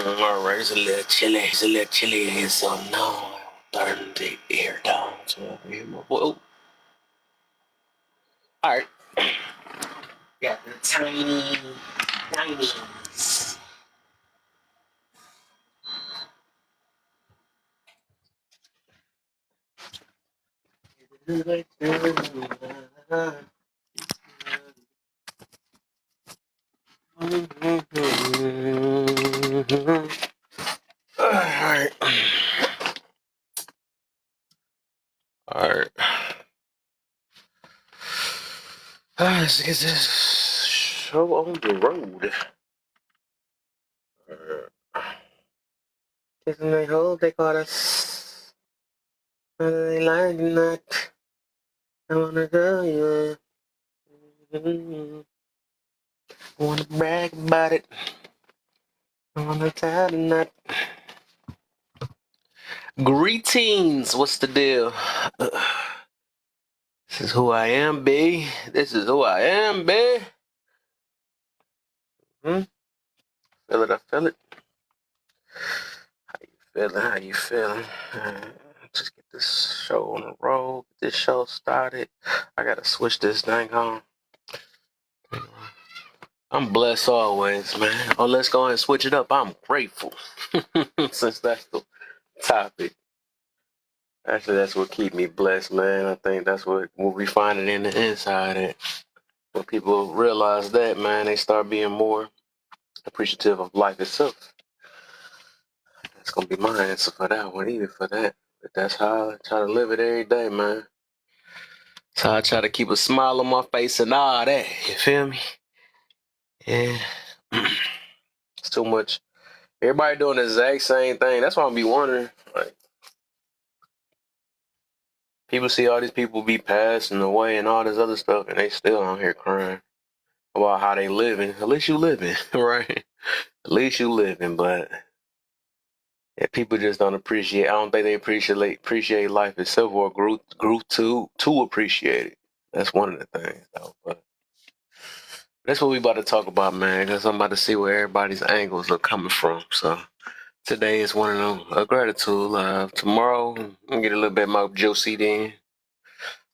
All right, it's a little chilly. It's a little chilly in here, so no, turn the air down so I can hear my voice. Oh. All right. Got the tinies. All right. All right. Let's get this show on the road. Isn't they hold? They caught us. They lied not. I wanna tell you. I wanna brag about it. I wanna tell you not. Greetings. What's the deal? This is who I am, B. This is who I am, B. Feel it, I feel it. How you feeling? How you feeling? Just get this show on the road. Get this show started. I gotta switch this thing on. I'm blessed always, man. Oh, let's go ahead and switch it up. I'm grateful. Since that's the topic. Actually, that's what keep me blessed, man. I think that's what we find it in the inside. At. When people realize that, man, they start being more appreciative of life itself. That's gonna be my answer for that one, even for that. But that's how I try to live it every day, man. That's how I try to keep a smile on my face and all that. You feel me? Yeah. It's too much. Everybody doing the exact same thing. That's why I be wondering. Like, people see all these people be passing away and all this other stuff, and they still out here crying about how they living. At least you living, right? At least you living, but yeah, people just don't appreciate. I don't think they appreciate life itself or grew to appreciate it. That's one of the things, though. But that's what we about to talk about, man. Because I'm about to see where everybody's angles are coming from. So today is one of them. A gratitude live. Tomorrow, I'm gonna get a little bit more juicy. Then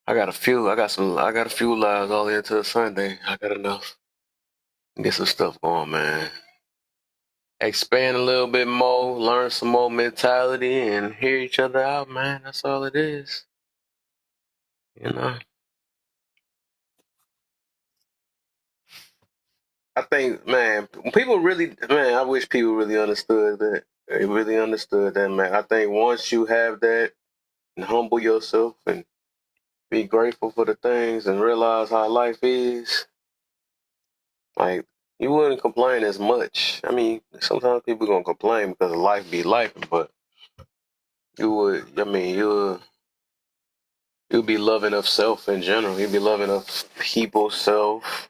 I got a few. I got a few lives all the way until Sunday. I got enough. Get some stuff going, man. Expand a little bit more, learn some more mentality, and hear each other out, man. That's all it is. You know. I think, man, people really, man, I wish people really understood that. They really understood that, man. I think once you have that and humble yourself and be grateful for the things and realize how life is, like, you wouldn't complain as much. I mean, sometimes people gonna complain because life be life, but you'll be loving of self in general. You'll be loving of people, self,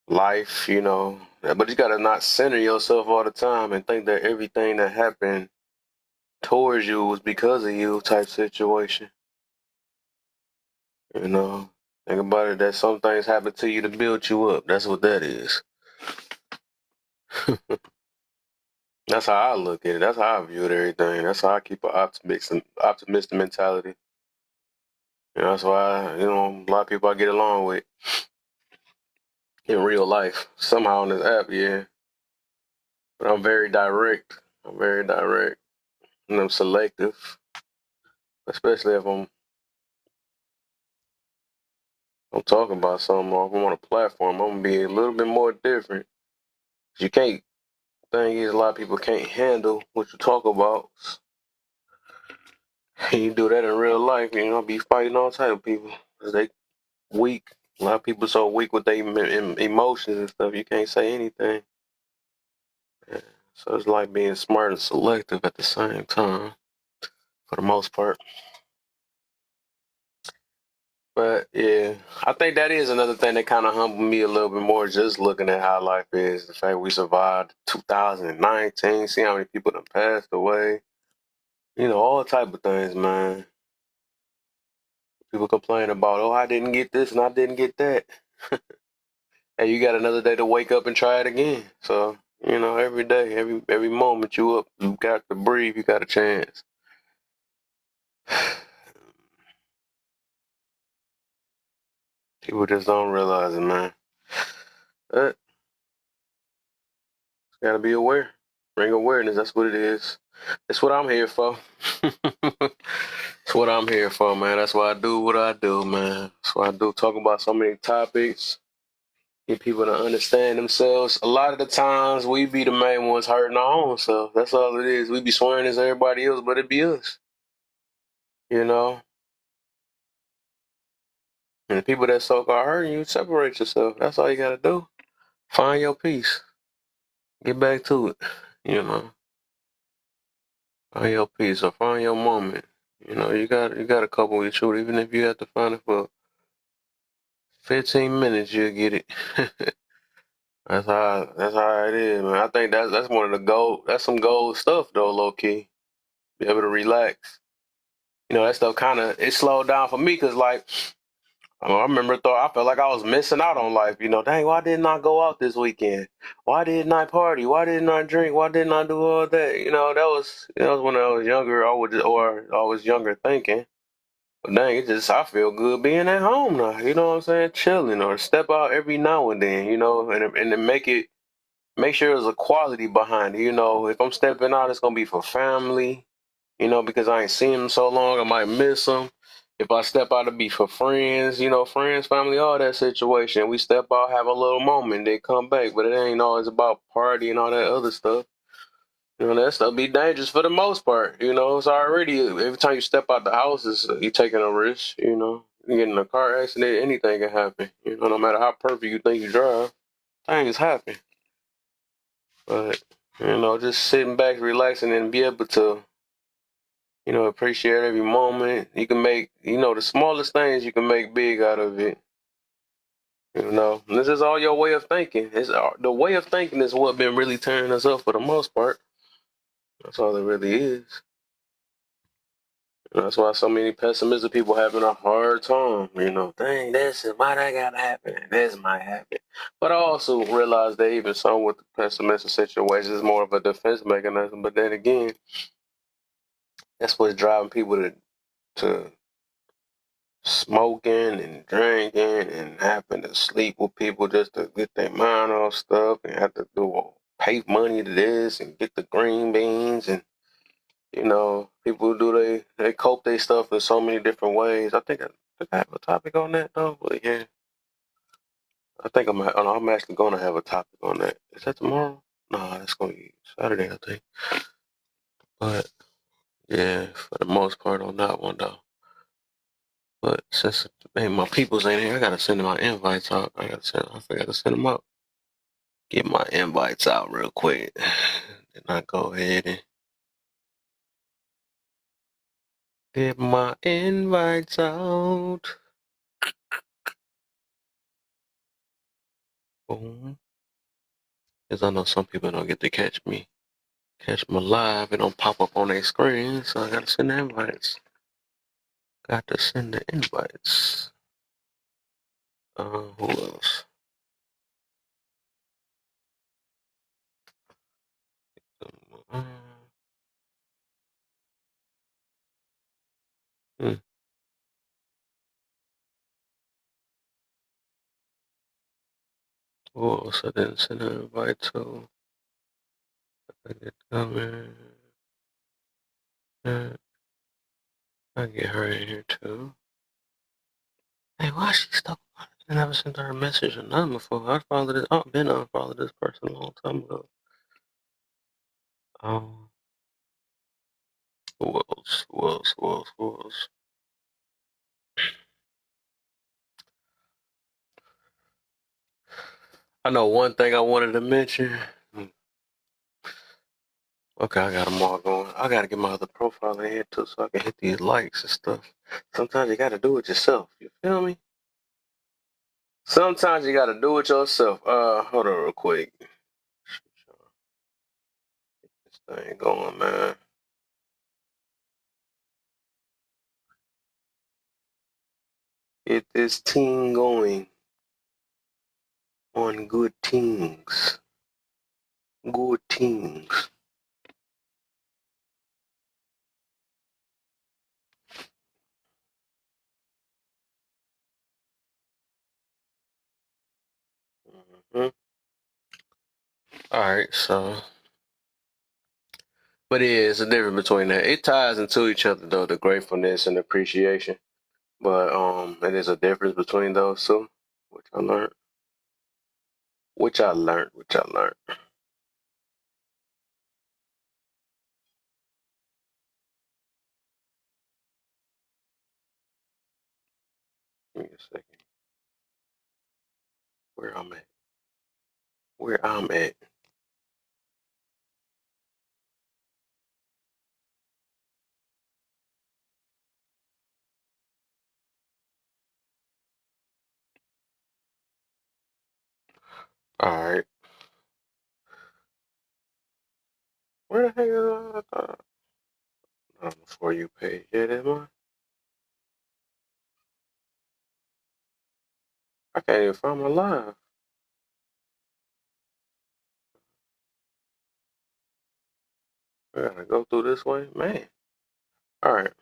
life, you know. But you gotta not center yourself all the time and think that everything that happened towards you was because of you type situation. You know. Think about it that some things happen to you to build you up. That's what that is. That's how I look at it. That's how I view everything. That's how I keep an optimistic mentality. You know, that's why, you know, a lot of people I get along with in real life. Somehow on this app, yeah. But I'm very direct. I'm very direct. And I'm selective. Especially if I'm talking about something or if I'm on a platform, I'm gonna be a little bit more different. You can't thing is a lot of people can't handle what you talk about. And you do that in real life, you know, be fighting all type of people. 'Cause they weak. A lot of people so weak with their emotions and stuff, you can't say anything. Yeah. So it's like being smart and selective at the same time, for the most part. But yeah, I think that is another thing that kind of humbled me a little bit more, just looking at how life is. The fact we survived 2019, see how many people done passed away. You know, all type of things, man. People complain about, oh, I didn't get this and I didn't get that. Hey, you got another day to wake up and try it again. So You know, every day, every moment you up, you got to breathe, you got a chance. People just don't realize it, man. But gotta be aware. Bring awareness. That's what it is. That's what I'm here for. That's what I'm here for, man. That's why I do what I do, man. That's why I do talk about so many topics. Get people to understand themselves. A lot of the times we be the main ones hurting our own self. That's all it is. We be swearing as everybody else, but it be us. You know? And the people that so-called hurting you, separate yourself. That's all you gotta do. Find your peace. Get back to it. You know? Find your peace or find your moment. You know, you got a couple with you, even if you have to find it for 15 minutes, you'll get it. That's how it is, man. I think that's one of the gold. That's some gold stuff though, low key. Be able to relax. You know, that stuff kind of it slowed down for me because like I remember thought I felt like I was missing out on life. You know, dang, why didn't I go out this weekend? Why didn't I party? Why didn't I drink? Why didn't I do all that? You know, that was when I was younger. I was younger thinking. But dang, I feel good being at home now. You know what I'm saying? Chilling or step out every now and then. You know, and then make sure there's a quality behind it. You know, if I'm stepping out, it's gonna be for family. You know, because I ain't seen them so long, I might miss them. If I step out, it'll be for friends. You know, friends, family, all that situation. We step out, have a little moment, then come back. But it ain't always about party and all that other stuff. You know, that stuff be dangerous for the most part. You know, it's already every time you step out the house, you taking a risk. You know, you get in a car accident, anything can happen. You know, no matter how perfect you think you drive, things happen. But you know, just sitting back, relaxing, and be able to appreciate every moment. You can make the smallest things you can make big out of it. You know, and this is all your way of thinking. The way of thinking is what been really tearing us up for the most part. That's all it really is. That's why so many pessimistic people having a hard time. You know, dang, this is why that gotta happen. This might happen. But I also realize that even some with the pessimistic situations is more of a defense mechanism. But then again, that's what's driving people to smoking and drinking and having to sleep with people just to get their mind off stuff and have to pay money to this and get the green beans and people do they cope their stuff in so many different ways. I think I have a topic on that though, but yeah, I'm actually gonna have a topic on that. Is that tomorrow? No, that's gonna be Saturday, I think. But yeah, for the most part on that one though. But since my people's ain't here, I gotta send my invites out. I forgot to send them out. Get my invites out real quick. Then I go ahead and get my invites out. Boom. Because I know some people don't get to catch me live. It don't pop up on their screen, so I gotta send the invites. Got to send the invites. Who else? Uh, hmm. Who else I didn't send an invite to? I get coming. I get her in here too. Hey, why is she stuck on it? I never sent her a message or nothing before. I've been unfollowed this person a long time ago. Um, who else? Who else? Who else? Who else? I know one thing I wanted to mention. Okay, I got them all going. I gotta get my other profile in here too so I can hit these likes and stuff. Sometimes you gotta do it yourself. You feel me? Sometimes you gotta do it yourself. Hold on real quick. This thing going, man. Get this team going on good things. Good things. Hmm. All right, so, but yeah, it's a difference between that. It ties into each other though, the gratefulness and appreciation. But it is a difference between those two, which I learned. Which I learned. Give me a second. Where I'm at. Where I'm at. All right. Where the heck is I thought on the For You page? Yeah, that's mine. I can't even find my live. I gotta go through this way, man. All right.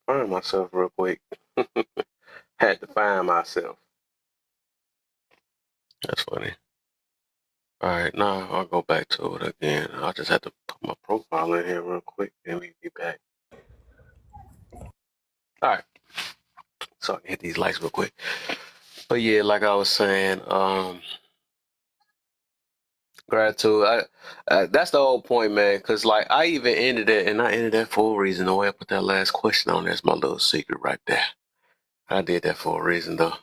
Find myself real quick. Had to find myself. That's funny. All right, now I'll go back to it again. I just had to put my profile in here real quick, and we be back. All right, so I can hit these lights real quick. But yeah, like I was saying, gratitude. That's the whole point, man. Because like I even ended it, and I ended that for a reason. The way I put that last question on, that's my little secret right there. I did that for a reason, though.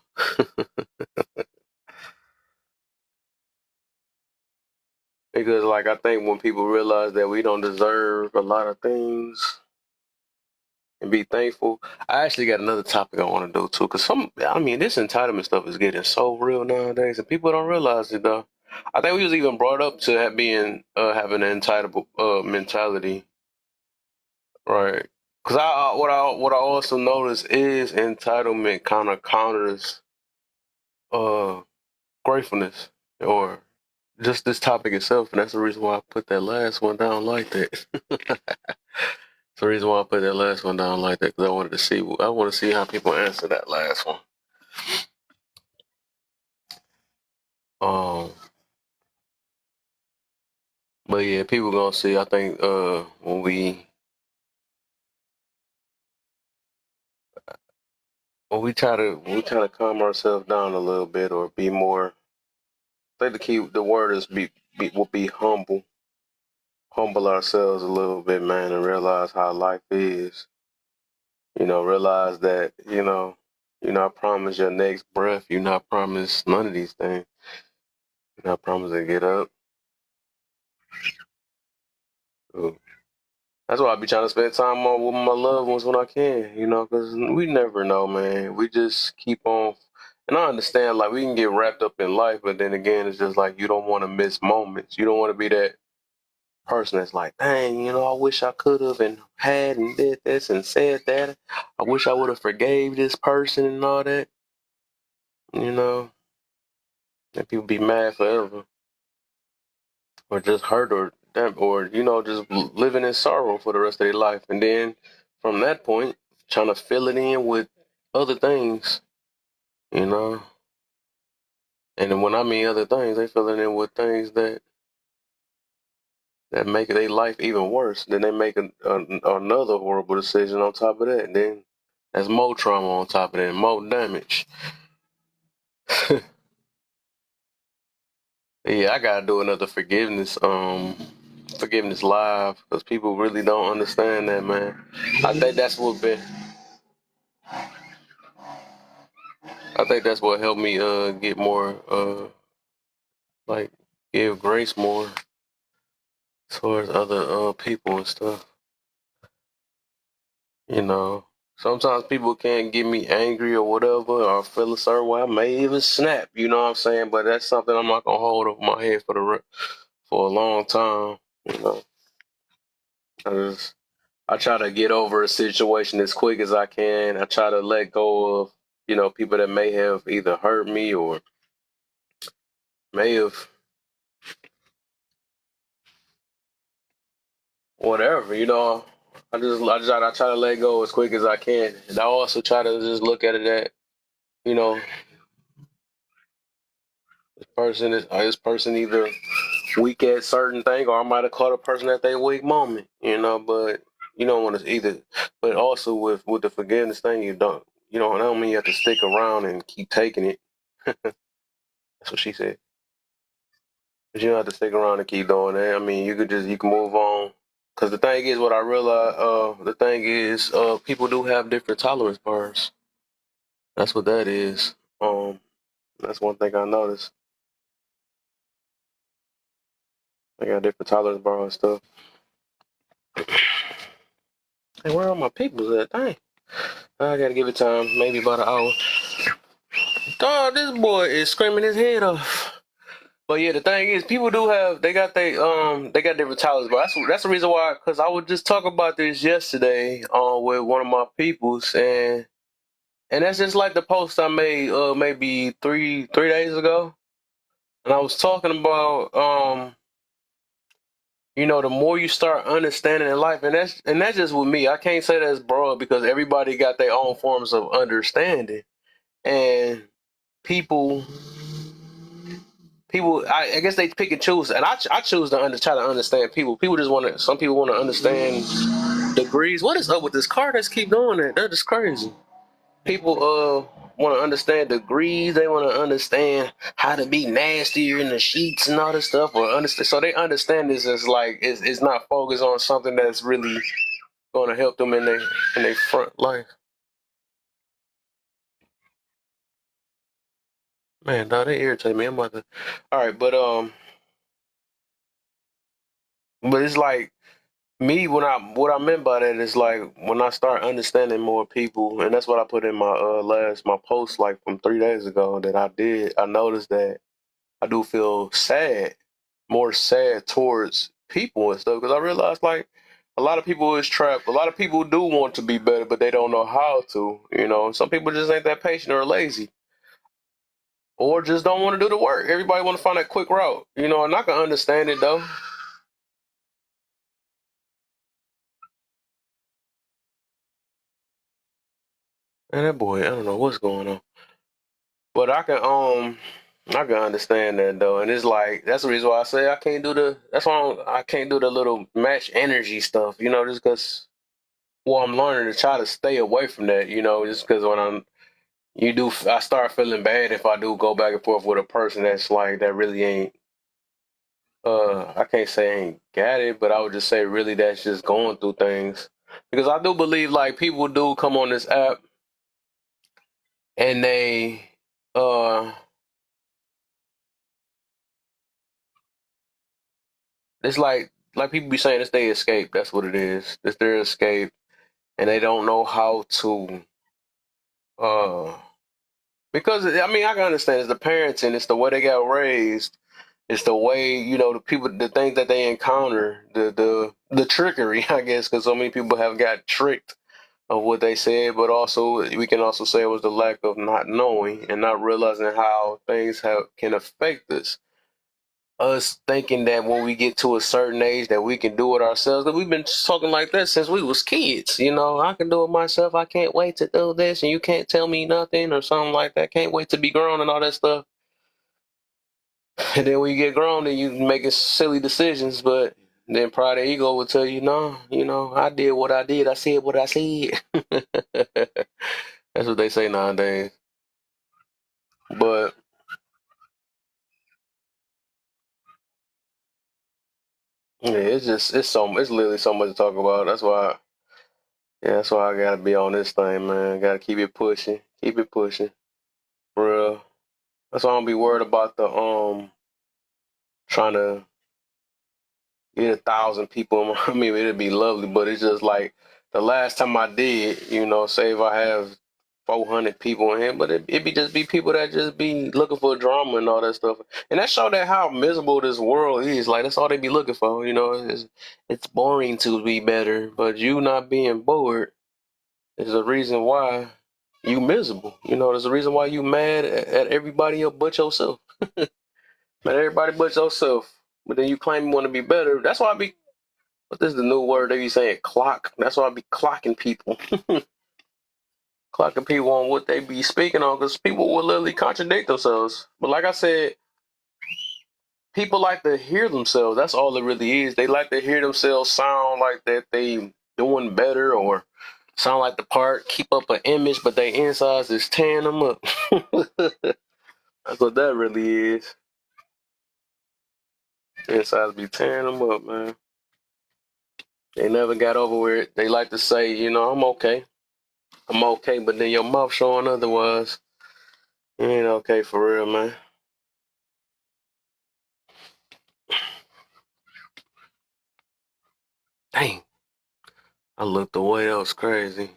Because like I think when people realize that we don't deserve a lot of things and be thankful. I actually got another topic I want to do too, because I mean, this entitlement stuff is getting so real nowadays, and people don't realize it though. I think we was even brought up to having an entitled mentality, right? Because what I also noticed is entitlement kind of counters uh gratefulness or just this topic itself, and that's the reason why I put that last one down like that. That's the reason why I put that last one down like that because I want to see how people answer that last one. Um, but yeah, people gonna see. I think when we try to calm ourselves down a little bit or be more. I think the word is will be humble ourselves a little bit, man, and realize how life is. Realize that you're not promised your next breath. You're not promised none of these things. You're not promised to get up. Ooh. That's why I be trying to spend time with my loved ones when I can, because we never know, man. We just keep on. And I understand, like, we can get wrapped up in life, but then again, it's just like you don't want to miss moments. You don't want to be that person that's like, dang, I wish I could have and had and did this and said that. I wish I would have forgave this person and all that, you know, and people be mad forever or just hurt or just living in sorrow for the rest of their life. And then from that point, trying to fill it in with other things, you know. And then when I mean other things, they fill it in with things that make their life even worse. Then they make another horrible decision on top of that. And then that's more trauma on top of that, more damage. Yeah, I gotta do another forgiveness live because people really don't understand that, man. I think that's what been I think that's what helped me get more like give grace more towards other people and stuff. You know. Sometimes people can't get me angry or whatever or feel a certain way. I may even snap, you know what I'm saying? But that's something I'm not gonna hold over my head for a long time. You know. I try to get over a situation as quick as I can. I try to let go of, people that may have either hurt me or may have whatever, you know. I try to let go as quick as I can, and I also try to just look at it that, you know, this person either weak at certain thing, or I might have caught a person at their weak moment, you know. But you don't want to either. But also with the forgiveness thing, I don't mean you have to stick around and keep taking it. That's what she said. But you don't have to stick around and keep doing that. I mean, you can move on. Cause the thing is, what I realize, people do have different tolerance bars. That's what that is. That's one thing I noticed. They got different tolerance bars and stuff. Hey, where are my peoples at? Dang. I gotta give it time, maybe about an hour. Dog, this boy is screaming his head off. But yeah, the thing is, people do have they got different tolerance, but that's the reason why. Cause I would just talk about this yesterday with one of my peoples, and that's just like the post I made maybe three days ago, and I was talking about the more you start understanding in life, and that's just with me. I can't say that's broad because everybody got their own forms of understanding, and people I guess they pick and choose, and I choose to try to understand people. Some people want to understand degrees. What is up with this car that's keep doing that? That is crazy. People want to understand degrees. They want to understand how to be nastier in the sheets and all this stuff, or understand. So they understand this as like it's not focused on something that's really going to help them in their front life. Man, dog, they irritate me. I'm about to. All right, but it's like me when I what I meant by that is like when I start understanding more people, and that's what I put in my my post like from 3 days ago that I did. I noticed that I do feel more sad towards people and stuff because I realized like a lot of people is trapped. A lot of people do want to be better, but they don't know how to. Some people just ain't that patient or lazy, or just don't want to do the work. Everybody want to find that quick route, and I can understand it though. And that boy, I don't know what's going on. But I can understand that though, and it's like that's the reason why I say I can't do the. That's why I can't do the little match energy stuff, just because. Well, I'm learning to try to stay away from that, just because I start feeling bad if I do go back and forth with a person that's like that really ain't. I can't say ain't got it, but I would just say really that's just going through things because I do believe like people do come on this app and uh it's like people be saying it's their escape. That's what it is. It's their escape, and they don't know how to. Uh, because I mean, I can understand it's the parenting, it's the way they got raised, it's the way the things that they encounter, the trickery, I guess, because so many people have got tricked of what they said, but also we can also say it was the lack of not knowing and not realizing how things can affect us thinking that when we get to a certain age that we can do it ourselves. Cause we've been talking like that since we was kids. I can do it myself. I can't wait to do this, and you can't tell me nothing or something like that. Can't wait to be grown and all that stuff. And then when you get grown, then you making silly decisions, but then pride and ego will tell you, no, I did what I did. I said what I said. That's what they say nowadays. But yeah, it's literally so much to talk about. That's why I gotta be on this thing, man. Gotta keep it pushing. Keep it pushing. For real. That's why I don't be worried about the trying to get 1,000 people. I mean, it'd be lovely, but it's just like the last time I did, say if I have 400 people in here, but it be just be people that just be looking for drama and all that stuff. And that show that how miserable this world is. Like that's all they be looking for. It's boring to be better, but you not being bored is a reason why you miserable. There's a reason why you mad at everybody else but yourself. Mad at everybody but yourself. But then you claim you want to be better. That's why I be What is the new word they be saying? Clock. That's why I be clocking people. Clocking people on what they be speaking on, because people will literally contradict themselves. But like I said, people like to hear themselves. That's all it really is. They like to hear themselves sound like that they doing better or sound like the part, keep up an image, but their insides is tearing them up. That's what that really is. Insides be tearing them up, man. They never got over where they like to say, I'm okay. I'm okay, but then your mouth showing otherwise. You ain't okay for real, man. Dang. I looked away. That was crazy.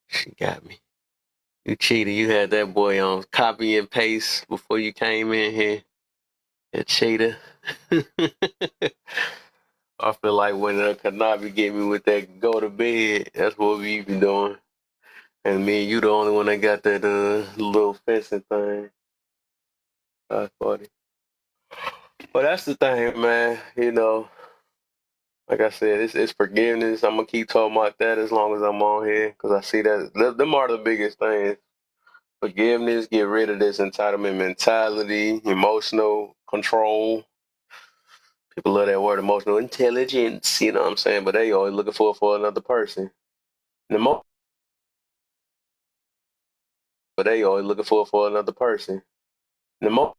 She got me. You cheated. You had that boy on copy and paste before you came in here. A cheater. I feel like when Kanabi get me with that go to bed, that's what we be doing. And me and you the only one that got that little fencing thing. That's funny. But that's the thing, man. Like I said, it's forgiveness. I'm gonna keep talking about that as long as I'm on here, because I see that them are the biggest things. Forgiveness, get rid of this entitlement mentality, emotional control. People love that word, emotional intelligence. You know what I'm saying? But they always looking for another person. The mo- but they always looking for another person. The most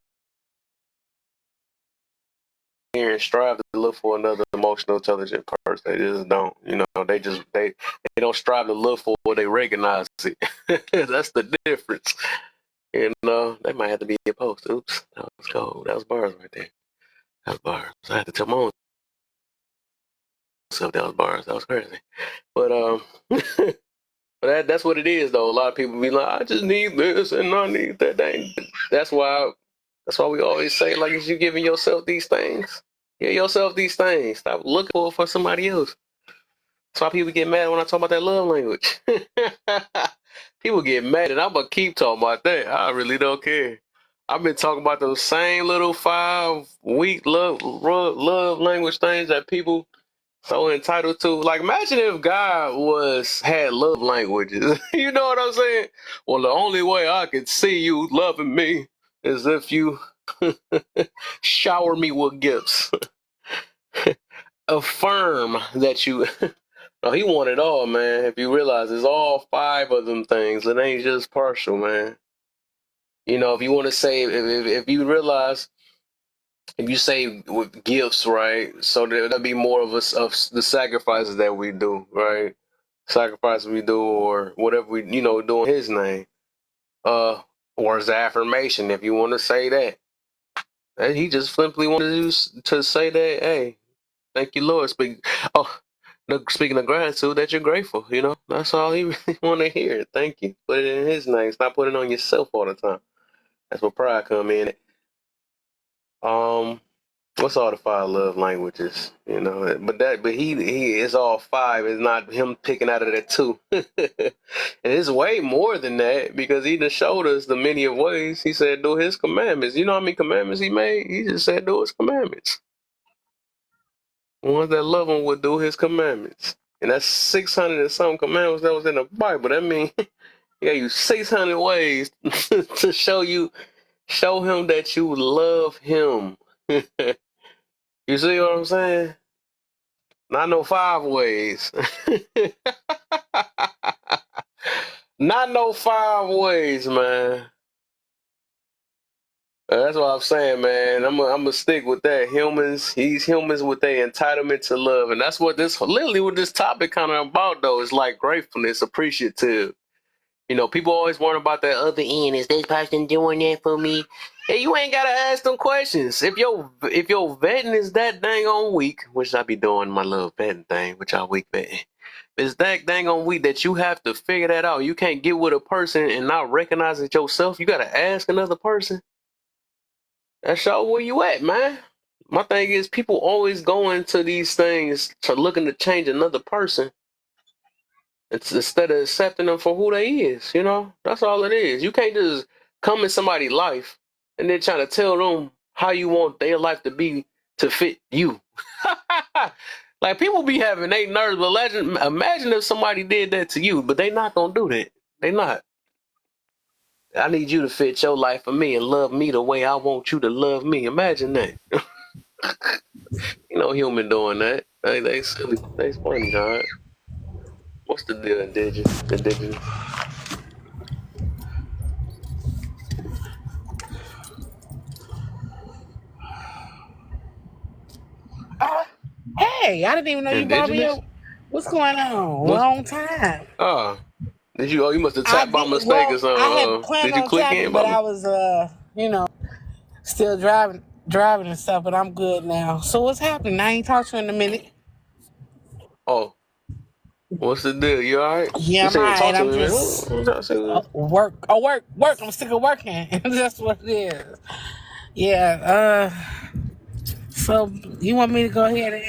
and strive to look for another emotional intelligent person. They just don't. They don't strive to look for it, they recognize it. That's the difference. That might have to be a post. Oops, that was cold. That was bars right there. That was bars. I had to tell my own self that was bars. That was crazy. But but that's what it is though. A lot of people be like, I just need this and I need that. That's why we always say, like, is you giving yourself these things? Give yourself these things. Stop looking for somebody else. That's why people get mad when I talk about that love language. People get mad, and I'm gonna keep talking about that. I really don't care. I've been talking about those same little 5 week love language things that people so entitled to. Like, imagine if God had love languages. You know what I'm saying? Well, the only way I could see you loving me is if you shower me with gifts. Affirm that you. No, he want it all, man. If you realize it's all 5 of them things, it ain't just partial, man. If you want to say, if you realize, if you say with gifts, right? So there'll be more of us of the sacrifices that we do, right? Sacrifices we do, or whatever we, do in His name. Or as affirmation, if you want to say that. And he just simply wanted to say that, hey, thank you, Lord. Speaking of gratitude, that you're grateful. That's all he really want to hear. Thank you. Put it in His name. Stop putting it on yourself all the time. That's where pride come in. Um, what's all the 5 love languages? But he is all 5. It's not him picking out of that 2. And it's way more than that, because He just showed us the many of ways. He said, do His commandments. You know how many commandments He made? He just said, do His commandments. The ones that love Him would do His commandments. And that's 600 and some commandments that was in the Bible. That means He gave you 600 ways to show Him that you love Him. You see what I'm saying? Not no 5 ways. Not no 5 ways, man. That's what I'm saying, man. I'm gonna stick with that. Humans with their entitlement to love, and that's what literally what this topic kind of about, though. Is like gratefulness, appreciative. People always wonder about that other end. Is this person doing that for me? Hey, you ain't gotta ask them questions. If your vetting is that dang on weak, which I be doing my little vetting thing, which I weak vetting. It's that dang on weak that you have to figure that out. You can't get with a person and not recognize it yourself. You gotta ask another person. That's show where you at, man. My thing is, people always go into these things to looking to change another person. It's instead of accepting them for who they is. That's all it is. You can't just come in somebody's life and then try to tell them how you want their life to be to fit you. Like people be having they nerves, but imagine if somebody did that to you, but they not gonna do that. They not. I need you to fit your life for me and love me the way I want you to love me. Imagine that. You know, human doing that. They silly. They funny, dog. What's the deal, indigenous? Uh, hey, I didn't even know you brought me Indigenous? up. What's going on? What's Long time. oh? Did you? Oh, you must have I tapped by did. mistake or Well, I had something. planned Did you on click tapping, in by but me? I was, still driving and stuff. But I'm good now. So what's happening? I ain't talked to you in a minute. Oh, what's the deal? You all right? Yeah, You I'm saying talk alright. to I'm me, man? just I'm trying to say, work. Oh, work. I'm sick of working. That's what it is. Yeah. So you want me to go ahead and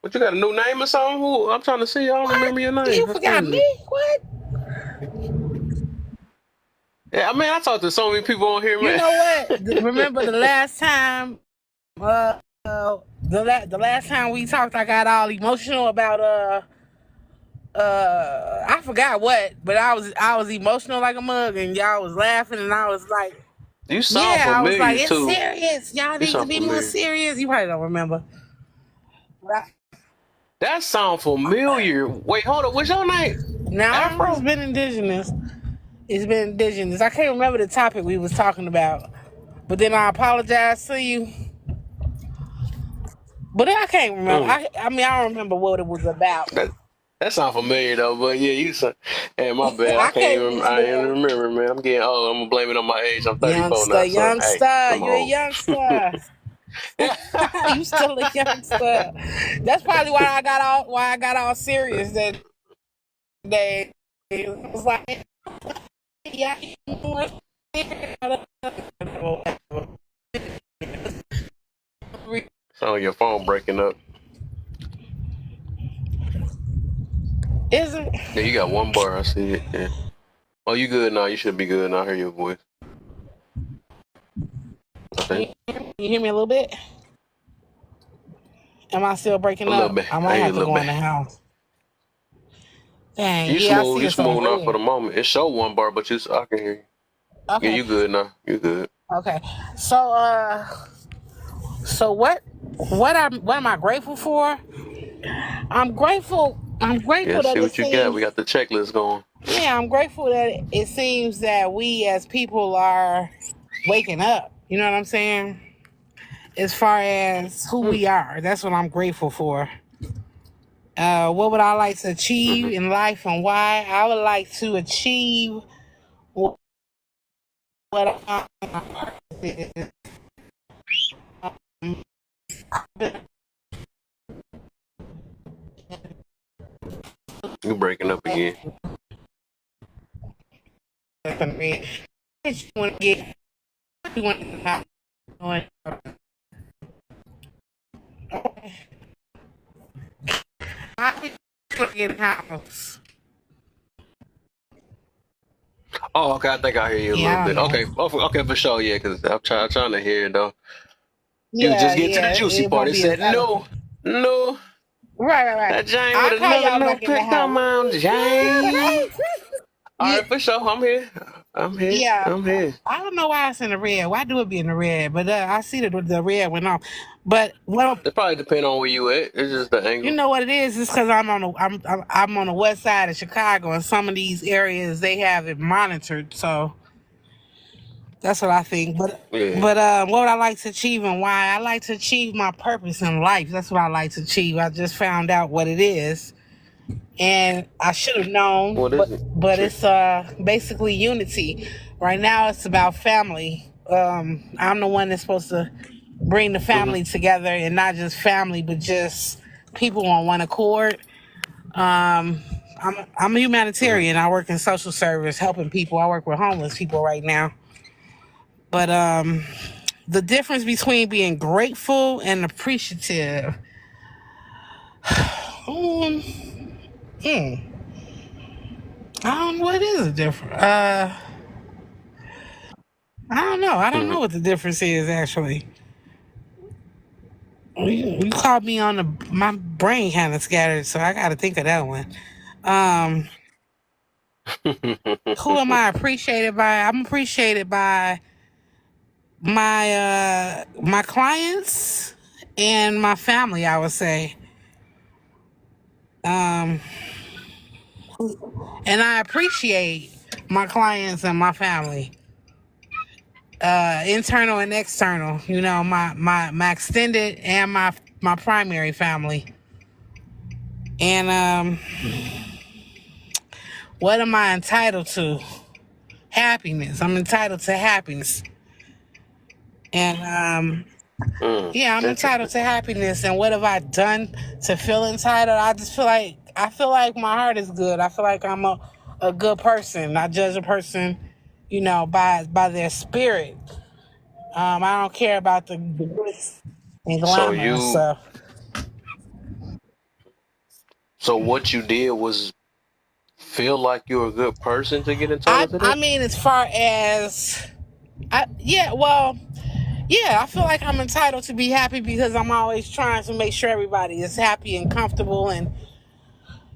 what you got a new name or something? Who? I'm trying to see. I don't what? remember your name. You That's forgot crazy. me? What? Yeah, I mean, I talked to so many people on here, You man. know what? Remember the last time? The last time we talked, I got all emotional about I forgot what, but I was emotional like a mug, and y'all was laughing, and I was like, You sound yeah, I was like, familiar it's too. serious. Y'all You need to sound be more familiar. serious. You probably don't remember. That sound familiar. Wait, hold up. What's your name? Now it's Afro? been indigenous. It's been indigenous. I can't remember the topic we was talking about, but then I apologize to you. But I can't remember. Mm. I mean, I don't remember what it was about. That that sound familiar though. But yeah, you sound. Hey, my bad. I I can't can't even. I ain't remember. remember, man. I'm getting old. I'm gonna blame it on my age. I'm 34 Youngster, now, so hey, youngster, I'm you a old. youngster. You still a youngster. That's probably why I got all serious that day. It was like, yeah, Sound like your phone breaking up. isn't. Yeah, you got one bar. I see it. Yeah. Oh, you good now? You should be good now. I hear your voice. I think You hear me a little bit? Am I still a breaking little up? bit. I I might hear you a have to little go bit. in the house. Dang, You yeah, I smooth. see You it's on smooth now for the red. moment. It show one bar, but I can hear you. Yeah, Okay, you good now. You good. okay. So what am I grateful for? I'm grateful. I'm Yeah, grateful let's see that it what you got. We seems. got the checklist going. Yeah, I'm grateful that it seems that we as people are waking up. You know what I'm saying? As far as who Mm. we are, that's what I'm grateful for. What would I like to achieve Mm-hmm. in life and why? I would like to achieve what I You breaking up again. want to get. You want to I want to get a house. Oh, okay. I think I hear you a little Yeah, I bit. don't know. Okay. Okay, for sure. Yeah, because trying to hear it though. You Yeah, just get to the yeah, juicy it part. won't It be as said no, eloquent. no. Right. That Jane with I'll call another y'all no back in the pick. house. Come on, Jane. All Yeah, right, for sure. I'm here. I'm here. yeah. I'm here. I don't know why it's in the red. Why do it be in the red? But I see that the red went off. But well, It probably depend on where you at. It's just the you angle. know what it is? It's because I'm on the west side of Chicago, and some of these areas they have it monitored. So that's what I think. Yeah. What would I like to achieve and why? I like to achieve my purpose in life. That's what I like to achieve. I just found out what it is, and I should have known, What is it? but it's basically unity. Right now, it's about family. I'm the one that's supposed to bring the Mm-hmm. family together, and not just family, but just people on one accord. I'm a Mm-hmm. humanitarian. I work in social service, helping people. I work with homeless people right now. But the difference between being grateful and appreciative. Um, hmm, I don't know what is the difference. I don't know. I don't Mm-hmm. know what the difference is actually. You caught me on my brain kind of scattered, so I got to think of that one. Um, who am I appreciated by? I'm appreciated by my clients and my family. I would say, um, and I appreciate my clients and my family, internal and external. You know, my extended and my primary family. And what am I entitled to? Happiness. I'm entitled to happiness. And yeah, I'm entitled Interesting. to happiness. And what have I done to feel entitled? I feel like my heart is good. I feel like I'm a good person. I judge a person, you know, by their spirit. I don't care about the glitz and So glamour and you, stuff. so what you did was feel like you're a good person to get entitled to I that? mean, as far as yeah, well, yeah, I feel like I'm entitled to be happy because I'm always trying to make sure everybody is happy and comfortable. And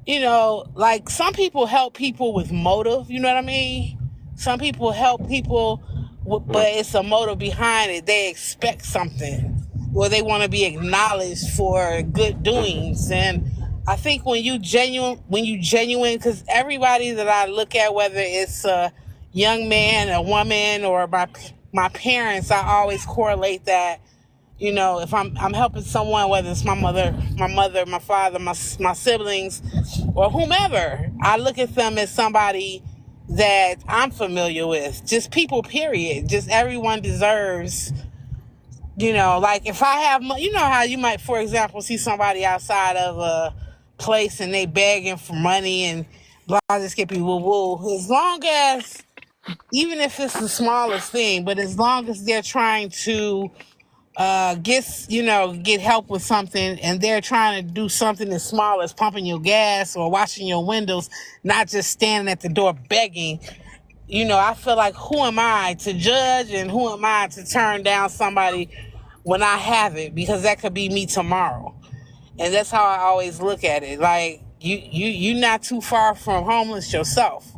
you know, like some people help people with motive, you know what I mean? Some people help people, but Mm, it's a motive behind it. They expect something or they want to be acknowledged for good mm-hmm, doings. And I think when you genuine, because everybody that I look at, whether it's a young man, a woman, or my parents, I always correlate that, you know, if I'm helping someone, whether it's my mother, my father, my siblings, or whomever, I look at them as somebody that I'm familiar with. Just people, period. Just everyone deserves, you know, like if I have, you know how you might, for example, see somebody outside of a place and they begging for money and blah, just get people woo woo. As long as, even if it's the smallest thing, but as long as they're trying to get help with something and they're trying to do something as small as pumping your gas or washing your windows, not just standing at the door begging. You know, I feel like, who am I to judge and who am I to turn down somebody when I have it, because that could be me tomorrow. And that's how I always look at it. Like, you're not too far from homeless yourself.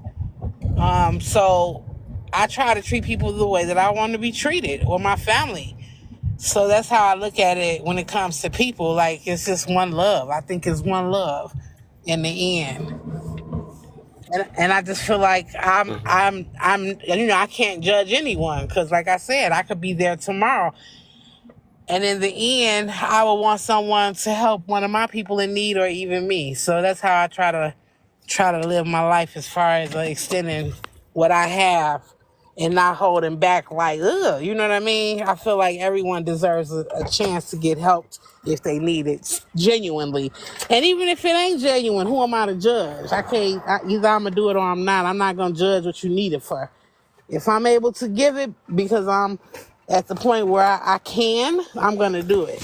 So I try to treat people the way that I want to be treated, or my family. So that's how I look at it when it comes to people. Like, it's just one love. I think it's one love in the end. And I just feel like mm-hmm. you know, I can't judge anyone because, like I said, I could be there tomorrow. And in the end, I would want someone to help one of my people in need, or even me. So that's how I try to live my life, as far as extending what I have and not holding back. Like, ugh, you know what I mean? I feel like everyone deserves a chance to get helped if they need it genuinely. And even if it ain't genuine, who am I to judge? I can't. Either I'm gonna do it or I'm not. I'm not gonna judge what you need it for. If I'm able to give it because I'm at the point where I can, I'm gonna do it.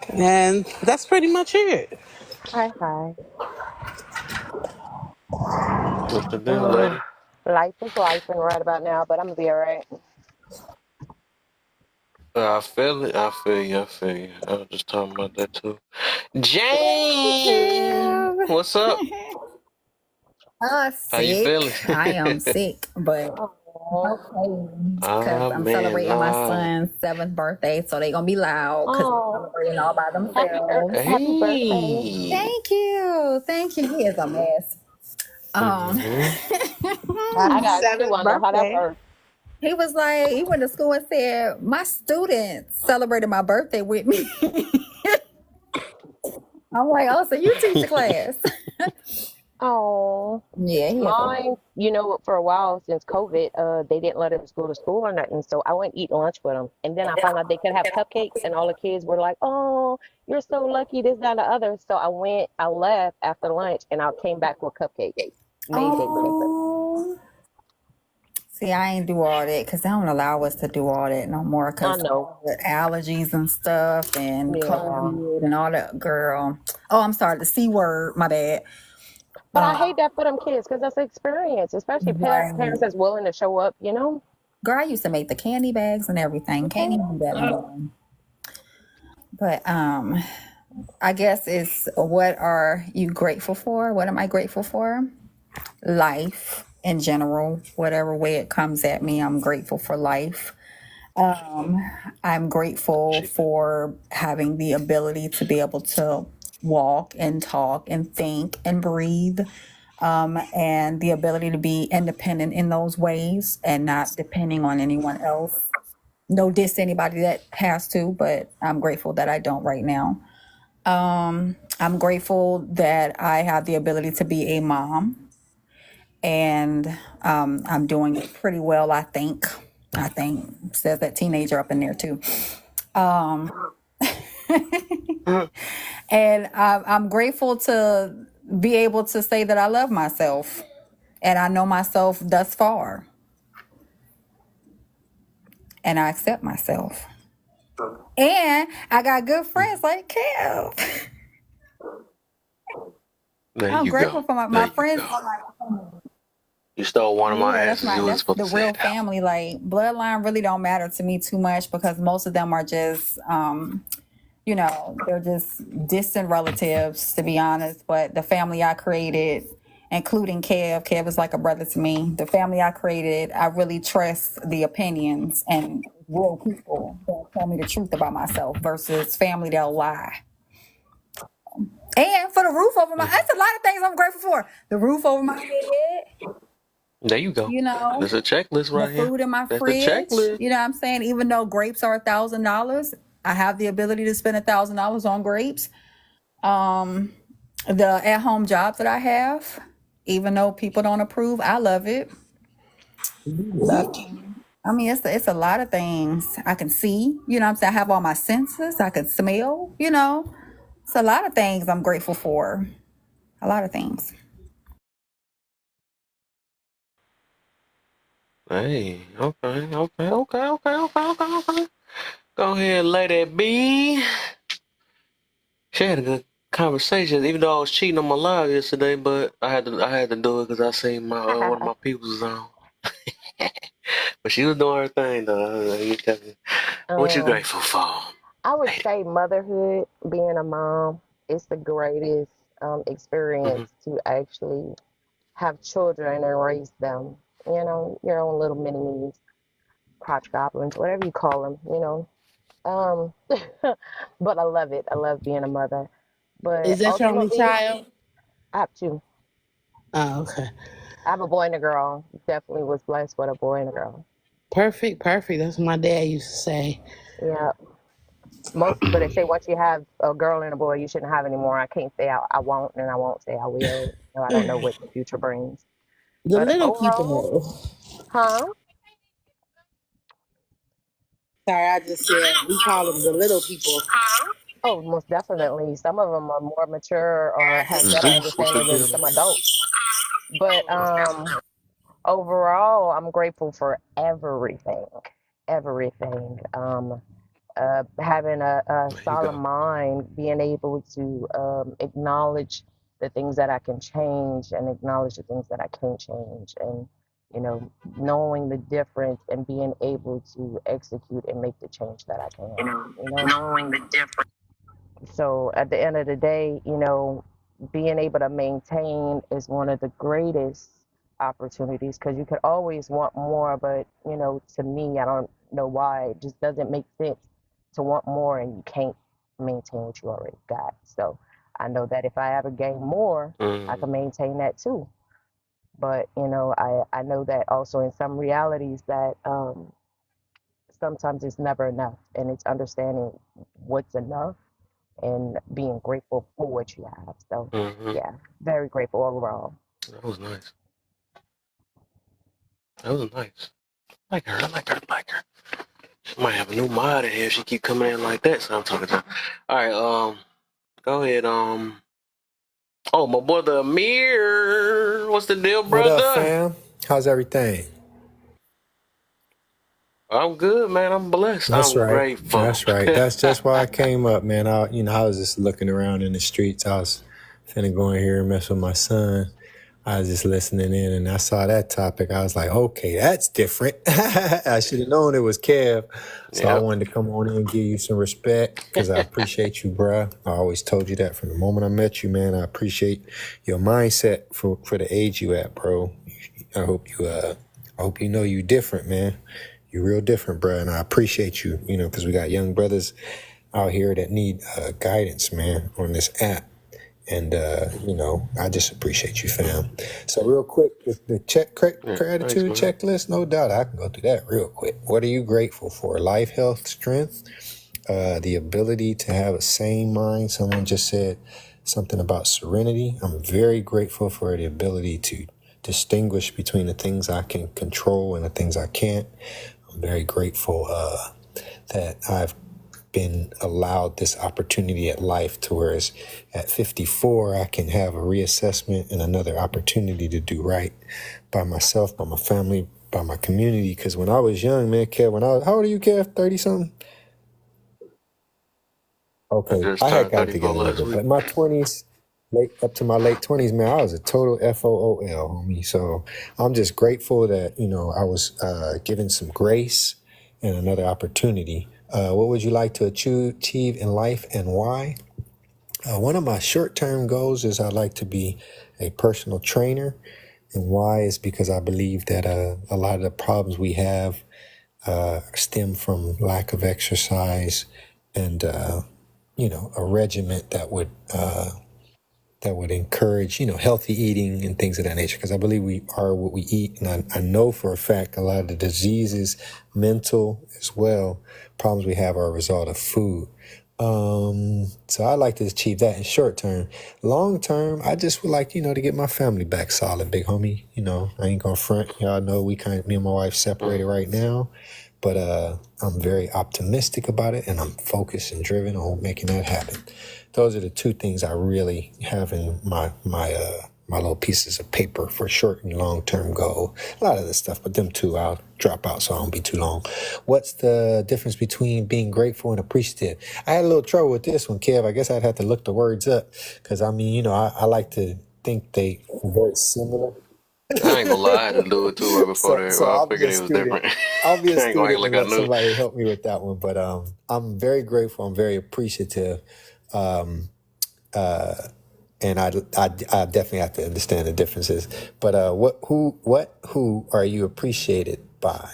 And that's pretty much it. Hi, hi. What's the deal, Mm, lady? life is life and right about now, but I'm gonna be all right. I feel it. I feel you. I feel you. I was just talking about that too. Hey, Jane, Tim. what's up? How you Sick. feeling? I am sick, but Oh, okay, because Ah, I'm man, celebrating my nah. son's seventh birthday, so they gonna be loud because they're oh, celebrating all by themselves. happy birthday. Hey. Thank you, thank you. He is a mess. Um, Mm-hmm. I Happy got two. seventh I know how that birthday. works. he was like, he went to school and said, my students celebrated my birthday with me. I'm like, oh, so you teach a class? Oh, Yeah, he is a mess. mine, for a while since COVID, they didn't let us go to school or nothing. So I went eat lunch with them. And then I found out they could have cupcakes, and all the kids were like, oh, you're so lucky, this, that, and the other. So I left after lunch, and I came back with cupcakes. Made their day. Oh. See, I ain't do all that because they don't allow us to do all that no more I because know. with allergies and stuff and Yeah. COVID and all that, girl. Oh, I'm sorry, the C word, my bad. But I hate that for them kids because that's an experience, especially Right. parents that's willing to show up. Girl, I used to make the candy bags and everything. Can't even do that anymore. But I guess it's what are you grateful for? What am I grateful for? Life in general, whatever way it comes at me, I'm grateful for life. I'm grateful for having the ability to be able to walk and talk and think and breathe, and the ability to be independent in those ways and not depending on anyone else. No diss to anybody that has to, but I'm grateful that I don't right now. I'm grateful that I have the ability to be a mom, and I'm doing it pretty well, I think. Says that teenager up in there too. And I'm grateful to be able to say that I love myself and I know myself thus far and I accept myself. And I got good friends like Kev. There I'm you grateful go. for my There you friends. go. You stole one of my answers. You was That's supposed the to say real it out. family. Like bloodline really don't matter to me too much because most of them are just they're just distant relatives, to be honest. But the family I created, including Kev is like a brother to me. The family I created, I really trust the opinions and real people that tell me the truth about myself versus family that'll lie. And for the roof over my, that's a lot of things I'm grateful for. The roof over my head, There you go. There's a checklist the right here. food in my That's the fridge. checklist. You know what I'm saying? Even though grapes are $1,000, I have the ability to spend $1,000 on grapes. The at-home jobs that I have, even though people don't approve, I love it. Love it. I mean, it's a lot of things I can see. You know what I'm saying? I have all my senses. I can smell. It's a lot of things I'm grateful for. A lot of things. Hey, okay. Go ahead and lay that B. She had a good conversation, even though I was cheating on my live yesterday, but I had to do it because I seen my one of my peoples was on. But she was doing her thing though. You tell me, what you Um, grateful for, I would lady? say motherhood, being a mom, is the greatest Mm-hmm. experience to actually have children and raise them. Your own little mini me's, crotch goblins, whatever you call them. Um, but I love it. I love being a mother. But Is that your only ultimately, child? I have two. Oh, okay. I have a boy and a girl. Definitely was blessed with a boy and a girl. Perfect, perfect. That's what my dad used to say. Yeah. Most people they say once you have a girl and a boy, you shouldn't have any more. I can't say I won't, and I won't say I will. I don't know what the future brings. The But little overall, people. huh? Sorry, I just said we call them the little people. Oh, most definitely. Some of them are more mature or have better Zeus was understanding than forgetting. some adults. But overall, I'm grateful for everything. Everything. Having a There you solemn go. mind, being able to acknowledge the things that I can change and acknowledge the things that I can't change, and knowing the difference and being able to execute and make the change that I can. Knowing the difference. So at the end of the day, being able to maintain is one of the greatest opportunities because you could always want more, but to me, I don't know why it just doesn't make sense to want more and you can't maintain what you already got. So I know that if I ever gain more, I can maintain that too. But I know that also in some realities that sometimes it's never enough, and it's understanding what's enough and being grateful for what you have. So, Mm-hmm. yeah, very grateful overall. That was nice. That was nice. I like her. She might have a new mod in here. She keep coming in like that, so I'm talking to her. All right, go ahead. Oh, my brother Amir. What's the deal, What up, brother? fam? How's everything? I'm good, man. I'm blessed. That's I'm right. grateful. That's right. That's just why I came up, man. I was just looking around in the streets. I was finna go in here and mess with my son. I was just listening in and I saw that topic. I was like, okay, that's different. I should have known it was Kev. So I Yep. wanted to come on in and give you some respect because I appreciate you, bruh. I always told you that from the moment I met you, man. I appreciate your mindset for the age you at, bro. I hope you know you different, man. You're real different, bruh. And I appreciate you, because we got young brothers out here that need guidance, man, on this app. And, I just appreciate you, fam. So real quick, the Yeah. Thanks, gratitude man. checklist, no doubt I can go through that real quick. What are you grateful for? Life, health, strength, the ability to have a sane mind. Someone just said something about serenity. I'm very grateful for the ability to distinguish between the things I can control and the things I can't. I'm very grateful that I've been allowed this opportunity at life to whereas at 54 I can have a reassessment and another opportunity to do right by myself, by my family, by my community. Because when I was young, man, Kev, how old are you, Kev? 30 something? I Okay, just I had turned got it 34 together a little last bit, week. but my 20s, late up to my late 20s, man, I was a total FOOL, homie. So I'm just grateful that I was given some grace and another opportunity. What would you like to achieve in life and why? One of my short-term goals is I'd like to be a personal trainer, and why is because I believe that a lot of the problems we have stem from lack of exercise and a regiment that would encourage, healthy eating and things of that nature. Because I believe we are what we eat. And I know for a fact a lot of the diseases, mental as well, problems we have are a result of food. So I'd like to achieve that in short term. Long term, I just would like, to get my family back solid, big homie. I ain't gonna front. Y'all know me and my wife separated right now. But I'm very optimistic about it, and I'm focused and driven on making that happen. Those are the two things I really have in my little pieces of paper for short and long term goal. A lot of this stuff, but them two I'll drop out so I don't be too long. What's the difference between being grateful and appreciative? I had a little trouble with this one, Kev. I guess I'd have to look the words up because I like to think they very similar. I ain't gonna lie, I had to do it too right before So that. so Well, I I'll be figured a it was student. different. I'll be a I ain't gonna act student like and I let knew. somebody help me with that one. But I'm very grateful. I'm very appreciative. And I definitely have to understand the differences. But who are you appreciated by?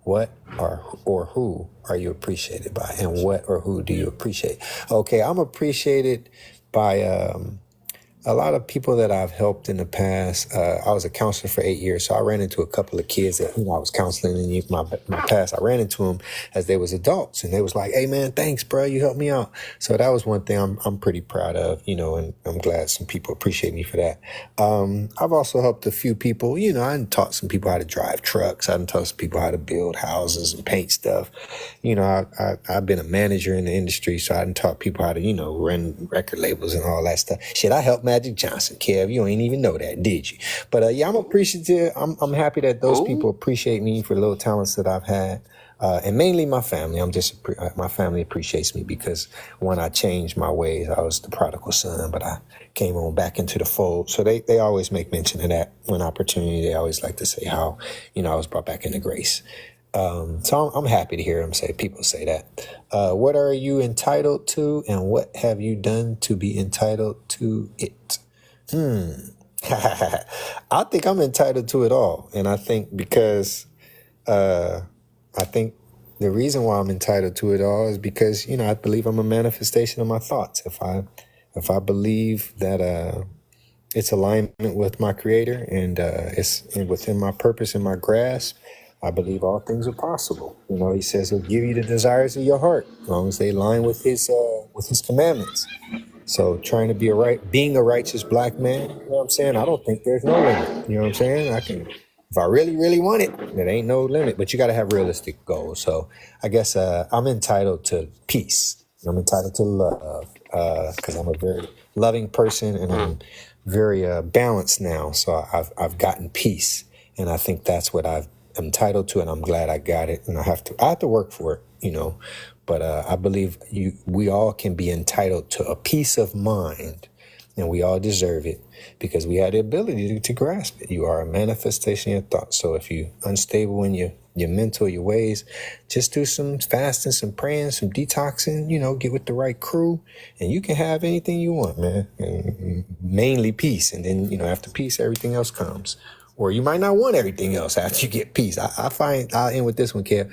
What or who are you appreciated by? And what or who do you appreciate? Okay, I'm appreciated by a lot of people that I've helped in the past. I was a counselor for 8 years, so I ran into a couple of kids that I was counseling in my past. I ran into them as they was adults, and they was like, "Hey, man, thanks, bro. You helped me out." So that was one thing I'm pretty proud of, and I'm glad some people appreciate me for that. I've also helped a few people. I done taught some people how to drive trucks. I done taught some people how to build houses and paint stuff. I've been a manager in the industry, so I done taught people how to, run record labels and all that stuff. Shit, I helped Magic Johnson, Kev. You ain't even know that, did you? But yeah, I'm appreciative. I'm happy that those people Ooh. appreciate me for the little talents that I've had. And mainly my family. My family appreciates me because when I changed my ways, I was the prodigal son, but I came on back into the fold. So they always make mention of that when opportunity. They always like to say how, I was brought back into grace. So I'm happy to hear people say that. What are you entitled to, and what have you done to be entitled to it? I think I'm entitled to it all, and I think because I think the reason why I'm entitled to it all is because I believe I'm a manifestation of my thoughts. If I believe that it's alignment with my creator and it's within my purpose and my grasp, I believe all things are possible. He says he'll give you the desires of your heart as long as they align with his commandments. So trying to being a righteous black man, what I'm saying? I don't think there's no limit. What I'm saying? If I really, really want it, there ain't no limit, but you got to have realistic goals. So I guess I'm entitled to peace. I'm entitled to love because I'm a very loving person and I'm very balanced now. So I've gotten peace, and I think that's what I'm entitled to, and I'm glad I got it. And I have to work for it. But I believe we all can be entitled to a peace of mind and we all deserve it because we have the ability to grasp it. You are a manifestation of your thoughts. So if you're unstable in your mental, your ways, just do some fasting, some praying, some detoxing, get with the right crew, and you can have anything you want, man. And mainly peace. And then, after peace, everything else comes. Or you might not want everything else after you get peace. I find, I'll end with this one, Kev.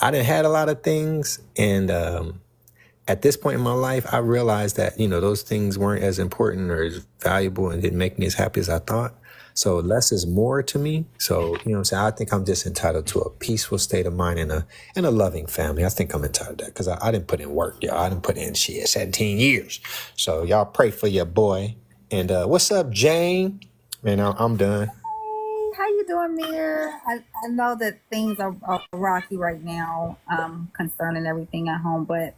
I done had a lot of things, and at this point in my life, I realized that, those things weren't as important or as valuable and didn't make me as happy as I thought. So less is more to me. So, what I'm saying? I think I'm just entitled to a peaceful state of mind and a loving family. I think I'm entitled to that because I didn't put in work, y'all. I didn't put in 17 years. So y'all pray for your boy. And what's up, Jane? Man, I'm done. How you doing, Mir? I know that things are rocky right now concerning everything at home, but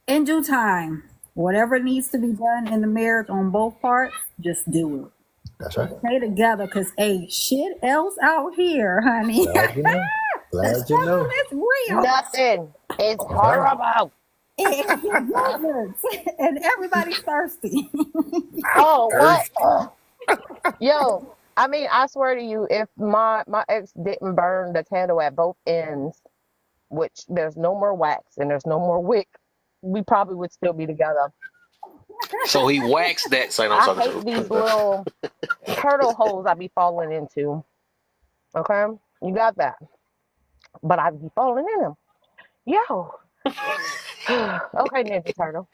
in due time, whatever needs to be done in the marriage on both parts, just do it. That's right. Stay together, because ain't shit else out here, honey. Glad you know. The struggle is real. Nothing. It's horrible. And everybody's thirsty. Oh, what? Yo, I mean, I swear to you, if my ex didn't burn the candle at both ends, which there's no more wax and there's no more wick, we probably would still be together. So he waxed that. I hate these little turtle holes I be falling into. Okay, you got that, but I be falling in them. Yo. Okay, Ninja Turtle.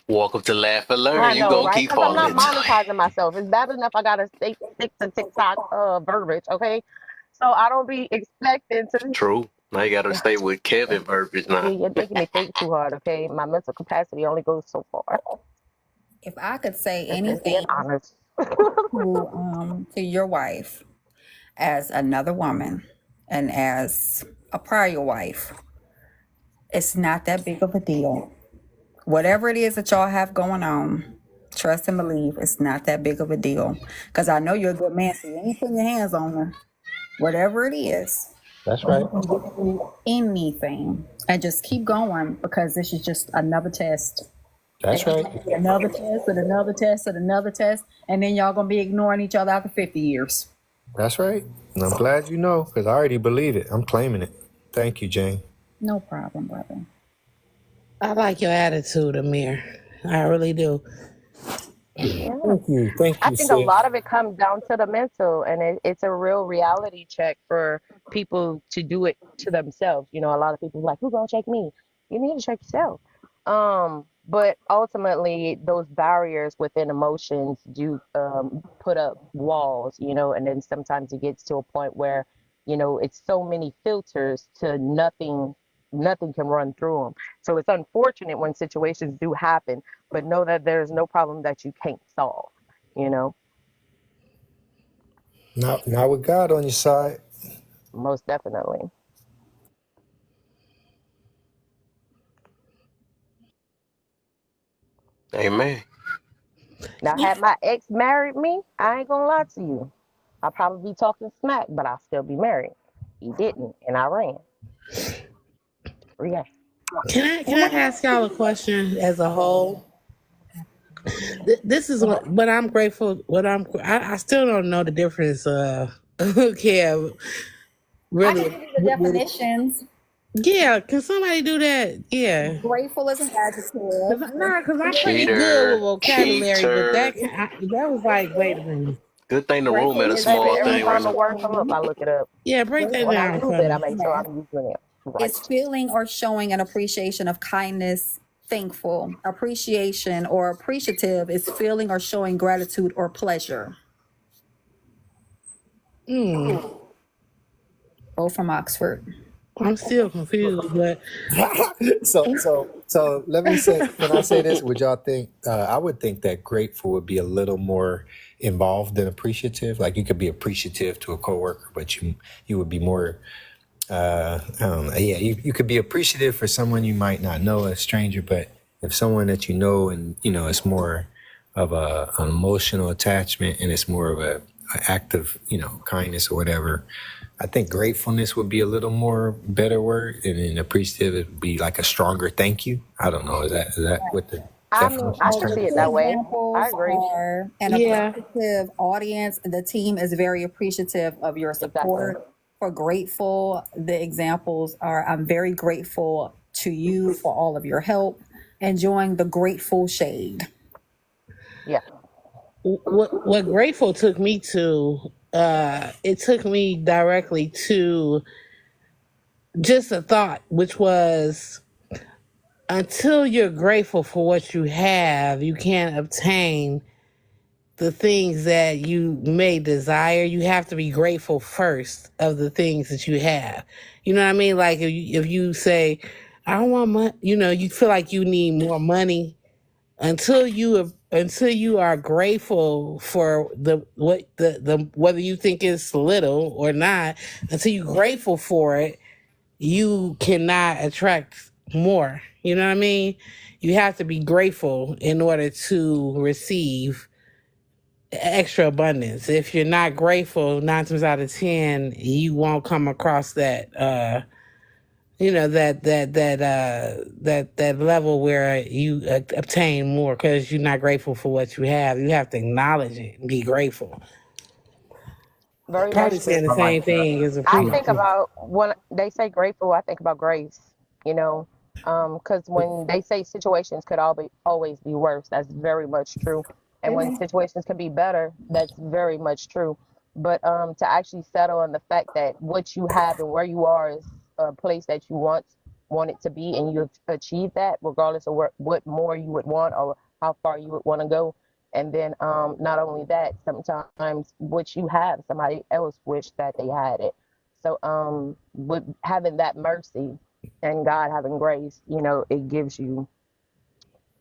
Welcome to Laugh and Learn. I you know, gonna right? keep Because I'm falling. not monetizing myself. It's bad enough I gotta stick to TikTok verbiage, okay? So I don't be expecting to. True. Now you gotta stay with Kevin verbiage now. You're making me think too hard, okay? My mental capacity only goes so far. If I could say Being anything honest. to your wife as another woman and as a prior wife, it's not that big of a deal. Whatever it is that y'all have going on, trust and believe it's not that big of a deal. Because I know you're a good man, so you ain't putting your hands on her. Whatever it is. That's right. You can get through anything. And just keep going, because this is just another test. That's right. Another test and another test and another test. And then y'all going to be ignoring each other after 50 years. That's right. And I'm glad you know, because I already believe it. I'm claiming it. Thank you, Jane. No problem, brother. I like your attitude, Amir. I really do. Yeah. Thank you. Thank you. I think a lot of it comes down to the mental, and it's a real reality check for people to do it to themselves. A lot of people are like, who's gonna check me? You need to check yourself. But ultimately, those barriers within emotions do put up walls, and then sometimes it gets to a point where, it's so many filters to nothing can run through them. So it's unfortunate when situations do happen, but know that there's no problem that you can't solve, Now with God on your side. Most definitely. Amen. Now, had my ex married me, I ain't gonna lie to you. I'll probably be talking smack, but I'll still be married. He didn't, and I ran. Yeah. Can I ask y'all a question as a whole? This is what I'm grateful. I still don't know the difference. Kev, really. I can give you the definitions. Yeah, can somebody do that? Yeah. Grateful is an adjective. Because I'm pretty good with vocabulary, but that was like, wait a minute. Good thing the room at a small Every thing. time a word come up, I look it up. Yeah, break that When I down use for it, I me. make sure I'm using it. Right. It's feeling or showing an appreciation of kindness, thankful. Appreciation or appreciative is feeling or showing gratitude or pleasure. Both from Oxford. I'm still confused, but So let me say, can I say this? Would y'all think? I would think that grateful would be a little more involved than appreciative. Like you could be appreciative to a coworker, but you would be more. I don't know. Yeah, you could be appreciative for someone you might not know, a stranger, but if someone that you know and it's more of an emotional attachment and it's more of a act of kindness or whatever. I think gratefulness would be a little more better word, and then appreciative would be like a stronger thank you. I don't know. Is that what the? I mean, Definitely I Our can see it grateful that way. I examples agree. are an Yeah. appreciative audience. The team is very appreciative of your Exactly. support. For grateful, the examples are I'm very grateful to you for all of your help. Enjoying the grateful shade. Yeah. What grateful took me to, it took me directly to just a thought, which was, until you're grateful for what you have, you can't obtain the things that you may desire. You have to be grateful first of the things that you have. You know what I mean? Like if you say, I don't want money, you feel like you need more money. Until you are grateful for the whether you think it's little or not, until you're grateful for it, you cannot attract more. You know what I mean? You have to be grateful in order to receive extra abundance. If you're not grateful, 9 times out of 10, you won't come across that that level where you obtain more, because you're not grateful for what you have. You have to acknowledge it and be grateful. Very Probably much saying true. the I like same that. thing as I Yeah. think appreciative. about when they say grateful, I think about grace, you know, because when they say situations could always be worse, that's very much true. And when situations can be better, that's very much true. But to actually settle on the fact that what you have and where you are is a place that you want it to be, and you've achieved that, regardless of what more you would want or how far you would want to go. And then not only that, sometimes what you have, somebody else wished that they had it. So with having that mercy and God having grace, it gives you,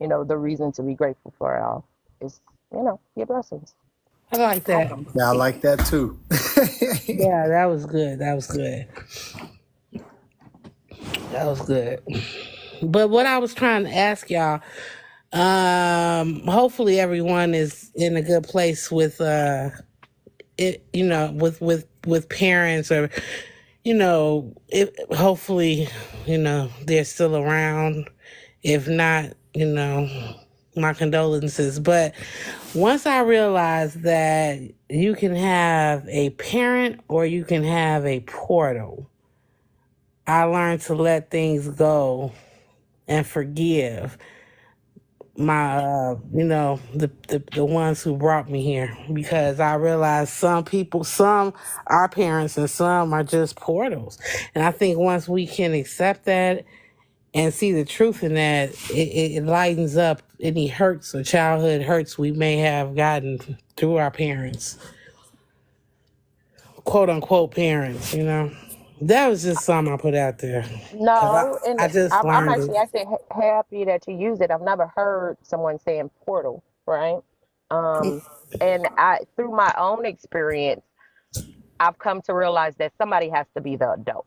the reason to be grateful for it all. Is, your blessings. I like that. Yeah, I like that too. Yeah, that was good. That was good. That was good. But what I was trying to ask y'all, hopefully everyone is in a good place with it, with parents, or hopefully, they're still around. If not, my condolences. But once I realized that you can have a parent or you can have a portal, I learned to let things go and forgive my the ones who brought me here, because I realized some are parents and some are just portals. And I think once we can accept that and see the truth in that, it lightens up any hurts or childhood hurts we may have gotten through our parents, quote unquote parents. That was just something I put out there, because No, I and just I'm learned actually it. actually happy that you use it. I've never heard someone saying portal, right? Um, and I, through my own experience, I've come to realize that somebody has to be the adult.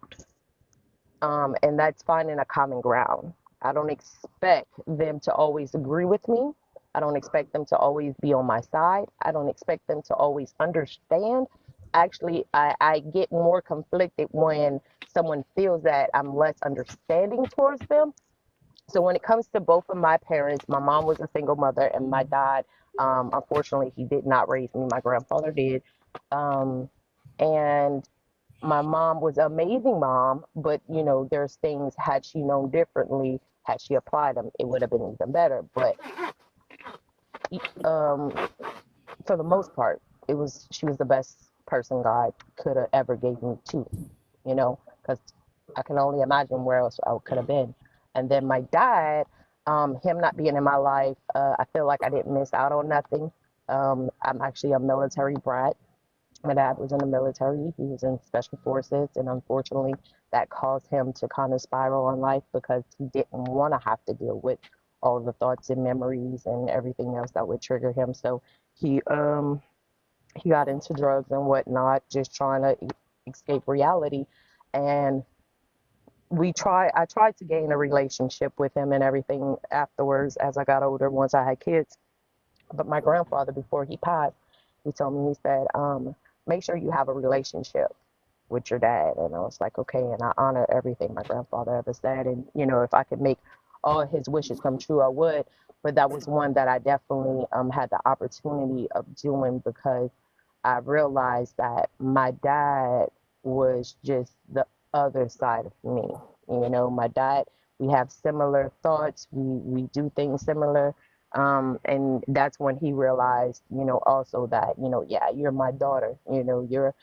And that's finding a common ground. I don't expect them to always agree with me. I don't expect them to always be on my side. I don't expect them to always understand. Actually, I get more conflicted when someone feels that I'm less understanding towards them. So when it comes to both of my parents, my mom was a single mother, and my dad, unfortunately, he did not raise me. My grandfather did. Um, and my mom was an amazing mom, but there's things, had she known differently, had she applied them, it would have been even better. But um, for the most part, she was the best person God could have ever gave me to, because I can only imagine where else I could have been. And then my dad, him not being in my life, I feel like I didn't miss out on nothing. I'm actually a military brat. My dad was in the military. He was in special forces, and unfortunately, that caused him to kind of spiral in life because he didn't want to have to deal with all the thoughts and memories and everything else that would trigger him. So he got into drugs and whatnot, just trying to escape reality. And I tried to gain a relationship with him and everything afterwards as I got older, once I had kids. But my grandfather, before he passed, he told me, he said, make sure you have a relationship with your dad. And I was like, okay. And I honor everything my grandfather ever said. And, if I could make all his wishes come true, I would. But that was one that I definitely had the opportunity of doing because I realized that my dad was just the other side of me. You know, my dad, we have similar thoughts, we do things similar. And that's when he realized, you know, also that, you know, yeah, you're my daughter, you know, you're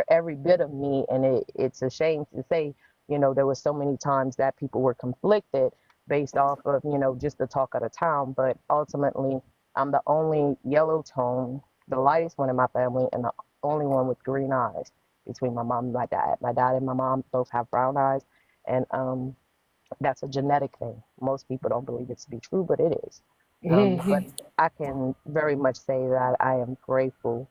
every bit of me. And it's a shame to say, you know, there were so many times that people were conflicted based off of, you know, just the talk of the town. But ultimately, I'm the only yellow tone, the lightest one in my family, and the only one with green eyes between my mom and my dad. My dad and my mom both have brown eyes, and that's a genetic thing. Most people don't believe it to be true, but it is. But I can very much say that I am grateful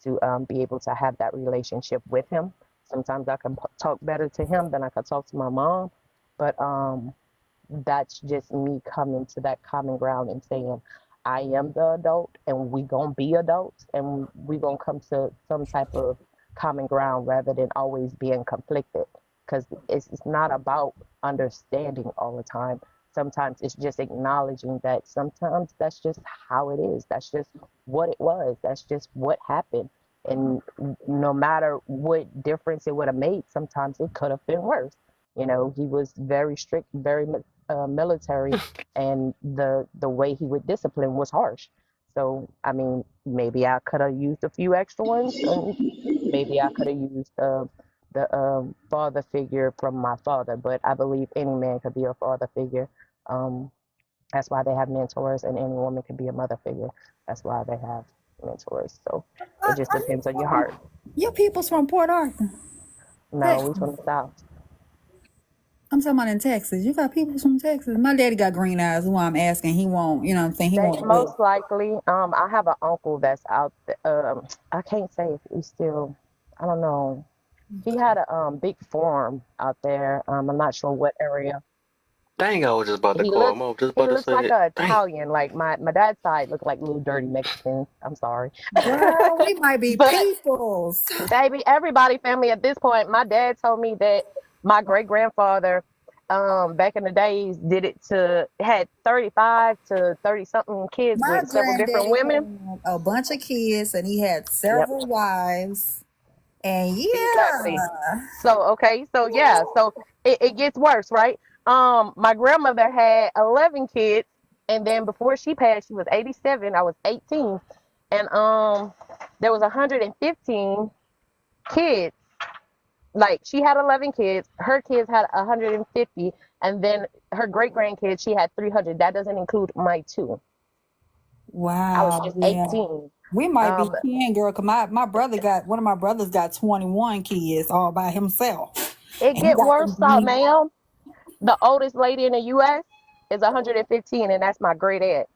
to be able to have that relationship with him. Sometimes I can talk better to him than I could talk to my mom, but that's just me coming to that common ground and saying, I am the adult and we gonna be adults and we gonna come to some type of common ground rather than always being conflicted. Because it's not about understanding all the time. Sometimes it's just acknowledging that sometimes that's just how it is. That's just what it was. That's just what happened. And no matter what difference it would have made, sometimes it could have been worse. You know, he was very strict, very military, and the way he would discipline was harsh. So, I mean, maybe I could have used a few extra ones, and maybe I could have used the father figure from my father. But I believe any man could be a father figure. Um, that's why they have mentors, and any woman can be a mother figure. That's why they have mentors. So it just Are you depends on your from, heart. your people's from Port Arthur, No, we from Texas? the South. I'm talking about in Texas. You got people from Texas. My daddy got green eyes. Who I'm asking, he won't. You know what I'm saying? He They won't do it. most likely. I have an uncle that's out. I can't say if he's still. I don't know. He had a big farm out there. I'm not sure what area. Dang, I was just about to He call him. looks I was just he about to looks say like that. a Dang. Italian. Like my dad's side look like little dirty Mexicans. I'm sorry, Girl, we might be but peoples. baby, everybody family at this point. My dad told me that my great grandfather, back in the days, did it to had 35 to 30 something kids My with several different granddaddy women. had a bunch of kids and he had Yep, several wives. And exactly. yeah, So okay, so yeah, so it gets worse, right? My grandmother had 11 kids, and then before she passed, she was 87. I was 18, and there was 115 kids. Like she had 11 kids, her kids had 150, and then her great grandkids she had 300. That doesn't include my two. I was wow, just yeah. 18. We might be Um, kin, girl, because my brother got, one of my brothers got 21 kids all by himself. it And he get got worse, them out, green. ma'am. The oldest lady in the U.S. is 115, and that's my great aunt.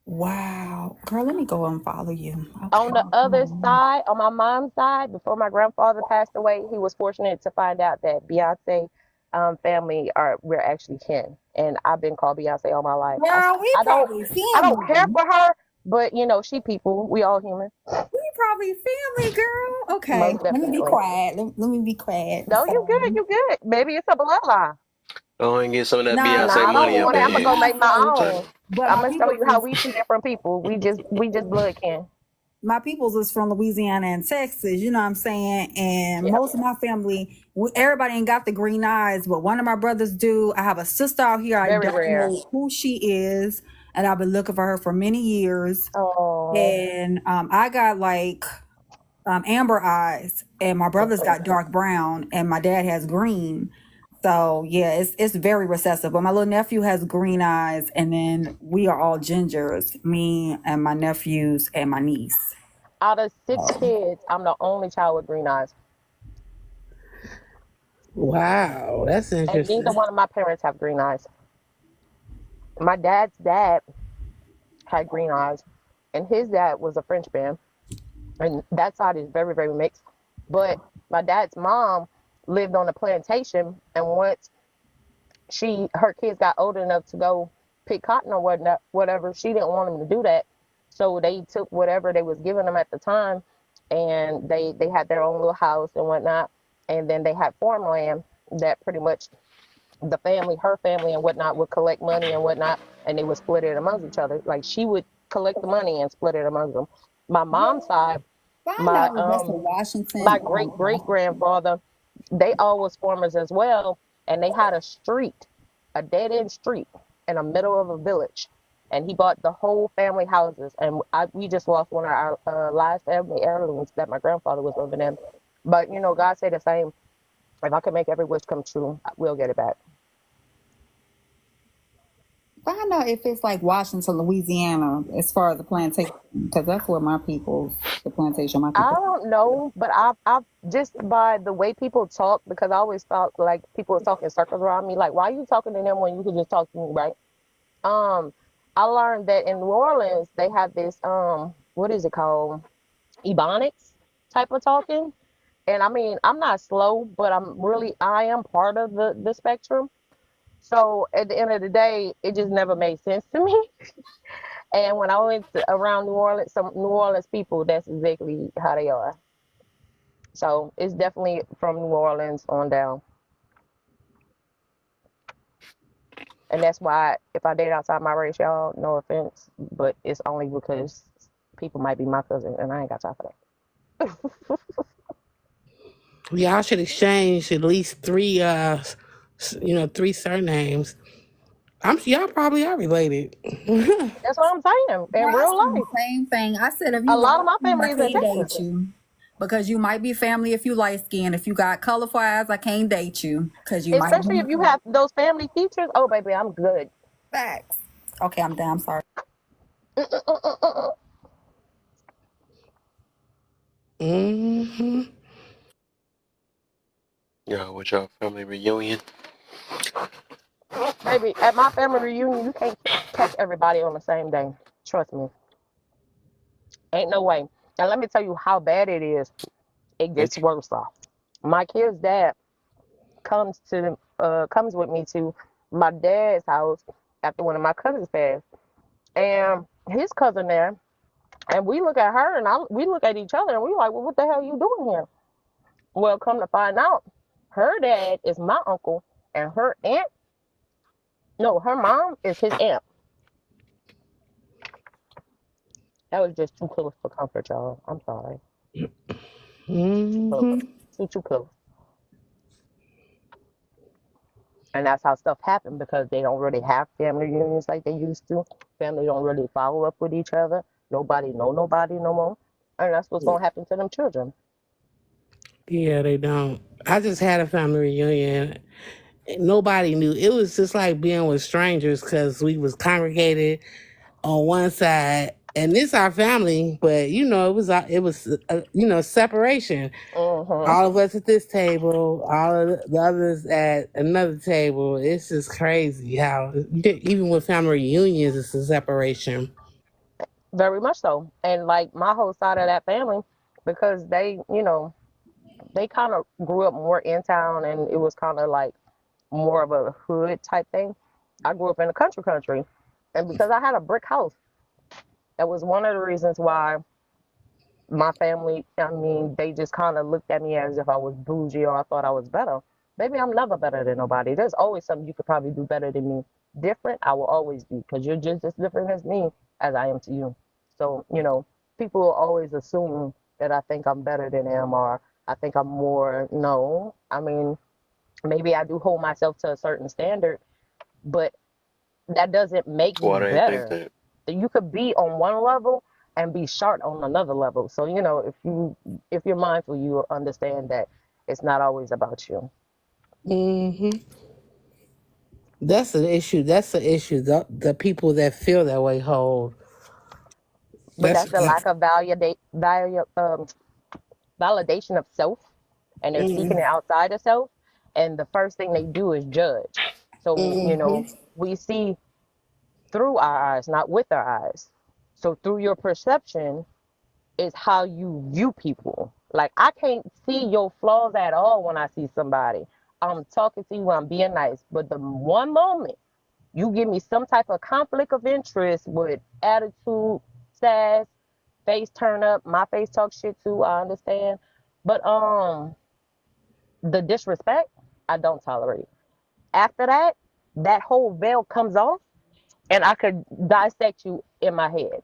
Wow. Girl, let me go and follow you. On Okay. the other side, on my mom's side, before my grandfather passed away, he was fortunate to find out that Beyonce family are we're actually kin, and I've been called Beyonce all my life. Girl, we I don't probably I don't care family. for her, but you know she people. We all human, We probably family, girl. Okay. most Let me be definitely. quiet. Let me be quiet. No, you good, So, you good. Maybe it's a bloodline. Go and get some of that nah, Nah, Beyonce I don't money up want it. in I'm gonna here. go make my Beyonce, own. but I'm gonna show you how we two is different people. We just blood kin. my people's is from Louisiana and Texas, you know what I'm saying? And Yep, most of my family, everybody ain't got the green eyes, but one of my brothers do. I have a sister out here. I very don't rare. know who she is, and I've been looking for her for many years. Oh, And I got like amber eyes, and my brother's okay. got dark brown, and my dad has green. So yeah, it's very recessive. But my little nephew has green eyes, and then we are all gingers, me and my nephews and my niece. Out of six So, kids, I'm the only child with green eyes, Wow, that's and neither interesting. one of my parents have green eyes. My dad's dad had green eyes, and his dad was a Frenchman, and that side is very, very mixed. But my dad's mom lived on a plantation, and once her kids got old enough to go pick cotton or whatever, she didn't want them to do that, so they took whatever they was giving them at the time, and they had their own little house and whatnot, and then they had farmland that pretty much the family, her family and whatnot, would collect money and whatnot, and they would split it amongst each other. Like she would collect the money and split it among them. My mom's side, Find my out if that's a Washington. my great great grandfather, they all was farmers as well, and they had a street, a dead end street in the middle of a village, and he bought the whole family houses, and we just lost one of our last family heirlooms that my grandfather was living in. But you know, God said the same. If I could make every wish come true, we'll get it back. Find out if it's like Washington, Louisiana, as far as the plantation, because that's where the plantation, my I people. don't know, but I just by the way people talk, because I always thought like people were talking circles around me. Like, why are you talking to them when you could just talk to me, right? Um, I learned that in New Orleans they have this what is it called? Ebonics type of talking. And I mean, I'm not slow, but I am part of the spectrum. So at the end of the day, it just never made sense to me. And when I went around New Orleans, some New Orleans people, that's exactly how they are. So it's definitely from New Orleans on down. And that's why if I date outside my race, y'all, no offense, but it's only because people might be my cousin and I ain't got time for that. Y'all should exchange at least three, three surnames. Y'all probably are related. That's what I'm saying in Girl, I real said the life. same thing. I said if A you lot of light my skin, I family is in can't date Texas. you. Because you might be family if you light skin. If you got colorful eyes, I can't date you. Because you might Especially be if you have those family features. Oh, baby, I'm good. facts. Okay, I'm done. I'm sorry. Hmm. Yeah, with y'all family reunion. Baby, at my family reunion, you can't catch everybody on the same day. Trust me. Ain't no way. And let me tell you how bad it is. It gets It, worse off. My kid's dad comes with me to my dad's house after one of my cousins passed. And his cousin there, and we look at her and we look at each other and we like, well, what the hell are you doing here? Well, come to find out, her dad is my uncle, and her aunt, no, her mom is his aunt. That was just too close for comfort, y'all. I'm sorry. Too close. Hmm. Too close. And that's how stuff happened because they don't really have family reunions like they used to. Family don't really follow up with each other. Nobody know nobody no more. And that's what's gonna happen to them children. Yeah, they don't. I just had a family reunion. Nobody knew. It was just like being with strangers because we was congregated on one side, and this our family. But separation. Mm-hmm. All of us at this table, all of the others at another table. It's just crazy how even with family reunions, it's a separation. Very much so. And like my whole side of that family, because they kind of grew up more in town and it was kind of like more of a hood type thing. I grew up in a country. And because I had a brick house, that was one of the reasons why my family, I mean, they just kind of looked at me as if I was bougie or I thought I was better. Maybe I'm never better than nobody. There's always something you could probably do better than me. Different, I will always be because you're just as different as me as I am to you. So, people will always assume that I think I'm better than them or I think I'm more. No, I mean, maybe I do hold myself to a certain standard, but that doesn't make me why they think better. that? You could be on one level and be sharp on another level. So if you're mindful, you will understand that it's not always about you. Hmm. That's an issue. That's the issue. The people that feel that way hold. But That's that's the lack of validation of self, and they're seeking it mm-hmm. outside of self. And the first thing they do is judge. So we see through our eyes, not with our eyes. So through your perception, is how you view people. Like I can't see your flaws at all when I see somebody. I'm talking to you, I'm being nice. But the one moment you give me some type of conflict of interest with attitude, sass, face turn up, my face talk shit too, I understand. But the disrespect, I don't tolerate. after that, that whole veil comes off, and I could dissect you in my head.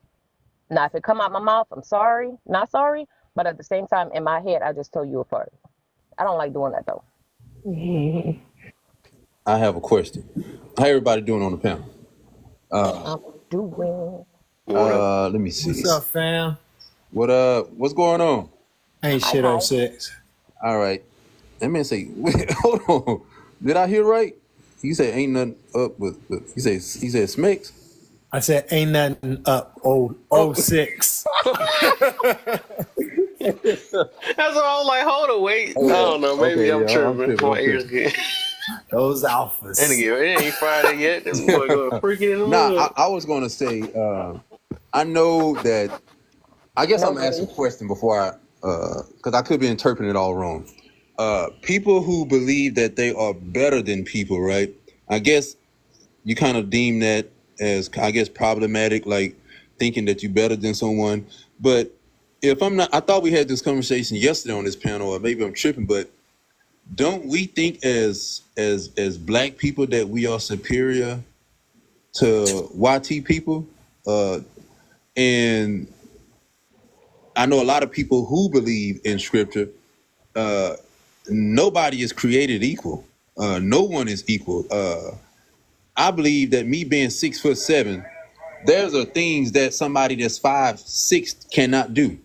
Now, if it come out my mouth, I'm sorry, not sorry, but at the same time, in my head, I just tell you apart. I don't like doing that though. I have a question. How everybody doing on the panel? I'm doing. What up? Let me see. What's up, fam? What's going on? Ain't Hi, shit hi. 06. All right. That man say, wait, hold on. Did I hear right? You say ain't nothing up with he said Smicks? I said ain't nothing up Oh, 06. That's what I was like, hold on, wait. I don't know, maybe okay, I'm yeah, I'm tripping. tripping. My ears get. Those And alphas. again, it ain't Friday yet. This boy going freaking in the Nah, mud. I was gonna say, I know that I guess No I'm gonna ask a grief. question before I because I could be interpreting it all wrong. People who believe that they are better than people, right? I guess you kind of deem that as, I guess, problematic, like thinking that you're better than someone. But if I'm not, I thought we had this conversation yesterday on this panel, or maybe I'm tripping, but don't we think as black people that we are superior to YT people? And I know a lot of people who believe in scripture. Nobody is created equal. No one is equal. I believe that me being 6'7", there's are things that somebody that's 5'6" cannot do.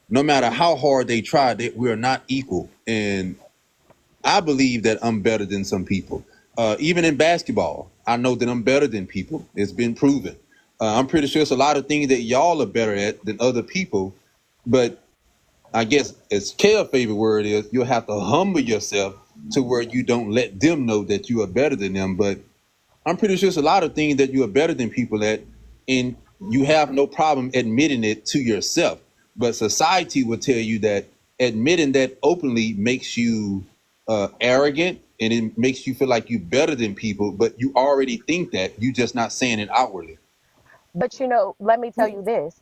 No matter how hard they try, that we are not equal. And I believe that I'm better than some people. Even in basketball, I know that I'm better than people. It's been proven. I'm pretty sure it's a lot of things that y'all are better at than other people. But I guess as Kale's favorite word is, you'll have to humble yourself to where you don't let them know that you are better than them. But I'm pretty sure it's a lot of things that you are better than people at, and you have no problem admitting it to yourself. But society will tell you that admitting that openly makes you arrogant, and it makes you feel like you're better than people, but you already think that, you just not saying it outwardly. But let me tell you this.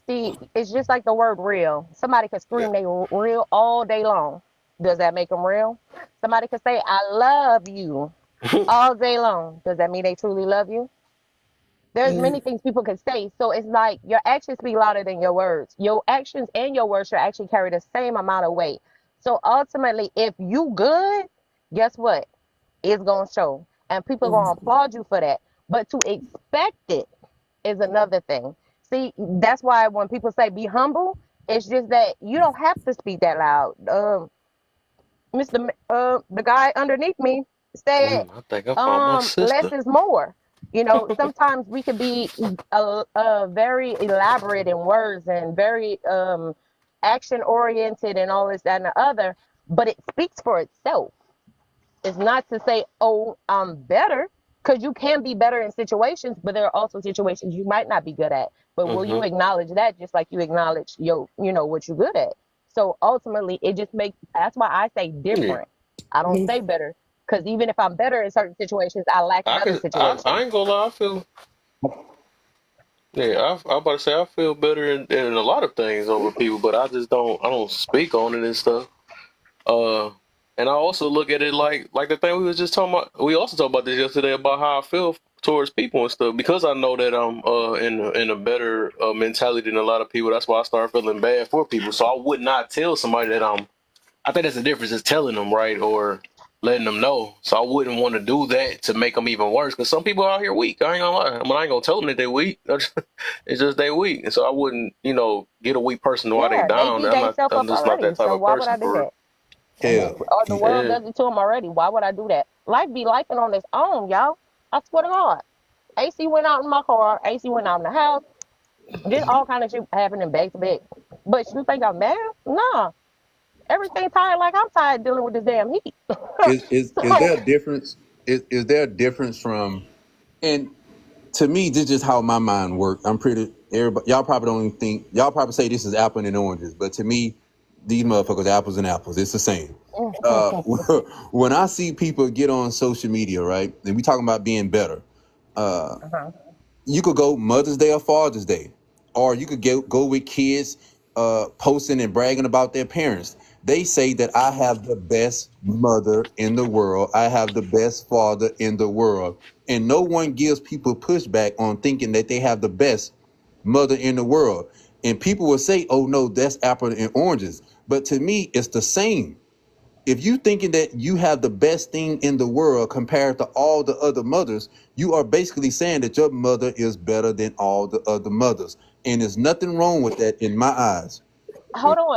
See, it's just like the word real. Somebody can scream they real all day long. Does that make them real? Somebody can say, I love you all day long. Does that mean they truly love you? There's many things people can say. So it's like your actions speak louder than your words. Your actions and your words should actually carry the same amount of weight. So ultimately, if you good, guess what? It's gonna show. And people gonna applaud you for that. But to expect it is another thing. See, that's why when people say be humble, it's just that you don't have to speak that loud. The guy underneath me said, I think I found my less sister. is more. Sometimes we could be very elaborate in words and very action oriented and all this, that, and the other, but it speaks for itself. It's not to say, oh, I'm better, because you can be better in situations, but there are also situations you might not be good at. But will you Mm-hmm. acknowledge that just like you acknowledge what you're good at? So ultimately, it just makes, that's why I say Yeah. different. I don't say better, because even if I'm better in certain situations, I lack in other I situations. ain't gonna lie, I feel yeah, I about to say I feel better in a lot of things over people, but I don't speak on it and stuff. Uh, and I also look at it like the thing we was just talking about. We also talked about this yesterday about how I feel towards people and stuff because I know that I'm in a better mentality than a lot of people. That's why I start feeling bad for people. So I would not tell somebody that I'm. I think that's the difference is telling them right or letting them know. So I wouldn't want to do that to make them even worse because some people out here weak. I ain't gonna lie. I mean, I ain't gonna tell them that they're weak. It's just they weak, and so I wouldn't get a weak person while they Yeah, they down. beat themselves I'm up just not already. that type So of why would person I do for that? Hell, Or the real. world Yeah. does it to them already. Why would I do that? Life be lifing on its own, y'all. I swear to God. AC went out in my car. AC went out in the house. Just all kind of shit happening back to back. But you think I'm mad? Nah. Everything tired like I'm tired dealing with this damn heat. is So there a difference? Is there a difference from, and to me, this is just how my mind works. I'm pretty, everybody, y'all probably don't even think, y'all probably say this is apple and oranges, but to me, these motherfuckers apples and apples. It's the same. Uh, when I see people get on social media, right, and we talking about being better, uh-huh. you could go Mother's Day or Father's Day, or you could go with kids posting and bragging about their parents. They say that I have the best mother in the world. I have the best father in the world. And no one gives people pushback on thinking that they have the best mother in the world. And people will say, oh no, that's apple and oranges. But to me, it's the same. If you thinking that you have the best thing in the world compared to all the other mothers, you are basically saying that your mother is better than all the other mothers. And there's nothing wrong with that in my eyes. Hold on.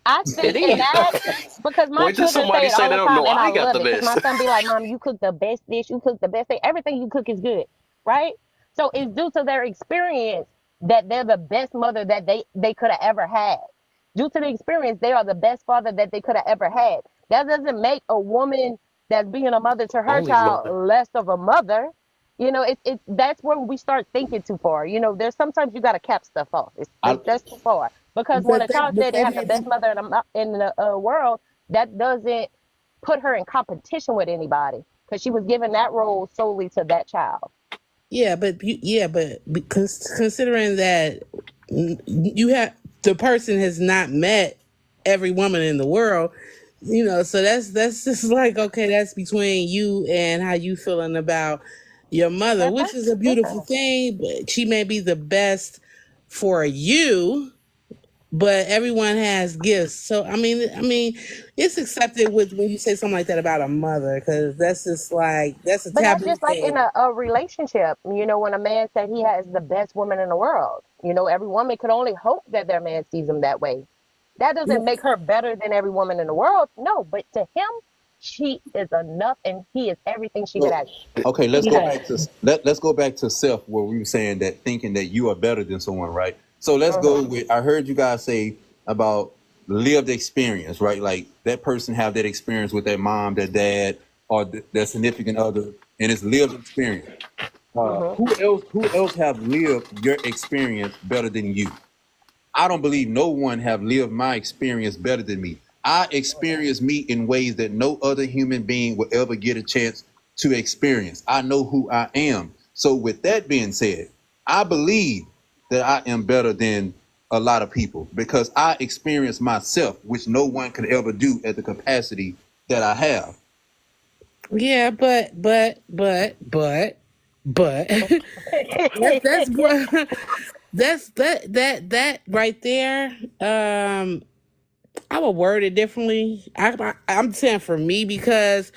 I It think in is. that, because my Wait till children say somebody it say all they the don't time, know and I I got love the it because my best. son be like, "Mom, you cook the best dish. You cook the best thing. Everything you cook is good, right?" So it's due to their experience that they're the best mother that they could have ever had. Due to the experience, they are the best father that they could have ever had. That doesn't make a woman that's being a mother to her Only child mother. less of a mother. It's that's when we start thinking too far. There's sometimes you got to cap stuff off. I, That's too far. Because when But a child but said they have the best mother in the world, that doesn't put her in competition with anybody because she was given that role solely to that child. but considering that you have the person has not met every woman in the world, so that's just like, okay, that's between you and how you feeling about your mother, Yeah, which that's is a beautiful different. thing. But she may be the best for you, but everyone has gifts. So I mean, it's accepted with when you say something like that about a mother, because that's just like that's a But that's taboo just like in thing. a relationship, when a man said he has the best woman in the world, every woman could only hope that their man sees them that way. That doesn't make her better than every woman in the world. No, but to him, she is enough and he is everything she could so, ask. okay, let's go Yeah. back to let's go back to self where we were saying that thinking that you are better than someone, right? So let's Hmm. go with I heard you guys say about lived experience, right? Like that person have that experience with their mom, their dad, or their significant other, and it's lived experience. Hmm. Who else have lived your experience better than you? I don't believe no one have lived my experience better than me. I experience me in ways that no other human being will ever get a chance to experience. I know who I am. So with that being said, I believe that I am better than a lot of people because I experience myself, which no one could ever do at the capacity that I have. Yeah, but that's what that's that right there. I would word it differently. I'm saying for me, because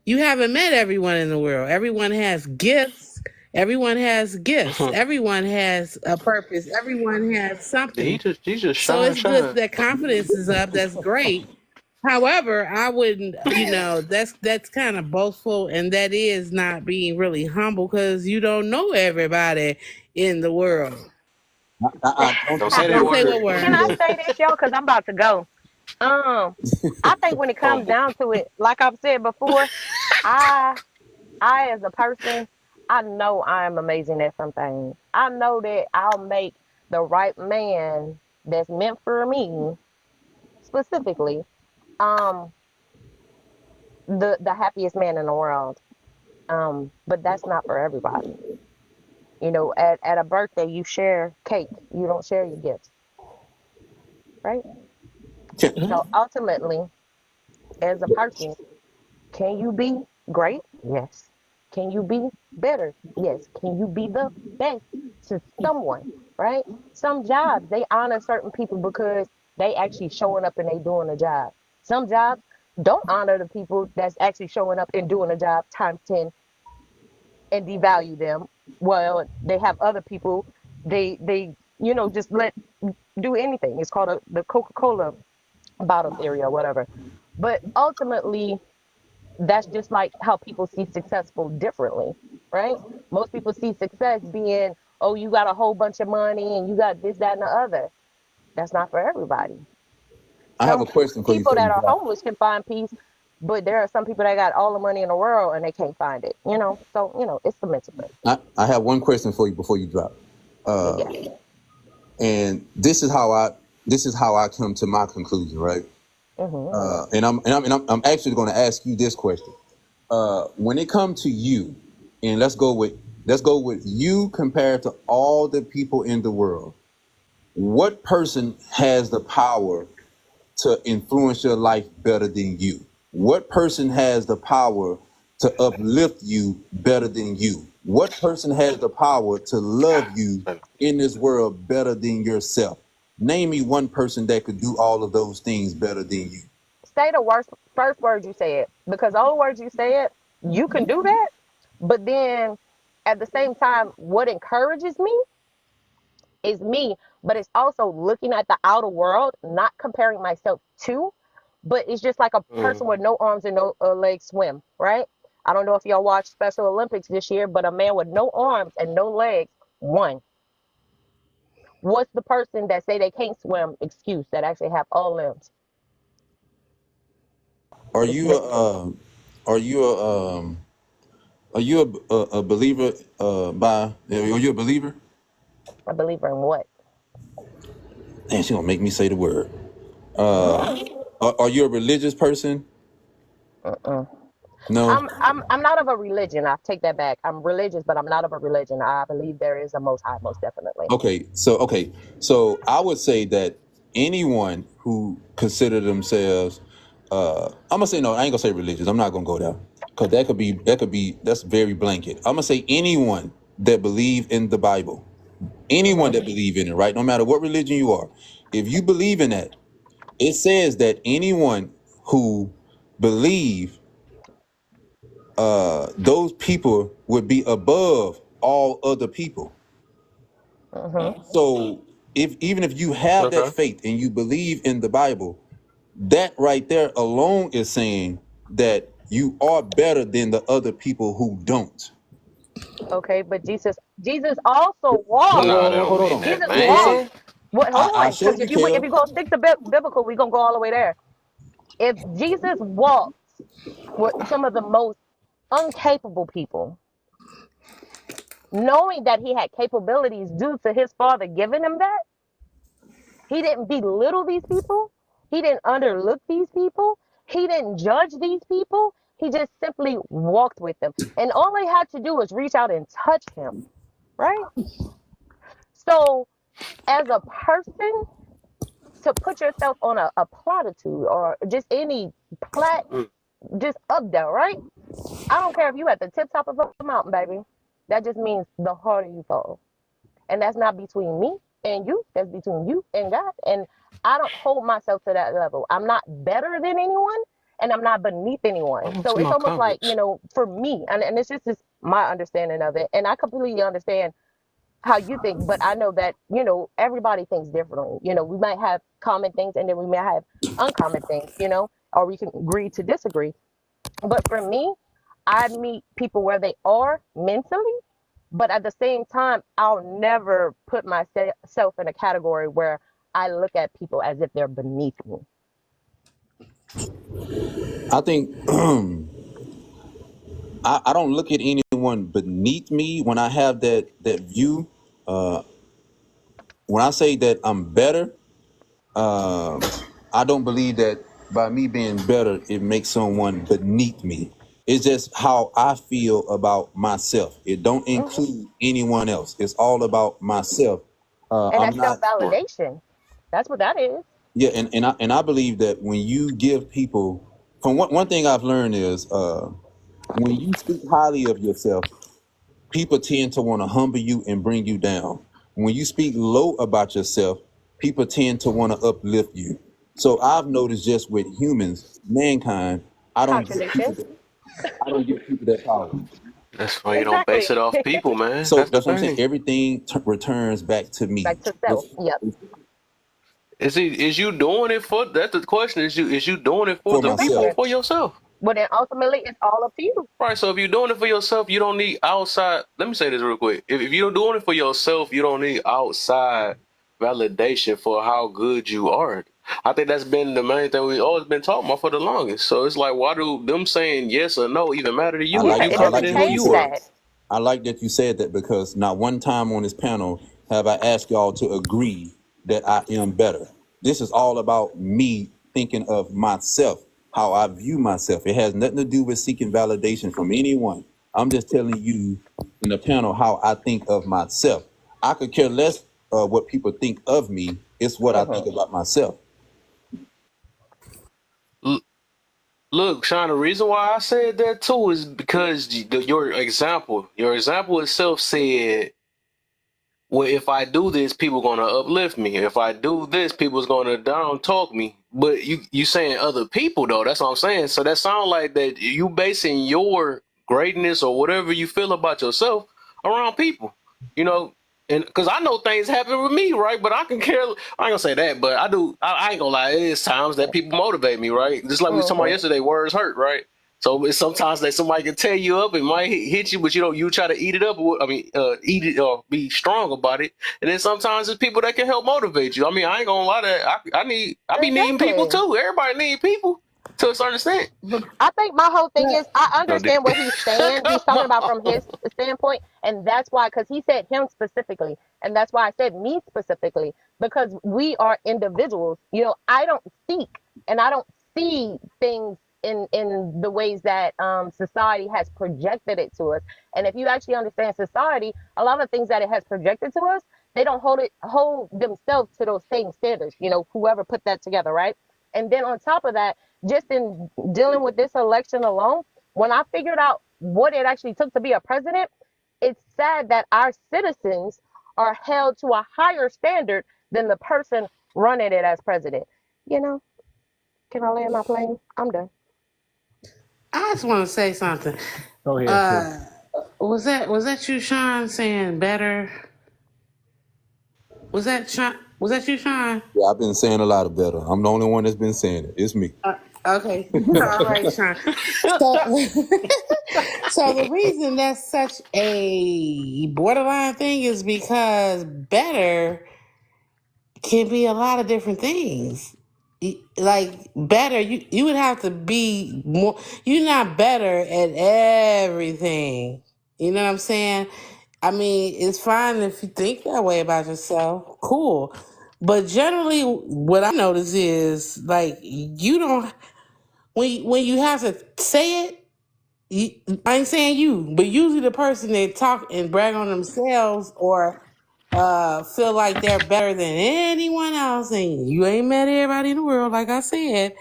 you haven't met everyone in the world. Everyone has gifts. Everyone has gifts. Everyone has a purpose. Everyone has he something. just So shine, it's good shine. that confidence is up. That's great. However, I wouldn't, that's kind of boastful, and that is not being really humble, because you don't know everybody in the world. Don't Don't say say that that Don't word. say what word. Can word. I say this, y'all? Because I'm about to go. Um, I think when it comes Humble. down to it, like I've said before, I I as a person, I know I am amazing at some things. I know that I'll make the right man that's meant for me specifically, um, the happiest man in the world. But that's not for everybody. At a birthday you share cake, you don't share your gifts, right? So ultimately, as a person, can you be great? Yes. Can you be better? Yes. Can you be the best to someone? Right? Some jobs they honor certain people because they actually showing up and they doing a job. Some jobs don't honor the people that's actually showing up and doing a job times 10 and devalue them. Well, they have other people they just let do anything. It's called the Coca-Cola bottle theory or whatever. But ultimately, that's just like how people see successful differently, right? Most people see success being, oh, you got a whole bunch of money and you got this, that, and the other. That's not for everybody. I have Some a question for you people before you that are drop. homeless can find peace, but there are some people that got all the money in the world and they can't find it. So it's the mental thing. I have one question for you before you drop. Yeah. And this is how I come to my conclusion, right? Hmm. And I'm actually going to ask you this question. When it comes to you, and let's go with you compared to all the people in the world. What person has the power to influence your life better than you? What person has the power to uplift you better than you? What person has the power to love you in this world better than yourself? Name me one person that could do all of those things better than you. Say the first word you said, because all the words you said, you can do that. But then at the same time, what encourages me is me, but it's also looking at the outer world, not comparing myself to, but it's just like a person with no arms and no legs swim, right? I don't know if y'all watched Special Olympics this year, but a man with no arms and no legs won. What's the person that say they can't swim excuse that actually have all limbs? Are It's you me, are you are you a believer are you a believer? a believer in what? And she gonna make me say the word. Are you a religious person? Mm-mm. No. I'm not of a religion. I take that back. I'm religious, but I'm not of a religion. I believe there is a most high, most definitely. Okay, so I would say that anyone who consider themselves, I'm gonna say no, I ain't gonna say religious. I'm not gonna go there because that's very blanket. I'm gonna say anyone that believe in the Bible, anyone Mm-hmm. that believe in it, right? No matter what religion you are, if you believe in that, it says that anyone who believe, those people would be above all other people. Mm-hmm. So if even if you have that Okay. faith and you believe in the Bible, that right there alone is saying that you are better than the other people who don't. Okay, but Jesus also walked. Nah, that don't Hold mean on. that, Jesus What did it say? walked. man. What? Hold I on, because showed you, if Kale. you gonna stick to biblical, we gonna go all the way there. If Jesus walked with some of the most incapable people, knowing that he had capabilities due to his father giving him that, he didn't belittle these people. He didn't underlook these people. He didn't judge these people. He just simply walked with them. And all they had to do was reach out and touch him, right? So, as a person, to put yourself on a platitude or just any plat, Mm. just up there, right? I don't care if you at the tip top of a mountain, baby. That just means the harder you fall. And that's not between me and you. That's between you and God. And I don't hold myself to that level. I'm not better than anyone and I'm not beneath anyone. What's So in it's my almost like, comments? for me, and it's just my understanding of it. And I completely understand how you think, but I know that, everybody thinks differently. We might have common things and then we may have uncommon things, or we can agree to disagree. But for me, I meet people where they are mentally, but at the same time, I'll never put myself in a category where I look at people as if they're beneath me. I think I don't look at anyone beneath me when I have that view. When I say that I'm better, I don't believe that by me being better, it makes someone beneath me. It's just how I feel about myself. It don't Hmm. include anyone else. It's all about myself. And I'm that's self not. validation. That's what that is. Yeah, and I believe that when you give people, from one thing I've learned is, when you speak highly of yourself, people tend to want to humble you and bring you down. When you speak low about yourself, people tend to want to uplift you. So I've noticed just with humans, mankind, I don't give people Contradiction. that, I don't give people that power. That's why you don't base Exactly. it off people, man. So That's the that's what I'm saying. thing. Everything returns back to me. Back to self. Yep. Is you doing it for? That's the question. Is you doing it for For the people myself. or Exactly. for yourself? But then ultimately, it's all up to you. Right. So if you're doing it for yourself, you don't need outside. Let me say this real quick. If you're doing it for yourself, you don't need outside validation for how good you are. I think that's been the main thing we always been talking about for the longest. So it's like, why do them saying yes or no even matter to I you if Yeah, like you it I doesn't like confident that who you change you said are? that. I like that you said that because not one time on this panel have I asked y'all to agree that I am better. This is all about me thinking of myself, how I view myself. It has nothing to do with seeking validation from anyone. I'm just telling you in the panel how I think of myself. I could care less what people think of me. It's what I think Hmm. about myself. Look, Sean, the reason why I said that too is because your example itself said, well, if I do this, people gonna uplift me. If I do this, people's gonna down talk me. But you saying other people though. That's what I'm saying. So that sounds like that you basing your greatness or whatever you feel about yourself around people. You know, and because I know things happen with me, right? But I can care. I ain't gonna say that, but I do. I ain't gonna lie. It's times that people motivate me, right? Just like we was talking about Mm-hmm. yesterday. Words hurt, right? So it's sometimes that somebody can tear you up and might hit you, but you try to eat it up. Eat it or be strong about it. And then sometimes it's people that can help motivate you. I mean, I ain't gonna lie that I be needing people Exactly. too. Everybody need people to a certain extent. But, I think my whole thing is I No, understand what he's saying. He's come talking about from on. his standpoint, and that's why, because he said him specifically, and that's why I said me specifically, because we are individuals. You know, I don't seek and I don't see things in the ways that society has projected it to us. And if you actually understand society, a lot of things that it has projected to us, they don't hold themselves to those same standards. You know, whoever put that together, right? And then on top of that, just in dealing with this election alone, when I figured out what it actually took to be a president, it's sad that our citizens are held to a higher standard than the person running it as president. You know, can I land my plane? I'm done. I just want to say something. Go ahead, sis. Uh, was that you, Sean, saying better? Was that Sean? Was that you, Sean? Yeah, I've been saying a lot of better. I'm the only one that's been saying it. It's me. Okay, all right, Sean. So, so the reason that's such a borderline thing is because better can be a lot of different things. Like better, you would have to be more. You're not better at everything. You know what I'm saying? I mean, it's fine if you think that way about yourself. Cool. But generally, what I notice is like you don't when you have to say it. I ain't saying you, but usually the person that talk and brag on themselves or feel like they're better than anyone else, and you ain't met everybody in the world, like I said,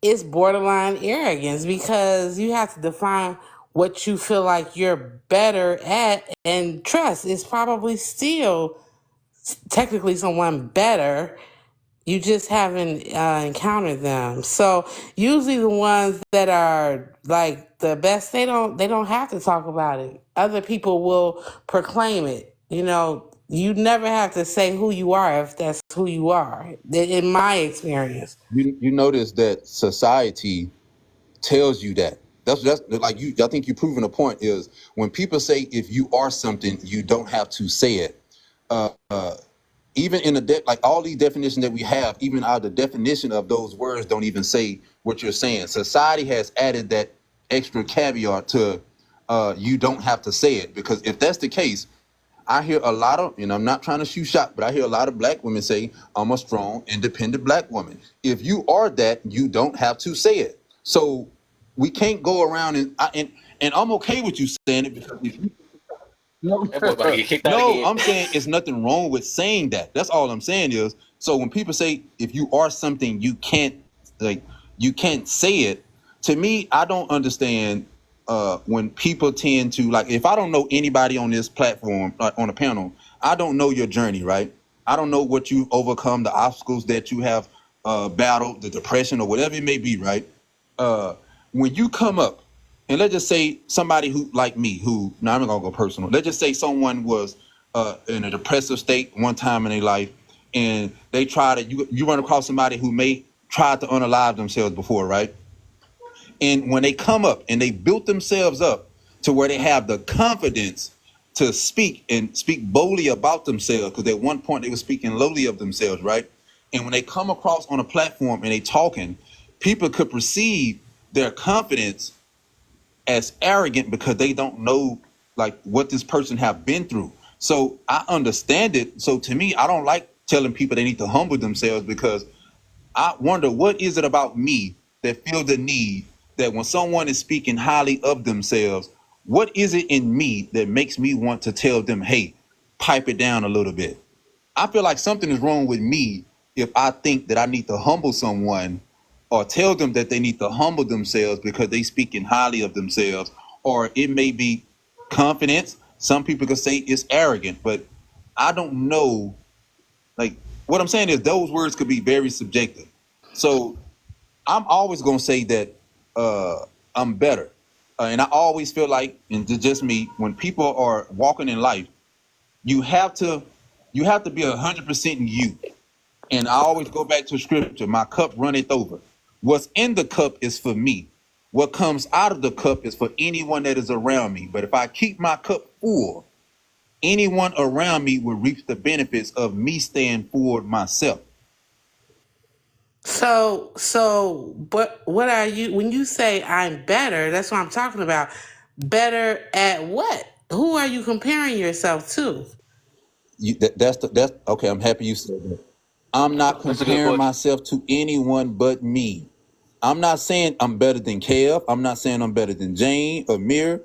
it's borderline arrogance because you have to define what you feel like you're better at, and trust is probably still technically someone better. You just haven't encountered them. So usually the ones that are like the best, they don't have to talk about it. Other people will proclaim it. You know, you never have to say who you are if that's who you are. In my experience. You notice that society tells you that. That's like you. I think you're proving a point is when people say if you are something, you don't have to say it. Even in like all these definitions that we have, even out the definition of those words don't even say what you're saying. Society has added that extra caveat to you don't have to say it, because if that's the case, I hear a lot of, I'm not trying to shoot shot, but I hear a lot of black women say, I'm a strong, independent black woman. If you are that, you don't have to say it. So we can't go around and I'm okay with you saying it, because if you That boy about to get kicked out no, again. I'm saying it's nothing wrong with saying that. That's all I'm saying is, so when people say if you are something, like you can't say it. To me, I don't understand when people tend to, like, if I don't know anybody on this platform, like on a panel, I don't know your journey, right? I don't know what you overcome, the obstacles that you have battled, the depression or whatever it may be, right? When you come up, and let's just say somebody who like me, who, no, I'm not gonna go personal. Let's just say someone was in a depressive state one time in their life, and they try to, you run across somebody who may try to unalive themselves before, right? And when they come up and they built themselves up to where they have the confidence to speak and speak boldly about themselves, because at one point they were speaking lowly of themselves, right? And when they come across on a platform and they talking, people could perceive their confidence as arrogant because they don't know like what this person have been through. So I understand it. So to me, I don't like telling people they need to humble themselves, because I wonder what is it about me that feel the need that when someone is speaking highly of themselves, what is it in me that makes me want to tell them, hey, pipe it down a little bit? I feel like something is wrong with me if I think that I need to humble someone or tell them that they need to humble themselves because they speaking highly of themselves, or it may be confidence. Some people could say it's arrogant, but I don't know. Like, what I'm saying is those words could be very subjective. So I'm always gonna say that I'm better, and I always feel like, and just me, when people are walking in life, you have to be 100% you. And I always go back to scripture: "My cup runneth over." What's in the cup is for me. What comes out of the cup is for anyone that is around me. But if I keep my cup full, anyone around me will reap the benefits of me staying full myself. But what are you, when you say I'm better, that's what I'm talking about. Better at what? Who are you comparing yourself to? That's okay. I'm happy you said that. I'm not That's a good comparing question. myself to anyone but me. I'm not saying I'm better than Kev. I'm not saying I'm better than Jane or Mir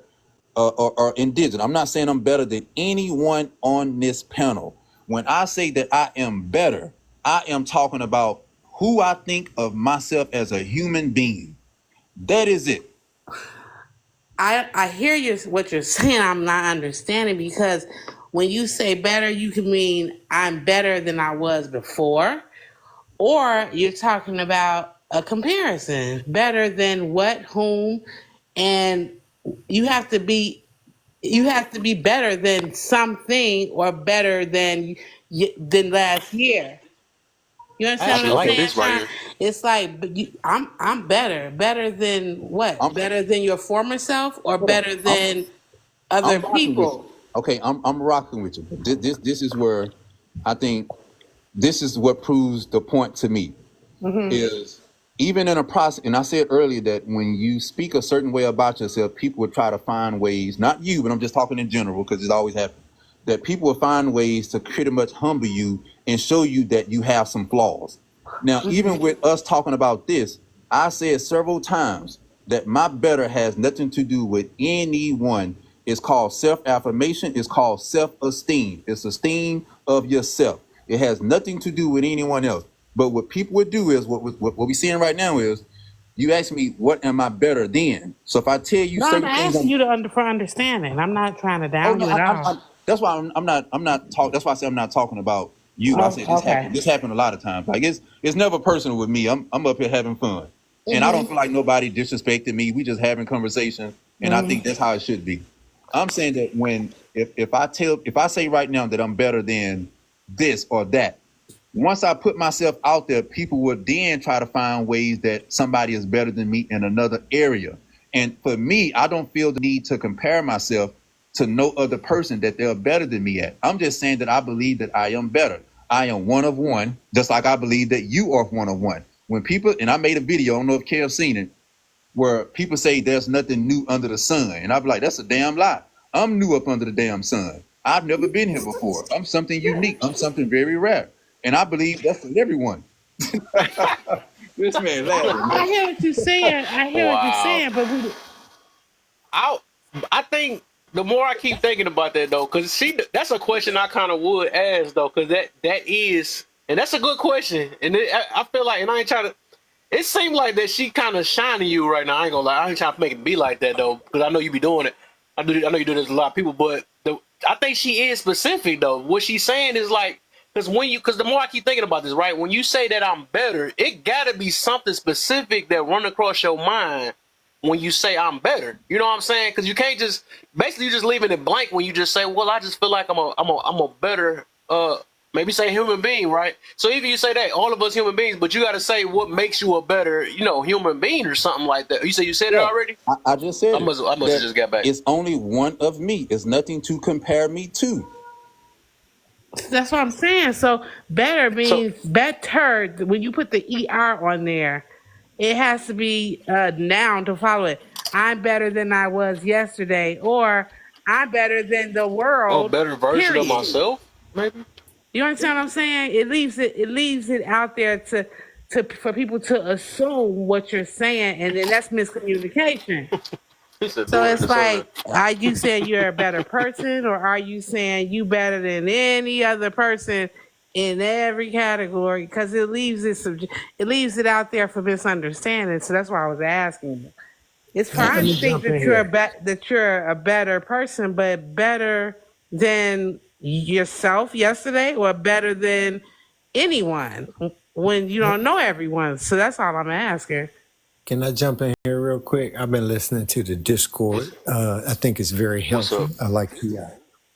or Indigenous. I'm not saying I'm better than anyone on this panel. When I say that I am better, I am talking about who I think of myself as a human being. That is it. I hear you, what you're saying. I'm not understanding, because when you say better, you can mean I'm better than I was before, or you're talking about a comparison. Better than what, whom, and you have to be better than something, or better than last year. You I understand actually what I'm like Okay. saying, this right Sean? here. It's like, I'm better than what? I'm Better than your former self, or hold on. better than other I'm rocking with you. people? Okay, I'm rocking with you. This is where I think this is what proves the point to me. Is even in a process, and I said earlier that when you speak a certain way about yourself, people would try to find ways, not you, but I'm just talking in general because it always happens, that people will find ways to pretty much humble you and show you that you have some flaws. Now, even with us talking about this, I said several times that my better has nothing to do with anyone. It's called self-affirmation. It's called self-esteem. It's esteem of yourself. It has nothing to do with anyone else. But what people would do is what we're seeing right now is you ask me, what am I better than? So if I tell you No, I'm certain things, asking you for understanding. I'm not trying to oh down no, you at all. that's why I'm not talking. That's why I say I'm not talking about you. I say Oh, this okay. happened. This happened a lot of times. Like it's never personal with me. I'm up here having fun, and I don't feel like nobody disrespected me. We just having conversation, and I think that's how it should be. I'm saying that when if I say right now that I'm better than this or that, once I put myself out there, people would then try to find ways that somebody is better than me in another area. And for me, I don't feel the need to compare myself to no other person that they're better than me at. I'm just saying that I believe that I am better. I am one of one, just like I believe that you are one of one. When people, and I made a video, I don't know if Kev seen it, where people say there's nothing new under the sun. And I'd be like, that's a damn lie. I'm new up under the damn sun. I've never been here before. I'm something unique. I'm something very rare. And I believe that's for everyone. This man laughing, I man. hear what you're saying. Wow. But I I think the more I keep thinking about that though, because see, that's a question I kind of would ask though, because that is, and that's a good question, and I feel like, and I ain't trying to. It seemed like that she kind of shining you right now. I ain't gonna lie. I ain't trying to make it be like that though, because I know you be doing it. I know you do this with a lot of people, but I think she is specific though. What she's saying is like, because the more I keep thinking about this, right? When you say that I'm better, it gotta be something specific that run across your mind when you say I'm better. You know what I'm saying? Because you can't just basically you just leaving it blank when you just say, well, I just feel like I'm a better maybe say human being, right? So even you say that all of us human beings, but you got to say what makes you a better, human being or something like that. You said it Yeah, already. I just said it. I must have That just got back. it's only one of me. It's nothing to compare me to. that's what I'm saying. So better So means better. When you put the ER on there, it has to be a noun to follow it. I'm better than I was yesterday, or I'm better than the a world. better version of Period. myself, maybe. You understand what I'm saying? It leaves it out there for people to assume what you're saying, and then that's miscommunication. He said, So "Do it in it's the sun." like, are you saying you're a better person, or are you saying you better than any other person in every category because it leaves it out there for misunderstanding. So that's why I was asking you. It's Let fine to me think jump in that here. you're a better person, but better than yourself yesterday or better than anyone when you don't know everyone. So that's all I'm asking. Can I jump in here real quick? I've been listening to the Discord. I think it's very What's healthy. up? I like the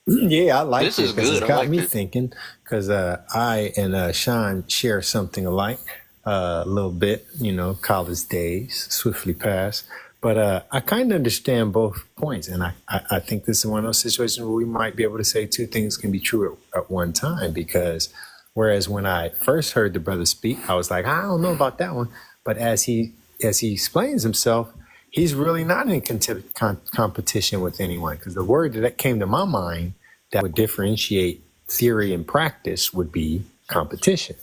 yeah, I This liked it is because it's good. I got liked me it. thinking. Because I and Sean share something alike a little bit. You know, college days swiftly pass. But I kind of understand both points, and I think this is one of those situations where we might be able to say two things can be true at one time. Because whereas when I first heard the brother speak, I was like, I don't know about that one. But as he explains himself, he's really not in competition with anyone. Because the word that came to my mind that would differentiate theory and practice would be competition.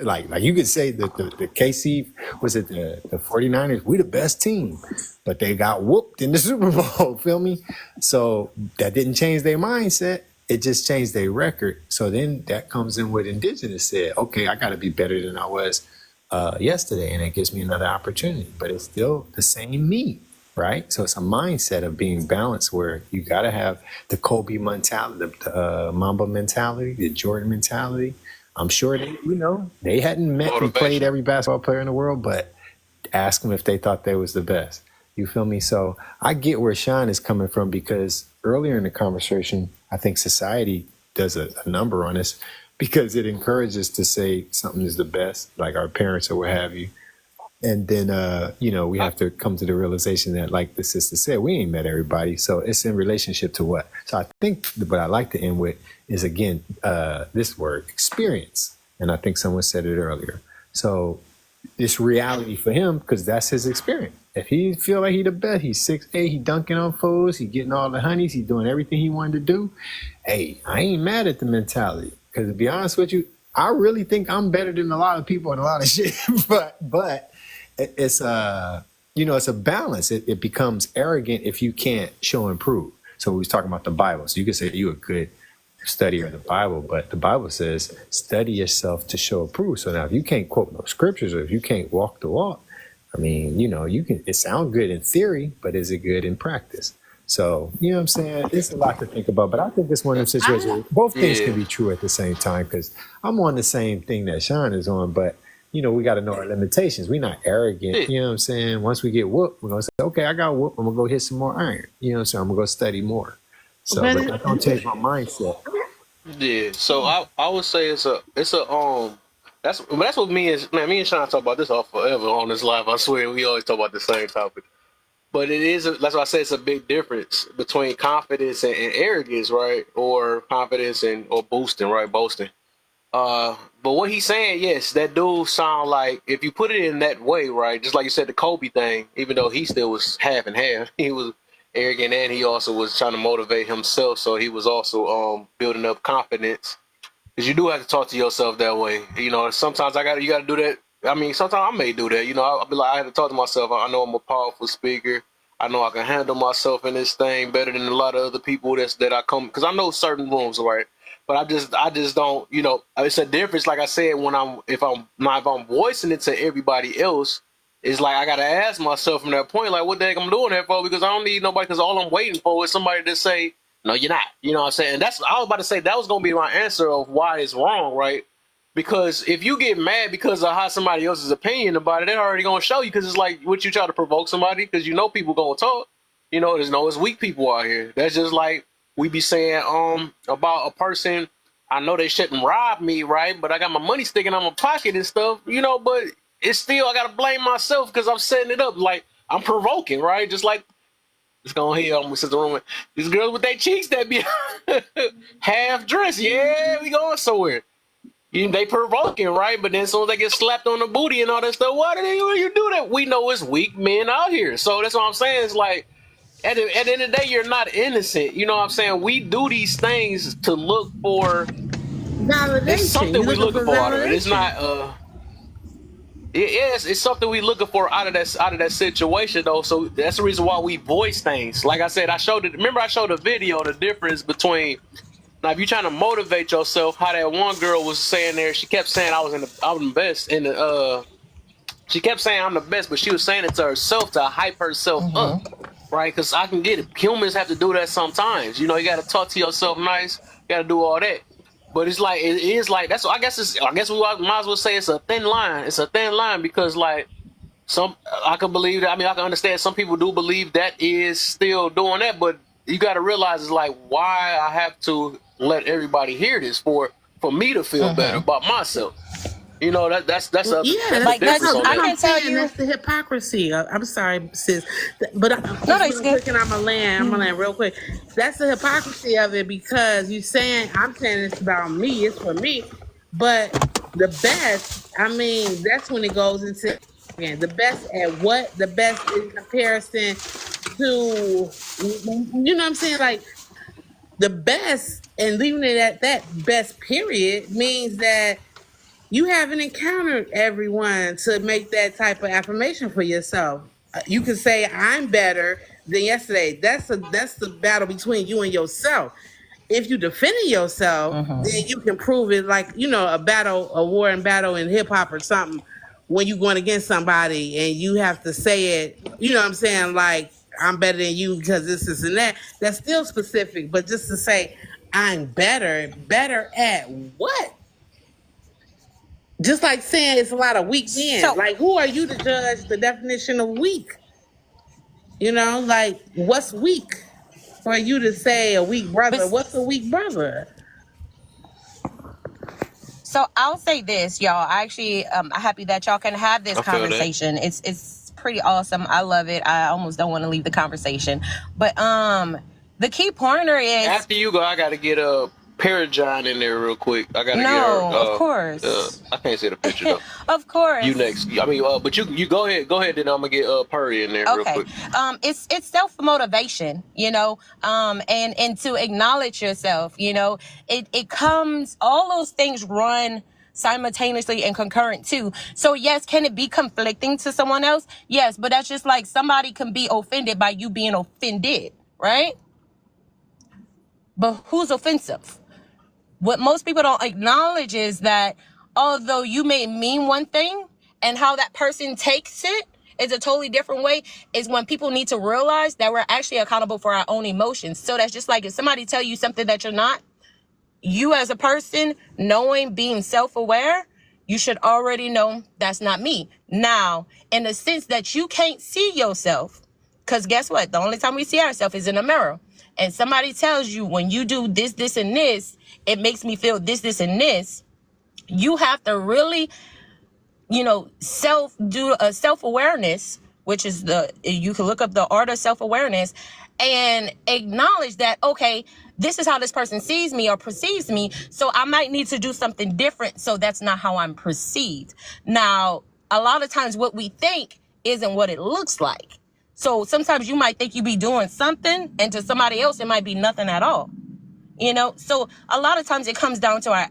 like you could say that the KC was it the 49ers, we the best team, but they got whooped in the Super Bowl, feel me? So that didn't change their mindset. It just changed their record. So then that comes in what Indigenous said, okay, I got to be better than I was yesterday, and it gives me another opportunity. But it's still the same me, right? So it's a mindset of being balanced where you got to have the Kobe mentality, the Mamba mentality, the Jordan mentality. I'm sure they hadn't met and played Motivation. every basketball player in the world, but ask them if they thought they was the best. You feel me? So I get where Sean is coming from because earlier in the conversation, I think society does a number on us because it encourages to say something is the best, like our parents or what have you. And then, we I, have to come to the realization that, like the sister said, we ain't met everybody. So it's in relationship to what? So I think what I like to end with is, again, this word, experience. And I think someone said it earlier. So it's reality for him because that's his experience. If he feel like he the best, he's 6'8", he dunking on fools, he getting all the honeys, he doing everything he wanted to do. Hey, I ain't mad at the mentality because to be honest with you, I really think I'm better than a lot of people and a lot of shit. but it's it's a balance. It becomes arrogant if you can't show and prove. So we was talking about the Bible. So you could say you're a good studier of the Bible, but the Bible says study yourself to show and prove. So now if you can't quote no scriptures or if you can't walk the walk, I mean, you can. It sounds good in theory, but is it good in practice? So you know what I'm saying. It's a lot to think about, but I think it's one of those situations I where both things can yeah. be true at the same time. Because I'm on the same thing that Sean is on, but we got to know our limitations. We're not arrogant. Yeah. You know what I'm saying? Once we get whooped, we're gonna say, okay, I got whooped. I'm gonna go hit some more iron. You know what I'm saying? I'm gonna go study more. So, but but that don't change my mindset. Yeah. So I would say it's a that's what me and Sean talk about this all forever on this live. I swear we always talk about the same topic. But that's why I say it's a big difference between confidence and arrogance, right? Or confidence and or boosting, right? Boasting. But what he's saying, yes, that do sound like if you put it in that way, right? Just like you said, the Kobe thing, even though he still was half and half, he was arrogant and he also was trying to motivate himself. So he was also building up confidence because you do have to talk to yourself that way. Sometimes you gotta do that. I mean, sometimes I may do that. I'll be like, I have to talk to myself. I know I'm a powerful speaker. I know I can handle myself in this thing better than a lot of other people that I come because I know certain rooms, right? But I just don't. It's a difference. Like I said, when if I'm voicing it to everybody else, it's like I gotta ask myself from that point, like, what the heck I'm doing that for? Because I don't need nobody. Because all I'm waiting for is somebody to say, no, you're not. You know what I'm saying? I was about to say that was gonna be my answer of why it's wrong, right? Because if you get mad because of how somebody else's opinion about it, they're already gonna show you. Because it's like what you try to provoke somebody, because people gonna talk. There's weak people out here. That's just like we be saying about a person. I know they shouldn't rob me, right? But I got my money sticking out my pocket and stuff, But it's still I gotta blame myself because I'm setting it up. Like I'm provoking, right? Just like it's going here. I'm gonna sit the room with these girls with their cheeks that be half dressed. Yeah, we going somewhere. They provoking, right? But then as soon as they get slapped on the booty and all that stuff, why do you do that? We know it's weak men out here. So that's what I'm saying. It's like at the end of the day, you're not innocent. You know what I'm saying? We do these things to look for. It's validation. something You we looking looking for for out of it. It's validation. not. It's something we looking for out of that situation though. So that's the reason why we voice things. Like I said, I showed it. Remember, I showed a video the difference between Now, if you're trying to motivate yourself, how that one girl was saying there, she kept saying I'm the best in the she kept saying I'm the best, but she was saying it to herself to hype herself up, right? Because I can get it. Humans have to do that sometimes. You know, you got to talk to yourself nice. You got to do all that. But it's like it is like that's. I guess we might as well say it's a thin line. It's a thin line because like I can believe that. I mean, I can understand some people do believe that is still doing that, but you got to realize it's like why I have to let everybody hear this for me to feel better about myself. You know, that's the difference on I that. can tell you that's the hypocrisy. I'm sorry, sis, but I'm quick and I'm gonna land real quick. That's the hypocrisy of it because I'm saying it's about me, it's for me, but the best. I mean, that's when it goes into again the best at what the best in comparison to you know what I'm saying like the best and leaving it at that best period means that you haven't encountered everyone to make that type of affirmation for yourself. You can say I'm better than yesterday. That's the battle between you and yourself. If you defending yourself, then you can prove it like a war and battle in hip hop or something. When you're going against somebody and you have to say it, you know what I'm saying? Like I'm better than you because this and that. That's still specific, but just to say I'm better at what? Just like saying it's a lot of weak men. Like, who are you to judge the definition of weak? You know, like, what's weak? For you to say a weak brother, what's a weak brother? So I'll say this, y'all. I actually, I'm happy that y'all can have this conversation. It's pretty awesome. I love it. I almost don't want to leave the conversation. But the key pointer is after you go, I got to get a Paragon in there real quick. I got to get her. Of course. I can't see the picture though. Of course. You next. I mean, but you go ahead. Go ahead. Then I'm gonna get Purry in there real quick. It's self motivation, and to acknowledge yourself. It comes. All those things run simultaneously and concurrent too. So yes, can it be conflicting to someone else? Yes, but that's just like somebody can be offended by you being offended, right? But who's offensive? What most people don't acknowledge is that although you may mean one thing and how that person takes it is a totally different way, is when people need to realize that we're actually accountable for our own emotions. So that's just like if somebody tell you something that you're not, you as a person, knowing, being self-aware, you should already know that's not me. Now, in the sense that you can't see yourself, because guess what? The only time we see ourselves is in a mirror. And somebody tells you when you do this, this, and this, it makes me feel this, and this. You have to really, do a self-awareness, which is you can look up the art of self-awareness and acknowledge that, okay, this is how this person sees me or perceives me. So I might need to do something different. So that's not how I'm perceived. Now, a lot of times what we think isn't what it looks like. So sometimes you might think you be doing something and to somebody else, it might be nothing at all. So a lot of times it comes down to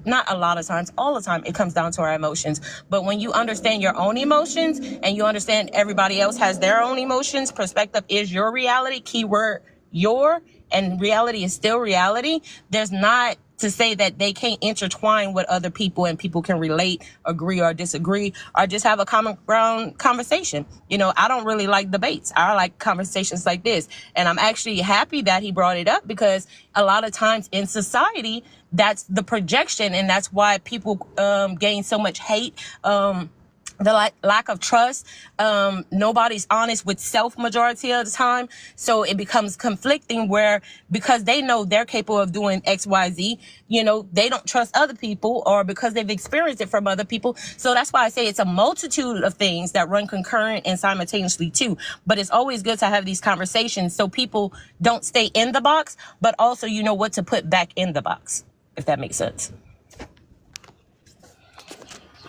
not a lot of times, all the time, it comes down to our emotions. But when you understand your own emotions and you understand everybody else has their own emotions, perspective is your reality, keyword your, and reality is still reality. There's not to say that they can't intertwine with other people and people can relate, agree or disagree, or just have a common ground conversation. I don't really like debates. I like conversations like this. And I'm actually happy that he brought it up because a lot of times in society, that's the projection. And that's why people gain so much hate, the lack of trust. Nobody's honest with self majority of the time. So it becomes conflicting where, because they know they're capable of doing X, Y, Z, they don't trust other people or because they've experienced it from other people. So that's why I say it's a multitude of things that run concurrent and simultaneously too. But it's always good to have these conversations so people don't stay in the box, but also you know what to put back in the box, if that makes sense.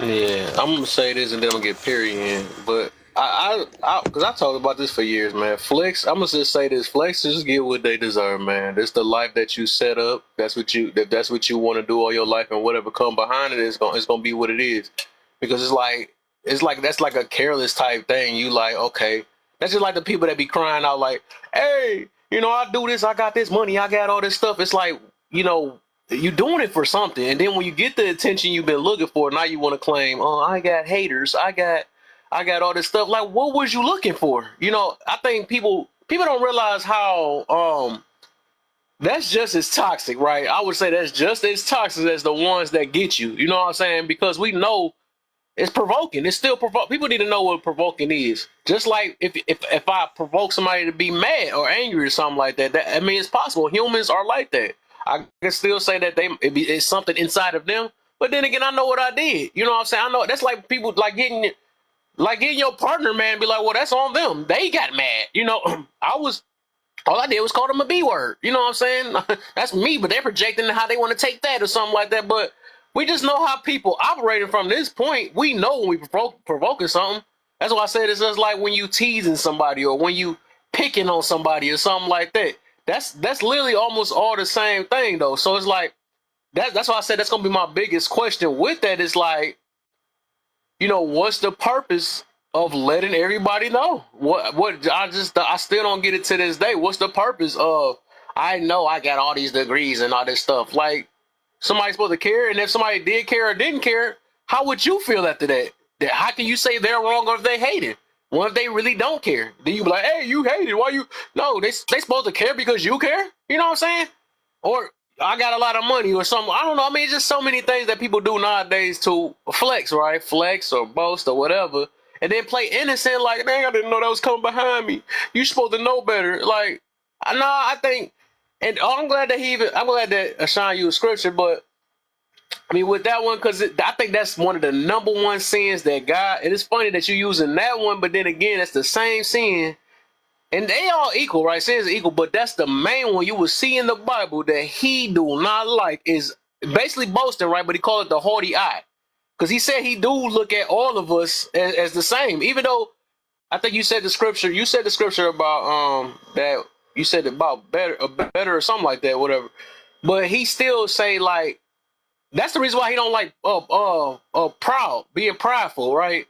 Yeah, I'm gonna say this and then I'm gonna get Perry in, but because I talked about this for years, man. Flex, I'm gonna just say this: Flex just get what they deserve, man. It's the life that you set up. That's what you want to do all your life, and whatever come behind it is gonna be what it is. Because it's like that's like a careless type thing. You like, okay, that's just like the people that be crying out like, hey, I do this, I got this money, I got all this stuff. It's like, you doing it for something, and then when you get the attention you've been looking for, now you want to claim, oh, I got haters, I got all this stuff. Like, what was you looking for? I think people don't realize how that's just as toxic, right? I would say that's just as toxic as the ones that get you. You know what I'm saying? Because we know it's provoking. It's still provoking. People need to know what provoking is. Just like if I provoke somebody to be mad or angry or something like that, I mean, it's possible. Humans are like that. I can still say that it's something inside of them. But then again, I know what I did. You know what I'm saying? I know that's like people like getting your partner, man, be like, well, that's on them. They got mad. All I did was call them a B word. You know what I'm saying? That's me, but they're projecting how they want to take that or something like that. But we just know how people operating from this point. We know when we provoking something. That's why I said it's just like when you teasing somebody or when you picking on somebody or something like that. That's literally almost all the same thing though. So it's like that's why I said that's gonna be my biggest question with that. Is like, what's the purpose of letting everybody know? What I still don't get it to this day. What's the purpose of, I know I got all these degrees and all this stuff? Like, somebody's supposed to care, and if somebody did care or didn't care, how would you feel after that? How can you say they're wrong or if they hate it? What if they really don't care? Then you be like, hey, you hate it. Why you? No, they supposed to care because you care. You know what I'm saying? Or I got a lot of money or something. I don't know. I mean, it's just so many things that people do nowadays to flex, right? Flex or boast or whatever. And then play innocent like, dang, I didn't know that was coming behind me. You supposed to know better. Like, I think, and I'm glad that Ashan used scripture, but I mean, with that one, because I think that's one of the number one sins that God, it is funny that you're using that one, but then again, it's the same sin. And they all equal, right? Sins are equal, but that's the main one you will see in the Bible that he do not like, is basically boasting, right? But he called it the haughty eye. Because he said he do look at all of us as the same. Even though I think you said the scripture about that you said about better or something like that, whatever. But he still say, like, that's the reason why he don't like being prideful, right?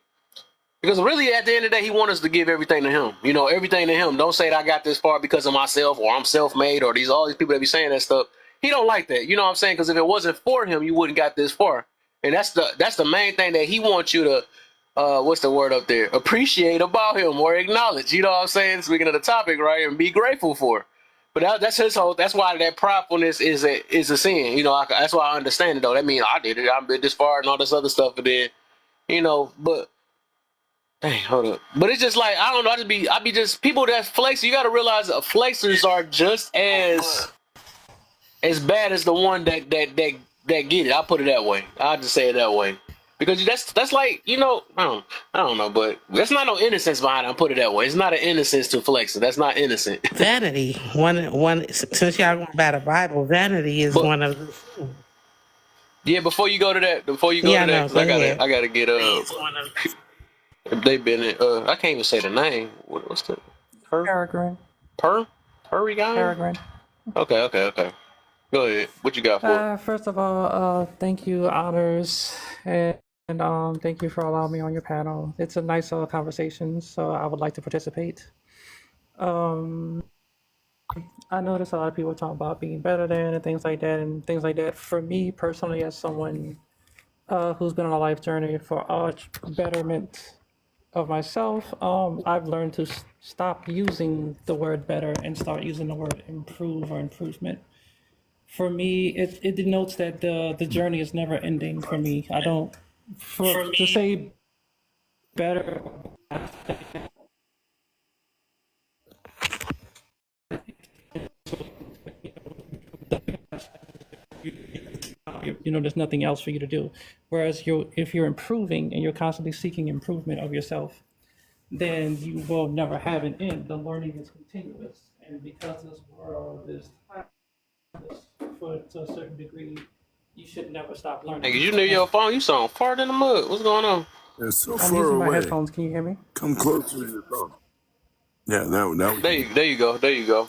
Because really, at the end of the day, he wants us to give everything to him. Everything to him. Don't say that I got this far because of myself or I'm self-made or all these people that be saying that stuff. He don't like that. You know what I'm saying? Because if it wasn't for him, you wouldn't got this far. And that's the main thing that he wants you to, what's the word up there? Appreciate about him or acknowledge. You know what I'm saying? Speaking of the topic, right? And be grateful for. But that's his whole. That's why that pridefulness is a sin. That's why I understand it though. That means I did it. I've been this far and all this other stuff. But then, but. Dang, hold up. But it's just like, I don't know, I be just people that flex. You got to realize that flexers are just as bad as the one that get it. I'll put it that way. I'll just say it that way. Because that's like, I don't know, but there's not no innocence behind it. I'll put it that way. It's not an innocence to flexing. That's not innocent. Vanity. One. Since y'all going by the Bible, vanity is But one of the. yeah, before you go to that, Yeah, no, 'cause go I ahead. gotta get It's one of. if they been in, I can't even say the name. What's the Peregrine. Purry guy? Peregrine. Okay. Go ahead. What you got for it? First of all, thank you, honors, and thank you for allowing me on your panel. It's a nice conversation, so I would like to participate. I notice a lot of people talk about being better than and things like that. For me personally, as someone who's been on a life journey for betterment of myself, I've learned to stop using the word better and start using the word improve or improvement. For me, it denotes that the journey is never ending for me. I don't, to say better, there's nothing else for you to do. Whereas if you're improving and you're constantly seeking improvement of yourself, then you will never have an end. The learning is continuous. And because this world is to a certain degree, you should never stop learning. Hey, you near your phone? You sound fart in the mud. What's going on? It's so I'm far using my away. headphones. Can you hear me? Come closer to your phone. Yeah, that was There you go.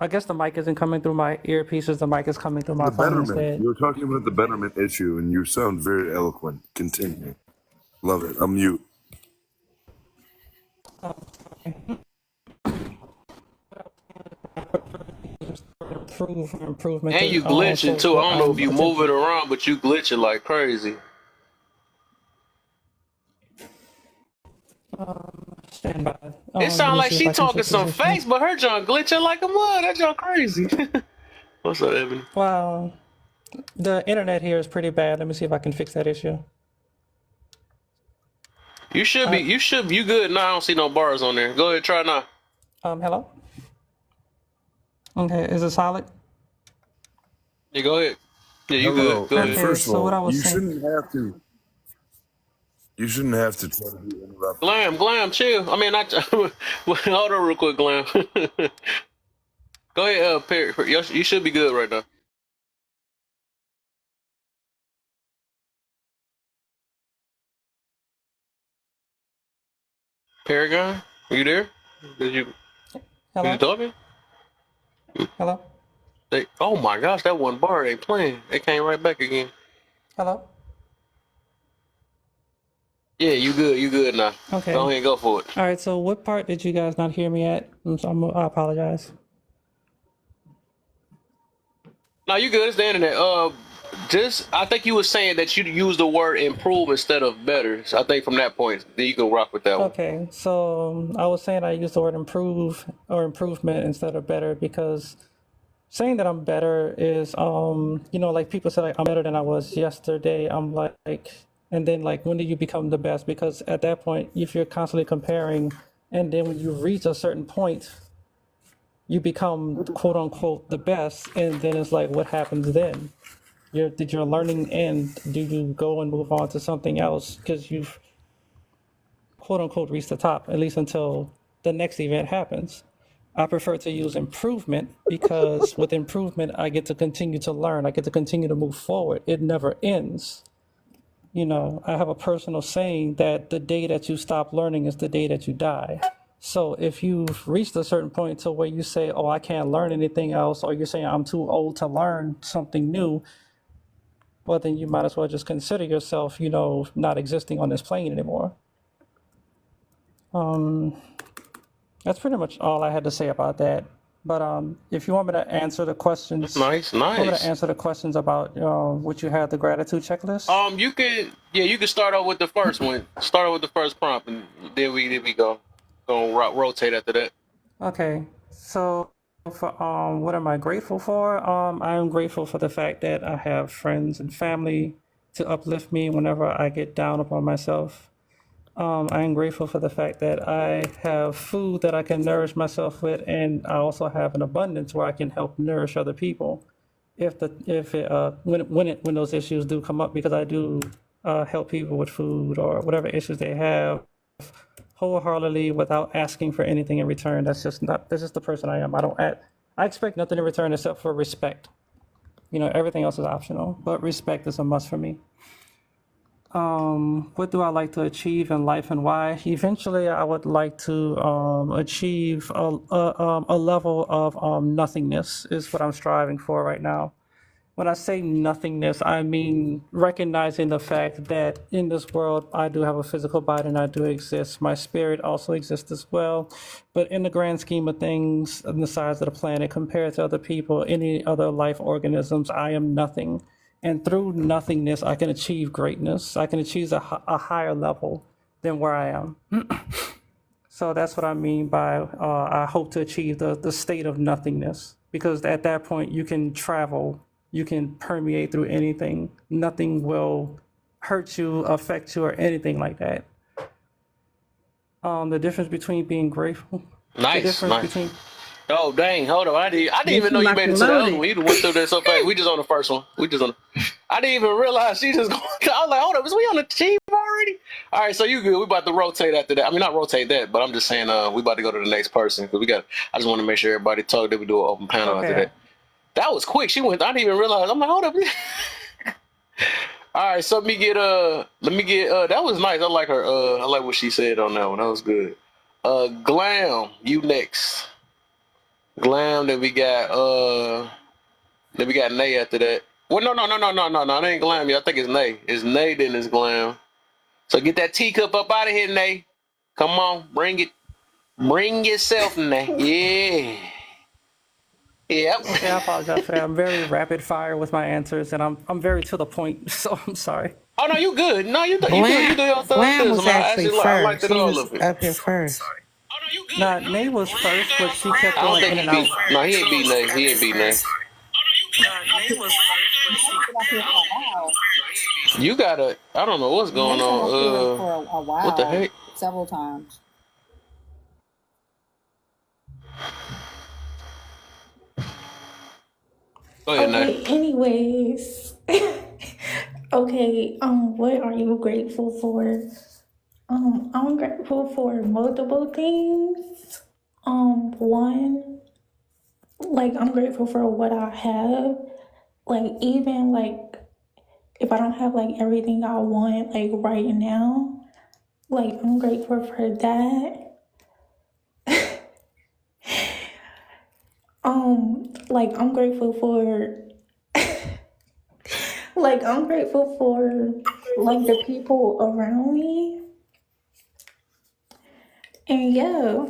I guess the mic isn't coming through my earpieces. The mic is coming through my the phone betterment. instead. You were talking about the betterment issue, and you sound very eloquent. Continue. Love it. I'm mute. improvement And is you glitching also too. I what don't know if I'm you move it attempting. around, but you glitching like crazy. Stand by. It Let sounds me like see if she I can talking fix this some issue. face, but her junk glitching like a mud. That junk crazy. What's up, Ebony? Wow, the internet here is pretty bad. Let me see if I can fix that issue. You should be. I You good now? I don't see no bars on there. Go ahead, try now. Hello. Okay, is it solid? Yeah, go ahead. Yeah, you good. Hello. Go And ahead. Okay, first of so what all, I was saying. you shouldn't have to try to be interrupted. Glam, chill. I mean, not. Hold on, real quick, Glam. Go ahead, Perry. You should be good right now. Paragon, are you there? Did you? Was you Hello. talking? Hello. Oh my gosh, that one bar they playing. It came right back again. Hello. Yeah, you good. You good now. Okay. Go ahead and go for it. All right. So what part did you guys not hear me at? I apologize. No, you good. It's the internet. Just I think you were saying that you use the word improve instead of better. So I think from that point, then you can rock with that one. Okay. So I was saying I use the word improve or improvement instead of better because saying that I'm better is like people say like I'm better than I was yesterday. I'm like, and then like when do you become the best? Because at that point, if you're constantly comparing, and then when you reach a certain point, you become quote unquote the best, and then it's like what happens then? Did your learning end? Do you go and move on to something else because you've quote unquote reached the top, at least until the next event happens? I prefer to use improvement because with improvement, I get to continue to learn. I get to continue to move forward. It never ends. I have a personal saying that the day that you stop learning is the day that you die. So if you've reached a certain point to where you say, oh, I can't learn anything else, or you're saying I'm too old to learn something new, well, then you might as well just consider yourself, not existing on this plane anymore. That's pretty much all I had to say about that. But if you want me to answer the questions, Nice. about what you had, the gratitude checklist. You can start out with the first one. Start out with the first prompt, and then we go. Rotate after that. Okay, so for what am I grateful for? I am grateful for the fact that I have friends and family to uplift me whenever I get down upon myself. I am grateful for the fact that I have food that I can nourish myself with, and I also have an abundance where I can help nourish other people. When those issues do come up, because I do help people with food or whatever issues they have wholeheartedly without asking for anything in return. That's just the person I am. I expect nothing in return except for respect. Everything else is optional, but respect is a must for me. What do I like to achieve in life and why? Eventually, I would like to achieve a level of nothingness is what I'm striving for right now. When I say nothingness, I mean recognizing the fact that in this world, I do have a physical body and I do exist. My spirit also exists as well. But in the grand scheme of things, on the size of the planet, compared to other people, any other life organisms, I am nothing. And through nothingness, I can achieve greatness. I can achieve a higher level than where I am. So that's what I mean by I hope to achieve the state of nothingness, because at that point you can travel, you can permeate through anything. Nothing will hurt you, affect you, or anything like that. The difference between being grateful, the Nice. difference between Oh dang, hold on. I didn't even know you made it to the other one. You went through that so fast. We just on the first one. I didn't even realize she just. I was like, hold up, is we on the team already? All right, so you good? We about to rotate after that. I mean, not rotate that, but I'm just saying, we about to go to the next person because we got. I just want to make sure everybody talk. That we do an open panel after okay. that. That was quick. She went. I didn't even realize. I'm like, hold up. All right, so let me get. That was nice. I like her. I like what she said on that one. That was good. Glam, you next. Glam. Then we got Nay after that. Well, no. It ain't Glam yet. I think it's Nay. It's Nay, then it's Glam. So get that teacup up out of here, Nay. Come on, bring it. Bring yourself, Nay. Yeah. Yep. Okay, I apologize for that. I'm very rapid fire with my answers, and I'm very to the point. So I'm sorry. Oh no, you good. No, you Blam, do your thing Blam good. was So I actually actually I liked first. it He all was of it. up here first. Now, Nay was first, but she kept I don't going think in he and beat. out. No, he ain't beat Nay. He ain't beat Nay. Been up here for a while. You gotta. I don't know what's going Nate been up here on. for a What the while, heck? several times. Go ahead, Nay. Okay, anyways. Okay, what are you grateful for? I'm grateful for multiple things. One, like I'm grateful for what I have. Like even like if I don't have like everything I want like right now, like I'm grateful for that. Like I'm grateful for like I'm grateful for like the people around me. And yeah.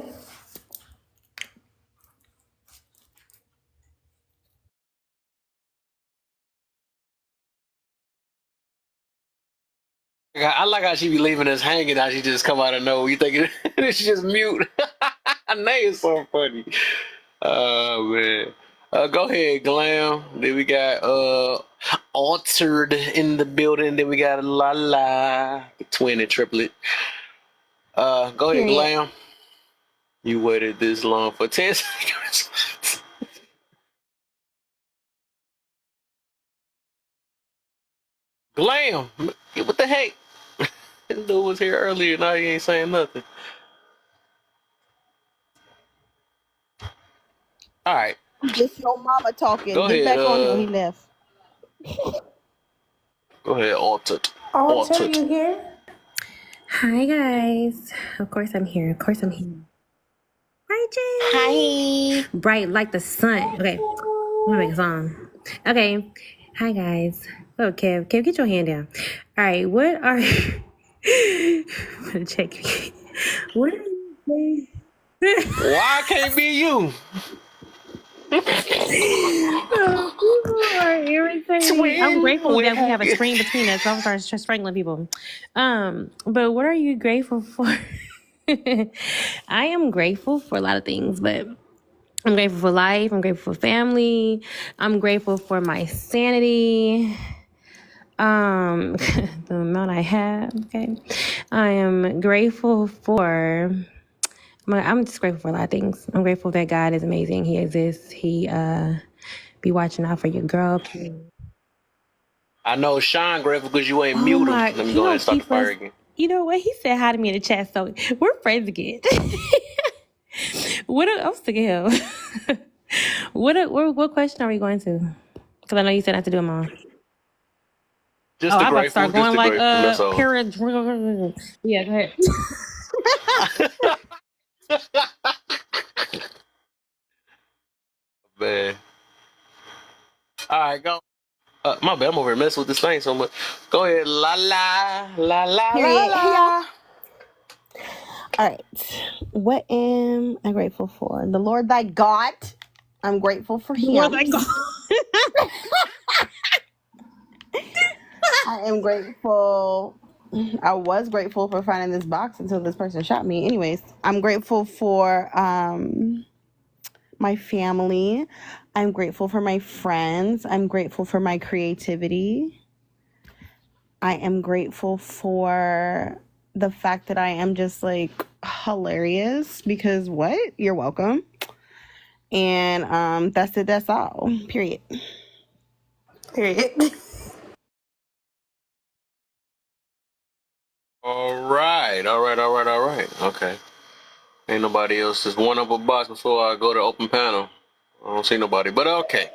I like how she be leaving us hanging. How she just come out of nowhere. You think she just mute? Nay is so funny. Oh man. Go ahead, Glam. Then we got Altered in the building. Then we got La La, the twin and triplet. Go ahead, Period. Glam. You waited this long for 10 seconds. Glam, what the heck? This dude was here earlier. Now he ain't saying nothing. All right, Just your mama talking. go Get ahead. back on him. He left. Go ahead, Altered. Alter, Altered. you here? Hi guys. Of course I'm here. Of course I'm here. Hi Hi. Jay. Bright like the sun. Okay. I'm gonna make a song. Okay. Hi guys. Oh Kev. Kev, get your hand down. Alright, what are I'm gonna check. What are you Why can't be you? People are irritating. I'm Swim grateful with that we have a happy. screen between us. So I'm start strangling people. But what are you grateful for? I am grateful for a lot of things, but I'm grateful for life. I'm grateful for family. I'm grateful for my sanity. The amount I have. Okay. I am grateful for. I'm just grateful for a lot of things. I'm grateful that God is amazing. He exists. He be watching out for your girl. I know Sean grateful because you ain't Oh mute him. my, Let me he go ahead gonna and start the keep fire us. again. You know what? He said hi to me in the chat, so we're friends again. I'm sick of him. What question are we going to? Because I know you said I have to do them all. Oh, Just the I'm about to grateful, start just going the like grateful. That's all. Yeah, go ahead. Man. All right, go. My bad. I'm over here messing with this thing so much. Go ahead. La la la la la Period. Hey la. y'all. All right. What am I grateful for? The Lord thy God. I'm grateful for Where him. I go? I am grateful. I was grateful for finding this box until this person shot me. Anyways, I'm grateful for my family. I'm grateful for my friends. I'm grateful for my creativity. I am grateful for the fact that I am just like hilarious because what? You're welcome. And that's it. That's all. Period. Period. All right. All right. All right. All right. Okay. Ain't nobody else. Just one up a box before I go to open panel. I don't see nobody, but okay.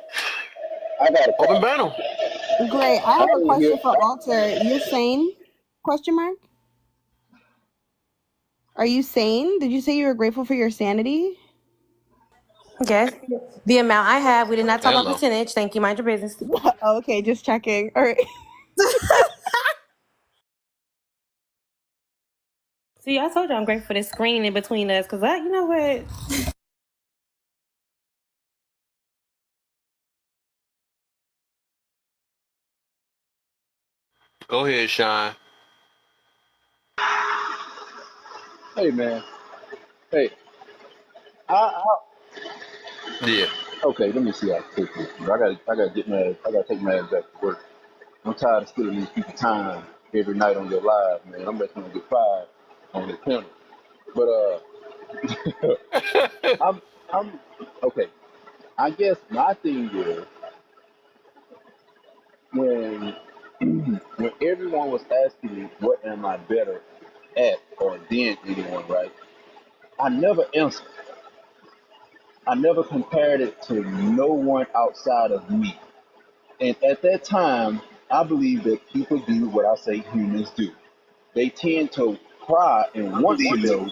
Open panel. Great. I have a question for Alter. You're sane? Question mark. Are you sane? Did you say you were grateful for your sanity? Yes. The amount I have, we did not talk about Hello. percentage. Thank you. Mind your business. Okay, just checking. All right. See, I told you I'm grateful for this screen in between us because you know what? Go ahead, Sean. Hey man. Hey, I Yeah. okay. Let me see how to take this. I gotta take my ass back to work. I'm tired of stealing these people time every night on your live, man. I'm making them get fired on this panel. But I'm I'm okay. I guess my thing is when when everyone was asking me what am I better at or than anyone, right? I never answered. I never compared it to no one outside of me. And at that time, I believe that people do what I say humans do. They tend to pry and want to know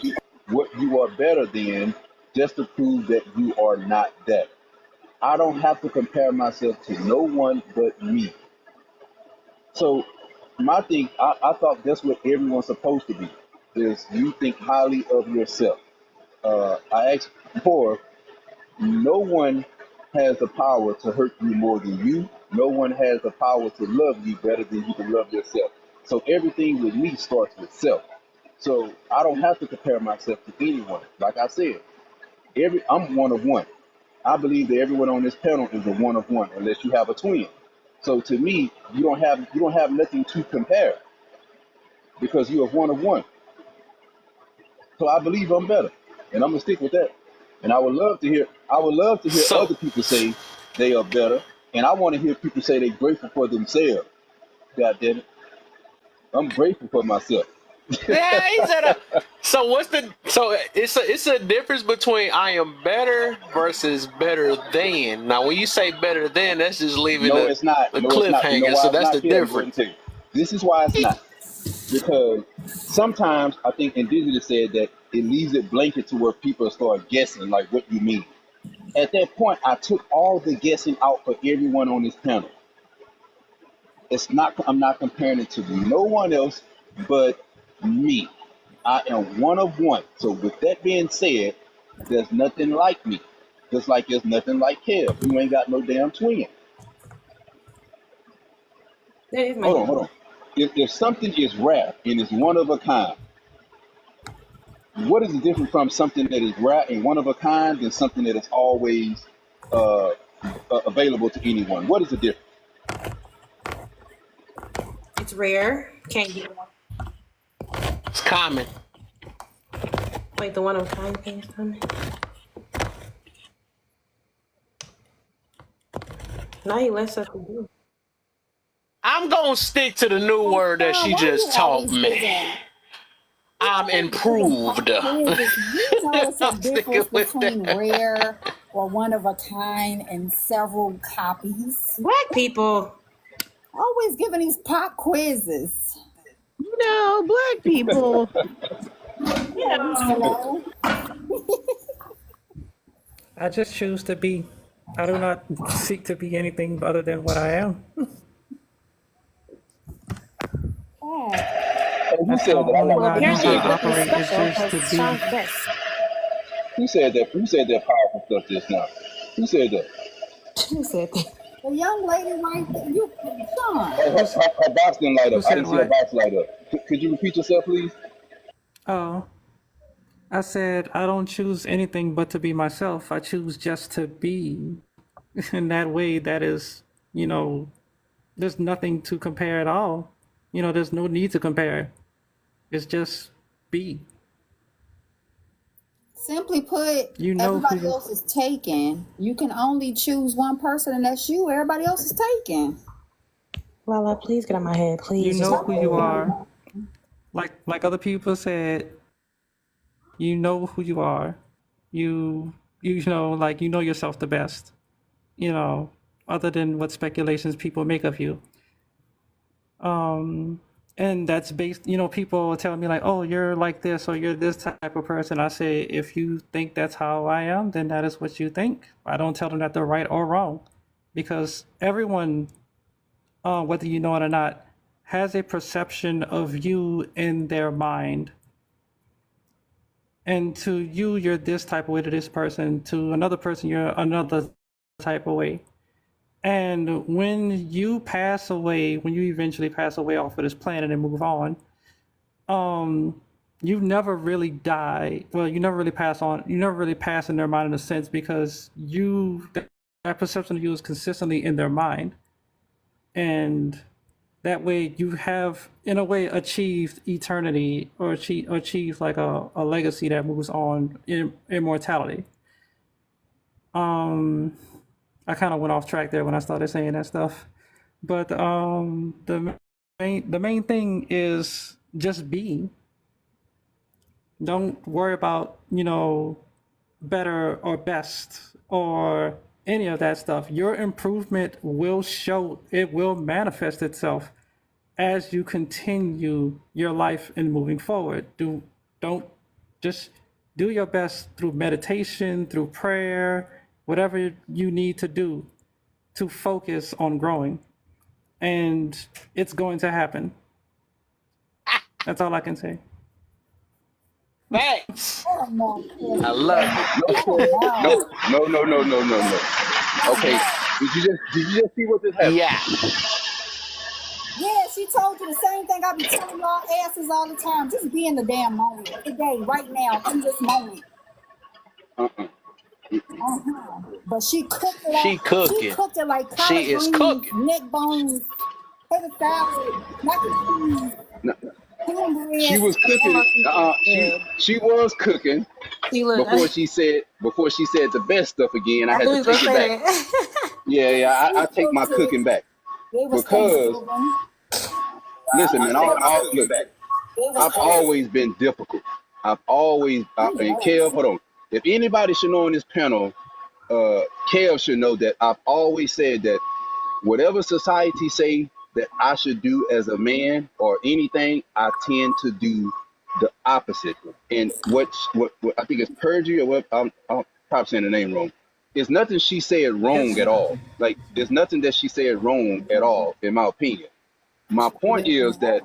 what you are better than just to prove that you are not that. I don't have to compare myself to no one but me. So my thing, I thought that's what everyone's supposed to be, is you think highly of yourself. I asked before, no one has the power to hurt you more than you. No one has the power to love you better than you can love yourself. So everything with me starts with self. So I don't have to compare myself to anyone. Like I said, I'm one of one. I believe that everyone on this panel is a one of one, unless you have a twin. So to me, you don't have nothing to compare because you are one of one. So I believe I'm better, and I'm gonna stick with that. And I would love to hear So, other people say they are better, and I want to hear people say they're grateful for themselves. God damn it, I'm grateful for myself. yeah, he said. So what's the? So it's a difference between I am better versus better than. Now, when you say better than, that's just leaving No, the it's not. the No, it's not. You know cliffhanger. why So it's that's not, the Kev? Go ahead and difference. tell you. This is why it's not. Because sometimes I think Indigenous said that it leaves it blanket to where people start guessing like what you mean. At that point, I took all the guessing out for everyone on this panel. It's not. I'm not comparing it to no one else but me. I am one of one. So with that being said, there's nothing like me. Just like there's nothing like Kev. You ain't got no damn twin. That is my Hold on, twin. hold on. If something is rare and is one of a kind, what is the difference from something that is rare and one of a kind than something that is always uh, available to anyone? What is the difference? It's rare. Can't get it. It's common. Wait, the one of a kind thing is coming. Now you let us do. I'm gonna stick to the new word that Sean, she why you just taught always me. giving? You I'm always giving improved. pop quizzes. Do you know it's a I'm sticking difference with between that. rare or one of a kind and several copies? Black people. Always giving these pop quizzes. No, black people. You Yeah, we know. slow. I just choose to be. I do not seek to be anything other than what I am. Fact. And who That's said how that? I only like Well, that. God Who knows apparently how said he's I that? looking operate. Is special just to because be. Sean's the best. Who said that? Who said that powerful stuff just now? Who said that? Who said that? The young lady right there, you, Sean. Oh, Who's her box didn't light who up. I said didn't see her what? box light up. Could you repeat yourself, please? Oh, I said I don't choose anything but to be myself. I choose just to be. In that way, that is, you know, there's nothing to compare at all. You know, there's no need to compare. It's just be. Simply put, You know who everybody you. else is taken. You can only choose one person, and that's you. Everybody else is taken. Lala, please get out my head. You Please just know get who out you my head. are. Like other people said, you know who you are. You know, like you know yourself the best. You know, other than what speculations people make of you. And that's based, you know, people tell me like, oh, you're like this or you're this type of person. I say, if you think that's how I am, then that is what you think. I don't tell them that they're right or wrong because everyone, whether you know it or not, has a perception of you in their mind. And to you, you're this type of way to this person. To another person, you're another type of way. And when you pass away, when you eventually pass away off of this planet and move on, you never really die. Well, you never really pass on. You never really pass in their mind in a sense because that perception of you is consistently in their mind, and that way you have, in a way, achieved eternity or achieved like a legacy that moves on in immortality. I kind of went off track there when I started saying that stuff, but the main thing is just be. Don't worry about better or best or any of that stuff. Your improvement will show. It will manifest itself as you continue your life and moving forward. Don't just do your best through meditation, through prayer, whatever you need to do to focus on growing, and it's going to happen. That's all I can say. Thanks. Oh no, I Chris. love it. No, Oh no. no. Oh Okay, no. did you just see what just happened? Yeah. Yeah, she told you the same thing I be telling y'all asses all the time. Just be in the damn moment. Today, right now, in this moment. But she cooked it up. She She cooking. cooked it like collard She is greens, cooking. neck bones, potato salad, mac and cheese, No, she cornbread. was cooking. Oh, she looks good. She was cooking She look. before she said the best stuff again. I I had knew to he was gonna take it back. say that. Yeah, She I take my cooked it. cooking back It was because Thanksgiving. listen, man. Look, It was I've always been difficult. And Kev, hold on. If anybody should know on this panel, Kev should know that I've always said that whatever society say that I should do as a man or anything, I tend to do the opposite. And what I think it's perjury or what I'm probably saying the name wrong. It's nothing she said wrong Yes. at all. Like there's nothing that she said wrong at all, in my opinion. My point is that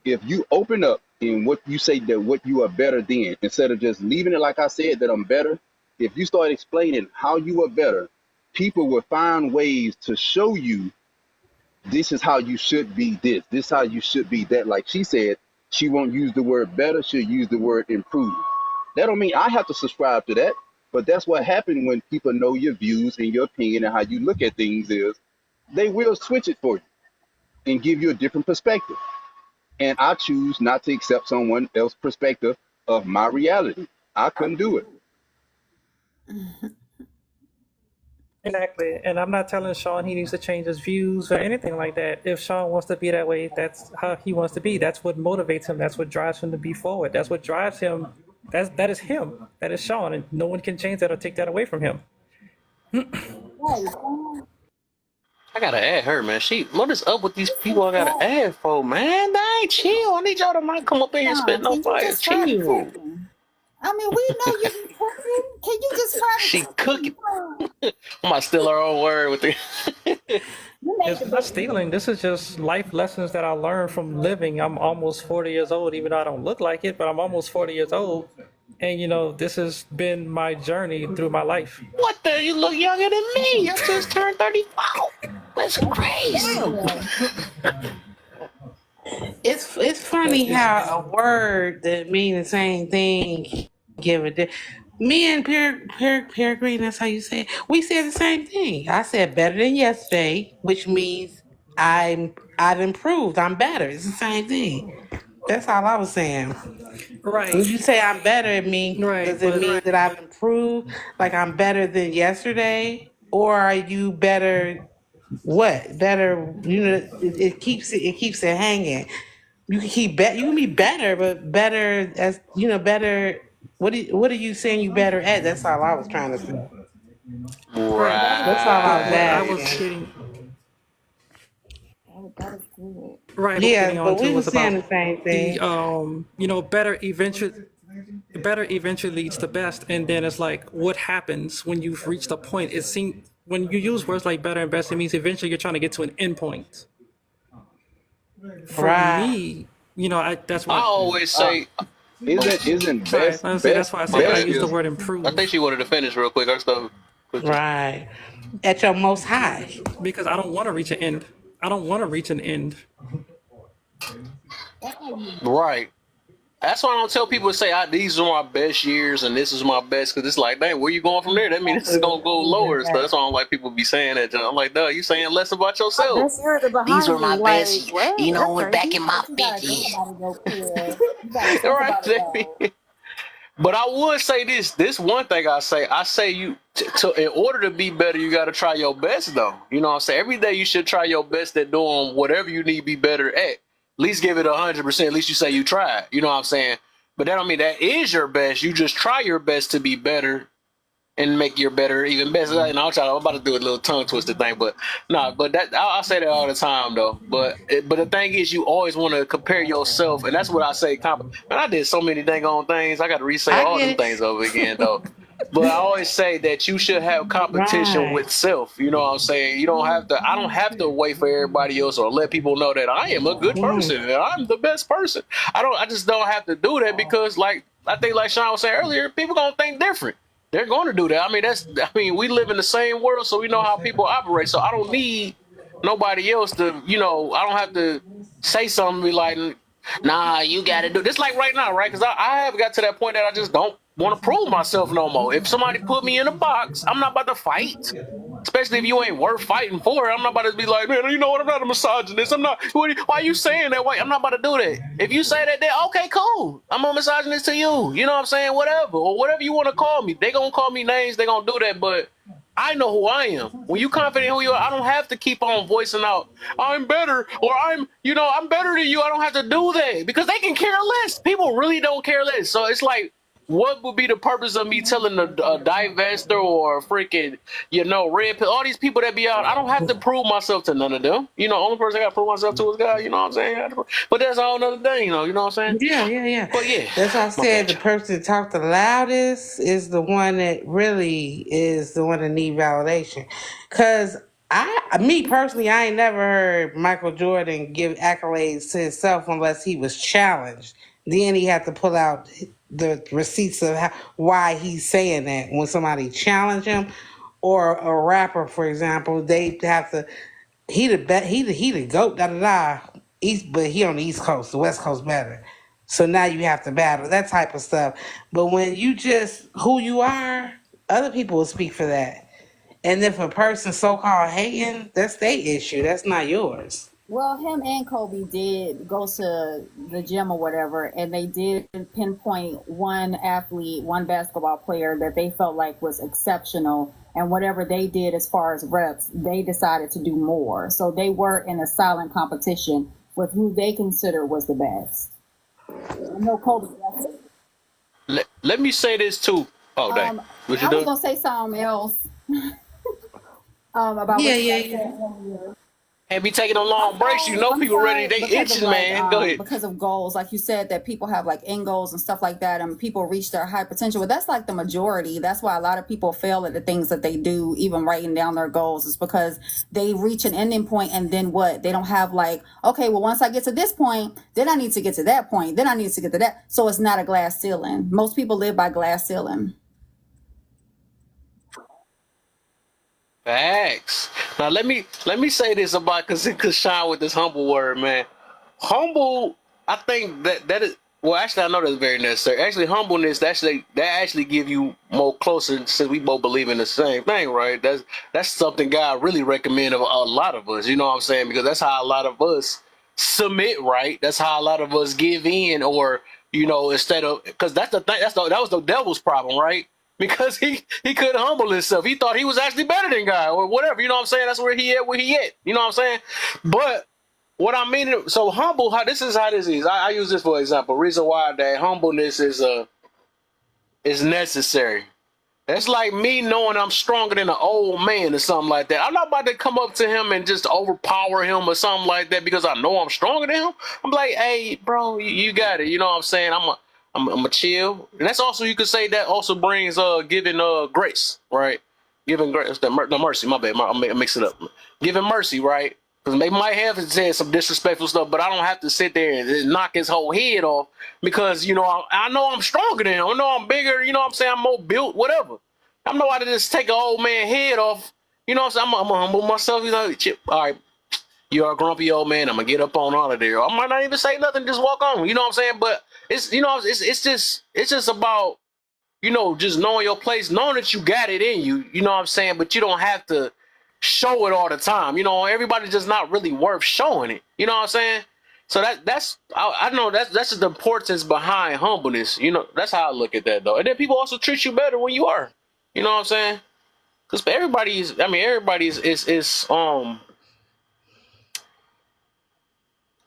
if you open up in what you say that what you are better than, instead of just leaving it like I said that I'm better, if you start explaining how you are better, people will find ways to show you this is how you should be this is how you should be that. Like she said, she won't use the word better, she'll use the word improve. That don't mean I have to subscribe to that, but that's what happened when people know your views and your opinion and how you look at things is they will switch it for you and give you a different perspective. And I choose not to accept someone else's perspective of my reality. I couldn't do it. Exactly. And I'm not telling Sean he needs to change his views or anything like that. If Sean wants to be that way, that's how he wants to be. That's what motivates him. That's what drives him to be forward. That's what drives him. That is him. That is Sean. And no one can change that or take that away from him. I gotta add her, man. What is up with these people I gotta add for, man? They ain't chill. I need y'all to not come up in here and spit no Can you fire. just start Chill. cooking? I mean, we know you be cooking. Can you just try to She cook cooking. some? I might steal her own word with it. You make It's the not stealing. This is just life lessons that I learned from living. I'm almost 40 years old, even though I don't look like it, but I'm almost 40 years old. And, this has been my journey through my life. What the? You look younger than me. I just turned 34. That's crazy. It's funny how a word that means the same thing can give a different. Me and Peregrine, that's how you say it. We said the same thing. I said better than yesterday, which means I've improved. I'm better. It's the same thing. That's all I was saying. When Right, you say I'm better, right. does it But mean that I've improved? Like I'm better than yesterday, or are you better? What better? It keeps it hanging. You can you can be better, but better as better. What are you saying you better at? That's all I was trying to say. right. That's all I But was what I Right. was asking. getting that was good. right, what I was Yeah, getting on but to we were was saying about the same the thing. better eventually leads to best, and then it's like what happens when you've reached a point. It seems when you use words like better and best, it means eventually you're trying to get to an end point. For Right. me, that's I why. always say, oh, Isn't Sorry, best I say that's best why I my say I bad. best use the is word I think improve. she wanted to finish real quick. Her stuff. Right. At your most high. Because I don't want to reach an end. I don't want to reach an end. Right. That's why I don't tell people to say, these are my best years and this is my best, because it's like, dang, where you going from there? That means this is going to go lower. So that's why I don't like people be saying that. I'm like, duh, you saying less about yourself. Best years are These behind were you. my Like, best, what? you know, That's back in crazy. my But you gotta think 50s. about it though, Pierre. You gotta think about it though. Right. But I would say this one thing I say you, in order to be better, you got to try your best though. You know what I'm saying? Every day you should try your best at doing whatever you need to be better at. At least give it 100%. At least you say you tried. You know what I'm saying? But that don't mean that is your best. You just try your best to be better and make your better even better. And I'm about to do a little tongue twister thing, but no, but that I say that all the time though. But the thing is, you always want to compare yourself, and that's what I say. Man, I did so many dang on things. I got to re-say I all them get things over again though. But I always say that you should have it. competition Right. with self. You know what I'm saying? You don't have to. I don't have to wait for everybody else or let people know that I am a good Mm. person and I'm the best person. I just don't have to do that because, like I think, like Sean was saying earlier, people gonna think different. They're going to do that. We live in the same world, so we know how people operate. So I don't need nobody else to, I don't have to say something, be like, nah, you got to do this. Like right now, right? Because I have got to that point that I just don't want to prove myself no more. If somebody put me in a box, I'm not about to fight. Especially if you ain't worth fighting for. I'm not about to be like, man, you know what? I'm not a misogynist. I'm not. Why are you saying that way? I'm not about to do that. If you say that, then okay, cool. I'm a misogynist to you. You know what I'm saying? Whatever. Or whatever you want to call me. They going to call me names. They going to do that. But I know who I am. When you confident who you are, I don't have to keep on voicing out, I'm better, or I'm better than you. I don't have to do that because they can care less. People really don't care less. So it's like, what would be the purpose of me telling a divester or freaking, red pill, all these people that be out? I don't have to prove myself to none of them. Only person I got to prove myself to is God. You know what I'm saying? But that's a whole other thing, you know what I'm saying? Yeah. But yeah, That's why I my said bad, the y'all. person that talked the loudest is the one that really is the one that need validation. Cause me personally, I ain't never heard Michael Jordan give accolades to himself unless he was challenged. Then he had to pull out the receipts of why he's saying that when somebody challenge him, or a rapper, for example, they have to. He the goat, da da da. East, but he on the East Coast, the West Coast better. So now you have to battle that type of stuff. But when you just who you are, other people will speak for that. And if a person so called hating, that's their issue. That's not yours. Well, him and Kobe did go to the gym or whatever, and they did pinpoint one athlete, one basketball player that they felt like was exceptional. And whatever they did as far as reps, they decided to do more. So they were in a silent competition with who they consider was the best. I know Kobe. Let me say this too. Oh, dang. What you I was doing? gonna say something else about Yeah, what you yeah, guys yeah. said. And be taking them long breaks. I'm People ready. sorry They because of itching, like man. Go ahead. because of goals, like you said, that people have like end goals and stuff like that, and people reach their high potential. But that's like the majority. That's why a lot of people fail at the things that they do, even writing down their goals, is because they reach an ending point and then what? They don't have like, okay, well, once I get to this point, then I need to get to that point, then I need to get to that. So it's not a glass ceiling. Most people live by glass ceiling. Facts. Now let me say this about because Sean with this humble word, man. Humble, I think that is, well, actually I know that's very necessary. Actually, humbleness that actually give you more closer, since we both believe in the same thing, right? That's something God really recommend of a lot of us. You know what I'm saying? Because that's how a lot of us submit, right? That's how a lot of us give in, or instead of, because that's the thing. That was the devil's problem, right? Because he couldn't humble himself. He thought he was actually better than God or whatever. You know what I'm saying? That's where he at. You know what I'm saying? But what I mean, so humble, how this is. I use this for example. Reason why that humbleness is necessary. That's like me knowing I'm stronger than an old man or something like that. I'm not about to come up to him and just overpower him or something like that because I know I'm stronger than him. I'm like, hey, bro, you got it. You know what I'm saying? I'm a chill. And that's also, you could say that also brings giving grace, right? Giving grace, the mercy. My bad, I mix it up. Giving mercy, right? Because they might have said some disrespectful stuff, but I don't have to sit there and knock his whole head off because I know I'm stronger than him. I know I'm bigger. You know what I'm saying? I'm more built, whatever. I'm nobody to just take an old man head off. You know what I'm saying? I'm gonna humble myself. You know, all right, you're a grumpy old man. I'm gonna get up on out of there. I might not even say nothing, just walk on. You know what I'm saying? But it's it's just about just knowing your place, knowing that you got it in you. You know what I'm saying? But you don't have to show it all the time. Everybody's just not really worth showing it. You know what I'm saying? So I know that's just the importance behind humbleness. That's how I look at that though. And then people also treat you better when you are. You know what I'm saying? Because everybody's is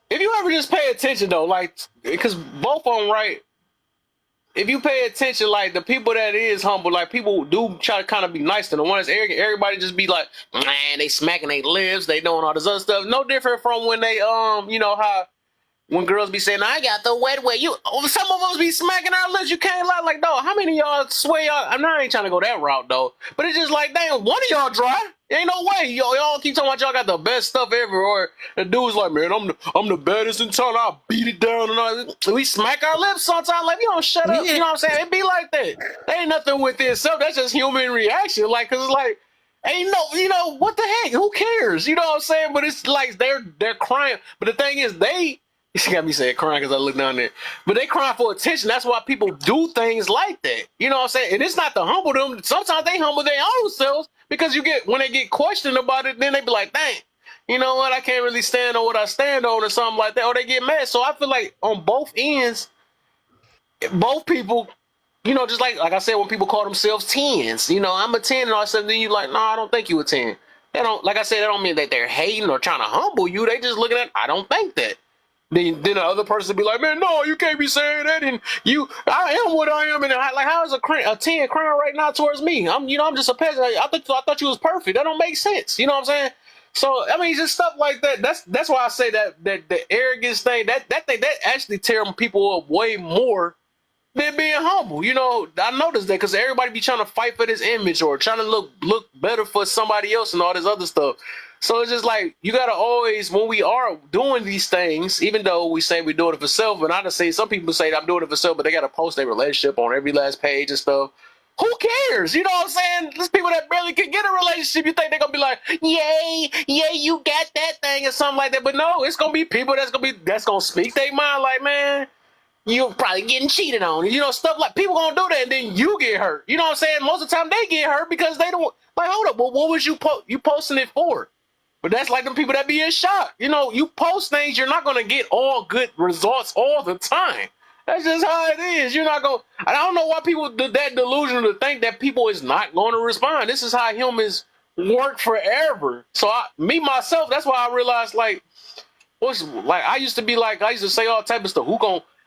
if you ever just pay attention though, like, because both of them, right? If you pay attention, like, the people that is humble, like, people do try to kind of be nice to the ones arrogant. Everybody just be like, man, they smacking their lips, they doing all this other stuff. No different from when they how when girls be saying, I got the wet way. Some of us be smacking our lips. You can't lie. Like, dog, how many of y'all swear y'all? I ain't trying to go that route, though. But it's just like, damn, one of y'all dry. Ain't no way. Y'all keep talking about y'all got the best stuff ever. Or the dude's like, man, I'm the baddest in town. I'll beat it down. And all. We smack our lips sometimes. Like, shut up. You know what I'm saying? It be like that. There ain't nothing with this stuff. That's just human reaction. Like, because it's like, ain't no, what the heck? Who cares? You know what I'm saying? But it's like they're crying. But the thing is, you got me saying crying because I look down there. But they crying for attention. That's why people do things like that. You know what I'm saying? And it's not to humble them. Sometimes they humble their own selves because when they get questioned about it, then they be like, dang, you know what? I can't really stand on what I stand on or something like that. Or they get mad. So I feel like on both ends, both people, just like I said, when people call themselves 10s, I'm a 10 and all of a sudden then you like, no, I don't think you a 10. They don't, like I said, that don't mean that they're hating or trying to humble you. They just looking at, I don't think that. Then the other person be like, man, no, you can't be saying that. And I am what I am. And like, how is a 10 crying right now towards me? I'm just a peasant. I thought you was perfect. That don't make sense. You know what I'm saying? So, just stuff like that. That's why I say that the arrogance thing, that thing, that actually tear people up way more than being humble. I noticed that because everybody be trying to fight for this image or trying to look better for somebody else and all this other stuff. So it's just like, you got to always, when we are doing these things, even though we say we're doing it for self, and I just say some people say I'm doing it for self, but they got to post their relationship on every last page and stuff. Who cares? You know what I'm saying? There's people that barely can get a relationship. You think they're going to be like, yay, you got that thing or something like that. But no, it's going to be people that's going to speak their mind like, man, you're probably getting cheated on. Stuff like, people going to do that and then you get hurt. You know what I'm saying? Most of the time they get hurt because they don't, like, hold up, well, what was you posting it for? But that's like them people that be in shock. You post things, you're not going to get all good results all the time. That's just how it is. You're not going to, I don't know why people do that delusional to think that people is not going to respond. This is how humans work forever. So myself, that's why I realized, like, I used to say all type of stuff.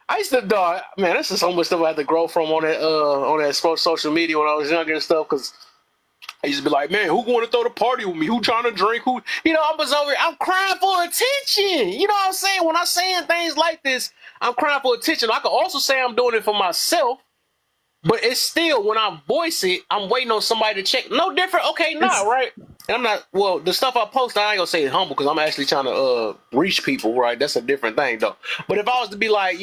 I used to, man, this is so much stuff I had to grow from on that social media when I was younger and stuff, because I used to be like, man, who going to throw the party with me? Who trying to drink? I'm crying for attention. You know what I'm saying? When I'm saying things like this, I'm crying for attention. I could also say I'm doing it for myself, but it's still, when I voice it, I'm waiting on somebody to check. No different. Okay, right? And I'm not, the stuff I post, I ain't gonna say it's humble because I'm actually trying to reach people, right? That's a different thing, though. But if I was to be like,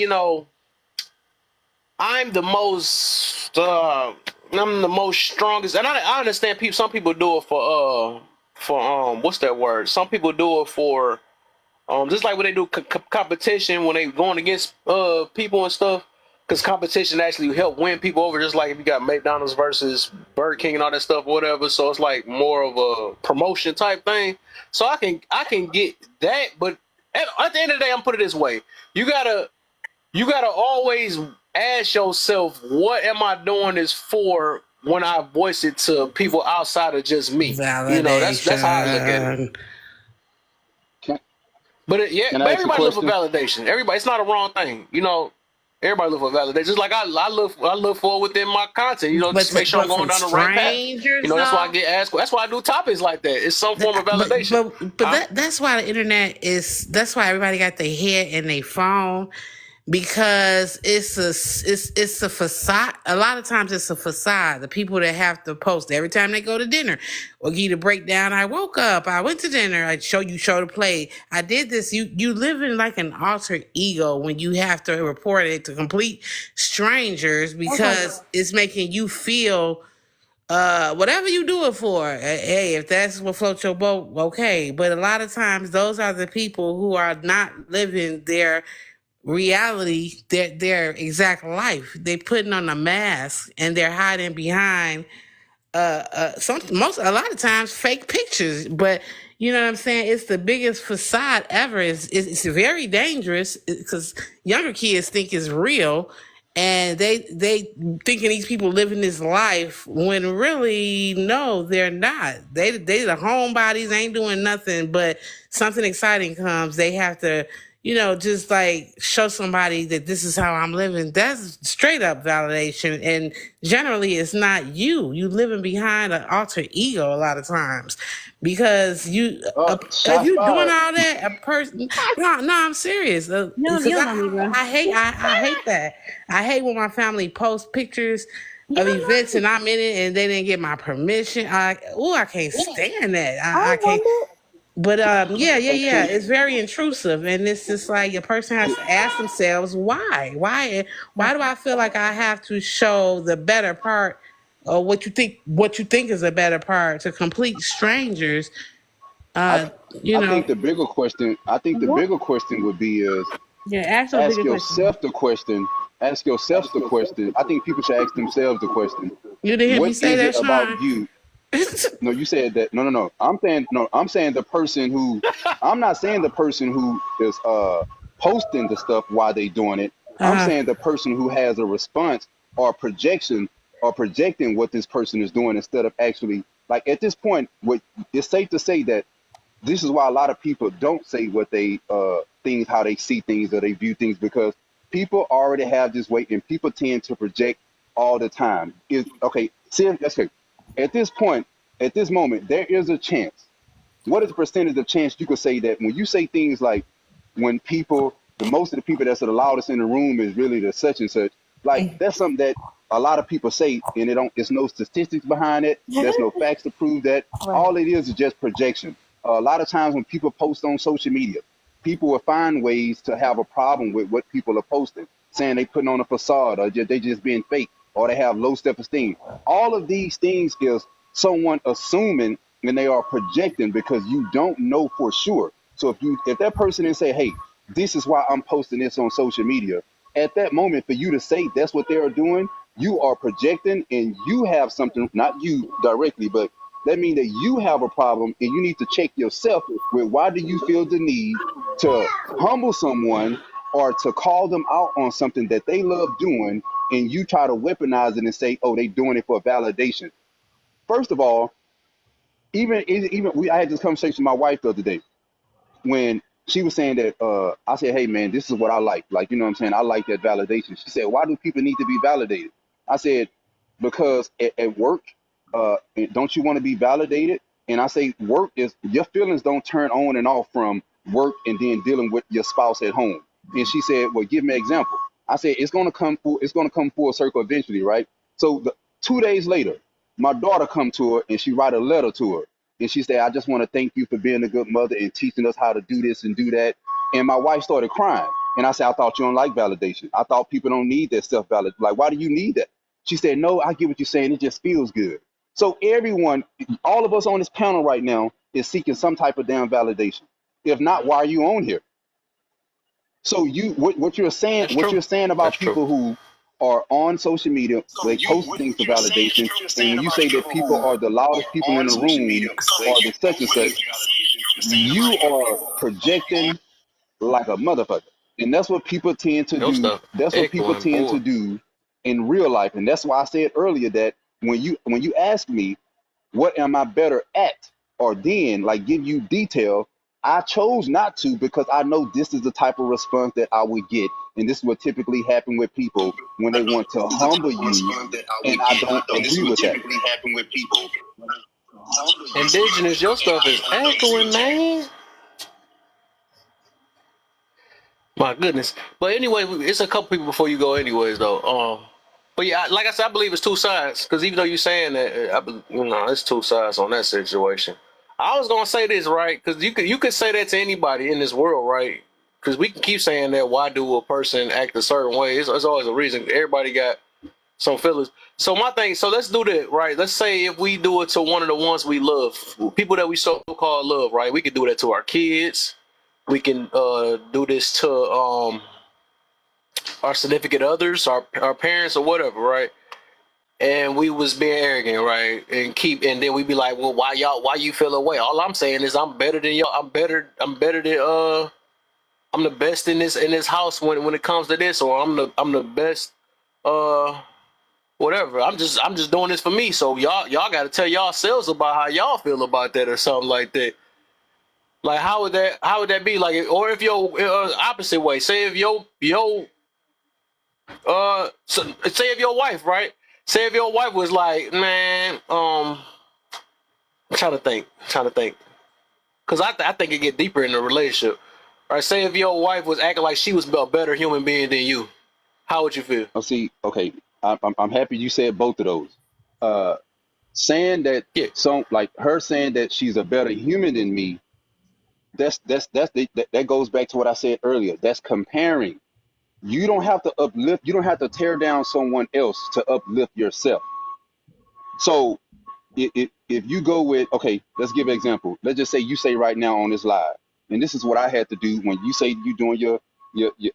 I'm the most strongest, and I understand people. Some people do it for what's that word? Some people do it for just like when they do competition, when they going against people and stuff, because competition actually help win people over. Just like if you got McDonald's versus Burger King and all that stuff, whatever. So it's like more of a promotion type thing. So I can get that, but at the end of the day, I'm put it this way: you gotta always ask yourself, what am I doing this for when I voice it to people outside of just me? Validation. That's how I look at it. But everybody look for validation. Everybody, it's not a wrong thing. Everybody look for validation. Just like I look for it within my content. Just make sure I'm going down the right path. That's why I get asked. That's why I do topics like that. It's some form of validation. But that's why the internet is. That's why everybody got their head in their phone. Because it's a facade. A lot of times it's a facade. The people that have to post every time they go to dinner or give you the breakdown. I woke up, I went to dinner, I show the play, I did this. You live in like an alter ego when you have to report it to complete strangers because it's making you feel whatever you do it for, hey, if that's what floats your boat, okay. But a lot of times, those are the people who are not living their reality, their exact life. They putting on a mask and they're hiding behind a lot of times fake pictures, but you know what I'm saying, it's the biggest facade ever. It's very dangerous because younger kids think it's real, and they thinking these people living this life when really no, they're not. They the homebodies ain't doing nothing, but something exciting comes, they have to, just like show somebody that this is how I'm living. That's straight up validation. And generally, it's not you. You living behind an alter ego a lot of times because if Shots you doing fired. all that, a person, no, I'm serious. You Because don't know me, bro. I hate that. I hate when my family posts pictures You of don't know events me. and I'm in it and they didn't get my permission. I can't stand that. I I can't. wonder. But Hey, yeah. Kim. It's very intrusive, and it's just like a person has to ask themselves why do I feel like I have to show the better part, or what you think is a better part to complete strangers? I Uh, you I know, think the bigger question. I think the What? bigger question would be is Yeah, ask a ask bigger question. yourself the question. Ask yourself the question. I think people should ask themselves the question. you didn't hear me What say is it that, about Sean. you? No, you said that. No, no, no. I'm saying no. I'm saying the person who. I'm not saying the person who is posting the stuff while they doing it. I'm uh, saying the person who has a response or projection or projecting what this person is doing instead of actually like at this point. What it's safe to say that this is why a lot of people don't say what they things how they see things or they view things because people already have this weight and people tend to project all the time. Is okay. See, that's okay. At this point, at this moment, there is a chance. What is the percentage of chance you could say that when you say things like when people, the most of the people that's the loudest in the room is really the such and such, like that's something that a lot of people say and it don't, it's no statistics behind it. There's no facts to prove that. Right. All it is just projection. A lot of times when people post on social media, people will find ways to have a problem with what people are posting, saying they putting on a facade or they just being fake or they have low self-esteem. All of these things is someone assuming and they are projecting because you don't know for sure. So if that person is say, hey, this is why I'm posting this on social media, at that moment for you to say that's what they are doing, you are projecting and you have something, not you directly, but that means that you have a problem and you need to check yourself with why do you feel the need to humble someone or to call them out on something that they love doing and you try to weaponize it and say, oh, they doing it for validation. First of all, I had this conversation with my wife the other day when she was saying that I said, hey man, this is what I like, you know what I'm saying, I like that validation. She said, why do people need to be validated? I said, because at work, don't you want to be validated? And I say work is your feelings don't turn on and off from work and then dealing with your spouse at home. And she said, well, give me an example. I said, it's gonna come full circle eventually, right? So 2 days later, my daughter come to her and she write a letter to her and she said, I just want to thank you for being a good mother and teaching us how to do this and do that. And my wife started crying. And I said, I thought you don't like validation. I thought people don't need that self valid. Like, why do you need that? She said, no, I get what you're saying. It just feels good. So everyone, all of us on this panel right now is seeking some type of damn validation. If not, why are you on here? So what you're saying, That's what true. you're saying That's about true. people who are on social media, they post things for validation. And when you say that people are the loudest people in the room or the such and such, you are projecting like a motherfucker. And that's what people tend to Your do. stuff That's what people echoing, tend boy. to do in real life. And that's why I said earlier that when you ask me what am I better at or then like give you detail, I chose not to because I know this is the type of response that I would get. And this is what typically happen with people when they want to humble you. And I don't agree with that. Indigenous, your stuff is echoing, man. My goodness. But anyway, it's a couple people before you go, anyways, though. But yeah, like I said, I believe it's two sides. Because even though you're saying that, it's two sides on that situation. I was gonna say this, right? Because you could say that to anybody in this world, right? Because we can keep saying that. Why do a person act a certain way? It's always a reason. Everybody got So Phyllis, so my thing, so let's do that, right? Let's say if we do it to one of the ones we love, people that we so called love, right? We could do that to our kids. We can do this to our significant others, our parents or whatever, right? And we was being arrogant, right? And then we be like, well, why you feel away? All I'm saying is I'm better than y'all. I'm better than I'm the best in this house when it comes to this, or I'm the best whatever. I'm just doing this for me. So y'all got to tell yourselves about how y'all feel about that or something like that. Like how would that be like? Or if your opposite way, say if say if your wife, right? Say if your wife was like, man, I'm trying to think, because I think it get deeper in the relationship. Right? Say if your wife was acting like she was a better human being than you, how would you feel? Oh, see, okay, I'm happy you said both of those. Uh, saying that Yeah. like her saying that she's a better human than me. That goes back to what I said earlier. That's comparing. You don't have to uplift. You don't have to tear down someone else to uplift yourself. So if you go with, okay, let's give an example. Let's just say you say right now on this live, and this is what I had to do when you say you doing your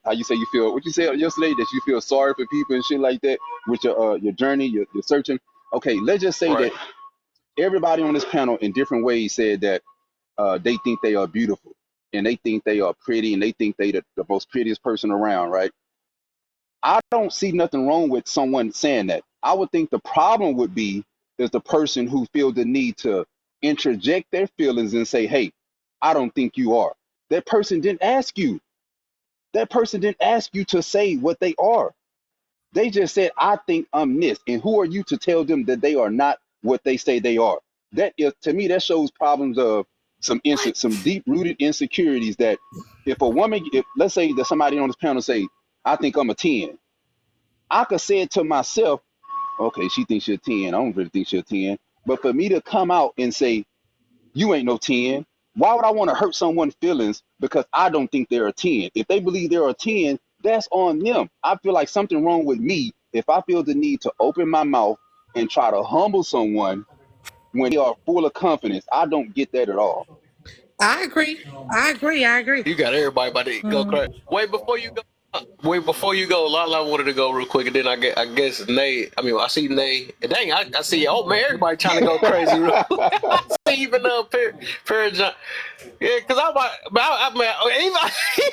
how you say you feel, what you said yesterday, that you feel sorry for people and shit like that with your journey, your searching. Okay, let's just say Right. that everybody on this panel in different ways said that they think they are beautiful and they think they are pretty and they think they the most prettiest person around, right? I don't see nothing wrong with someone saying that. I would think the problem would be is the person who feels the need to interject their feelings and say, hey, I don't think you are. That person didn't ask you. That person didn't ask you to say what they are. They just said, I think I'm this. And who are you to tell them that they are not what they say they are? That is, to me, that shows problems of some deep rooted insecurities that if a woman, if let's say that somebody on this panel say, I think I'm a 10, I could say it to myself, okay, she thinks she's a 10. I don't really think she's a 10. But for me to come out and say, you ain't no 10, why would I want to hurt someone's feelings because I don't think they're a 10? If they believe they're a 10, that's on them. I feel like something wrong with me if I feel the need to open my mouth and try to humble someone when they are full of confidence. I don't get that at all. I agree. I agree. I agree. You got everybody about to go crazy. Wait before you go, Lala wanted to go real quick, and then I guess Nate. I mean, I see Nate. Dang, I see. Oh man, everybody trying to go crazy. Real quick. I see even Perry John. Yeah, because I mean,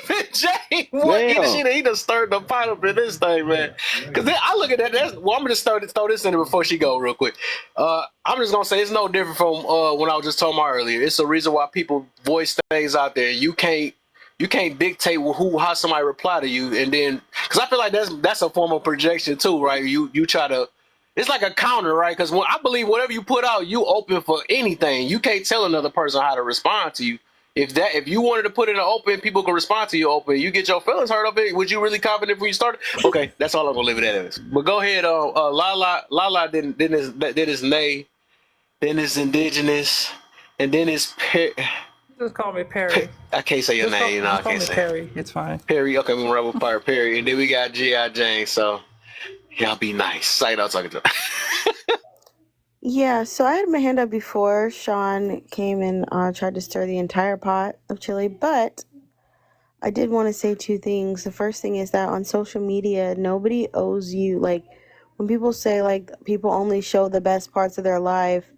even Jay, what Damn. he done stirred the pot up in this thing, man. Because I look at that. Well, I'm gonna just throw this in there before she go real quick. I'm just gonna say it's no different from when I was just talking about earlier. It's the reason why people voice things out there. You can't dictate how somebody reply to you, and then because I feel like that's a form of projection too, right? You try to. It's like a counter, right? Because when I believe whatever you put out, you open for anything. You can't tell another person how to respond to you. If you wanted to put it in open, people can respond to you open. You get your feelings hurt of it. Was you really confident when you started? Okay, that's all I'm gonna leave it at. But go ahead, Lala then is Nay, then is Indigenous, and then is Just call me Perry. I can't say your name. No, I Just call can't me say Perry. It's fine. Perry. Okay, we Rebel Fire Perry, and then we got G.I. Jane. So y'all be nice. Say no talking to. Yeah, so I had my hand up before Sean came and tried to stir the entire pot of chili, but I did want to say two things. The first thing is that on social media, nobody owes you, like, when people say, like, people only show the best parts of their life,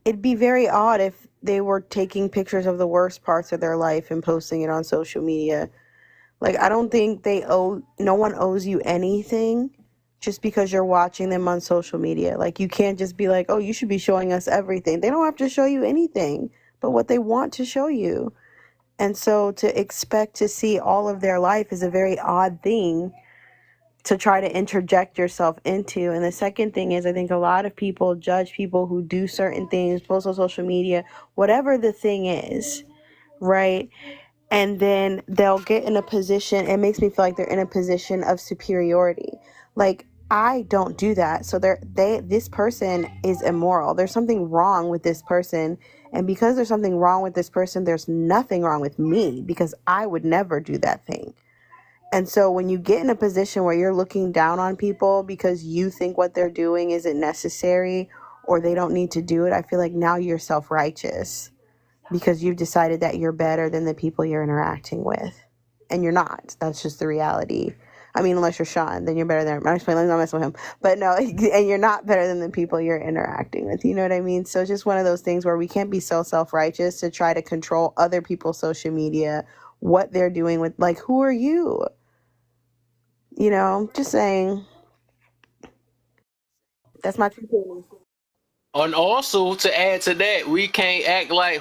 it'd be very odd if they were taking pictures of the worst parts of their life and posting it on social media. Like, I don't think no one owes you anything just because you're watching them on social media. Like, you can't just be like, oh, you should be showing us everything. They don't have to show you anything but what they want to show you. And so to expect to see all of their life is a very odd thing to try to interject yourself into. And the second thing is, I think a lot of people judge people who do certain things, post on social media, whatever the thing is, right? And then they'll get in a position, it makes me feel like they're in a position of superiority. Like, I don't do that. So this person is immoral. There's something wrong with this person. And because there's something wrong with this person, there's nothing wrong with me because I would never do that thing. And so when you get in a position where you're looking down on people because you think what they're doing isn't necessary or they don't need to do it, I feel like now you're self-righteous because you've decided that you're better than the people you're interacting with. And you're not. That's just the reality. I mean, unless you're Sean, then you're better than him. I'm not messing with him. But no, and you're not better than the people you're interacting with. You know what I mean? So it's just one of those things where we can't be so self-righteous to try to control other people's social media, what they're doing with, like, who are you? You know, just saying. That's my 2 pennies. And also to add to that, we can't act like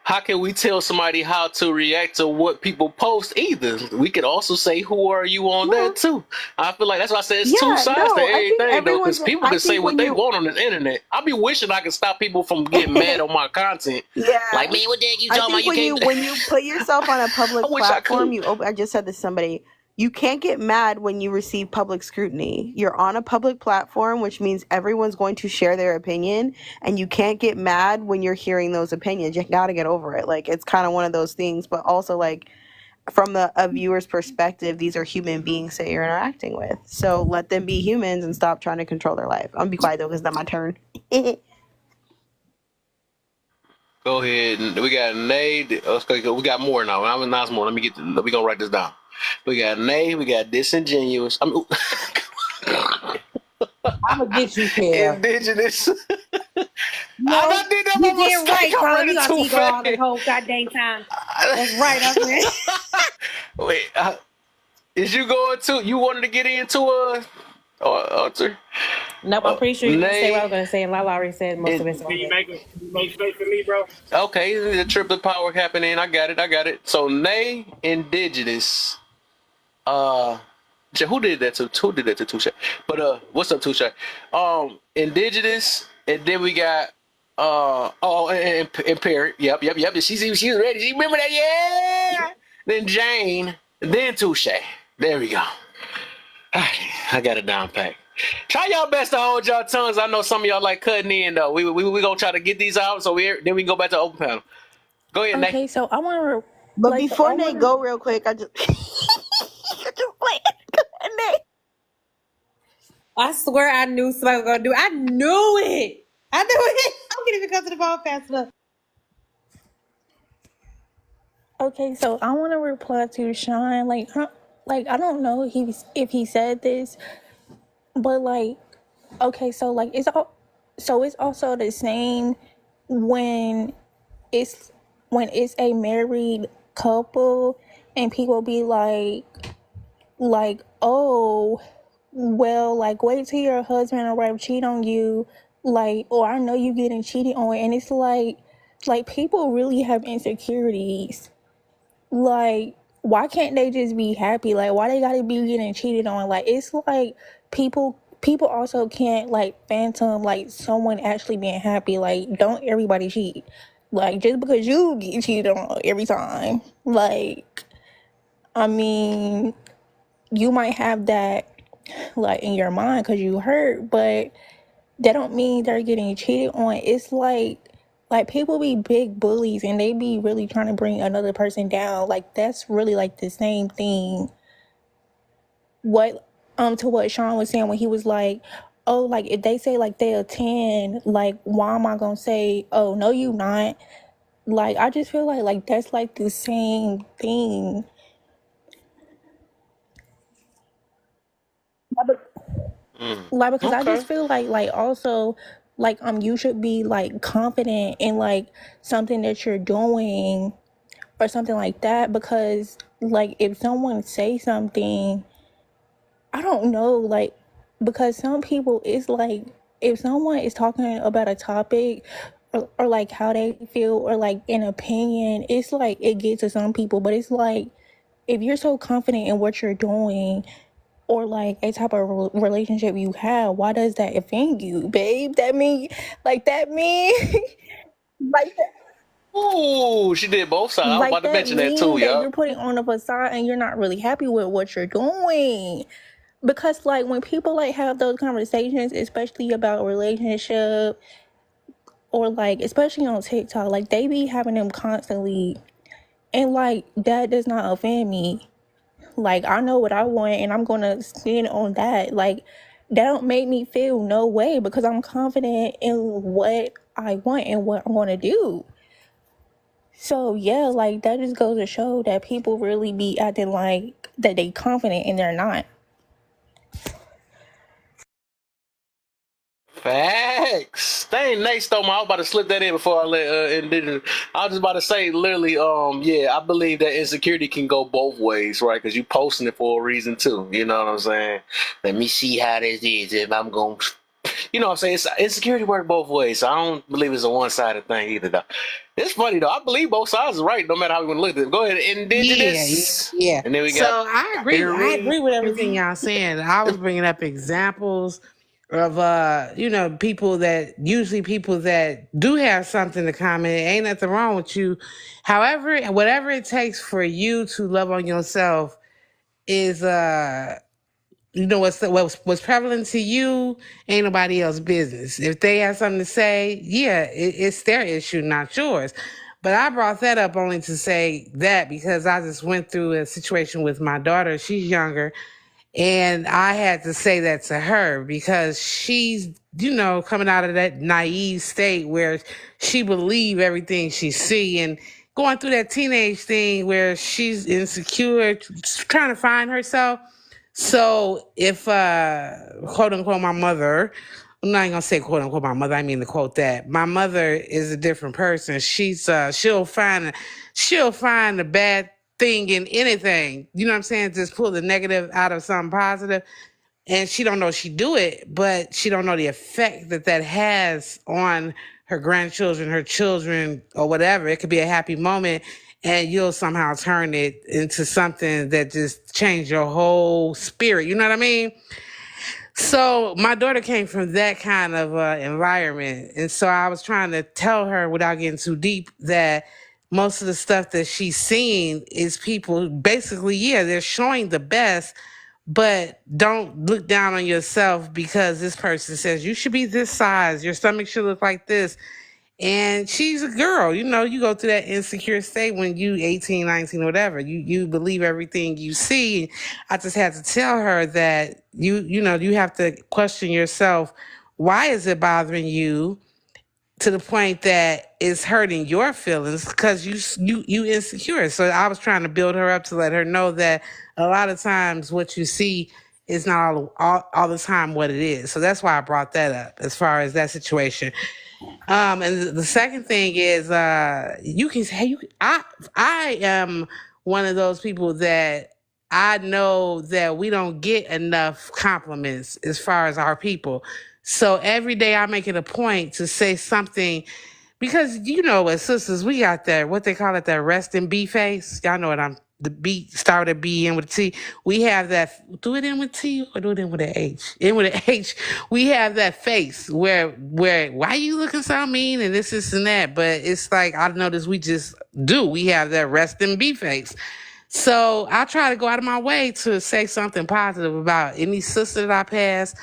how can we tell somebody how to react to what people post either? We could also say, who are you on Yeah. that too? I feel like that's why I said it's two Yeah, sides to no, I think everything though, because people I can say think what when they you, want on the internet. I be wishing I could stop people from getting mad on my content. Like, yeah, man, what the heck you I talking about? think You when can't. you put yourself on a I public wish I platform, could. I just said to somebody, you can't get mad when you receive public scrutiny. You're on a public platform, which means everyone's going to share their opinion, and you can't get mad when you're hearing those opinions. You got to get over it. Like, it's kind of one of those things, but also, like, from a viewer's perspective, these are human beings that you're interacting with. So let them be humans and stop trying to control their life. I'm gonna be quiet though, because it's not my turn. Go ahead. We got Nay. We got more now. I'm announcing more. We gonna write this down. We got Nay. We got disingenuous. I'm gonna get you, Kev. Indigenous. No, I did that you by did mistake. right, I Carla. read We it gonna too see you go all the fast. whole goddamn time. That's right, up there. Wait, is you going to? You wanted to get into Arthur? Nope, I'm pretty sure you're gonna say what I was Nay. gonna say, and Lala already said most of it. Can you make space for me, bro? Okay, the triplet power happening. I got it. So Nay, indigenous. Who did that to? Who did that to Touche? But what's up, Touche? Indigenous, and then we got and Parrot. Yep. She's ready. She remember that? Yeah. Then Jane, then Touche. There we go. I got it down packed. Try y'all best to hold y'all tongues. I know some of y'all like cutting in though. We gonna try to get these out so then we can go back to open panel. Go ahead, Nate. Okay, so I want to But like before I Nate want to. go real quick, I just wait. Nate. I swear I knew somebody was gonna do it. I knew it. I knew it. I can't even come to the phone fast enough. Okay, so I want to reply to Sean. Like I don't know if he said this, but like, okay, so like it's also the same when it's a married couple and people be like, oh, well, like, wait till your husband or wife cheat on you, like, or I know you getting cheated on, and it's like people really have insecurities. Like, why can't they just be happy? Like, why they gotta be getting cheated on? Like, it's like people also can't like phantom like someone actually being happy. Like, don't everybody cheat? Like, just because you get cheated on every time, like, I mean, you might have that like in your mind because you hurt, but that don't mean they're getting cheated on. It's like people be big bullies and they be really trying to bring another person down. Like, that's really like the same thing. What to what Sean was saying when he was like, oh, like if they say like they a 10, like why am I gonna say, oh no you not? Like, I just feel like that's like the same thing. Like, because I Okay. just feel like also like you should be like confident in like something that you're doing or something like that, because like if someone say something, I don't know, like, because some people, it's like if someone is talking about a topic or like how they feel or like an opinion, it's like it gets to some people, but it's like if you're so confident in what you're doing or like a type of relationship you have, why does that offend you, babe? That mean like Ooh, she did both sides. I was like about to that mention that too, mean that y'all. you're putting on a facade and you're not really happy with what you're doing. Because like when people like have those conversations, especially about relationship or like especially on TikTok, like they be having them constantly, and like that does not offend me. Like, I know what I want and I'm gonna stand on that. Like, that don't make me feel no way because I'm confident in what I want and what I'm gonna do. So yeah, like that just goes to show that people really be acting like that they confident and they're not. Facts. Dang, Nate stole my. I was about to slip that in before I let indigenous. I was just about to say, literally, yeah, I believe that insecurity can go both ways, right? Because you posting it for a reason too. You know what I'm saying? Let me see how this is. If I'm going, you know what I'm saying? Insecurity work both ways. So I don't believe it's a one sided thing either. Though it's funny though. I believe both sides are right, no matter how we want to look at it. Go ahead, indigenous, Yeah. and then we So got I agree. I Erie. agree with everything y'all saying. I was bringing up examples of people that do have something to comment. Ain't nothing wrong with you. However, whatever it takes for you to love on yourself is what's prevalent to you ain't nobody else's business. If they have something to say, yeah, it's their issue, not yours. But I brought that up only to say that because I just went through a situation with my daughter. She's younger, and I had to say that to her because she's, coming out of that naive state where she believe everything she see and going through that teenage thing where she's insecure, trying to find herself. So if quote unquote my mother, I'm not gonna say quote unquote my mother, I mean to quote that. My mother is a different person. She'll find the bad thing in anything. You know what I'm saying? Just pull the negative out of something positive. And she don't know she do it, but she don't know the effect that has on her grandchildren, her children, or whatever. It could be a happy moment, and you'll somehow turn it into something that just changed your whole spirit. You know what I mean? So my daughter came from that kind of environment, and so I was trying to tell her without getting too deep that most of the stuff that she's seeing is people basically, yeah, they're showing the best, but don't look down on yourself because this person says you should be this size, your stomach should look like this. And she's a girl, you go through that insecure state when you 18, 19, whatever. You believe everything you see. I just had to tell her that you have to question yourself. Why is it bothering you to the point that it's hurting your feelings because you insecure? So I was trying to build her up to let her know that a lot of times what you see is not all the time what it is. So that's why I brought that up as far as that situation. And the second thing is, you can say I am one of those people that I know that we don't get enough compliments as far as our people. So every day I make it a point to say something because as sisters, we got that what they call it, that rest in B face. Y'all know what I'm the B start with a B in with a T. We have that. Do it in with T or do it in with an H? In with an H. We have that face where why you looking so mean and this and that. But it's like I noticed we just do. We have that rest in B face. So I try to go out of my way to say something positive about any sister that I pass,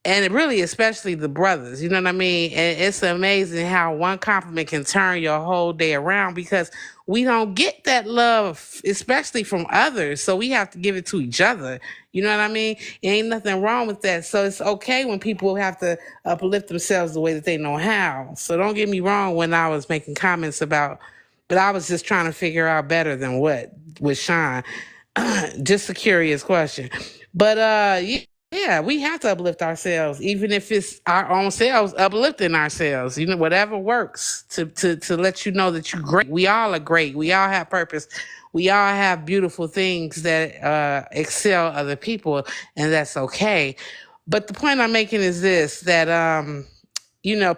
and really, especially the brothers. You know what I mean? And it's amazing how one compliment can turn your whole day around because we don't get that love, especially from others. So we have to give it to each other. You know what I mean? Ain't nothing wrong with that. So it's okay when people have to uplift themselves the way that they know how. So don't get me wrong when I was making comments about, but I was just trying to figure out better than what with Sean. Just a curious question. But yeah, we have to uplift ourselves, even if it's our own selves uplifting ourselves. Whatever works to let you know that you're great. We all are great. We all have purpose. We all have beautiful things that excel other people, and that's okay. But the point I'm making is this: that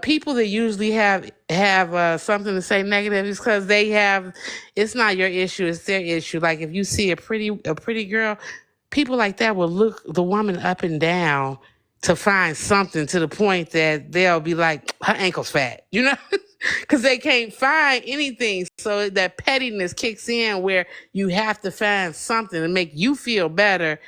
people that usually have something to say negative is because they have. It's not your issue; it's their issue. Like if you see a pretty girl, people like that will look the woman up and down to find something to the point that they'll be like, her ankle's fat, because they can't find anything. So that pettiness kicks in where you have to find something to make you feel better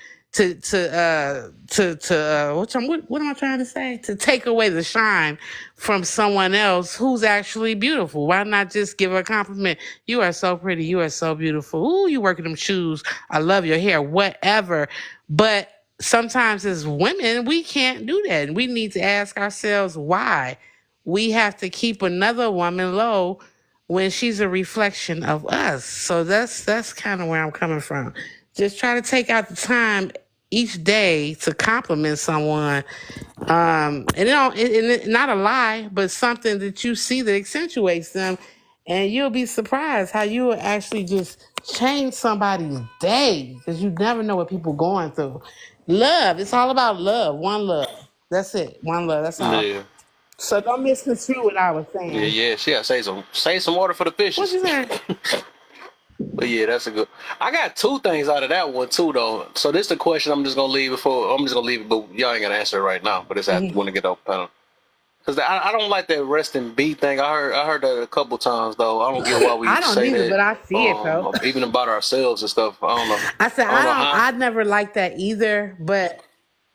what am I trying to say? To take away the shine from someone else who's actually beautiful. Why not just give her a compliment? You are so pretty. You are so beautiful. Ooh, you working them shoes. I love your hair. Whatever. But sometimes as women, we can't do that. And we need to ask ourselves why. We have to keep another woman low when she's a reflection of us. So that's kind of where I'm coming from. Just try to take out the time each day to compliment someone. Not a lie, but something that you see that accentuates them, and you'll be surprised how you will actually just change somebody's day because you never know what people going through. Love, it's all about love. One love. That's it. One love. That's all. Yeah. So don't misconstrue what I was Yeah, saying. yeah. She gotta save some water for the What fishes. you saying? But yeah, that's a good. I got two things out of that one too, though. So this the question I'm just gonna leave before. I'm just gonna leave it, but y'all ain't gonna answer it right now. But it's after Mhm. when to get off panel. Because I don't like that rest and be thing. I heard that a couple times though. I don't get why we I don't say either, that. but I see it though. Even about ourselves and stuff. I don't know. I said I don't know how. I never liked that either, but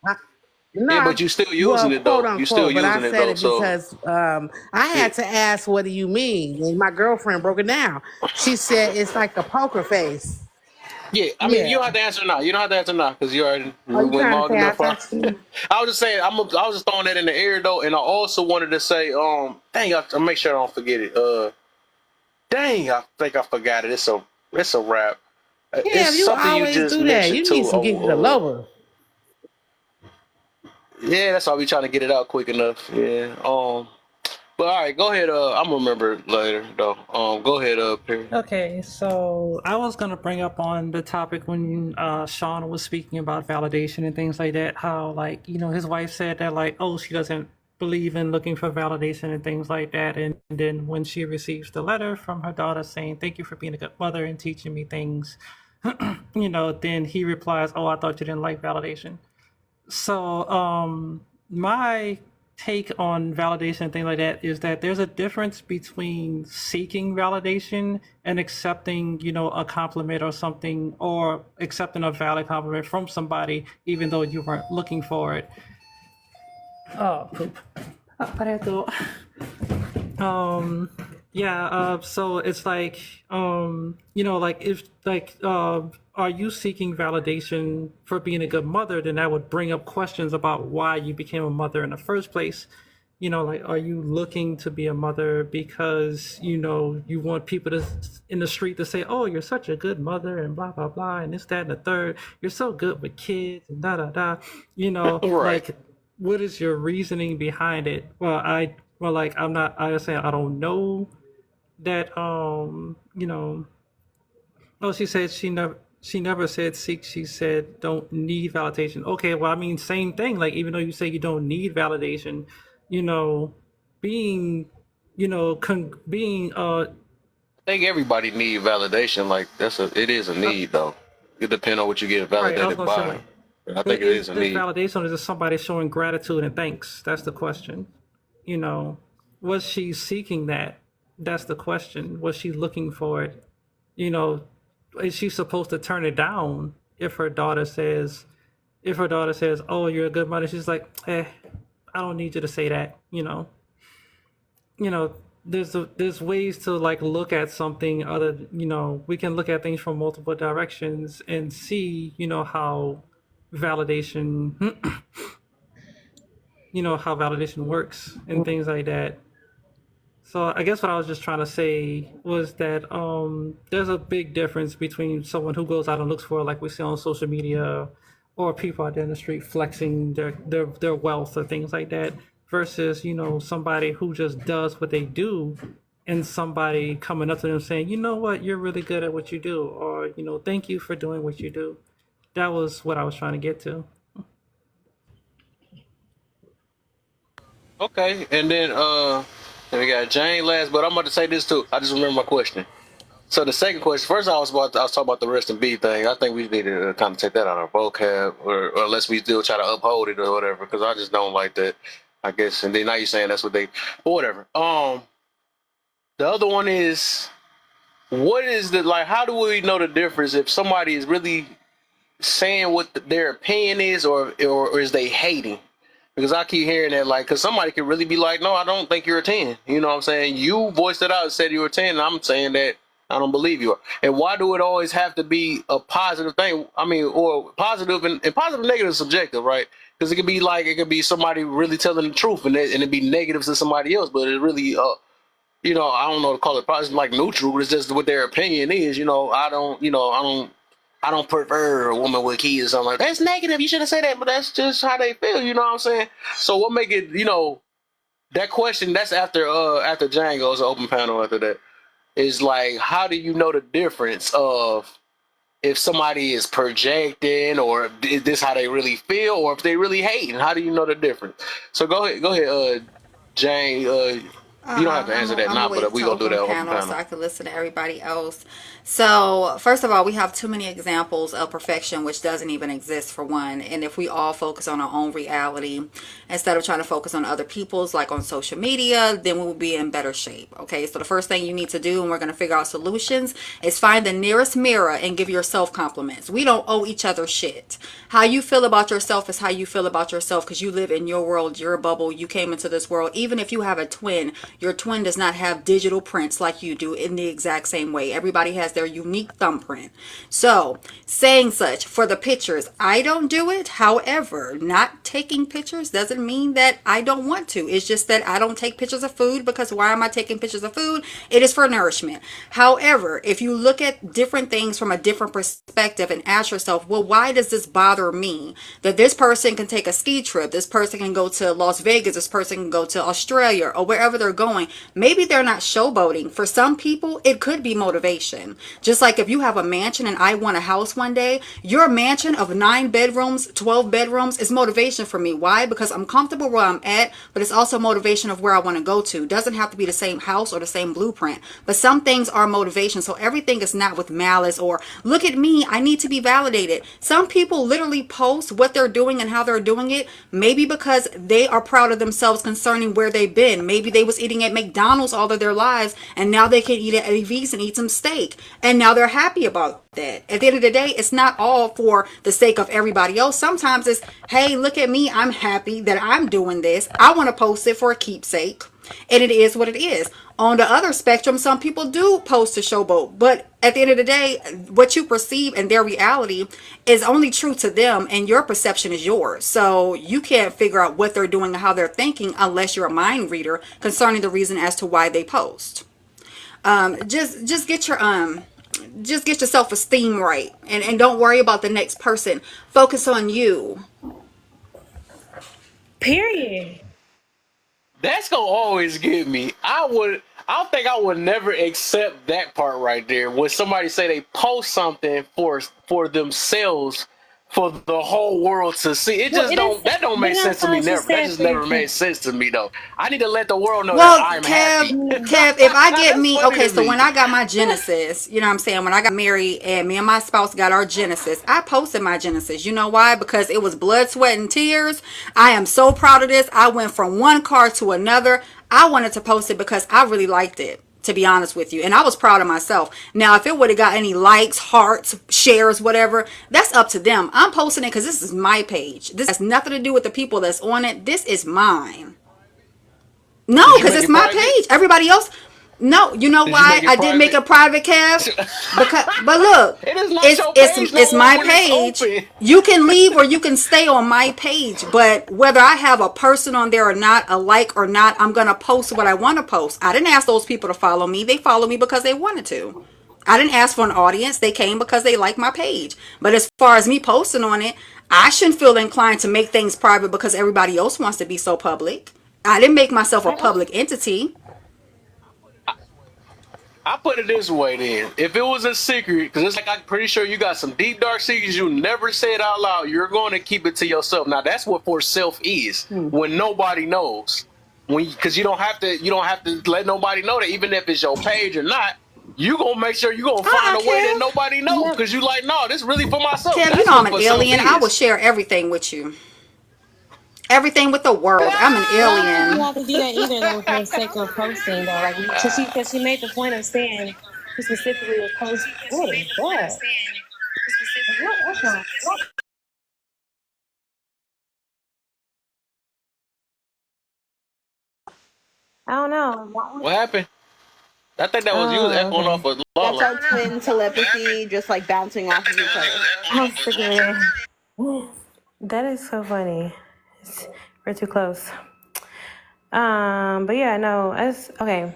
I, no, Yeah, but you still well, using it quote though. You still unquote, but I using it said though. it So because I yeah, had to ask, "What do you mean?" And my girlfriend broke it down. She said it's like a poker face. yeah. I mean, you don't Yeah. have to answer now. You don't have to answer now because you already Are we you went trying to long say I enough. talk too much? I was just saying. I was just throwing that in the air though, and I also wanted to say, dang, I make sure I don't forget it. Dang, I think I forgot it. It's a wrap. It's Yeah, you something you always just do that. mentioned You need too. some Ginkgo biloba. Yeah, that's why we trying to get it out quick enough. Yeah. But all right, go ahead. I'm gonna remember it later though. Go ahead, Perry. Okay, so I was gonna bring up on the topic when Sean was speaking about validation and things like that. How like his wife said that like she doesn't believe in looking for validation and things like that. And then when she receives the letter from her daughter saying thank you for being a good mother and teaching me things, then he replies, "Oh, I thought you didn't like validation." So, my take on validation and things like that is that there's a difference between seeking validation and accepting, a compliment or something, or accepting a valid compliment from somebody, even though you weren't looking for it. Oh, poop. Pareto. Yeah, so it's like, like if like are you seeking validation for being a good mother, then that would bring up questions about why you became a mother in the first place. Like are you looking to be a mother because you want people to in the street to say, "Oh, you're such a good mother," and blah blah blah, and this, that, and the third. You're so good with kids and da da da. Right. Like what is your reasoning behind it? Like I'm not. I was saying I don't know that. Oh, she said she never said seek. She said don't need validation. Okay, well I mean same thing. Like even though you say you don't need validation, you know, being being I think everybody need validation. Like it is a uh, need though. It depends on what you get right. I was validated gonna say by. like, I but think it is is a this need. validation or is it somebody showing gratitude and thanks? That's the question. You know, was she seeking that? That's the question. Was she looking for it? You know, is she supposed to turn it down if her daughter says, "Oh, you're a good mother," she's like, I don't need you to say that. You know, there's ways to like look at something other. We can look at things from multiple directions and see, how validation, how validation works and things like that. So I guess what I was just trying to say was that there's a big difference between someone who goes out and looks for, like we see on social media, or people out there in the street flexing their wealth or things like that, versus somebody who just does what they do, and somebody coming up to them saying, "You know what, you're really good at what you do," or "Thank you for doing what you do." That was what I was trying to get to. Okay, and then we got Jane last, but I'm about to say this too. I just remember my question. So the second question, first I was talking about the rest and be thing. I think we need to kind of take that out of our vocab, or unless we still try to uphold it or whatever, because I just don't like that. I guess, and then now you're saying that's what they, but whatever. The other one is, what is the like? How do we know the difference if somebody is really saying what their opinion is, or is they hating? Because I keep hearing that, like, because somebody could really be like, no, I don't think you're a 10. You know what I'm saying? You voiced it out and said you were a 10, and I'm saying that I don't believe you are. And why do it always have to be a positive thing? I mean, or positive and positive and negative is subjective, right? Because it could be somebody really telling the truth, and it'd be negatives to somebody else, but it really, I don't know to call it positive, like neutral, but it's just what their opinion is. I don't prefer a woman with kids or something like that. That's negative. You shouldn't say that, but that's just how they feel. You know what I'm saying? So what make it, that question? That's after Django's open panel. After that is like, how do you know the difference of if somebody is projecting, or is this how they really feel, or if they really hate? And how do you know the difference? So go ahead, Jane. You don't have to I'm answer gonna that now, wait but we to gonna do open that open panel so panel. I can listen to everybody else. So, first of all, we have too many examples of perfection, which doesn't even exist for one. And if we all focus on our own reality instead of trying to focus on other people's, like on social media, then we will be in better shape. Okay, so the first thing you need to do, and we're going to figure out solutions, is find the nearest mirror and give yourself compliments. We don't owe each other shit. How you feel about yourself is how you feel about yourself, because you live in your world, your bubble. You came into this world. Even if you have a twin, your twin does not have digital prints like you do in the exact same way. Everybody has their unique thumbprint. So, saying such, for the pictures, I don't do it. However, not taking pictures doesn't mean that I don't want to. It's just that I don't take pictures of food, because why am I taking pictures of food? It is for nourishment. However, if you look at different things from a different perspective and ask yourself, well, why does this bother me? That this person can take a ski trip, this person can go to Las Vegas, this person can go to Australia or wherever they're going. Maybe they're not showboating. For some people, it could be motivation. Just like if you have a mansion and I want a house one day, your mansion of 9 bedrooms, 12 bedrooms is motivation for me. Why? Because I'm comfortable where I'm at, but it's also motivation of where I want to go to. It doesn't have to be the same house or the same blueprint, but some things are motivation. So everything is not with malice or look at me, I need to be validated. Some people literally post what they're doing and how they're doing it, maybe because they are proud of themselves concerning where they've been. Maybe they was eating at McDonald's all of their lives, and now they can eat at AV's and eat some steak, and now they're happy about that. At the end of the day, it's not all for the sake of everybody else. Sometimes it's, hey, look at me, I'm happy that I'm doing this. I want to post it for a keepsake. And it is what it is. On the other spectrum, some people do post to showboat, but at the end of the day, what you perceive and their reality is only true to them, and your perception is yours. So you can't figure out what they're doing and how they're thinking unless you're a mind reader concerning the reason as to why they post. Just get your just get your self-esteem right, and don't worry about the next person. Focus on you. Period. That's gonna always get me. I think I would never accept that part right there. When somebody say they post something for themselves, for the whole world to see. It Well, just it is, that don't but make it sense to me. also Never. That said just for your never made parents. sense to me though. I need to let the world know that Well, I'm Kev, happy. Kev, if I get That's me, funny okay, to so when me. I got my Genesis, you know what I'm saying? When I got married and me and my spouse got our Genesis, I posted my Genesis. You know why? Because it was blood, sweat, and tears. I am so proud of this. I went from one car to another. I wanted to post it because I really liked it, to be honest with you. And I was proud of myself. Now, if it would have got any likes, hearts, shares, whatever, that's up to them. I'm posting it because this is my page. This has nothing to do with the people that's on it. This is mine. No, Did you because make it's it my private? page. Everybody else, no. You know Did you why make it I did make private? a private, Kev? It Because, but look, is not it's your it's page no it's more my when it's page. open. You can leave or you can stay on my page, but whether I have a person on there or not, a like or not, I'm gonna post what I want to post. I didn't ask those people to follow me. They follow me because they wanted to. I didn't ask for an audience. They came because they like my page. But as far as me posting on it, I shouldn't feel inclined to make things private because everybody else wants to be so public. I didn't make myself a public entity. I put it this way then. If it was a secret, because it's like I'm pretty sure you got some deep dark secrets you never said out loud, you're going to keep it to yourself. Now that's what for self is. When nobody knows. Because you don't have to let nobody know that, even if it's your page or not, you gonna make sure you gonna find a way that Kev. nobody know. Yep. Because you like, no, this is really for myself. Kev, you That's know I'm what an for self alien. I will is. share everything with you. Everything with the world. I'm an Well, I don't think you alien. have to do that either, though, for the sake of posting, though. Like, because she made the point of saying she specifically was post. What is that? I don't know. What happened? I think that was you Oh, echoing off okay. of That's Lala. our twin telepathy, just like bouncing off of each other. I'm sick of it. That is so funny. We're too close. But yeah, no, it's okay.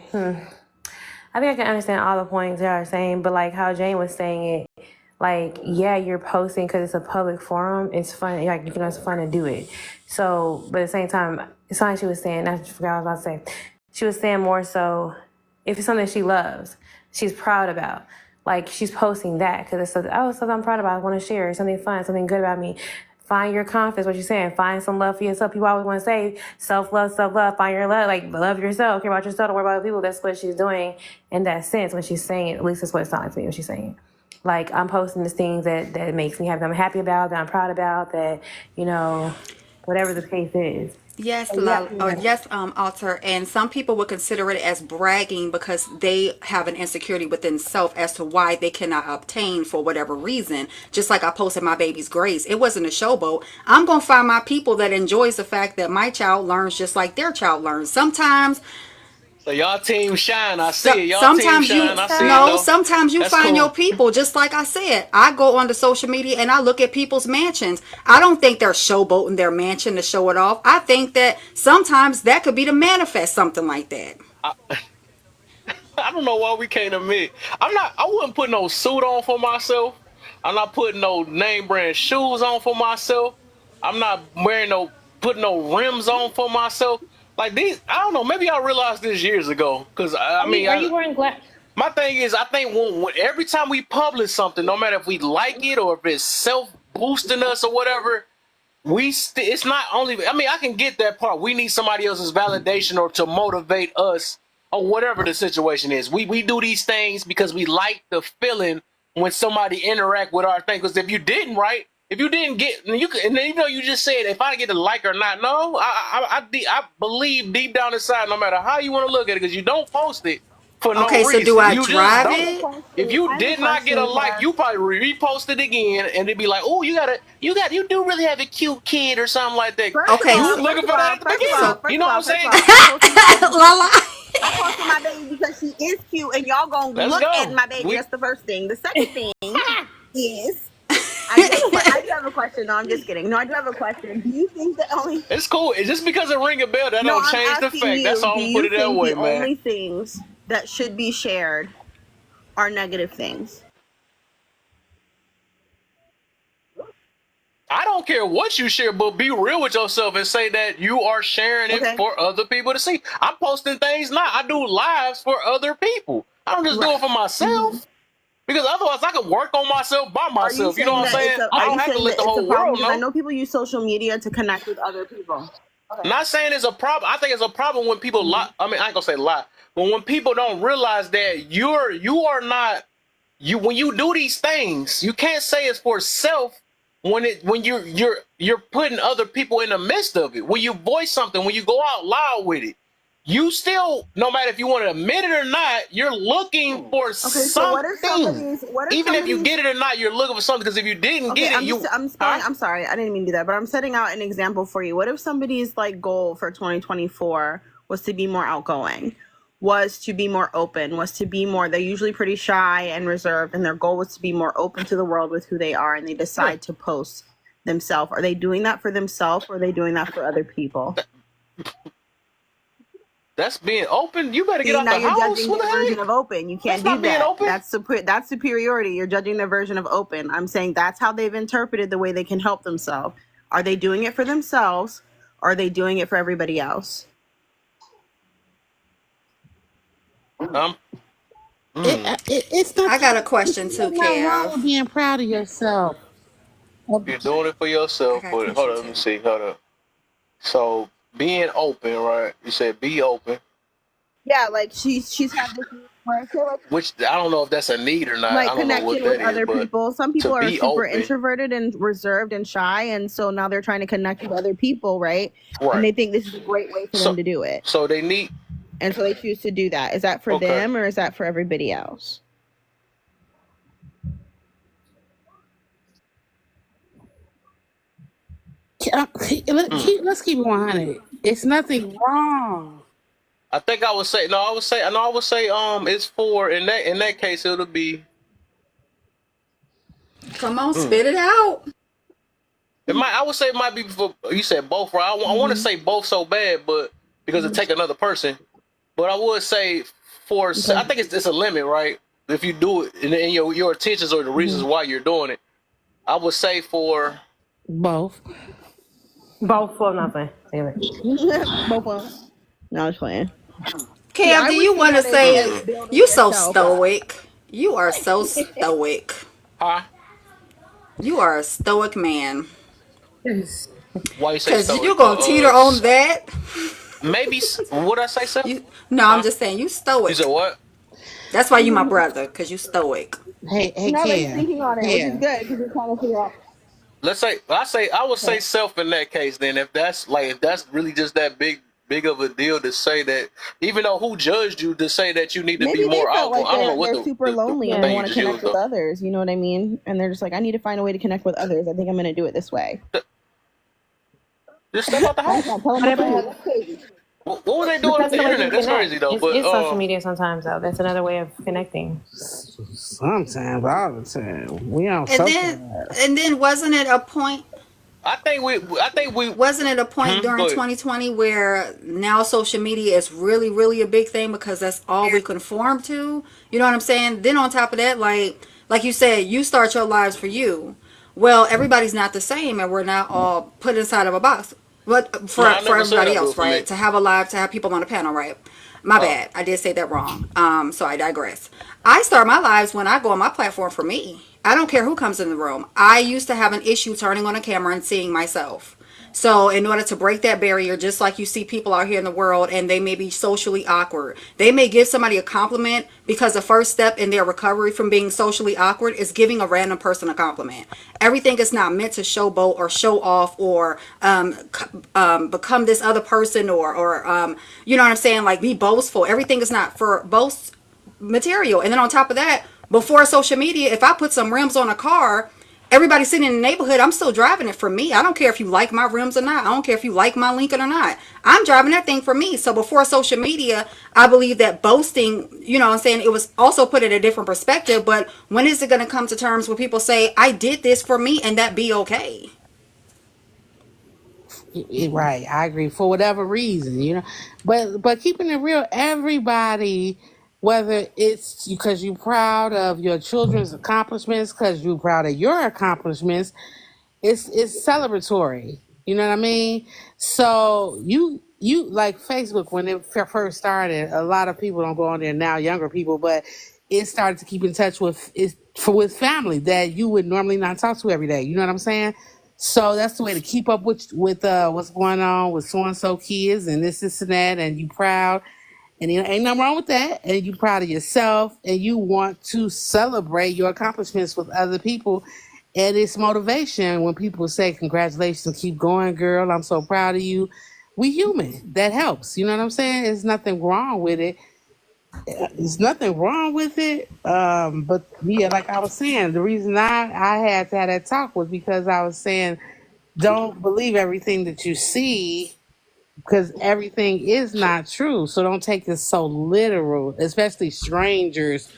I think I can understand all the points y'all are saying, but like how Jane was saying it, like, yeah, you're posting because it's a public forum. It's fun. Like, you know, it's fun to do it. So, but at the same time, it's something she was saying. I forgot what I was about to say. She was saying more so if it's something she loves, she's proud about. Like, she's posting that because it's something, oh, something I'm proud about. I want to share something fun, something good about me. Find your confidence, what you're saying. Find some love for yourself. People always want to say self-love, self-love. Find your love. Like, love yourself. Care about yourself. Don't worry about other people. That's what she's doing in that sense when she's saying it. At least that's what it sounds like to me when she's saying it. Like, I'm posting these things that makes me happy, that I'm happy about, that I'm proud about, that, you know, whatever the case is. Yes, So, yeah. yes, Alter. And some people would consider it as bragging because they have an insecurity within self as to why they cannot obtain for whatever reason. Just like I posted my baby's grades, it wasn't a showboat. I'm gonna find my people that enjoys the fact that my child learns just like their child learns. Sometimes So y'all team shine. I so, see it. Y'all team sometimes you shine. I see it no though. sometimes you That's find your cool. people. Just like I said, I go onto social media and I look at people's mansions. I don't think they're showboating their mansion to show it off. I think that sometimes that could be to manifest something like that. I, I don't know why we can't admit. I wouldn't put no suit on for myself. I'm not putting no name brand shoes on for myself. I'm not wearing putting no rims on for myself. Like these, I don't know. Maybe I realized this years ago. Cause I mean, Are you wearing glass? my thing is, I think when every time we publish something, no matter if we like it or if it's self boosting us or whatever, it's not only, I mean, I can get that part. We need somebody else's validation or to motivate us or whatever the situation is. We do these things because we like the feeling when somebody interact with our thing. Because if you didn't, right, if you didn't get, and you could, and then, you know, you just said if I get a like or not. No, I believe deep down inside, no matter how you want to look at it, because you don't post it for no Okay, so do reason. I You just drive I have a don't. it? If question. you I have a did not get a question, like, Kev. you probably repost it again, and it'd be like, "Oh, you do really have a cute kid or something like that." Okay, You so, was looking for that at the beginning. so You know what I'm saying? I posted my baby. Lala. I posted my baby because she is cute, and y'all gonna Let's look at go. my baby. We That's the first thing. The second thing is, I do have a I do have a question. No, I'm just kidding. No, I do have a question. Do you think the only It's cool. It's just because it ring a bell, that No, don't I'm change the asking fact. That's you, all do I'm gonna put you it that think way, the man. only things that should be shared are negative things? I don't care what you share, but be real with yourself and say that you are sharing it Okay. for other people to see. I'm posting things now. I do lives for other people. I don't just do it Right. for Mhm. myself. Because otherwise I can work on myself by Are you myself. You know saying what I'm that saying? I are don't you have to saying let that the it's a whole problem? world Because I know. know people use social media to connect with other people. Okay. Not saying it's a problem. I think it's a problem when people lie. I mean, I ain't gonna say lie, but when people don't realize that you are not you when you do these things, you can't say it's for self when you're putting other people in the midst of it. When you voice something, when you go out loud with it, you still, no matter if you want to admit it or not, you're looking for Okay, so something. what if Even if you somebody's get it or not, you're looking for something. Because if you didn't Okay, get it, I'm spelling huh? I'm sorry, I didn't mean to do that, but I'm setting out an example for you. What if somebody's like goal for 2024 was to be more outgoing, was to be more open, was to be more, they're usually pretty shy and reserved, and their goal was to be more open to the world with who they are, and they Yeah. decide to post themselves. Are they doing that for themselves, or are they doing that for other people? That's being open. You better get See, out now the you're house. judging What their the version heck? of open. You That's can't do not being that. open. That's superiority. You're judging their version of open. I'm saying that's how they've interpreted the way they can help themselves. Are they doing it for themselves? Or are they doing it for everybody else? Um, It's not I got a question too, there's not wrong with Kev. being proud of yourself. you're doing it for I yourself, got a but hold question on, let me too. see. Hold up. So being open, right? You said be open, Yeah, like she's had this where I feel which I don't know if that's a need or not. like I don't know what connection with that is, other but people. Some to people are be super open, introverted and reserved and shy, and so now they're trying to connect with other people, right? And right? they think this is a great way for them So, to do it. so they need. And so they choose to do that. Is that for Okay. them or is that for everybody else? Mm. let's keep it 100. It's nothing wrong. I think I would say no. I would say it's for in that case it'll be. Come on, Mm. spit it out. It might. I would say it might be for. You said both, right? I want to say both so bad, but because it take another person. But I would say for. I think it's a limit, right? If you do it and your intentions or the reasons why you're doing it, I would say for. Both. Both for nothing. Damn it. Both of them. No, I was playing. Yeah, Cam, I do would you see want to that as Mm. say building you so yourself up. stoic? You are so stoic. Huh? You are a stoic man. Why you say Cause you're stoic? gonna teeter on that. Maybe. Would I say so? You no, I'm Huh? just saying you You said stoic. what? That's why you my brother, cause you stoic. Hey, No, but he's Kim. thinking on it, which is Kim. good because he's trying to figure out. Let's say I would say self in that case. Then if that's really just that big of a deal to say that, even though who judged you to say that you need to be Maybe they more felt outgoing. like I don't know what they're super lonely the and they Yeah. thing you want to just connect used with though. others. You know what I mean? And they're just like, I need to find a way to connect with others. I think I'm going to do it this way. Just step out the That's house. not telling my friend. Whatever. That's crazy. What were they But doing with that's the the way you internet? That's connect. crazy though. It's, But it's social media sometimes, though. That's another way of connecting. Sometimes, all the time. We on And social then media. and then wasn't it a point I think we wasn't it a point during go ahead. 2020 where now social media is really, really a big thing because that's all we conform to? You know what I'm saying? Then on top of that, like you said, you start your lives for you. Well, everybody's not the same and we're not all put inside of a box. But No, for I never said everybody I do else, it for right? me. To have a live, to have people on a panel, right? My Oh. bad. I did say that wrong. So I digress. I start my lives when I go on my platform for me. I don't care who comes in the room. I used to have an issue turning on a camera and seeing myself. So in order to break that barrier, just like you see people out here in the world and they may be socially awkward, they may give somebody a compliment because the first step in their recovery from being socially awkward is giving a random person a compliment. Everything is not meant to showboat or show off or become this other person or you know what I'm saying, like be boastful. Everything is not for boast material. And then on top of that, before social media, if I put some rims on a car, everybody sitting in the neighborhood, I'm still driving it for me. I don't care if you like my rims or not. I don't care if you like my Lincoln or not. I'm driving that thing for me. So before social media, I believe that boasting, you know what I'm saying, it was also put in a different perspective. But when is it going to come to terms where people say, I did this for me and that be okay? Right, I agree. For whatever reason, but keeping it real, everybody, whether it's because you're proud of your children's accomplishments, because you're proud of your accomplishments, it's celebratory. You know what I mean? So you like Facebook when it first started. A lot of people don't go on there now, younger people, but it started to keep in touch with family that you would normally not talk to every day. You know what I'm saying? So that's the way to keep up with what's going on with so and so kids and this and that, and you proud. And ain't nothing wrong with that. And you proud of yourself and you want to celebrate your accomplishments with other people. And it's motivation when people say, congratulations, keep going, girl. I'm so proud of you. We human. That helps. You know what I'm saying? There's nothing wrong with it. There's nothing wrong with it. But yeah, like I was saying, the reason I had to have that talk was because I was saying, don't believe everything that you see because everything is not true. So don't take this so literal, especially strangers,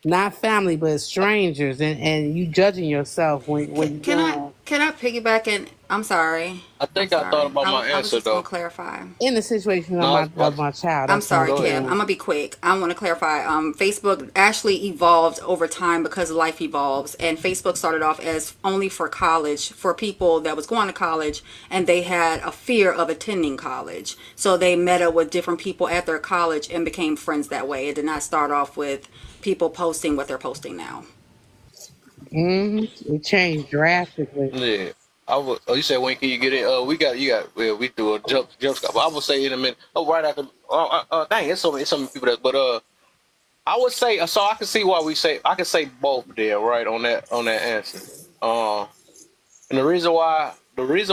not family, but strangers, and you judging yourself when you're Can I doing can I piggyback in? I'm sorry. I I'm think I thought sorry. about my I was answer just gonna though. clarify. in the situation No, of my child. I'm That's what I'm sorry, go ahead. Kim. I'm saying. gonna be quick. I want to clarify. Facebook actually evolved over time because life evolves, and Facebook started off as only for college, for people that was going to college, and they had a fear of attending college. So they met up with different people at their college and became friends that way. It did not start off with people posting what they're posting now. It changed drastically. Yeah. I would. Oh, you said when can you get in? We got you got. Well, we do a jump stop. I would say in a minute. Oh, right after. Dang, it's so many people that. But I would say so. I can see why we say. I can say both there, right on that answer. Uh, and the reason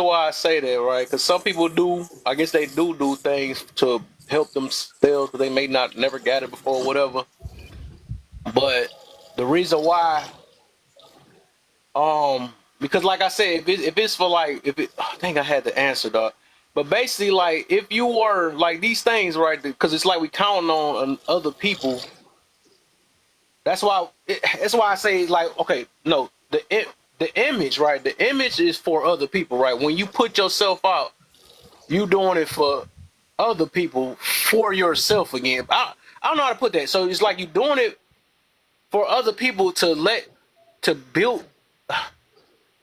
why I say that, right, because some people do. I guess they do things to help themselves, but they may not never got it before, whatever. But the reason why, um, because like I said, if it's for like, I think I had the answer, dog. But basically, like, if you were like these things, right? Because it's like we counting on other people. That's why I say, like, okay, no, the image, right? The image is for other people, right? When you put yourself out, you doing it for other people, for yourself again. I don't know how to put that. So it's like you doing it for other people to build.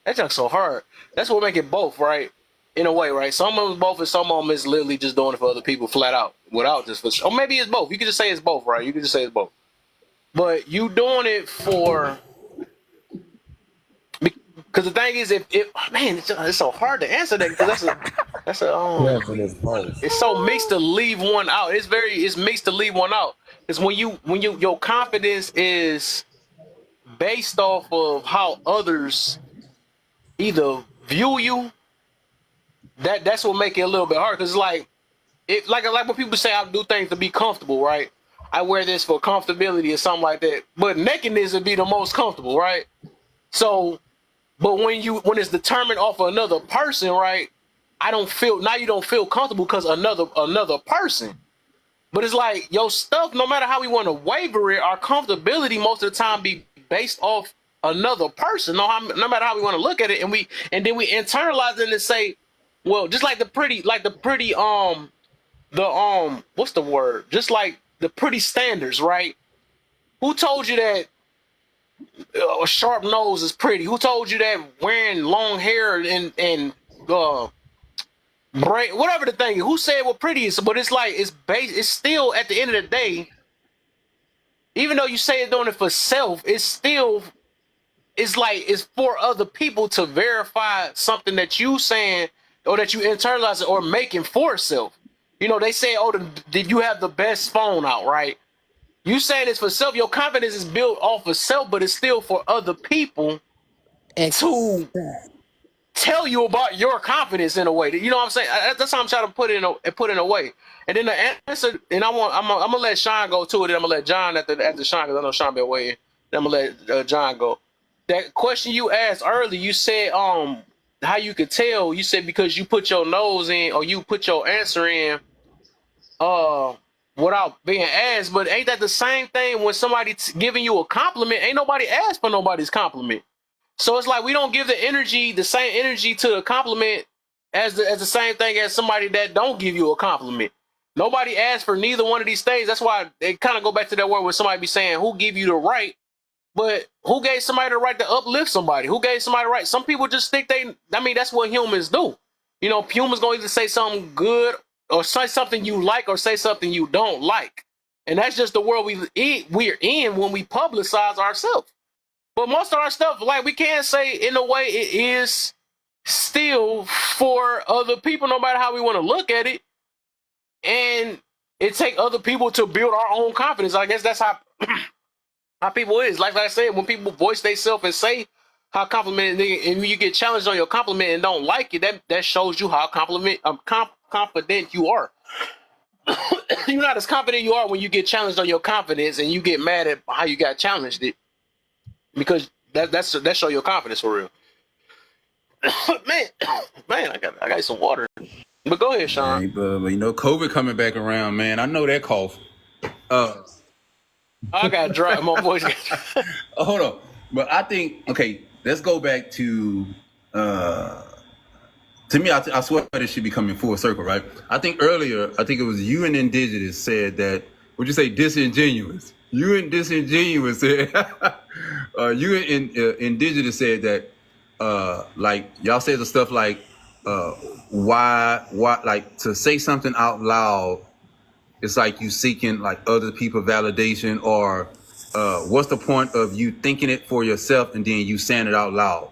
That's just so hard. That's what make it both, right? In a way, right? Some of them both, and some of them is literally just doing it for other people, flat out, without just for. Or maybe it's both. You could just say it's both, right? You could just say it's both. But you doing it for, because the thing is, if man, it's so hard to answer that, because that's a Yeah, but it's both. it's so mixed to leave one out. It's mixed to leave one out. Because when your confidence is based off of how others either view you, that's what make it a little bit hard. Because like when people say I do things to be comfortable, right? I wear this for comfortability or something like that. But nakedness would be the most comfortable, right? So, but when it's determined off of another person, right? You don't feel comfortable because another person. But it's like your stuff, no matter how we want to waver it, our comfortability most of the time be based off another person. No matter how we want to look at it, and then we internalize it and say, well, just like the pretty what's the word? Just like the pretty standards, right? Who told you that a sharp nose is pretty? Who told you that wearing long hair and braid, whatever the thing? Who said what pretty is? But it's like it's still at the end of the day, even though you say it doing it for self, it's for other people to verify something that you saying or that you internalize or making for self. You know, they say, oh, did you have the best phone out, right? You saying it's for self. Your confidence is built off of self, but it's still for other people to tell you about your confidence in a way. You know what I'm saying? That's how I'm trying to put in a way. And then the answer, and I'm gonna let Sean go to it. And I'm gonna let John after Sean, because I know Sean been waiting. Then I'm gonna let John go. That question you asked earlier, you said how you could tell. You said because you put your nose in or you put your answer in without being asked. But ain't that the same thing when somebody giving you a compliment? Ain't nobody asked for nobody's compliment. So it's like we don't give the same energy to a compliment as the same thing as somebody that don't give you a compliment. Nobody asked for neither one of these things. That's why they kind of go back to that word where somebody be saying, who give you the right? But who gave somebody the right to uplift somebody? Who gave somebody the right? Some people just think that's what humans do. You know, humans going to either say something good or say something you like or say something you don't like. And that's just the world we're in when we publicize ourselves. But most of our stuff, like we can say in a way, it is still for other people, no matter how we want to look at it. And it take other people to build our own confidence. I guess that's how people is. Like I said, when people voice themselves and say how complimented, and when you get challenged on your compliment and don't like it, that shows you how confident you are. You're not as confident you are when you get challenged on your confidence and you get mad at how you got challenged it, because that show your confidence for real. man, I got some water. But go ahead, Sean. Hey, but you know, COVID coming back around, man. I know that cough. I got dry. My voice. Hold on. But I think, okay, let's go back to me, I swear this should be coming full circle, right? I think earlier, it was you and Indigenous said that, would you say disingenuous? You and Disingenuous said, you and Indigenous said that, like, y'all said the stuff like, why, like, to say something out loud, it's like you seeking, like, other people validation, or what's the point of you thinking it for yourself and then you saying it out loud?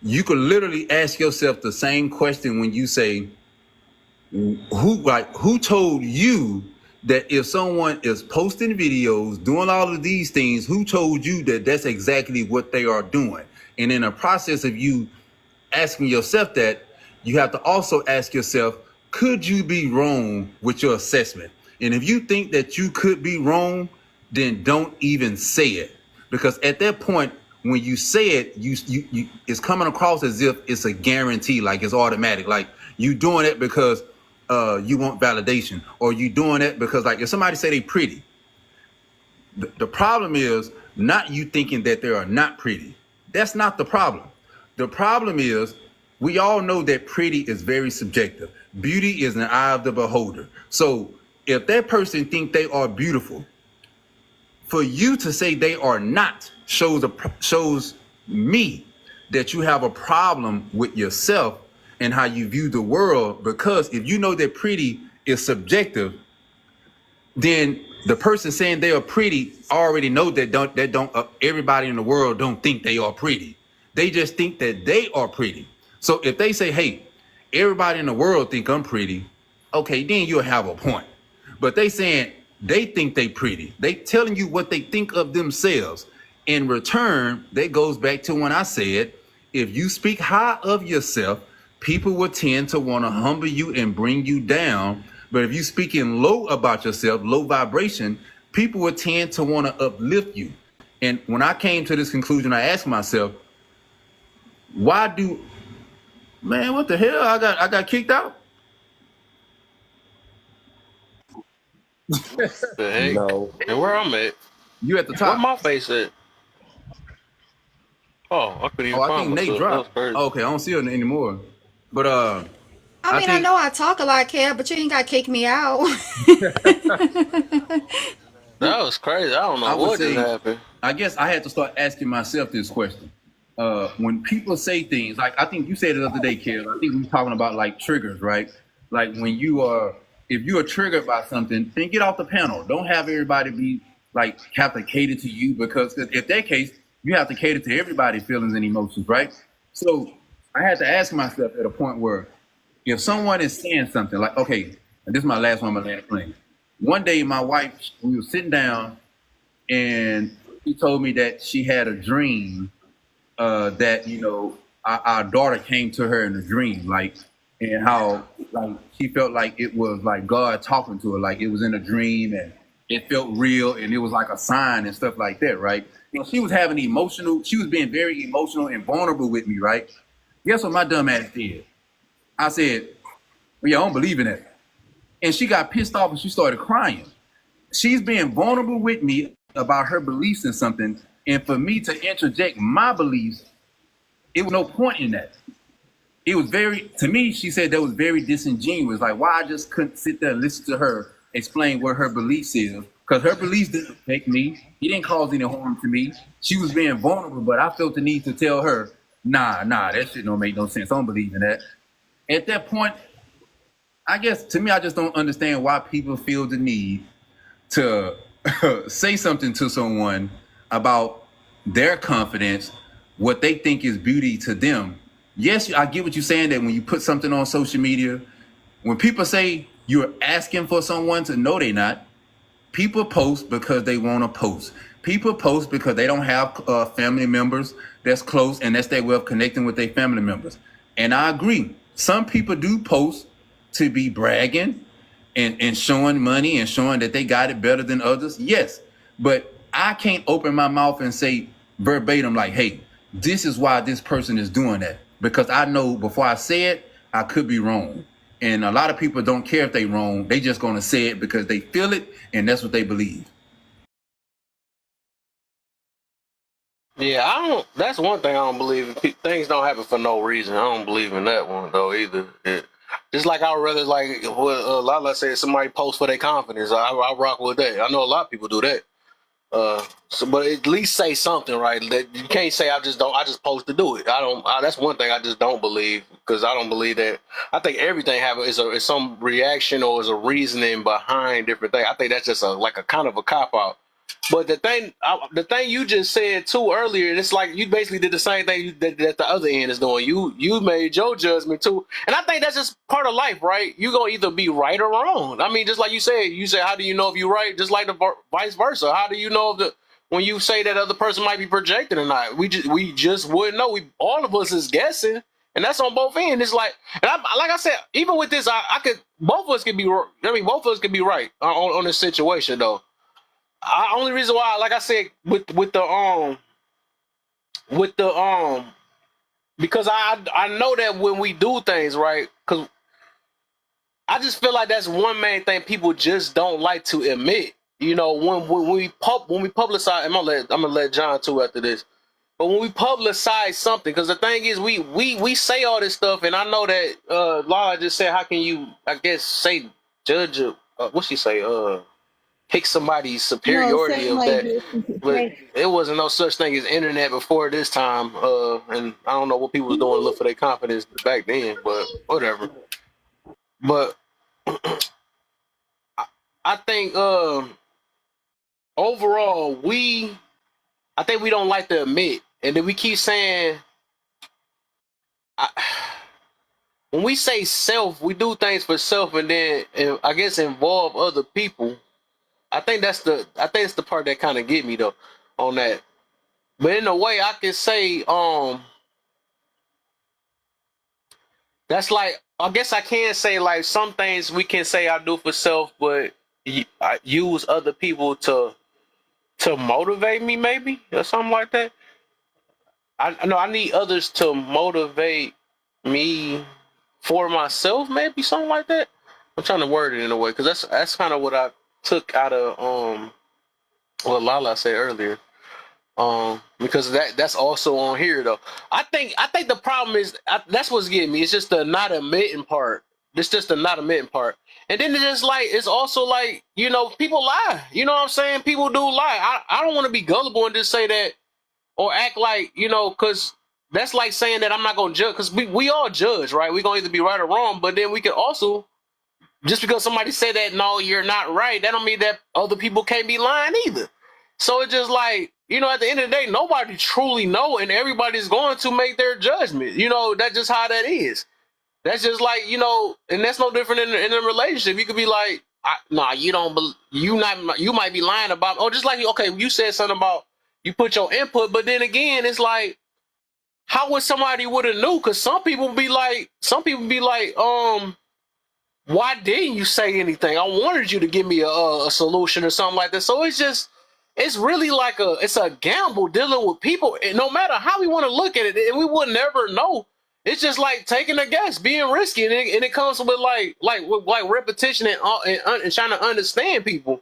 You could literally ask yourself the same question when you say, who told you that if someone is posting videos, doing all of these things, who told you that that's exactly what they are doing? And in the process of you asking yourself that, you have to also ask yourself, could you be wrong with your assessment? And if you think that you could be wrong, then don't even say it. Because at that point, when you say it, you it's coming across as if it's a guarantee, like it's automatic. Like you doing it because you want validation, or you doing it because, like, if somebody say they pretty, the problem is not you thinking that they are not pretty. That's not the problem. The problem is we all know that pretty is very subjective. Beauty is in the eye of the beholder. So if that person think they are beautiful, for you to say they are not shows me that you have a problem with yourself and how you view the world. Because if you know that pretty is subjective, then the person saying they are pretty already know that everybody in the world don't think they are pretty. They just think that they are pretty. So if they say, hey, everybody in the world think I'm pretty, okay, then you'll have a point. But they saying they think they pretty. They telling you what they think of themselves. In return, that goes back to when I said, if you speak high of yourself, people will tend to want to humble you and bring you down. But if you speaking low about yourself, low vibration, people will tend to want to uplift you. And when I came to this conclusion, I asked myself, why do, man, what the hell? I got kicked out. The heck? No. And where I'm at? You at the Where top. my face at? Oh, I couldn't even I find think Nate myself. That was dropped. crazy. Okay, I don't see her anymore. But I mean, I think know I talk a lot, Kev, but you ain't got to kick me out. That was crazy. I don't I know would what just say, happened. I guess I had to start asking myself this question. When people say things, like I think you said it the other day, Kev, I think we were talking about like triggers, right? Like when you are, if you are triggered by something, then get off the panel. Don't have everybody be like have to cater to you, because if that case, you have to cater to everybody's feelings and emotions, right? So I had to ask myself at a point where if someone is saying something like, okay, and this is my last one, my last plane. One day, my wife, we were sitting down, and she told me that she had a dream that our daughter came to her in a dream, like, and how like she felt like it was like God talking to her, like it was in a dream and it felt real and it was like a sign and stuff like that, right? She was she was being very emotional and vulnerable with me, right? Guess what my dumb ass did? I said, well, yeah, I don't believe in that. And she got pissed off and she started crying. She's being vulnerable with me about her beliefs in something. And for me to interject my beliefs, it was no point in that. It was to me, she said that was very disingenuous. Like, why I just couldn't sit there and listen to her explain what her beliefs is. Because her beliefs didn't affect me. It didn't cause any harm to me. She was being vulnerable, but I felt the need to tell her, nah, that shit don't make no sense. I don't believe in that. At that point, I guess to me, I just don't understand why people feel the need to say something to someone about their confidence, what they think is beauty to them. Yes, I get what you're saying, that when you put something on social media, when people say you're asking for someone to know they're not, people post because they want to post. People post because they don't have family members that's close, and that's their way of connecting with their family members. And I agree. Some people do post to be bragging and showing money and showing that they got it better than others. Yes, but I can't open my mouth and say verbatim like, hey, this is why this person is doing that. Because I know before I say it, I could be wrong. And a lot of people don't care if they wrong. They just going to say it because they feel it and that's what they believe. Yeah, I don't. That's one thing I don't believe in. Things don't happen for no reason. I don't believe in that one though either. Just like I'd rather like what Lala said, somebody post for their confidence. I rock with that. I know a lot of people do that. But at least say something, right? That you can't say I just post to do it. I don't. That's one thing I just don't believe, because I don't believe that. I think everything is some reaction or is a reasoning behind different things. I think that's just like a kind of a cop out. But the thing you just said too earlier, it's like you basically did the same thing that the other end is doing. You made your judgment too, and I think that's just part of life, right? You gonna either be right or wrong. I mean, just like you said, how do you know if you're right? Just like the vice versa. How do you know if when you say that other person might be projecting or not? We just wouldn't know. All of us is guessing, and that's on both ends. It's like, and like I said, even with this, I could both of us could be. I mean, both of us could be right on this situation though. Only reason why, like I said, with the with the because I know that when we do things right, because I just feel like that's one main thing people just don't like to admit. You know, when we publicize, I'm gonna let John too after this. But when we publicize something, because the thing is, we say all this stuff, and I know that Laura just said, how can you, I guess, say judge? What she say? Pick somebody's No, superiority saying of like that, but saying, it wasn't no such thing as internet before this time. And I don't know what people was doing to look for their confidence back then, but whatever. But I think overall I think we don't like to admit, and then we keep saying. I, when we say self, we do things for self, and then I guess involve other people. I think it's the part that kind of get me though on that. But in a way, I can say that's like, I guess I can say like some things we can say I do for self, but I use other people to motivate me, maybe or something like that. I know I need others to motivate me for myself, maybe something like that. I'm trying to word it in a way because that's kind of what I took out of what Lala said earlier. Because that's also on here though. I think the problem is that's what's getting me. It's just the not admitting part. It's just the not admitting part. And then it's just like it's also like, you know, people lie. You know what I'm saying? People do lie. I don't want to be gullible and just say that or act like, you know, because that's like saying that I'm not gonna judge, because we all judge, right? We're gonna either be right or wrong, but then we can also, just because somebody said that no, you're not right, that don't mean that other people can't be lying either. So it's just like, you know, at the end of the day, nobody truly know, and everybody's going to make their judgment. You know, that's just how that is. That's just like, you know, and that's no different in a relationship. You could be like, nah, you don't, you might be lying about, oh, just like, okay, you said something about you put your input, but then again, it's like, how would somebody would have knew? Because some people be like, why didn't you say anything? I wanted you to give me a solution or something like that. So it's really like it's a gamble dealing with people. And no matter how we want to look at it, and we would never know. It's just like taking a guess, being risky, and it comes with like repetition and trying to understand people.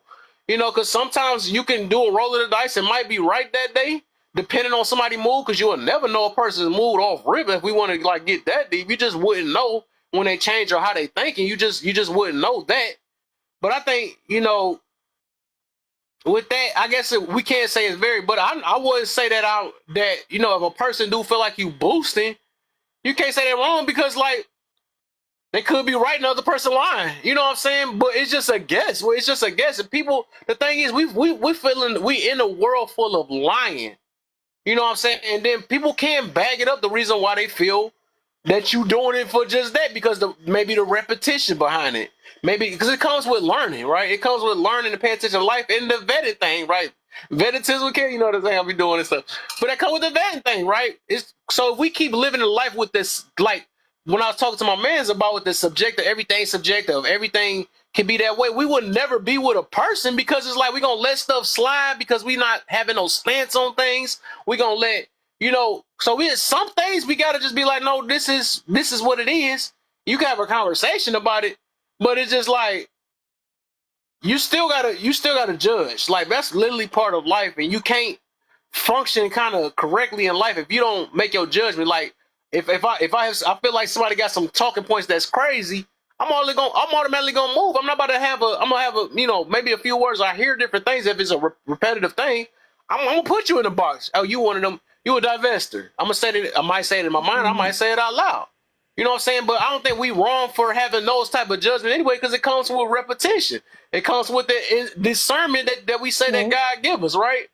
You know, because sometimes you can do a roll of the dice and might be right that day, depending on somebody's mood. Because you will never know a person's mood off rip. If we want to like get that deep, you just wouldn't know when they change or how they thinking. You just wouldn't know that. But I think, you know, with that, I guess we can't say it's very, but I wouldn't say that you know, if a person do feel like you boosting, you can't say that wrong, because like they could be right and the other person lying. You know what I'm saying? But it's just a guess. Well, it's just a guess. And people, the thing is, we feeling we in a world full of lying. You know what I'm saying? And then people can't bag it up the reason why they feel that you doing it for just that, because maybe the repetition behind it. Maybe because it comes with learning, right? It comes with learning to pay attention to life and the vetted thing, right? Vetted care, you know what I'm saying? I'll be doing this stuff. But that comes with the vetting thing, right? It's so if we keep living a life with this, like when I was talking to my mans about with the subjective, everything subjective, everything can be that way. We would never be with a person, because it's like we're gonna let stuff slide because we not having no stance on things. We're gonna let, you know, so we some things we gotta just be like, no, this is what it is. You can have a conversation about it, but it's just like you still gotta judge. Like that's literally part of life, and you can't function kind of correctly in life if you don't make your judgment. Like if I feel like somebody got some talking points that's crazy, I'm automatically gonna move. I'm gonna have a, you know, maybe a few words. I hear different things. If it's a repetitive thing, I'm gonna put you in the box. Oh, you one of them, you a divester. I'm gonna say it. I might say it in my mind. I might say it out loud. You know what I'm saying? But I don't think we wrong for having those type of judgment anyway, because it comes with repetition. It comes with the discernment that we say that right? God give us, right?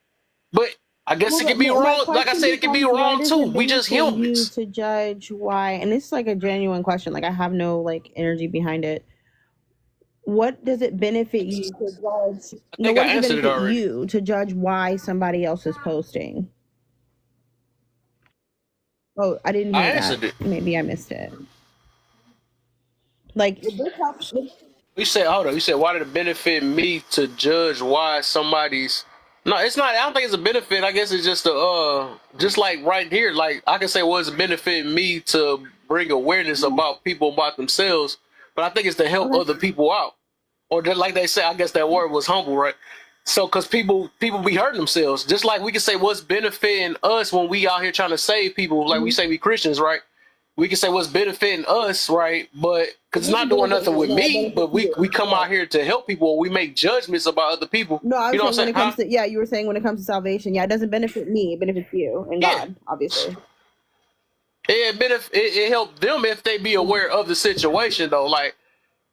But I guess Well, it can be my wrong. Like I question said, it can be becomes, why wrong does too. it We just benefit you humans. to judge why? And this is like a genuine question. Like I have no like energy behind it. What does it benefit you to judge? I No, think what I does it answered it benefit already. you to judge why somebody else is posting? Oh, I didn't I hear that. answered it. Maybe I missed it. Like, this helps. You said, hold on. You said, why did it benefit me to judge why somebody's? No, it's not. I don't think it's a benefit. I guess it's just just like right here. Like I can say, well, it's a benefit me to bring awareness about people about themselves, but I think it's to help Okay. other people out. Or just like they say, I guess that word was humble, right? So, because people be hurting themselves, just like we can say what's benefiting us when we out here trying to save people, like we Mhm. say we Christians, right? We can say what's benefiting us, right? But because it's It doesn't not doing benefit nothing me. with No, it me, benefits but we you. come Yeah. out here to help people. Or we make judgments about other people. No, I You was know what saying I'm when saying? it Huh? comes to you were saying when it comes to salvation, yeah, it doesn't benefit me, it benefits you and Yeah, God, obviously. it helped them if they be aware of the situation though. Like,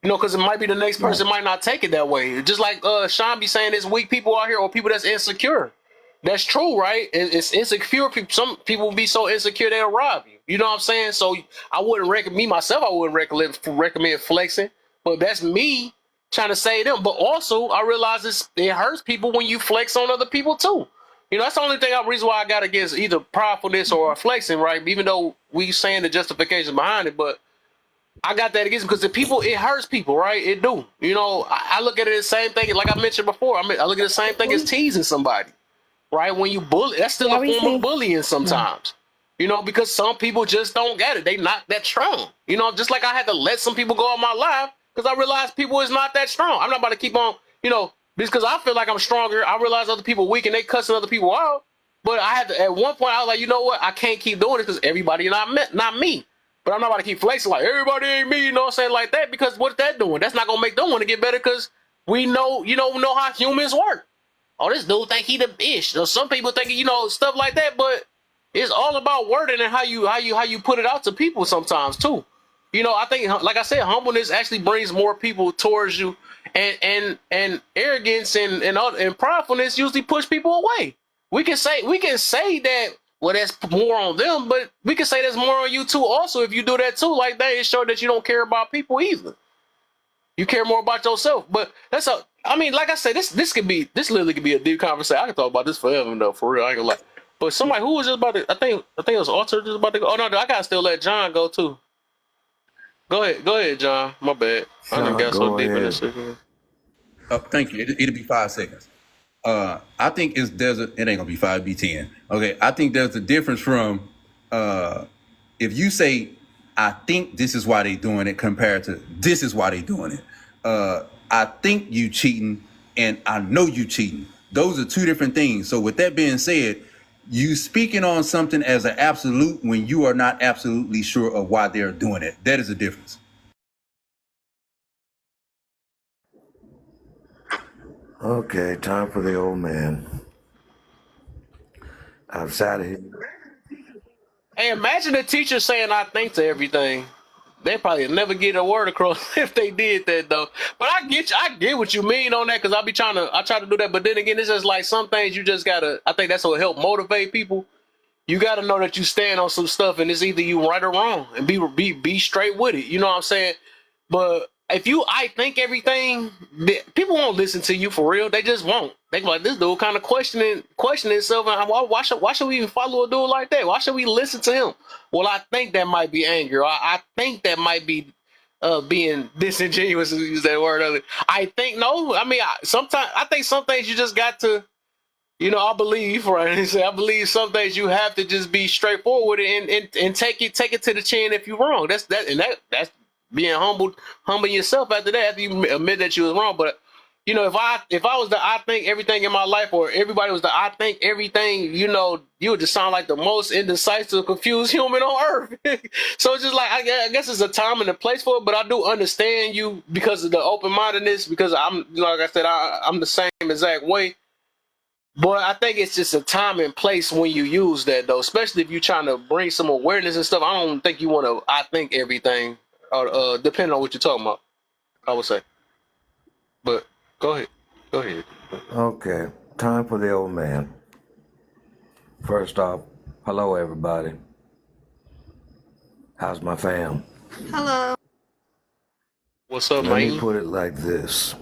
you know, because it might be the next Right. person might not take it that way. Just like Sean be saying, there's weak people out here or people that's insecure. That's true, right? It's insecure people. Some people be so insecure they'll rob you. You know what I'm saying? So I wouldn't recommend me myself. I wouldn't recommend flexing, but that's me trying to save them. But also, I realize it hurts people when you flex on other people too. You know, that's the only reason why I got against either pridefulness or flexing, right? Even though we saying the justification behind it, but I got that against because the people, it hurts people, right? It do. You know, I look at it the same thing, like I mentioned before. I look at the same thing as teasing somebody, right? When you bully, that's still Yeah, a we form of see. bullying Yeah. sometimes. You know, because some people just don't get it. They not that strong. You know, just like I had to let some people go out my life because I realized people is not that strong. I'm not about to keep on, you know, just because I feel like I'm stronger. I realize other people weak and they cussing other people out. But I had to, at one point, I was like, you know what? I can't keep doing it because everybody not me. But I'm not about to keep flexing like everybody ain't me, you know what I'm saying, like that, because what's that doing? That's not gonna make them want to get better because we know, know how humans work. Oh, this dude think he the bitch. Or some people think, stuff like that, but it's all about wording and how you put it out to people sometimes too. You know, I think, like I said, humbleness actually brings more people towards you, and arrogance and pridefulness usually push people away. We can say that, well, that's more on them, but we can say that's more on you too. Also, if you do that too, like that, it shows that you don't care about people either. You care more about yourself. But that's a. I mean, like I said, this literally could be a deep conversation. I can talk about this forever, though, for real. I ain't gonna lie. But somebody who was just about to, I think it was Arthur just about to go. Oh no, I gotta still let John go too. Go ahead, John. My bad. I didn't Sean, got so go deep in ahead. this shit. Thank you. It'll be 5 seconds. I think it ain't gonna be 5, be 10. Okay. I think there's a difference from if you say, I think this is why they doing it compared to this is why they doing it. I think you cheating and I know you cheating. Those are two different things. So with that being said, you speaking on something as an absolute when you are not absolutely sure of why they're doing it. That is a difference. Okay, time for the old man. Outside of here. Hey, imagine a teacher saying "I think" to everything. They probably never get a word across if they did that though. But I get what you mean on that because I try to do that. But then again, it's just like some things you just gotta. I think that's what help motivate people. You got to know that you stand on some stuff, and it's either you right or wrong, and be straight with it. You know what I'm saying? But if I think everything, people won't listen to you for real. They just won't. They like this dude kind of questioning himself. And why should we even follow a dude like that? Why should we listen to him? Well, I think that might be anger. I think that might be being disingenuous, to use that word. I think no. I mean, sometimes I think some things you just got to. I believe, right? I believe some things you have to just be straightforward and take it to the chin if you're wrong. That's being humble yourself after that, after you admit that you was wrong. But if I was the I think everything in my life, or everybody was the I think everything, you would just sound like the most indecisive, confused human on earth. So it's just like I guess it's a time and a place for it, but I do understand you because of the open mindedness. Because like I said, I'm the same exact way. But I think it's just a time and place when you use that, though, especially if you're trying to bring some awareness and stuff. I don't think you want to, I think everything, depending on what you're talking about, I would say. But go ahead. Go ahead. Okay, time for the old man. First off, hello everybody. How's my fam? Hello. What's up, Let me man? put it like this.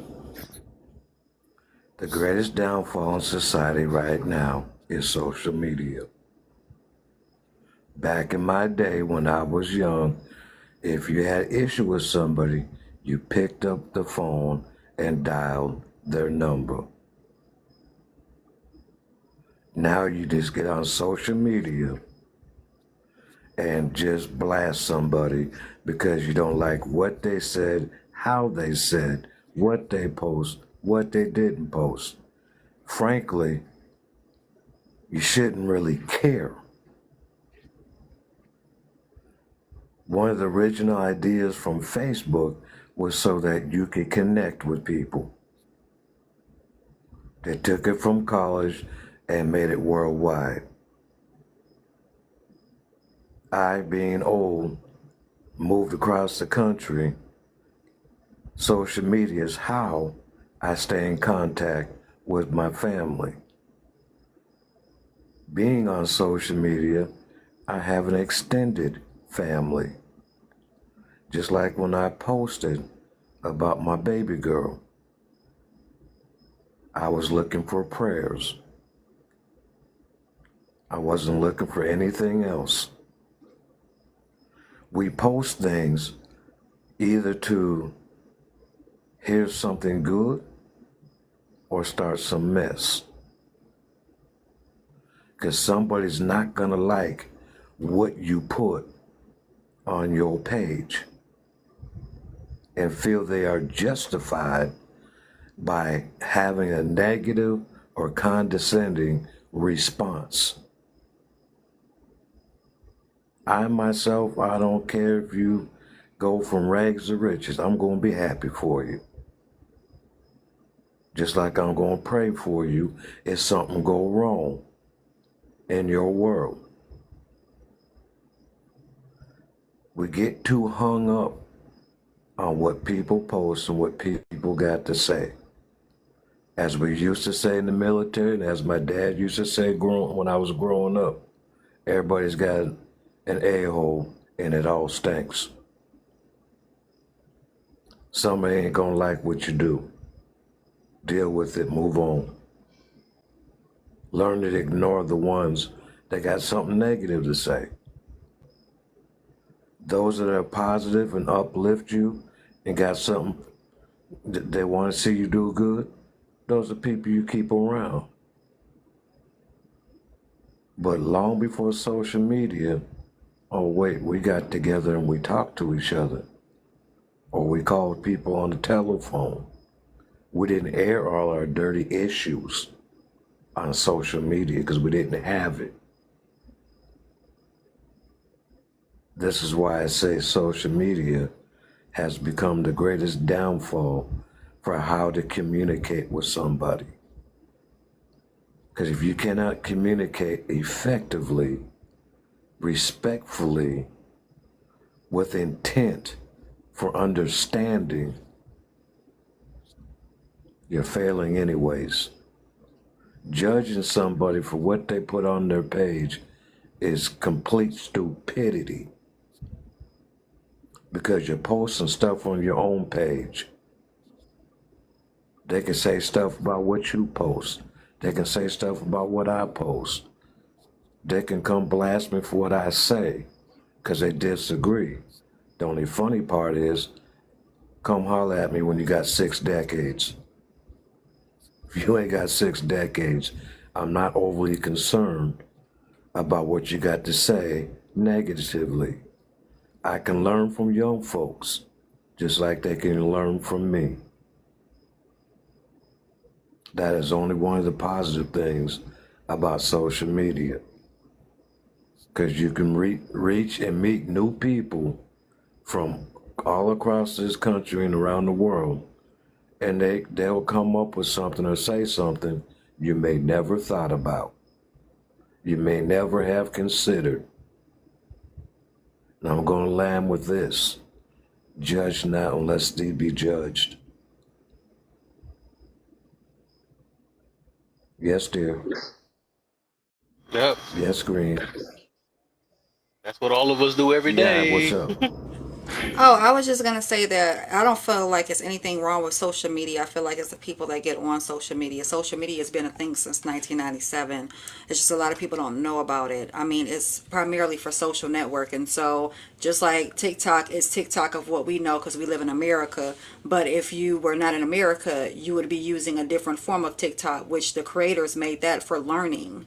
The greatest downfall in society right now is social media. Back in my day when I was young, if you had issue with somebody, you picked up the phone and dialed their number. Now you just get on social media and just blast somebody because you don't like what they said, how they said, what they post, what they didn't post. Frankly, you shouldn't really care. One of the original ideas from Facebook was so that you could connect with people. They took it from college and made it worldwide. I, being old, moved across the country. Social media is how I stay in contact with my family. Being on social media, I have an extended family. Just like when I posted about my baby girl, I was looking for prayers. I wasn't looking for anything else. We post things either to hear something good or start some mess. Because somebody's not gonna like what you put on your page and feel they are justified by having a negative or condescending response. I myself, I don't care if you go from rags to riches, I'm gonna be happy for you. Just like I'm gonna pray for you if something go wrong in your world. We get too hung up on what people post and what people got to say. As we used to say in the military, and as my dad used to say when I was growing up, everybody's got an a-hole and it all stinks. Somebody ain't gonna like what you do. Deal with it, move on. Learn to ignore the ones that got something negative to say. Those that are positive and uplift you and got something that they want to see you do good, those are people you keep around. But long before social media, oh wait, we got together and we talked to each other. Or we called people on the telephone. We didn't air all our dirty issues on social media because we didn't have it. This is why I say social media has become the greatest downfall for how to communicate with somebody. Because if you cannot communicate effectively, respectfully, with intent for understanding, you're failing anyways. Judging somebody for what they put on their page is complete stupidity. Because you're posting stuff on your own page. They can say stuff about what you post. They can say stuff about what I post. They can come blast me for what I say because they disagree. The only funny part is, come holler at me when you got 6 decades. If you ain't got 6 decades, I'm not overly concerned about what you got to say negatively. I can learn from young folks, just like they can learn from me. That is only one of the positive things about social media. Because you can reach and meet new people from all across this country and around the world, and they'll come up with something or say something you may never thought about. You may never have considered. Now I'm going to land with this. Judge not unless thee be judged. Yes, dear. Yep. Yes, Green. That's what all of us do every Yeah, what's day. up? Oh, I was just gonna say that I don't feel like it's anything wrong with social media. I feel like it's the people that get on social media. Social media has been a thing since 1997. It's just a lot of people don't know about it. I mean, it's primarily for social networking. So just like TikTok is TikTok of what we know because we live in America. But if you were not in America, you would be using a different form of TikTok, which the creators made that for learning.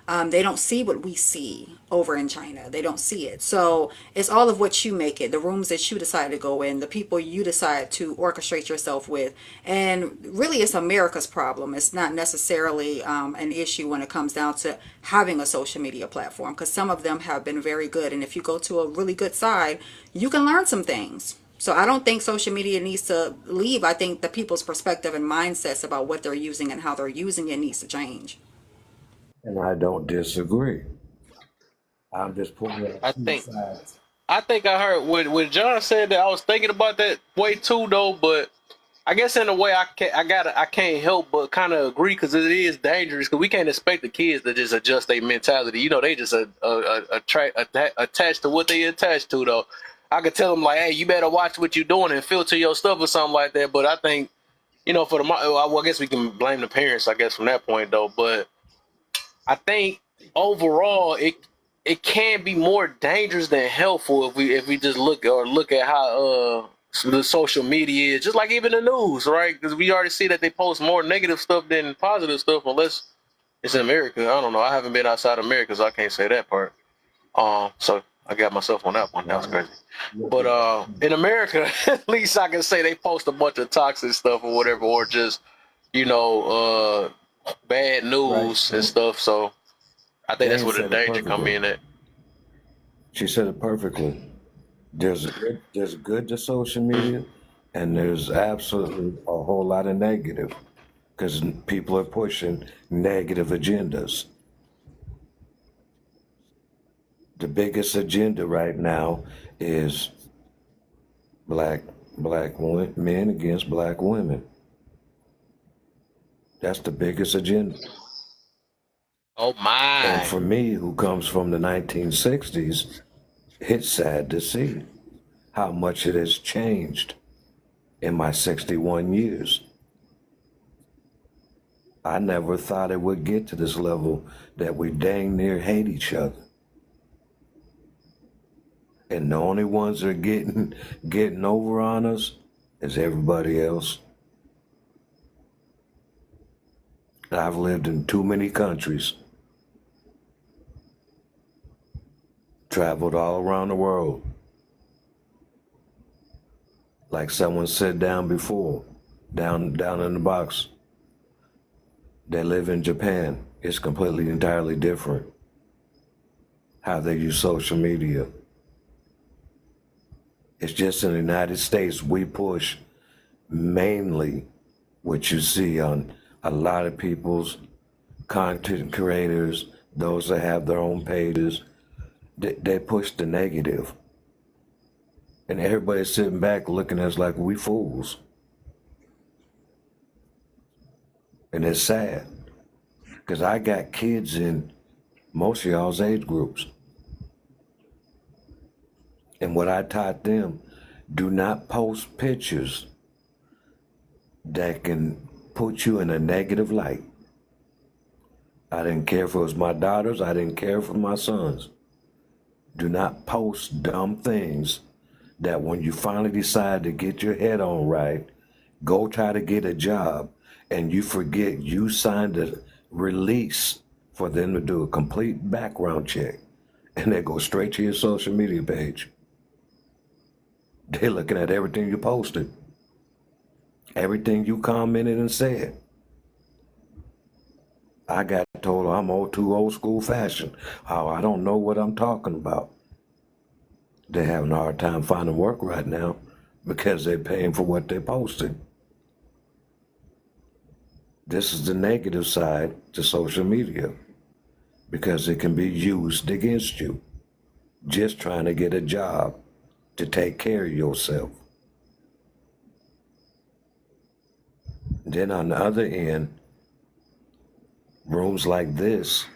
They don't see what we see over in China. They don't see it. So it's all of what you make it, the rooms that you decide to go in, the people you decide to orchestrate yourself with. And really, it's America's problem. It's not necessarily an issue when it comes down to having a social media platform, because some of them have been very good. And if you go to a really good side, you can learn some things. So I don't think social media needs to leave. I think the people's perspective and mindsets about what they're using and how they're using it needs to change. And I don't disagree. I'm just pointing out I two think sides. I think I heard when John said that. I was thinking about that way too, though. But I guess in a way, I can't help but kind of agree because it is dangerous. Because we can't expect the kids to just adjust their mentality. You know, they just attached to what they attached to. Though, I could tell them like, "Hey, you better watch what you're doing and filter your stuff or something like that." But I think for well, I guess we can blame the parents. I guess from that point though, but I think overall it can be more dangerous than helpful if we just look at how the social media is, just like even the news, right? Because we already see that they post more negative stuff than positive stuff, unless it's in America. I don't know. I haven't been outside America, so I can't say that part. So I got myself on that one. That was Right. crazy. Look But at in America, at least I can say they post a bunch of toxic stuff or whatever, or just bad right. news and stuff. So I think that's Jane where the said it danger come perfectly. in at. She said it perfectly. There's good to social media, and there's absolutely a whole lot of negative because people are pushing negative agendas. The biggest agenda right now is black men against black women. That's the biggest agenda. Oh And my. for me, who comes from the 1960s, it's sad to see how much it has changed in my 61 years. I never thought it would get to this level that we dang near hate each other. And the only ones that are getting over on us is everybody else. I've lived in too many countries, traveled all around the world. Like someone said down before, down in the box. They live in Japan. It's completely entirely different how they use social media. It's just in the United States we push mainly what you see on a lot of people's content creators, those that have their own pages. They push the negative. And everybody's sitting back looking at us like we fools. And it's sad. Because I got kids in most of y'all's age groups. And what I taught them, do not post pictures that can put you in a negative light. I didn't care if it was my daughters, I didn't care for my sons. Do not post dumb things that when you finally decide to get your head on right, go try to get a job, and you forget you signed a release for them to do a complete background check, and they go straight to your social media page. They're looking at everything you posted, everything you commented and said. I got told I'm too old school fashioned. How I don't know what I'm talking about. They're having a hard time finding work right now because they're paying for what they posted. This is the negative side to social media because it can be used against you. Just trying to get a job to take care of yourself. Then on the other end, rooms like this,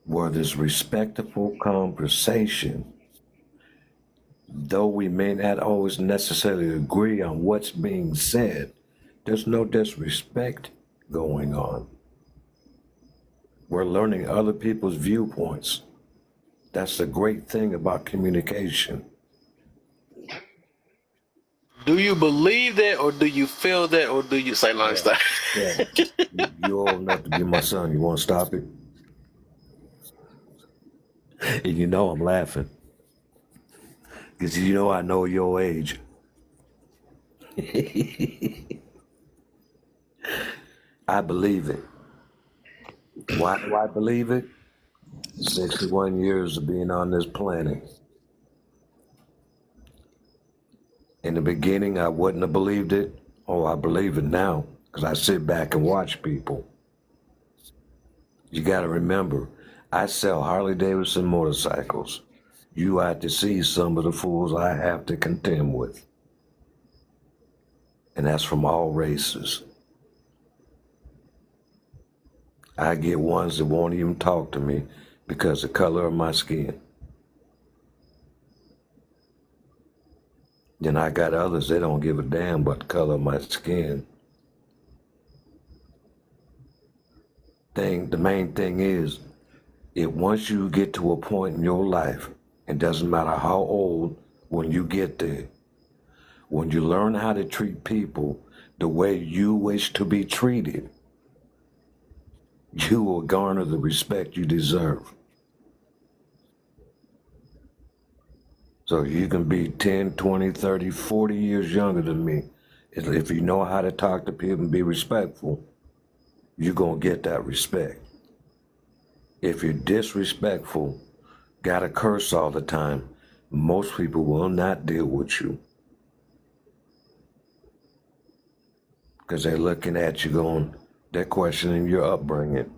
where there's respectful conversation, Though we may not always necessarily agree on what's being said, there's no disrespect going on. We're learning other people's viewpoints. That's the great thing about communication. Do you believe that, or do you feel that, or do you say like that? Yeah. You old enough to be my son. You want to stop it? And you know I'm laughing. Because you know I know your age. I believe it. Why do I believe it? 61 years of being on this planet. In the beginning, I wouldn't have believed it. Oh, I believe it now because I sit back and watch people. You got to remember, I sell Harley Davidson motorcycles. You have to see some of the fools I have to contend with. And that's from all races. I get ones that won't even talk to me because of the color of my skin. Then I got others, they don't give a damn about the color of my skin. The main thing is, once you get to a point in your life, it doesn't matter how old, when you get there, when you learn how to treat people the way you wish to be treated, you will garner the respect you deserve. So you can be 10, 20, 30, 40 years younger than me. If you know how to talk to people and be respectful, you're going to get that respect. If you're disrespectful, got to curse all the time, most people will not deal with you. Because they're looking at you going, they're questioning your upbringing.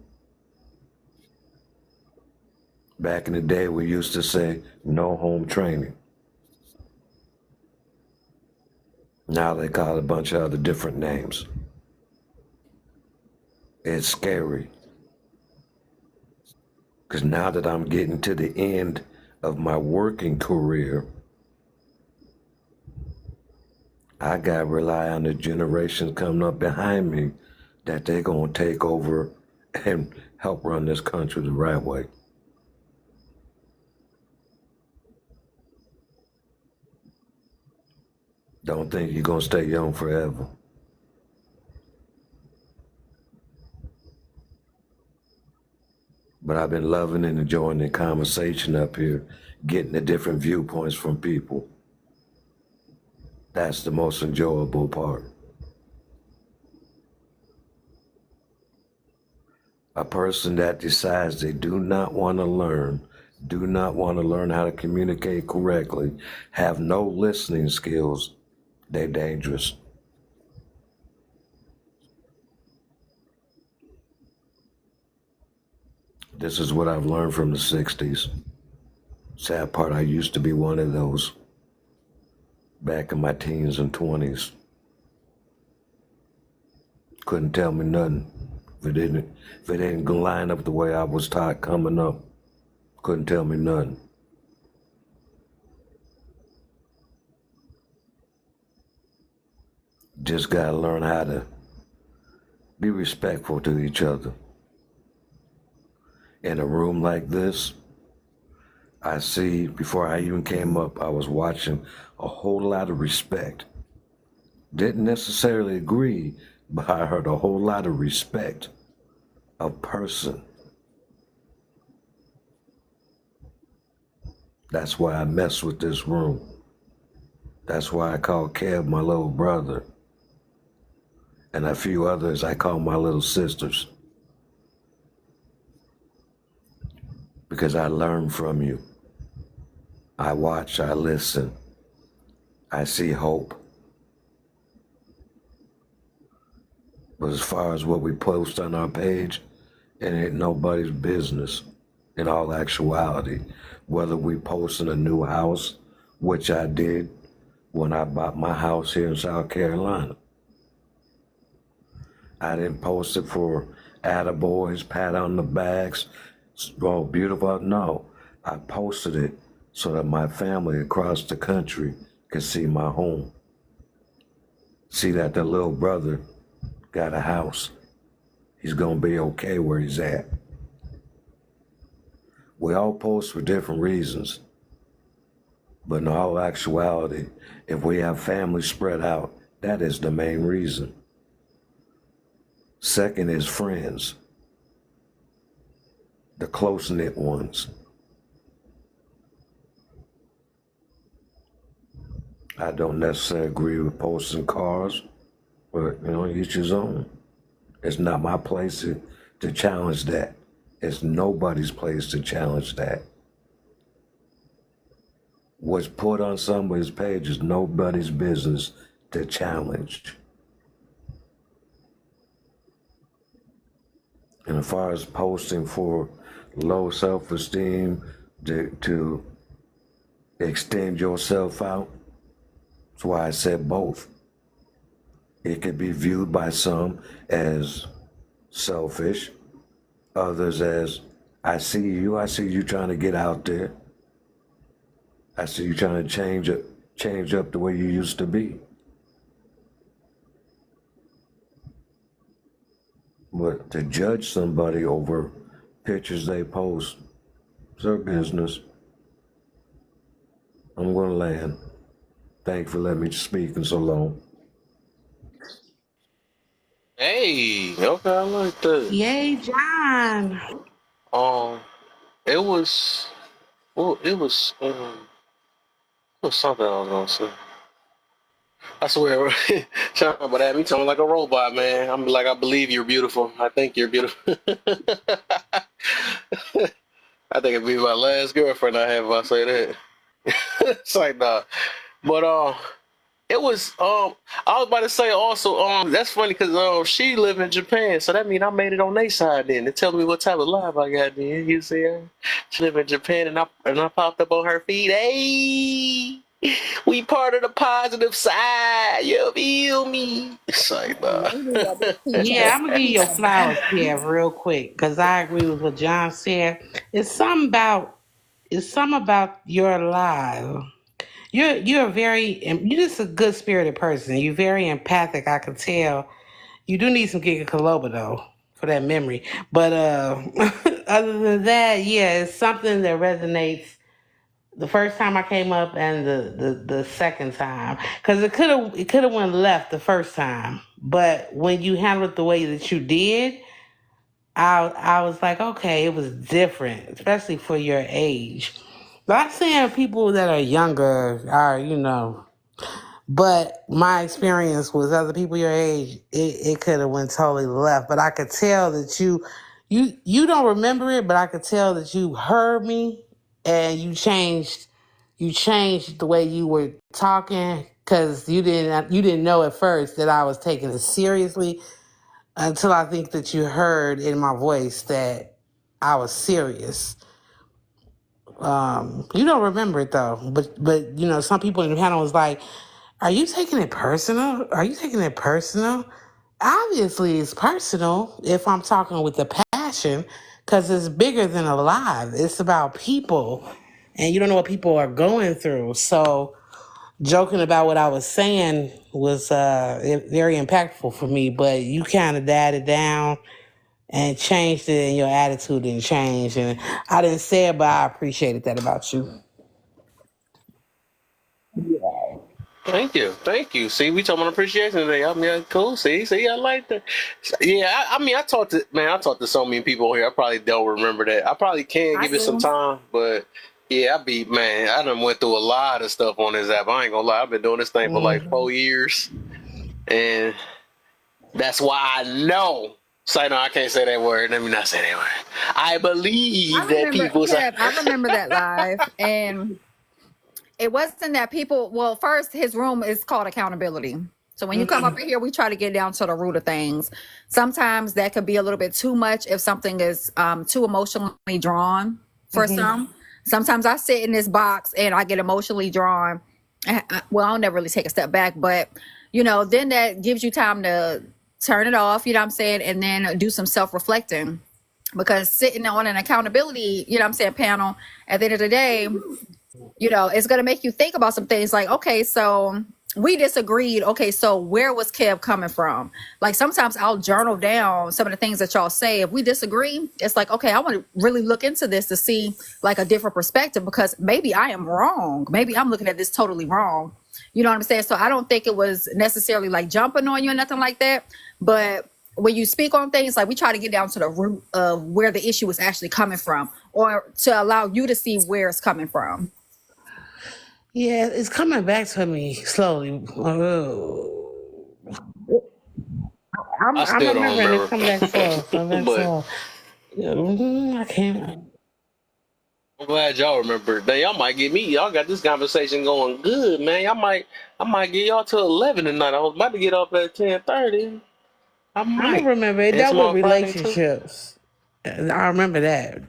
Back in the day, we used to say, no home training. Now they call it a bunch of other different names. It's scary. Because now that I'm getting to the end of my working career, I got to rely on the generations coming up behind me that they're going to take over and help run this country the right way. Don't think you're going to stay young forever. But I've been loving and enjoying the conversation up here, getting the different viewpoints from people. That's the most enjoyable part. A person that decides they do not want to learn how to communicate correctly, have no listening skills, they're dangerous. This is what I've learned from the 60s. Sad part, I used to be one of those back in my teens and 20s. Couldn't tell me nothing. If it didn't line up the way I was taught coming up, couldn't tell me nothing. Just gotta learn how to be respectful to each other. In a room like this, I see, before I even came up, I was watching a whole lot of respect. Didn't necessarily agree, but I heard a whole lot of respect of person. That's why I mess with this room. That's why I call Kev my little brother. And a few others I call my little sisters. Because I learn from you. I watch, I listen. I see hope. But as far as what we post on our page, it ain't nobody's business in all actuality. Whether we posting a new house, which I did when I bought my house here in South Carolina. I didn't post it for attaboys, pat on the backs, oh, beautiful. No, I posted it so that my family across the country can see my home. See that the little brother got a house. He's gonna be okay where he's at. We all post for different reasons, but in all actuality, if we have family spread out, that is the main reason. Second is friends, the close-knit ones. I don't necessarily agree with posting cars, but each his own. It's not my place to challenge that. It's nobody's place to challenge that. What's put on somebody's page is nobody's business to challenge. And as far as posting for low self-esteem to extend yourself out, that's why I said both. It could be viewed by some as selfish, others as, I see you trying to get out there. I see you trying to change up the way you used to be. But to judge somebody over pictures they post, it's their business. I'm gonna land. Thank you for letting me speak and so long. Hey, okay, I like that. Yay, John. It was, well, it was something I was gonna say. I swear, talking about that, me talking like a robot, man. I'm like, I believe you're beautiful. I think you're beautiful. I think it'd be my last girlfriend I have if I say that. It's like, nah. But it was I was about to say also that's funny because she live in Japan, so that means I made it on their side then. They tell me what type of life I got then. You see her? She live in Japan and I popped up on her feed. Hey, we part of the positive side. You feel me? It's like nah. Maybe that big Yeah, paycheck. I'm gonna give you your flowers, Kev, real quick, because I agree with what John said. It's something about your life. You're just a good spirited person. You're very empathic. I can tell. You do need some Giga Biloba though for that memory. But other than that, yeah, it's something that resonates. The first time I came up and the second time, because it could have went left the first time, but when you handled it the way that you did, I was like, okay, it was different, especially for your age. Not saying people that are younger are, but my experience with other people your age, it could have went totally left. But I could tell that you don't remember it, but I could tell that you heard me and you changed the way you were talking because you didn't know at first that I was taking it seriously until I think that you heard in my voice that I was serious. You don't remember it though, but some people in the panel was like, "Are you taking it personal? Are you taking it personal?" Obviously, it's personal if I'm talking with the passion, because it's bigger than alive. It's about people, and you don't know what people are going through. So, joking about what I was saying was very impactful for me. But you kind of dialed it down and changed it, and your attitude didn't change. And I didn't say it, but I appreciated that about you. Thank you, thank you. See, we talking about appreciation today. I mean, cool. See, I like that. Yeah, I mean, I talked to so many people here. I probably don't remember that. I probably can I give it some do. time, but yeah, I done went through a lot of stuff on this app. I ain't gonna lie, I've been doing this thing for like Mhm. 4 years, and that's why I know. So no, I can't say that word. Let me not say that word. I I believe that remember, people. Kev, I remember that live. And it wasn't that people, well, first, his room is called accountability. So when you come up in here, we try to get down to the root of things. Sometimes that could be a little bit too much if something is too emotionally drawn for Mhm. some. Sometimes I sit in this box and I get emotionally drawn. Well, I'll never really take a step back, but then that gives you time to turn it off, you know what I'm saying, and then do some self-reflecting. Because sitting on an accountability, panel, at the end of the day, It's going to make you think about some things like, okay, so we disagreed. Okay, so where was Kev coming from? Like sometimes I'll journal down some of the things that y'all say. If we disagree, it's like, okay, I want to really look into this to see like a different perspective, because maybe I am wrong. Maybe I'm looking at this totally wrong. You know what I'm saying? So I don't think it was necessarily like jumping on you or nothing like that. But when you speak on things, like we try to get down to the root of where the issue is actually coming from, or to allow you to see where it's coming from. Yeah, it's coming back to me slowly. I I'm still don't remembering it's remember. coming back slow. Coming back But slow. I can't. I'm glad y'all remember. Now y'all might get me. Y'all got this conversation going good, man. I might get y'all to 11 tonight. I was about to get off at 10:30. I I'm gonna might. remember it And dealt with tomorrow Friday too. relationships. I remember that.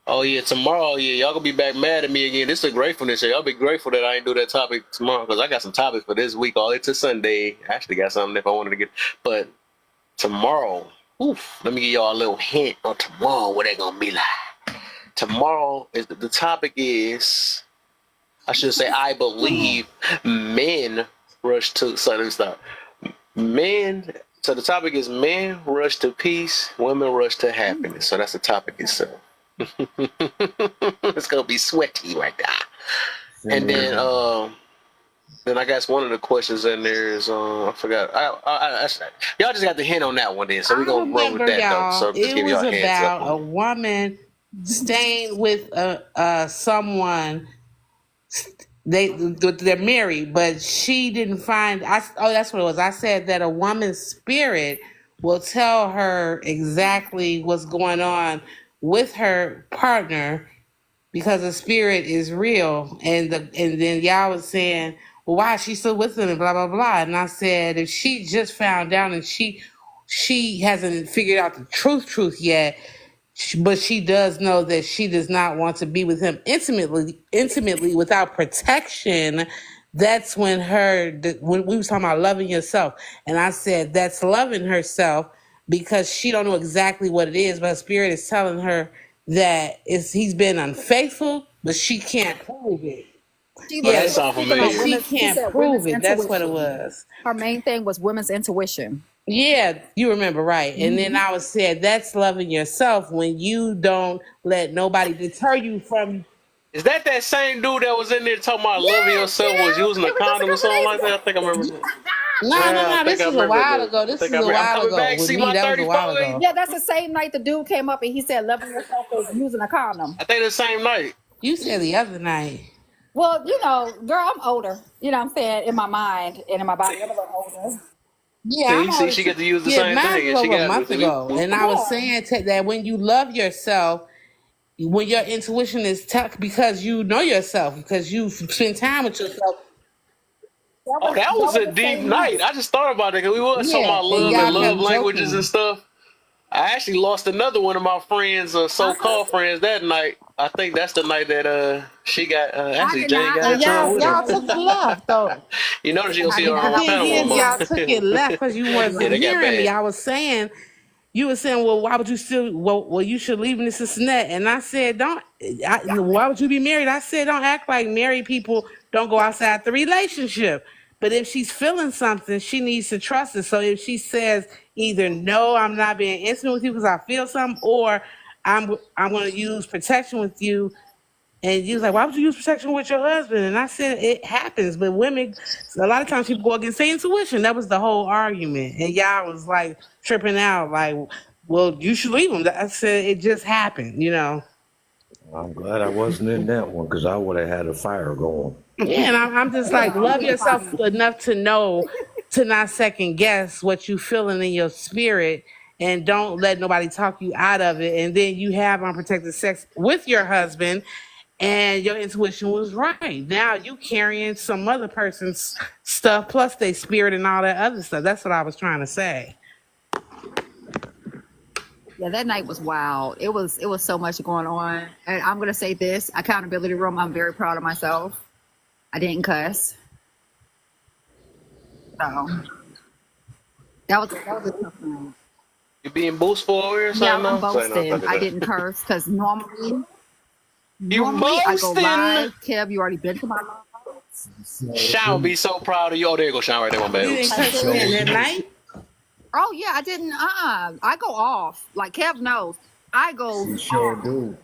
Oh yeah, tomorrow, yeah, y'all gonna be back mad at me again. This is a gratefulness show. Y'all be grateful that I ain't do that topic tomorrow, because I got some topics for this week all the way to Sunday. I actually got something if I wanted to get, but tomorrow, let me give y'all a little hint on tomorrow what they gonna be like. Tomorrow is the topic is, I should say, I believe men rush to, so let me stop. Men, so the topic is men rush to peace, women rush to happiness. So that's the topic itself. It's gonna be sweaty right now. And then I guess one of the questions in there is I forgot. Y'all just got the hint on that one then, so we're I gonna roll with remember, that though. y'all. So just It give y'all was a heads up about on a it. woman staying with someone. They're married, but she didn't find. That's what it was. I said that a woman's spirit will tell her exactly what's going on with her partner, because the spirit is real. And then y'all was saying, well, why is she still with him and blah blah blah. And I said, if she just found out and she hasn't figured out the truth yet, but she does know that she does not want to be with him intimately without protection. That's when we was talking about loving yourself, and I said that's loving herself, because she don't know exactly what it is, but her spirit is telling her that he's been unfaithful, but she can't prove it. Oh, that Yeah, She was sounds speaking but on familiar. she women's. She can't said women's prove it. That's what it intuition. was. Her main thing was women's intuition. Yeah, you remember, right. And then I was said that's loving yourself, when you don't let nobody deter you from. Is that same dude that was in there talking about loving Yes, yourself was Tim. using a It was just a condom or couple something days like that? I think I ago. remember that. No, no, Yeah, I no. think This I was a remember while that. ago. I This think is a I'm while coming ago. back. With See me, my that was a 34. while ago. Yeah, that's the same night the dude came up and he said loving yourself is using a condom. I think the same night. You said the other night. Well, girl, I'm older. You know what I'm saying? In my mind and in my body, I'm a little older. Yeah, I'm See, on. she get to use the Yeah, same mine thing, was and she over a got me. month See, we, ago, we and I was Yeah. saying that when you love yourself, when your intuition is because you know yourself, because you spend time with yourself. Oh, that That was was a the deep same night. night. I just thought about it because we was talking Yeah, about and love and y'all love kept languages and joking. stuff. I actually lost another one of my friends, so-called friends, that night. I think that's the night that she got I actually did Jane not. got I And into did it not y'all with see her. y'all her took it leave. left though. You notice you don't I see did her not on The have the her thing panel no is, more. y'all leave. took it left because you Yeah, wasn't they got hearing me. bad. I was saying, you were saying, well, why would you still? Well, you should leave this and that. And I said, don't. Why would you be married? I said, don't act like married people don't go outside the relationship. But if she's feeling something, she needs to trust it. So if she says either no, I'm not being intimate with you because I feel something, or I'm going to use protection with you. And you was like, why would you use protection with your husband? And I said, it happens. But women, a lot of times people go against their intuition. That was the whole argument. And y'all was like tripping out, like, well, you should leave him. I said, it just happened, you know? I'm glad I wasn't in that one because I would have had a fire going. Yeah, and I'm just like, love yourself enough to know to not second guess what you feeling in your spirit, and don't let nobody talk you out of it. And then you have unprotected sex with your husband, and your intuition was right. Now you carrying some other person's stuff plus their spirit and all that other stuff. That's what I was trying to say. Yeah, that night was wild. It was so much going on. And I'm gonna say this, accountability room, I'm very proud of myself. I didn't cuss. So that was a tough night. You being boostful over here or Yeah, something I'm now? Say no, boasting. talk I about didn't curse because normally You Normally, I go boasting. live. Kev, you already been to my live. Sean would be so proud of you. Oh, there you go, Sean, right there, my bad. You didn't Oops. I curse said, me in that night? oh yeah, I didn't. I go off. Like Kev knows, I go You sure off. do.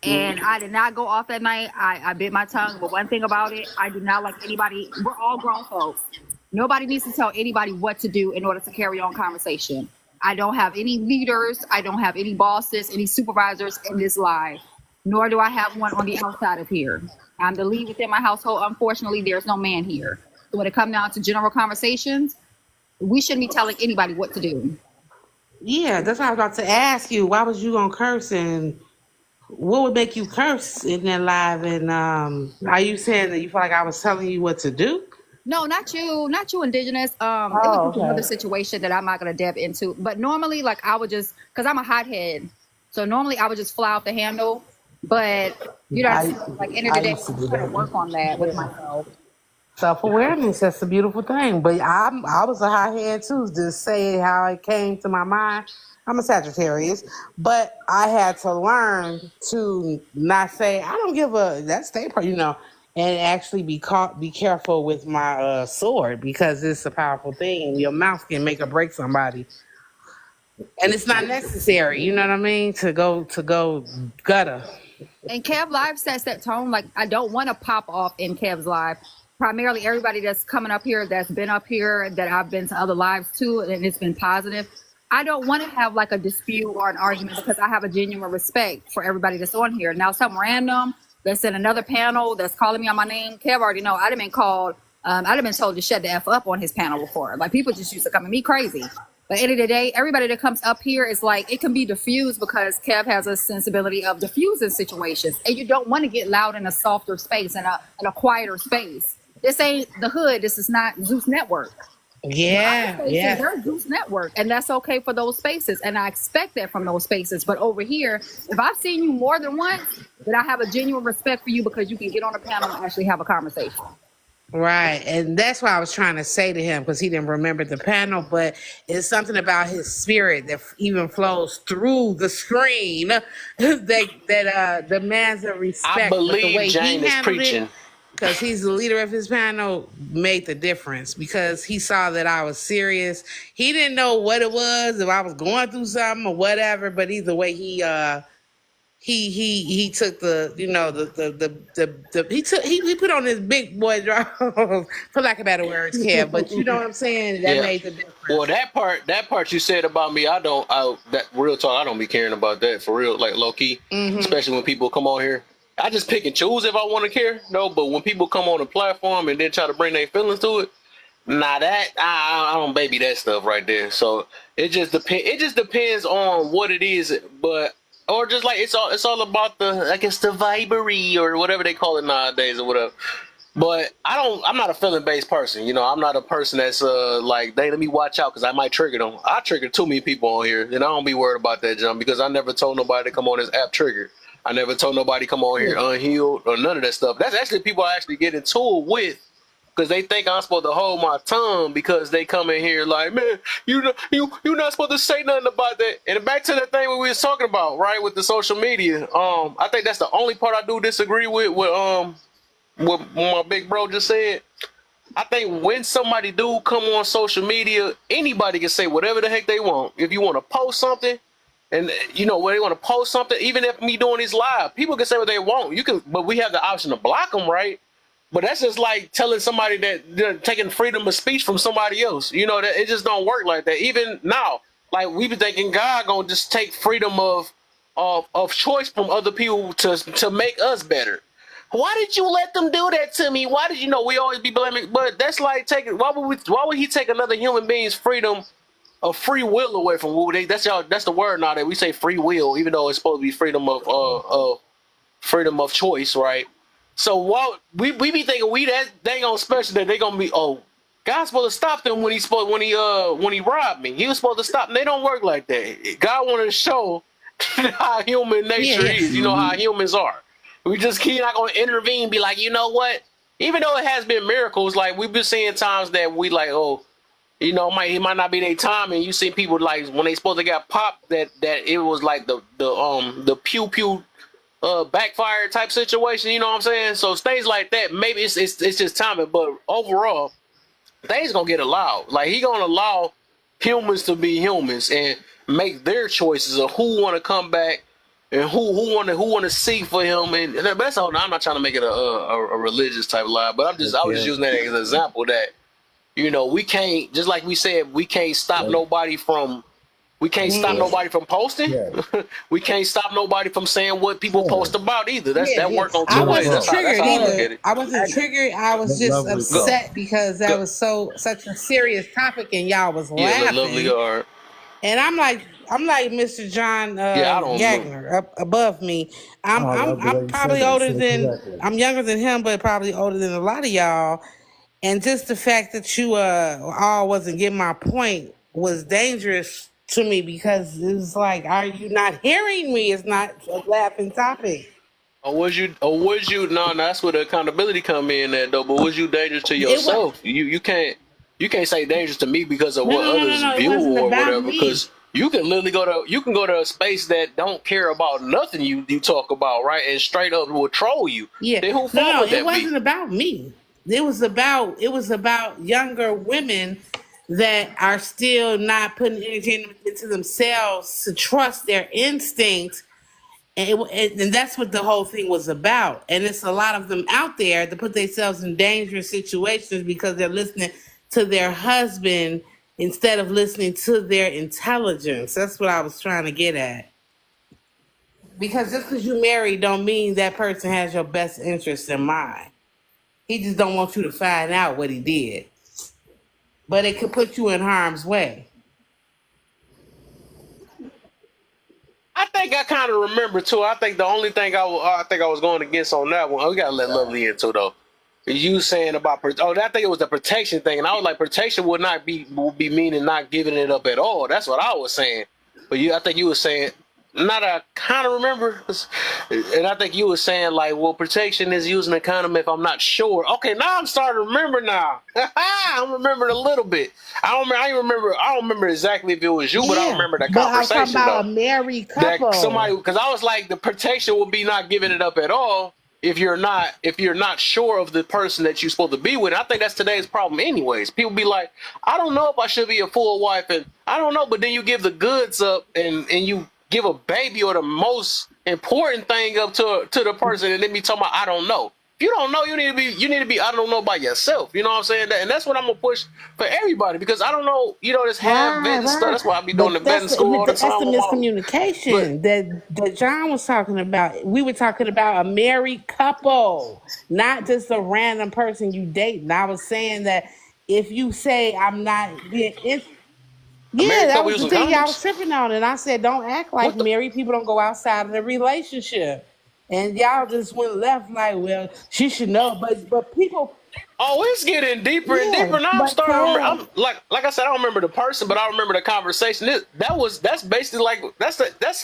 And I did not go off that night. I bit my tongue. But one thing about it, I do not like anybody. We're all grown folks. Nobody needs to tell anybody what to do in order to carry on conversation. I don't have any leaders. I don't have any bosses, any supervisors in this life, nor do I have one on the outside of here. I'm the lead within my household. Unfortunately, there's no man here. So when it comes down to general conversations, we shouldn't be telling anybody what to do. Yeah, that's what I was about to ask you. Why was you gonna curse, and what would make you curse in that live? And are you saying that you feel like I was telling you what to do? No, not you, Indigenous. It was Oh, just another okay. situation that I'm not gonna dip into. But normally, like I would just, cause I'm a hothead, so normally I would just fly off the handle. But you know what I'm I saying? Like end of the I day, used to I'm do trying to that. work on that with myself. Self awareness, that's a beautiful thing. But I was a hothead too. Just say how it came to my mind. I'm a Sagittarius, but I had to learn to not say I don't give a that's their part, and actually be careful with my sword because it's a powerful thing. And your mouth can make or break somebody, and it's not necessary. You know what I mean? To go gutter. And Kev Live sets that tone. Like I don't want to pop off in Kev's live. Primarily, everybody that's coming up here, that's been up here, that I've been to other lives too, and it's been positive. I don't want to have like a dispute or an argument because I have a genuine respect for everybody that's on here. Now, some random that's in another panel that's calling me on my name. Kev already know I'd have been called. I'd have been told to shut the f up on his panel before. Like people just used to come at me crazy. But at the end of the day, everybody that comes up here is like, it can be diffused because Kev has a sensibility of diffusing situations. And you don't want to get loud in a softer space, in a quieter space. This ain't the hood. This is not Zeus Network. The other Yeah, spaces, yeah. they're Zeus Network. And that's okay for those spaces. And I expect that from those spaces. But over here, if I've seen you more than once, then I have a genuine respect for you because you can get on a panel and actually have a conversation. Right. And that's what I was trying to say to him because he didn't remember the panel, but it's something about his spirit that even flows through the screen that demands a I respect. But the believe way he Jane is handled it, preaching. because he's the leader of his panel, made the difference because he saw that I was serious. He didn't know what it was, if I was going through something or whatever, but either way, he took the he put on his big boy draws for lack of better words, Kev. But you know what I'm saying? That Yeah. made the Well, difference. that part you said about me, that real talk, I don't be caring about that for real, like low key, Hmm. especially when people come on here. I just pick and choose if I want to care, no. But when people come on the platform and then try to bring their feelings to it, nah, that I don't baby that stuff right there. So it just depends. It just depends on what it is, but or just like it's all about I guess the vibery or whatever they call it nowadays or whatever. But I'm not a feeling based person. I'm not a person that's like, let me watch out because I might trigger them. I trigger too many people on here, and I don't be worried about that jump because I never told nobody to come on this app triggered. I never told nobody to come on here unhealed or none of that stuff. That's actually people I actually get into it with because they think I'm supposed to hold my tongue because they come in here like, man, you're not supposed to say nothing about that. And back to that thing we was talking about, right, with the social media. I think that's the only part I do disagree with what my big bro just said. I think when somebody do come on social media, anybody can say whatever the heck they want. If you want to post something, and where they want to post something, even if me doing these live, people can say what they want. You can, but we have the option to block them, right? But that's just like telling somebody that they're taking freedom of speech from somebody else. That it just don't work like that. Even now, like we be thinking God gonna just take freedom of choice from other people to make us better. Why did you let them do that to me? Why did we always be blaming? But that's like taking. Why would he take another human being's freedom of free will away from That's the word now that we say free will, even though it's supposed to be freedom of choice, right? So what we be thinking we that dang on special that they gonna be God's supposed to stop them when he robbed me. He was supposed to stop them. They don't work like that. God wanted to show how human Yeah, nature yeah. is. How humans are. We just keep not gonna intervene. Be like, you know what? Even though it has been miracles, like we've been seeing times that we like, it might not be their time, and you see people like when they supposed to get popped that it was like the pew pew backfire type situation. You know what I'm saying? So things like that, maybe it's just timing. But overall, things gonna get allowed. Like he gonna allow humans to be humans and make their choices of who want to come back and who want to see for him. And that's all. I'm not trying to make it a religious type of lie, but I was just Yeah. using that as an example that we can't, just like we said, we can't stop nobody from. We can't stop Mm, nobody from posting. Yeah. We can't stop nobody from saying what people post about either. That's yeah, that yeah. work on I two Yo, ways. wasn't bro. That's triggered how I look either. at it. I wasn't triggered. I was just Lovely Go, car. upset because that go. was such a serious topic and y'all was Yeah, lovely laughing. art. And I'm like Mr. John Yeah, I don't know. Gagner up above me. I'm Oh, I I'm love the I'm way you said probably that. older Say it than correctly. I'm younger than him, but probably older than a lot of y'all. And just the fact that you all wasn't getting my point was dangerous to me because it was like, are you not hearing me? It's not a laughing topic. Or was you? No, that's where the accountability come in. That though, but was you dangerous to It was yourself? You can't say dangerous to me because of what others no. It view wasn't or about whatever. me. Because you can literally go to a space that don't care about nothing you talk about, right? And straight up will troll you. Yeah. Then who fault No. would It that be? wasn't about me. It was about younger women that are still not putting energy into themselves to trust their instincts. And that's what the whole thing was about. And it's a lot of them out there to put themselves in dangerous situations because they're listening to their husband instead of listening to their intelligence. That's what I was trying to get at. Because just because you married don't mean that person has your best interest in mind. He just don't want you to find out what he did. But it could put you in harm's way. I think I kind of remember too. I think the only thing I think I was going against on that one. We gotta let Lovely in too though. You saying about I think it was the protection thing, and I was like, protection would be meaning not giving it up at all. That's what I was saying. But I think you were saying, not I kind of remember, and I think you were saying like, well, protection is using a condom if I'm not sure. Okay, now I'm starting to remember now. I'm remembering a little bit. I don't remember exactly if it was you, but I Yeah. remember that But I'm talking conversation about though. a married That somebody, couple. because I was like, the protection would be not giving it up at all if you're not sure of the person that you're supposed to be with. I think that's today's problem anyways. People be like, I don't know if I should be a full wife, and I don't know, but then you give the goods up and you give a baby or the most important thing up to the person, and then be talking about I don't know. If you don't know, you need to be I don't know by yourself. You know what I'm saying? And that's what I'm gonna push for everybody, because I don't know, this have Right, vetting stuff. right. That's why I be doing the But vetting school all the that's the time with my but miscommunication that John was talking about. We were talking about a married couple, not just a random person you date. And I was saying that if you say I'm not being a yeah, married that couple was the using thing y'all was condoms. tripping on. And I said, don't act like What the married people don't go outside of the relationship. And y'all just went left like, well, she should know. But people, Oh, it's getting deeper and yeah, deeper. Now I'm but starting to remember. Kev, I'm like I said, I don't remember the person, but I remember the conversation. That's basically like that's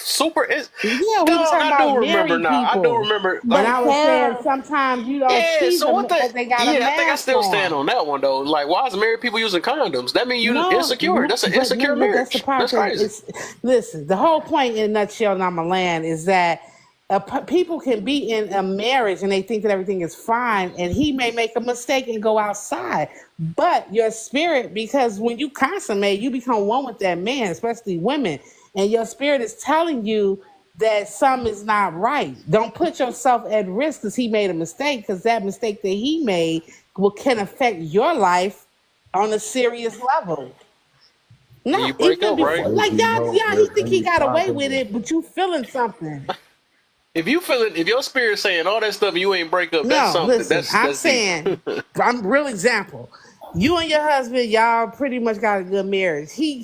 super. yeah, we were Dog, talking I about do remember married now. I do people. remember. And But I was saying Kev, sometimes you don't Yeah. see So them what the? because they got a Yeah, I think I mask still stand on. on that one though. Like, why is married people using condoms? That mean you No, insecure. That's an but insecure no, that's the marriage. part That's that crazy. it's. Listen, the whole point in a nutshell, and I'm a land, is that people can be in a marriage and they think that everything is fine, and he may make a mistake and go outside. But your spirit, because when you consummate, you become one with that man, especially women, and your spirit is telling you that something is not right. Don't put yourself at risk because he made a mistake, because that mistake that he made can affect your life on a serious level. When you Not break even up, before, right? like there's y'all, he there's think he any got away with problem. it, but you feeling something. If your spirit saying all that stuff and you ain't break up, that's No, something. listen, That's I'm that's deep. saying, I'm real example. You and your husband, y'all pretty much got a good marriage. He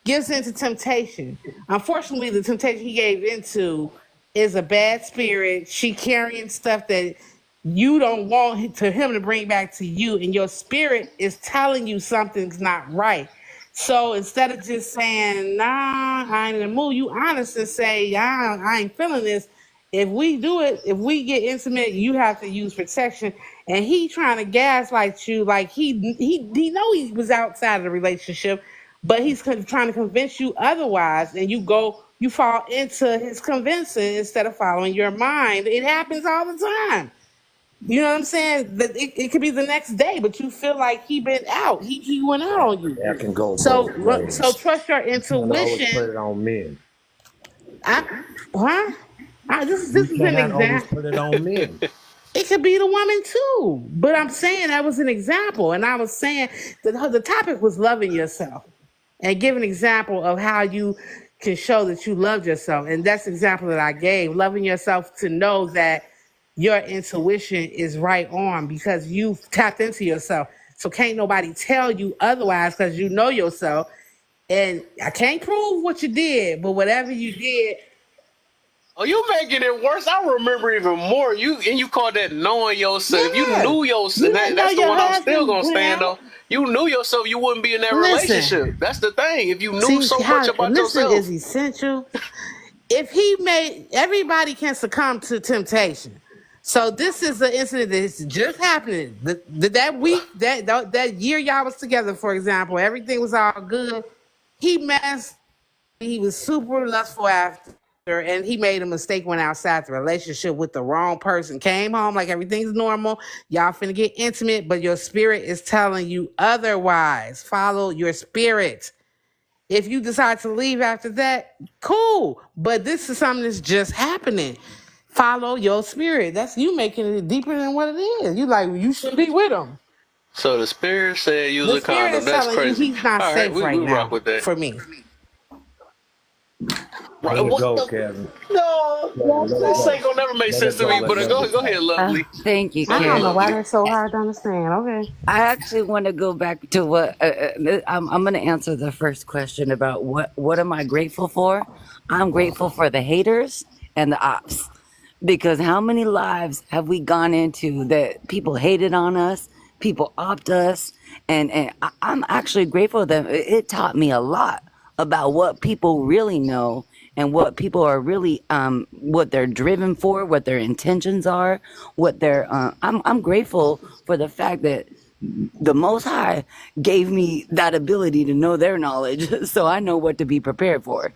gives into temptation. Unfortunately, the temptation he gave into is a bad spirit. She carrying stuff that you don't want to him to bring back to you, and your spirit is telling you something's not right. So instead of just saying, nah, I ain't in the mood, you honestly say, yeah, I ain't feeling this. If we do it, if we get intimate, you have to use protection. And he trying to gaslight you like he know he was outside of the relationship, but he's trying to convince you otherwise, and you go you fall into his convincing instead of following your mind. It happens all the time. You know what I'm saying? That it could be the next day, but you feel like he been out. He went out on you. That can go both So ways. trust your You can't always put intuition. it on men. I, huh? You This is an cannot always example. put it on men. It could be the woman too. But I'm saying that was an example. And I was saying that the topic was loving yourself and give an example of how you can show that you loved yourself. And that's the example that I gave. Loving yourself to know that your intuition is right on because you've tapped into yourself. So can't nobody tell you otherwise because you know yourself. And I can't prove what you did, but whatever you did, Oh, you making it worse. I remember even more. You call that knowing yourself. If you yeah. knew yourself, You didn't know that's the your one I'm still husband gonna went stand out. on. You knew yourself, you wouldn't be in that relationship. Listen, That's the thing. If you knew see so much how about listening is yourself. essential. If he made everybody can succumb to temptation. So this is an incident that's just happening. That week, that year y'all was together, for example, everything was all good. He messed. He was super lustful after, and he made a mistake. Went outside the relationship with the wrong person. Came home like everything's normal. Y'all finna get intimate, but your spirit is telling you otherwise. Follow your spirit. If you decide to leave after that, cool. But this is something that's just happening. Follow your spirit. That's you making it deeper than what it is. You like you should be with him. So the spirit said use The a spirit condom. is That's telling you crazy. he's not All right, safe we right rock now with that. for me. Right, Let it what go, the Kevin. no, Kevin, let it this ain't go. gonna never make Let sense it to go. me, Let but another go ahead, time. lovely. Thank you, I Go ahead, don't know Kev. why lovely. that's so hard to understand. Okay. I actually want to go back to what I'm going to answer the first question about what am I grateful for? I'm grateful for the haters and the ops. Because how many lives have we gone into that people hated on us, people opt us, and I'm actually grateful that it taught me a lot about what people really know and what people are really what they're driven for, what their intentions are, what they're I'm grateful for the fact that the most high gave me that ability to know their knowledge so I know what to be prepared for.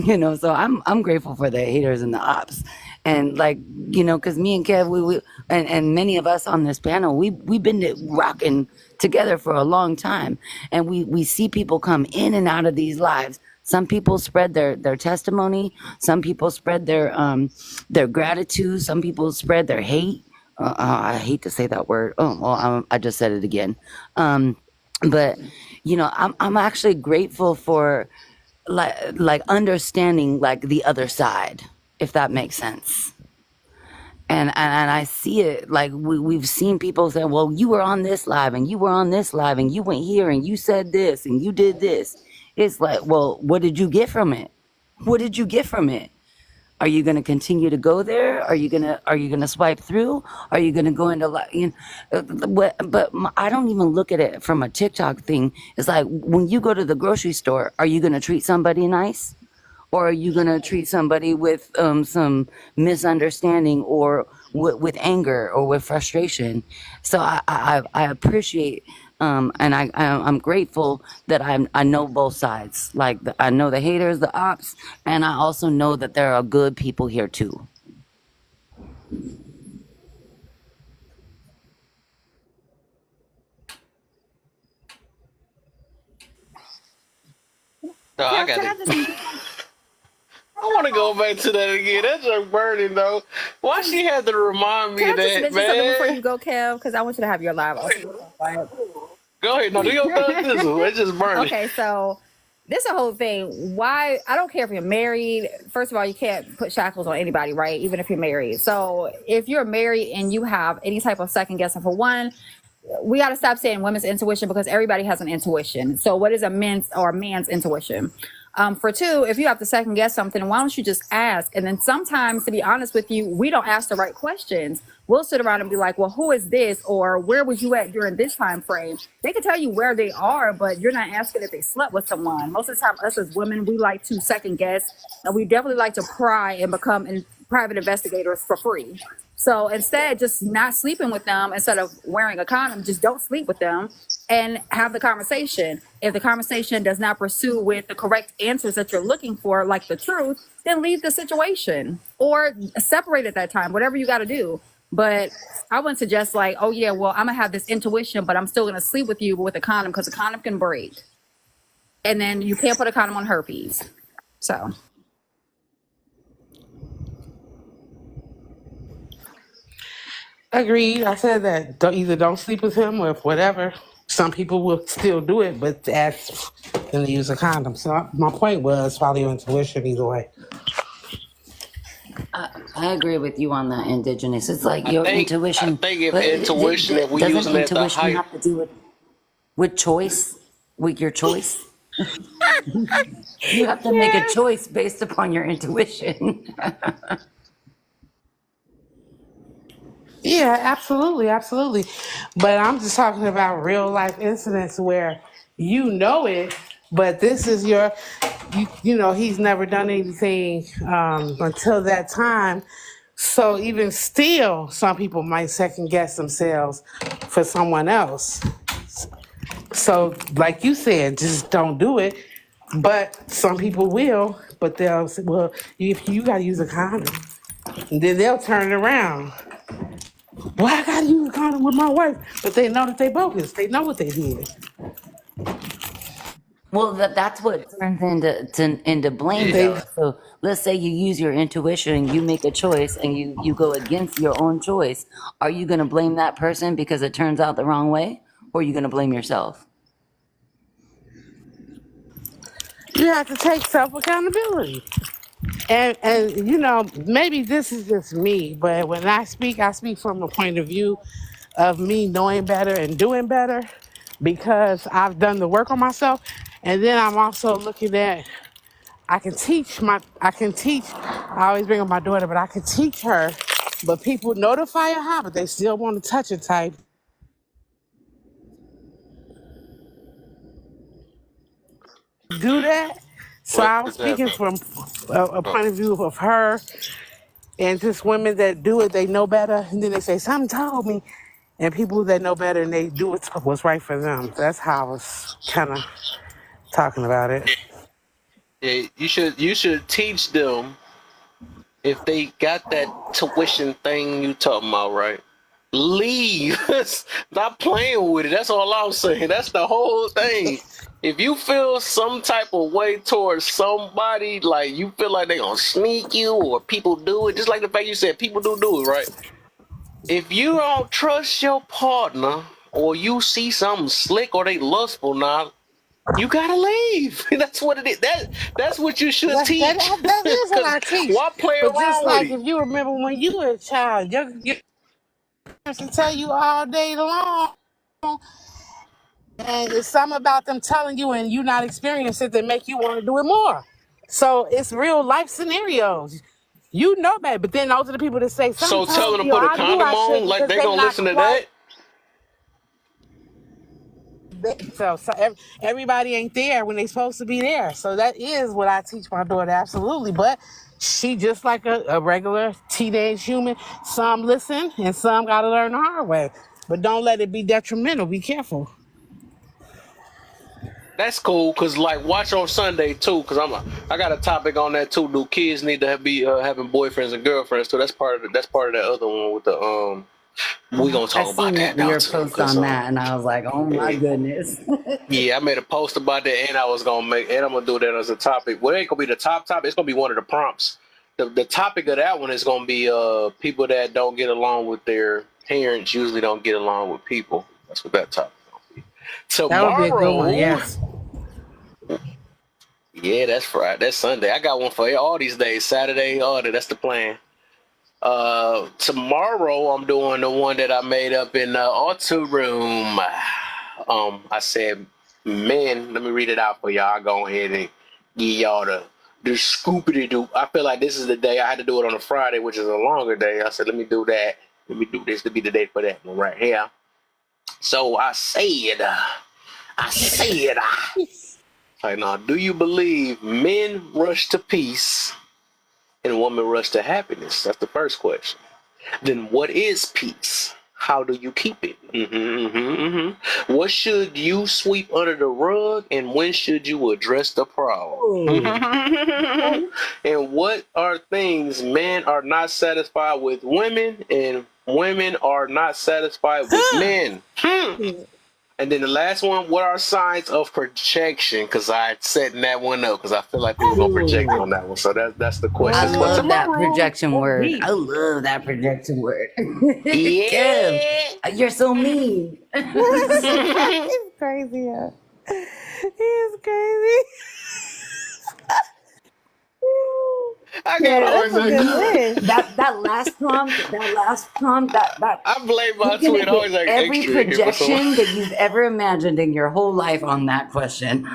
So I'm grateful for the haters and the ops. And like, because me and Kev, we and many of us on this panel, we've been rocking together for a long time. And we see people come in and out of these lives. Some people spread their testimony, some people spread their gratitude, some people spread their hate. I hate to say that word. Oh, well, I just said it again. But I'm actually grateful for like understanding like the other side, if that makes sense. And I see it like we've seen people say, well, you were on this live and you were on this live and you went here and you said this and you did this. It's like, well, what did you get from it? What did you get from it? Are you going to continue to go there? Are you going to swipe through? Are you going to go into like, I don't even look at it from a TikTok thing. It's like when you go to the grocery store, are you going to treat somebody nice? Or are you going to treat somebody with some misunderstanding or with anger or with frustration? So I appreciate and I'm grateful that I know both sides. Like I know the haters, the ops, and I also know that there are good people here too. No, I Kev, got can it. I just I want to go back to that again. That's just burning though. Why she had to remind me can of I just that, mention something before man? you go, Kev? Because I want you to have your live Go also. ahead. Go ahead. No, do your thug this one. It's just burning. Okay, so this is the whole thing. Why I don't care if you're married. First of all, you can't put shackles on anybody, right? Even if you're married. So if you're married and you have any type of second guessing, for one, we got to stop saying women's intuition because everybody has an intuition. So what is a man's intuition? For two, if you have to second guess something, why don't you just ask? And then sometimes, to be honest with you, we don't ask the right questions. We'll sit around and be like, well, who is this? Or where was you at during this time frame? They can tell you where they are, but you're not asking if they slept with someone. Most of the time, us as women, we like to second guess, and we definitely like to pry and private investigators for free. So instead, just not sleeping with them instead of wearing a condom, just don't sleep with them and have the conversation. If the conversation does not pursue with the correct answers that you're looking for, like the truth, then leave the situation or separate at that time, whatever you got to do. But I wouldn't suggest like, oh yeah, well, I'm gonna have this intuition, but I'm still gonna sleep with you with a condom because the condom can break. And then you can't put a condom on herpes. So Agreed. I said that. Don't sleep with him or whatever. Some people will still do it, but that's then they use a condom. So my point was follow your intuition either way. I agree with you on the indigenous. It's like I your think I intuition, think if but intuition, if we doesn't using it at the intuition height, have to do with choice, with your choice? You have to make a choice based upon your intuition. Yeah, absolutely, absolutely. But I'm just talking about real life incidents where you know it, but this is he's never done anything until that time. So even still, some people might second guess themselves for someone else. So, like you said, just don't do it. But some people will, but they'll say, well, if you got to use a condom, and then they'll turn it around. Well, I gotta use a condom with my wife, but they know that they bogus. They know what they did. Well, that's what turns into blame, They though. So let's say you use your intuition and you make a choice and you go against your own choice. Are you going to blame that person because it turns out the wrong way, or are you going to blame yourself? you have to take self accountability. And maybe this is just me, but when I speak from a point of view of me knowing better and doing better because I've done the work on myself. And then I'm also looking at I always bring up my daughter, but I can teach her. But people notify her how, but they still want to touch it type. Do that. So what I was is speaking happening? from a Oh, point of view of her and just women that do it, they know better. And then they say, something told me. And people that know better and they do what's right for them. That's how I was kind of talking about it. yeah, you should teach them if they got that tuition thing you talking about, right? Leave. Stop playing with it. That's all I'm saying. That's the whole thing. If you feel some type of way towards somebody, like you feel like they gonna sneak you or people do it, just like the fact you said people do it, right? If you don't trust your partner or you see something slick or they lustful now, you gotta leave. That's what it is. That's what you should teach. That is what Cause I teach. why play But just around with like it? if you remember when you were a child, your parents will tell you all day long, and it's something about them telling you and you not experiencing it that make you want to do it more. So it's real life scenarios. You know that, but then those are the people that say, something So tell told them to me, or put a I knew condom I should on, like because they they gonna not listen to quite. that. Everybody ain't there when they supposed to be there. So that is what I teach my daughter, absolutely. But she just like a regular teenage human. Some listen and some got to learn the hard way. But don't let it be detrimental. Be careful. That's cool, cause like watch on Sunday too, cause I got a topic on that too. Do kids need to be having boyfriends and girlfriends too? That's part of that other one with the We gonna I talk about seen that now your too, post cause on that, and I was like, oh my yeah, goodness. yeah, I made a post about that, and I'm gonna do that as a topic. Well, it ain't gonna be the top topic. It's gonna be one of the prompts. The topic of that one is gonna be people that don't get along with their parents usually don't get along with people. That's what that topic is gonna be. That would be a good one. Tomorrow, Yes. yeah, that's Friday. That's Sunday. I got one for all these days. Saturday, that's the plan. Tomorrow I'm doing the one that I made up in the auto room. I said, men. Let me read it out for y'all. I'll go ahead and give y'all the scoopity doo. I feel like this is the day I had to do it on a Friday, which is a longer day. I said, let me do that. Let me do this to be the day for that one right here. So I said, now, do you believe men rush to peace and women rush to happiness? That's the first question. Then what is peace? How do you keep it? What should you sweep under the rug, and when should you address the problem? And what are things men are not satisfied with women, and women are not satisfied with men? And then the last one, what are signs of projection? Because I setting that one up because I feel like people gonna project on that one. So that's the I questions for love that tomorrow. projection That's word. deep. I love that projection word. Kev, Yeah. you're so mean. He's crazy. Yeah. He's crazy. I can't Yeah, always that's a good extra. list. That last prompt, that I blame my you're gonna twin get always like every extra in here for someone. projection that you've ever imagined in your whole life on that question.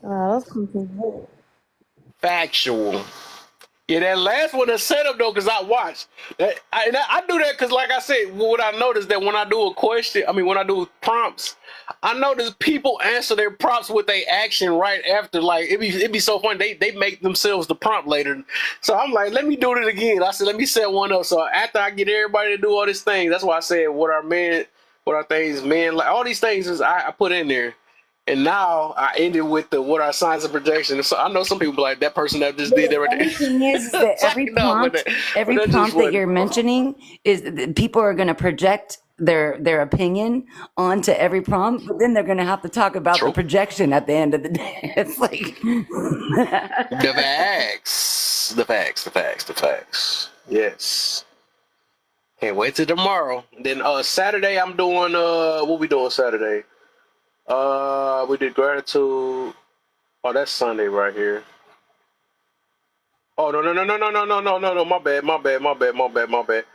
That's cool. Factual. Yeah, that last one is set up though, because I watched. I do that because, like I said, what I noticed that when I do a question, when I do prompts, I notice people answer their prompts with their action right after. Like it be so funny. They make themselves the prompt later. So I'm like, let me do it again. I said, let me set one up. So after I get everybody to do all these things, that's why I said what are things men like. All these things is I put in there. And now I ended with the what are signs of projection. So I know some people be like that person that just But did the that right there. funny thing is that It's like, no, but every that's just prompt that funny. you're mentioning is that people are going to project their opinion onto every prompt, but then they're going to have to talk about the True. projection at the end of the day. It's like The facts. The facts. The facts. The facts. Yes. Can't wait till tomorrow. Then Saturday I'm doing what we doing Saturday? We did gratitude. Oh, that's Sunday right here. Oh no. My bad.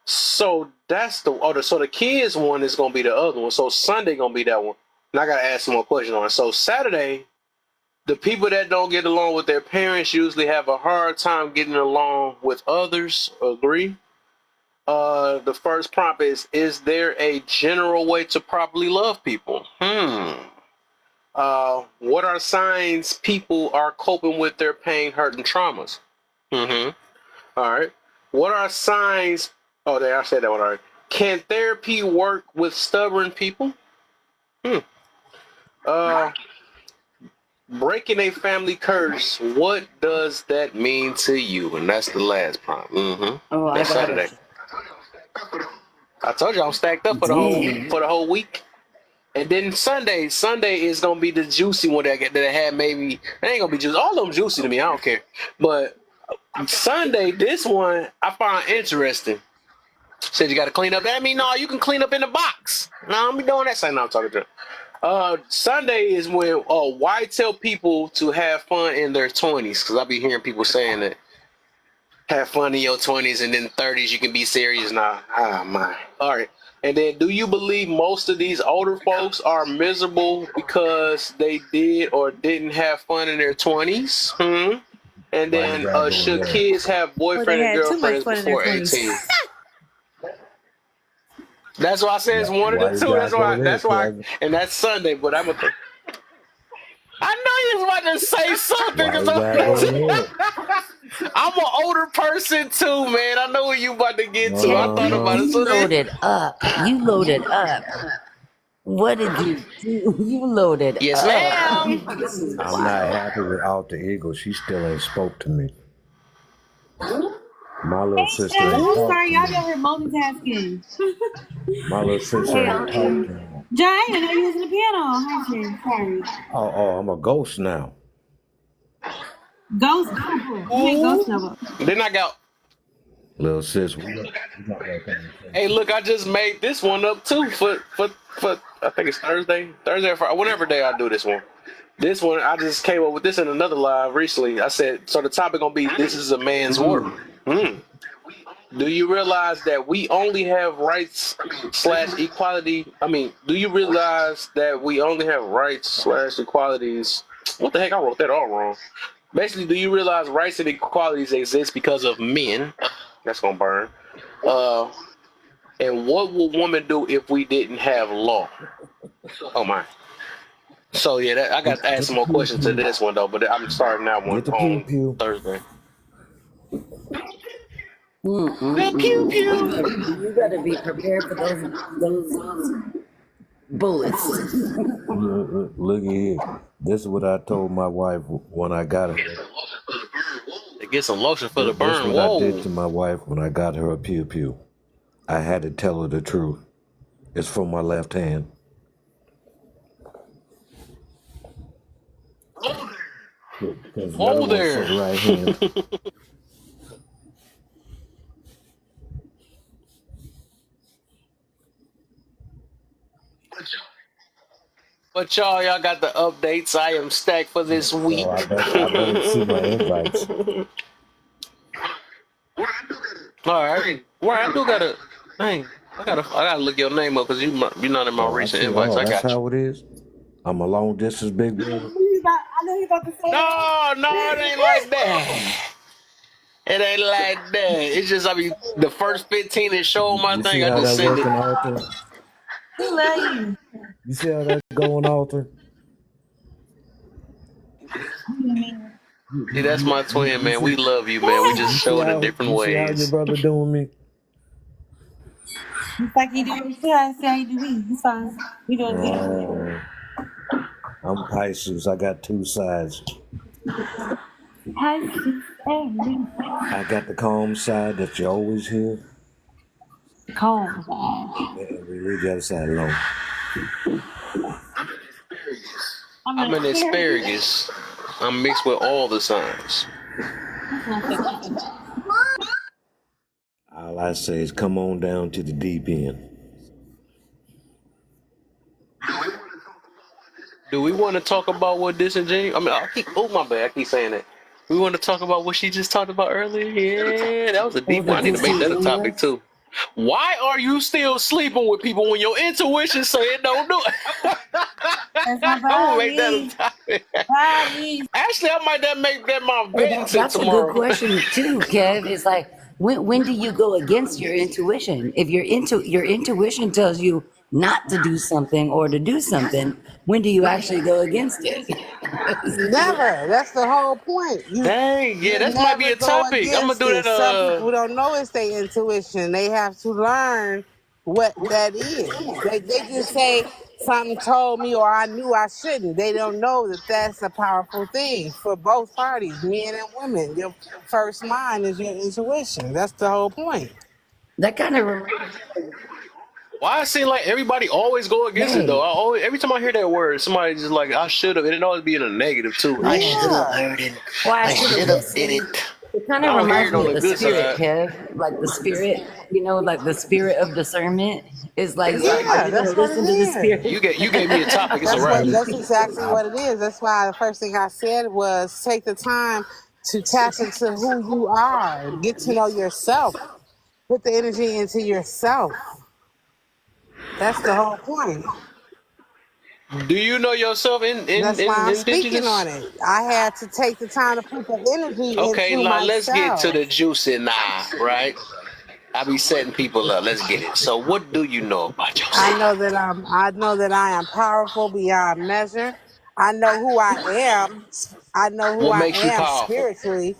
So that's so the kids one is gonna be the other one. So Sunday gonna be that one. And I gotta ask some more questions on it. So Saturday, the people that don't get along with their parents usually have a hard time getting along with others. Agree? The first prompt is there a general way to properly love people? What are signs people are coping with their pain, hurt, and traumas? Mm-hmm. All right. What are signs? Oh, there, I said that one already. Can therapy work with stubborn people? Hmm. Uh, Breaking a family curse. What does that mean to you? And that's the last prompt. Mm-hmm. oh, I That's got Saturday. it. I told you I'm stacked up Dang. for the whole week. And then Sunday is gonna be the juicy one that I had maybe. It ain't gonna be juicy. All of them juicy to me. I don't care. But Sunday, this one I find interesting. Said you got to clean up. That mean no, you can clean up in the box. No, I'm be doing that. Say no, I'm talking to. Sunday is when why tell people to have fun in their 20s? Because I be hearing people saying that have fun in your 20s and then 30s you can be serious now. Ah my. All right. And then, do you believe most of these older folks are miserable because they did or didn't have fun in their 20s? And Why you then, gotta go should there? kids have Or they boyfriend and had too much girlfriends fun in their before 20s. 18? That's why I said it's one of the Why you two. gotta go there, That's why, Kevin? and that's Sunday. But I know you was about to say something Why because you gotta go there? I'm an older person too, man. I know what you about to get to. I Kev, thought you, about it. you So then, loaded up. You loaded up. What did you do? You loaded yes, up. ma'am. This is I'm not wild. happy without the eagle. She still ain't spoke to me. My little sister Sean, ain't I'm talked sorry, to y'all me. over here multitasking. My little sister Hey, ain't talked to Alton. me. John, I didn't know you was in the piano. Hi, Shay. Sorry. Oh, I'm a ghost now. Ghost Pepper. You ain't Ghost Ooh. Pepper. Then I got. Little sis, we got that Hey, conversation. look, I just made this one up too for I think it's Thursday or Friday, whatever day I do this one. This one I just came up with this in another live recently. I said so. The topic gonna be this is a man's world. Do you realize that we only have rights slash equality? Do you realize that we only have rights slash equalities? What the heck? I wrote that all wrong. Basically, do you realize rights and equalities exist because of men? That's gonna burn. Uh, and what would women do if we didn't have law? Oh my. So yeah, I got to add Get some the more pew questions to pew. this one though. But I'm starting that one Get the pew on pew. Thursday. The pew pew. You better be prepared for those bullets. Look here. This is what I told my wife when I got her. They get some lotion for the This is burn. what I did Whoa. to my wife when I got her a pew pew. I had to tell her the truth. It's from my left hand. Because the other Whoa one's for there. the right hand. But y'all got the updates. I am stacked for this week. So I better see my invites. All right. Well, I do gotta. Dang, I gotta look your name up because you're not in my Oh, I recent see. invites. Oh, I that's got you. how it is. I'm a long distance big brother. I know you about to say that. No, it ain't like that. It ain't like that. It's just the first 15 that show on my You see thing, I how just that send it. working, Arthur? He love you. You see how that going, Arthur? See, that's my twin, man. We love you, man. We just show it in different You see how your ways. brother doing me? It's like he do. See how he do me. He's fine. He doing good. Oh, I'm Pisces. I got two sides. Pisces, every I got the calm side that you always hear, calm side. and we leave the other side alone. I'm I'm an an Aquarius. asparagus. I'm mixed with all the signs. All I say is come on down to the deep end. Do we want to talk about what disingenuous? I mean, oh my bad, I keep saying that. We want to talk about what she just talked about earlier. Yeah, that was a Oh, deep the one. I need to make that a topic disingenuous. too. Why are you still sleeping with people when your intuition say it don't do it? That's my I'm gonna make that a body. topic. Body. Actually, I might make that my Hey, vetting tip that's a good tomorrow. question too, Kev. It's like when do you go against your intuition? If your intuition tells you not to do something or to do something, when do you actually go against it? Never. That's the whole point. Dang, yeah, You that might be never a go topic. I'm gonna against do it. that. Some people don't know it's their intuition. They have to learn what that is. They just say something told me or I knew I shouldn't. They don't know that that's a powerful thing for both parties, men and women. Your first mind is your intuition. That's the whole point. That kind of reminds Why it seem like everybody always go against it though? me. Every time I hear that word, somebody just like I should have, and it always be in a negative too. I should have Yeah. heard it. Why I I should have should have did it. listened. It kind I of don't hear reminds it me on of the the good spirit, side. Kev. Like the spirit, like the spirit of discernment is like, are Yeah, you going to that's what it listen to the is. spirit? You gave me a topic. It's a wrap. That's exactly what it is. That's why the first thing I said was take the time to tap into who you are, get to know yourself, put the energy into yourself. That's the whole point. Do you know yourself That's why in I'm speaking indigenous? on it. I had to take the time to put the energy Okay, into now let's get to myself. the juicy now, right? I be setting people up. Let's get it. So, what do you know about yourself? I know that I am powerful beyond measure. I know who I am. I know who What I makes you am powerful? spiritually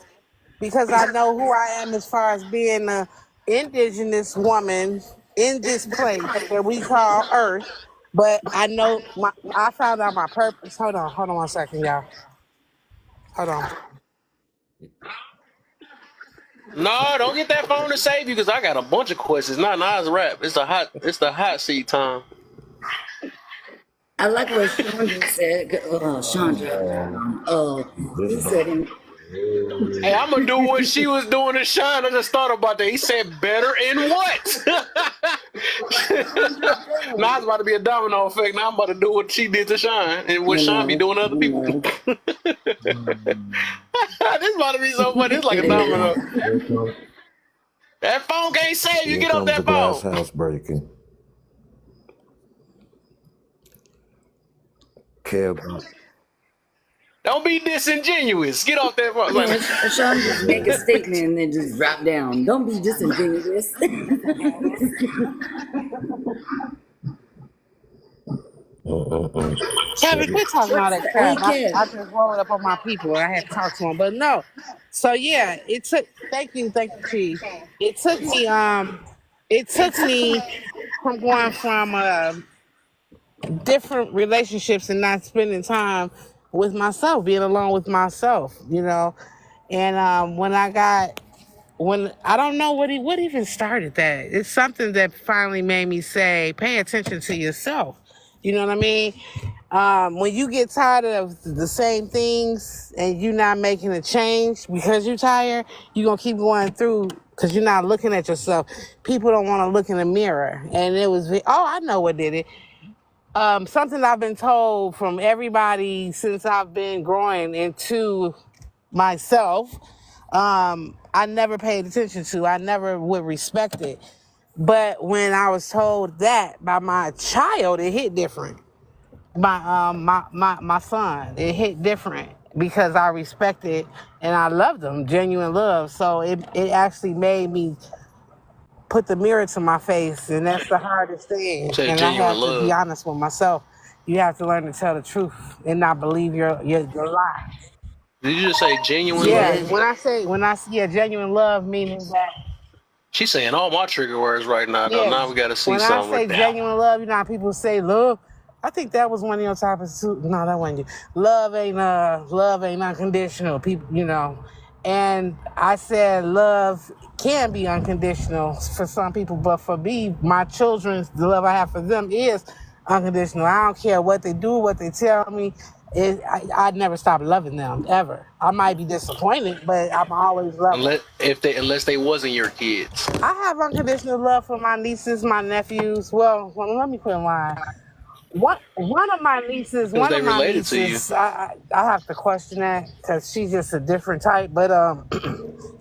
because I know who I am as far as being a indigenous woman in this place that we call Earth. But I found out my purpose. Hold on 1 second, y'all. Hold on. No, don't get that phone to save you because I got a bunch of questions. Nah, it's rap. It's the hot seat time. I like what Chandra said. Chandra. He said, Hey, I'm gonna do what she was doing to Shine. I just thought about that. He said, "Better in what?" Now it's about to be a domino effect. Now I'm about to do what she did to Shine and what Shine be doing to other people. This about to be so funny. It's like a Here domino. comes, here comes, That phone can't save you. here Get off comes the that glass phone. house breaking. Kev, Don't be disingenuous. Get off that phone. yeah, Sean just make a statement and then just drop down. Don't be disingenuous. Kevin, Check it. quit talking all that crap. I Weekend. just rolled up on my people and I had to talk to them. But no. So yeah, it took thank you, Chief. It took me from going from different relationships and not spending time with myself, being alone with myself, you know. And when I don't know what even started that. It's something that finally made me say, pay attention to yourself. You know what I mean? When you get tired of the same things and you're not making a change because you're tired, you're gonna keep going through because you're not looking at yourself. People don't want to look in the mirror, and I know what did it. Something I've been told from everybody since I've been growing into myself. I never paid attention to. I never would respect it. But when I was told that by my child, it hit different. My son, it hit different because I respected and I loved him, genuine love. So it actually made me put the mirror to my face, and that's the hardest thing. Say And I genuine have to be love. honest with myself. You have to learn to tell the truth and not believe your lie. Did you just say genuine She Yeah, love? did. when I see a genuine love, meaning that She's saying all my trigger words right now, though. yeah, Now we got to see when I something with say that. genuine love, you know how people say love. I think that was one of your topics too. No, that wasn't you. Love ain't unconditional. People, you know, and I said love can be unconditional for some people, but for me, my children, the love I have for them is unconditional. I don't care what they do, what they tell me. I'd never stop loving them ever. I might be disappointed, but I'm always love them. Unless they wasn't your kids, I have unconditional love for my nieces, my nephews. Well, let me put in line. because One they of my related to you. nieces, I have to question that because she's just a different type. But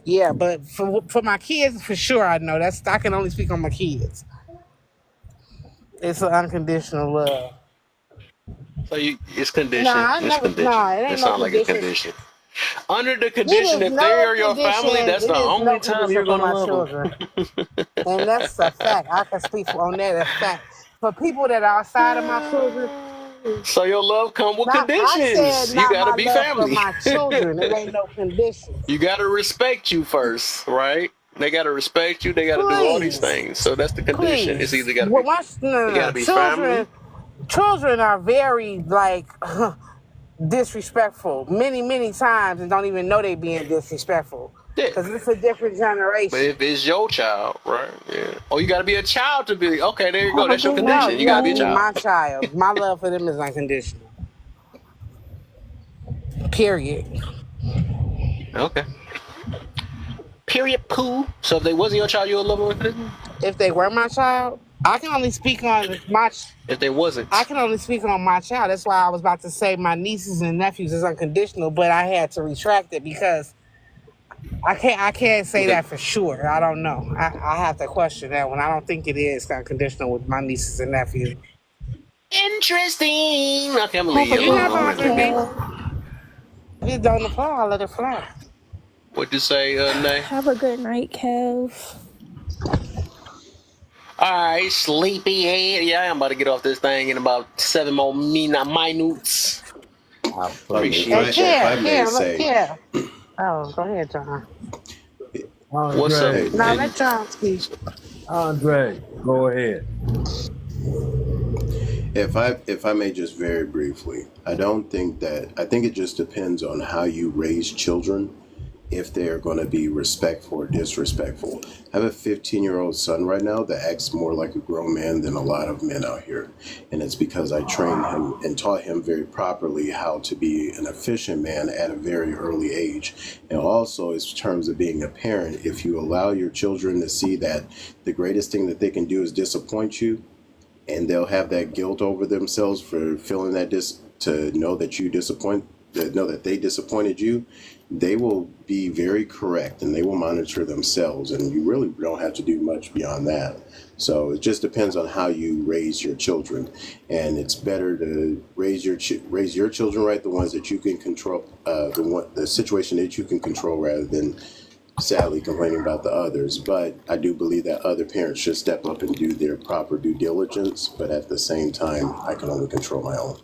yeah. But for my kids, for sure, I know I can only speak on my kids. It's an unconditional love. So it's No, conditioned. I It's never. No, conditioned. it It ain't no sounds like a condition. condition. Under the It condition, is if they no are your condition. family, that's the It is no only time condition you're for gonna my love children. them. And that's a fact. I can speak on that as fact. For people that are outside of my children, So your love come with I said conditions. You not gotta my be love for family. my children. It ain't no conditions. You gotta respect you first, right? They gotta respect you. They gotta do all these Please, things. So that's the condition. It's please. either gotta Well, be no, you gotta no. be family. Children are very like disrespectful many times and don't even know they being disrespectful Yeah. because it's a different But generation. if it's your child, right? Yeah. Oh, you gotta be a child to be okay. There you go. Have a That's your good No, night, condition. You you gotta got be to a be child. Kels. my child. My love for them is unconditional. Period. Okay. Period. Pooh. So if they wasn't your child, you would love them unconditionally. If they were my child, I can only speak on my. If they I wasn't, can only speak on my child. That's why I was about to say my nieces and nephews is unconditional, but I had to retract it because I can't say okay. that for sure. I don't know. I have to question that one. I don't think it is unconditional with my nieces and nephews. Interesting. Okay, I'm gonna Have leave a you You good have to alone. night, I'm agree gonna with me. Kels. If it don't apply, I let it fly. what you say, Nay? Have a good night, Kels. All right, sleepy head. Yeah, I'm about to get off this thing in about 7 more minutes. Hey, Appreciate you. Look, Kim. Oh, go ahead, John. What's up? Andre, Now let John speak. Andre, go ahead. If I may just very briefly, I think it just depends on how you raise children, if they're going to be respectful or disrespectful. I have a 15-year-old son right now that acts more like a grown man than a lot of men out here. And it's because I trained him and taught him very properly how to be an efficient man at a very early age. And also, in terms of being a parent, if you allow your children to see that the greatest thing that they can do is disappoint you, and they'll have that guilt over themselves for feeling that to know that know that they disappointed you, they will be very correct and they will monitor themselves, and you really don't have to do much beyond that. So it just depends on how you raise your children, and it's better to raise your children right, the ones that you can control, the situation that you can control, rather than sadly complaining about the others. But I do believe that other parents should step up and do their proper due diligence. But at the same time, I can only control my own.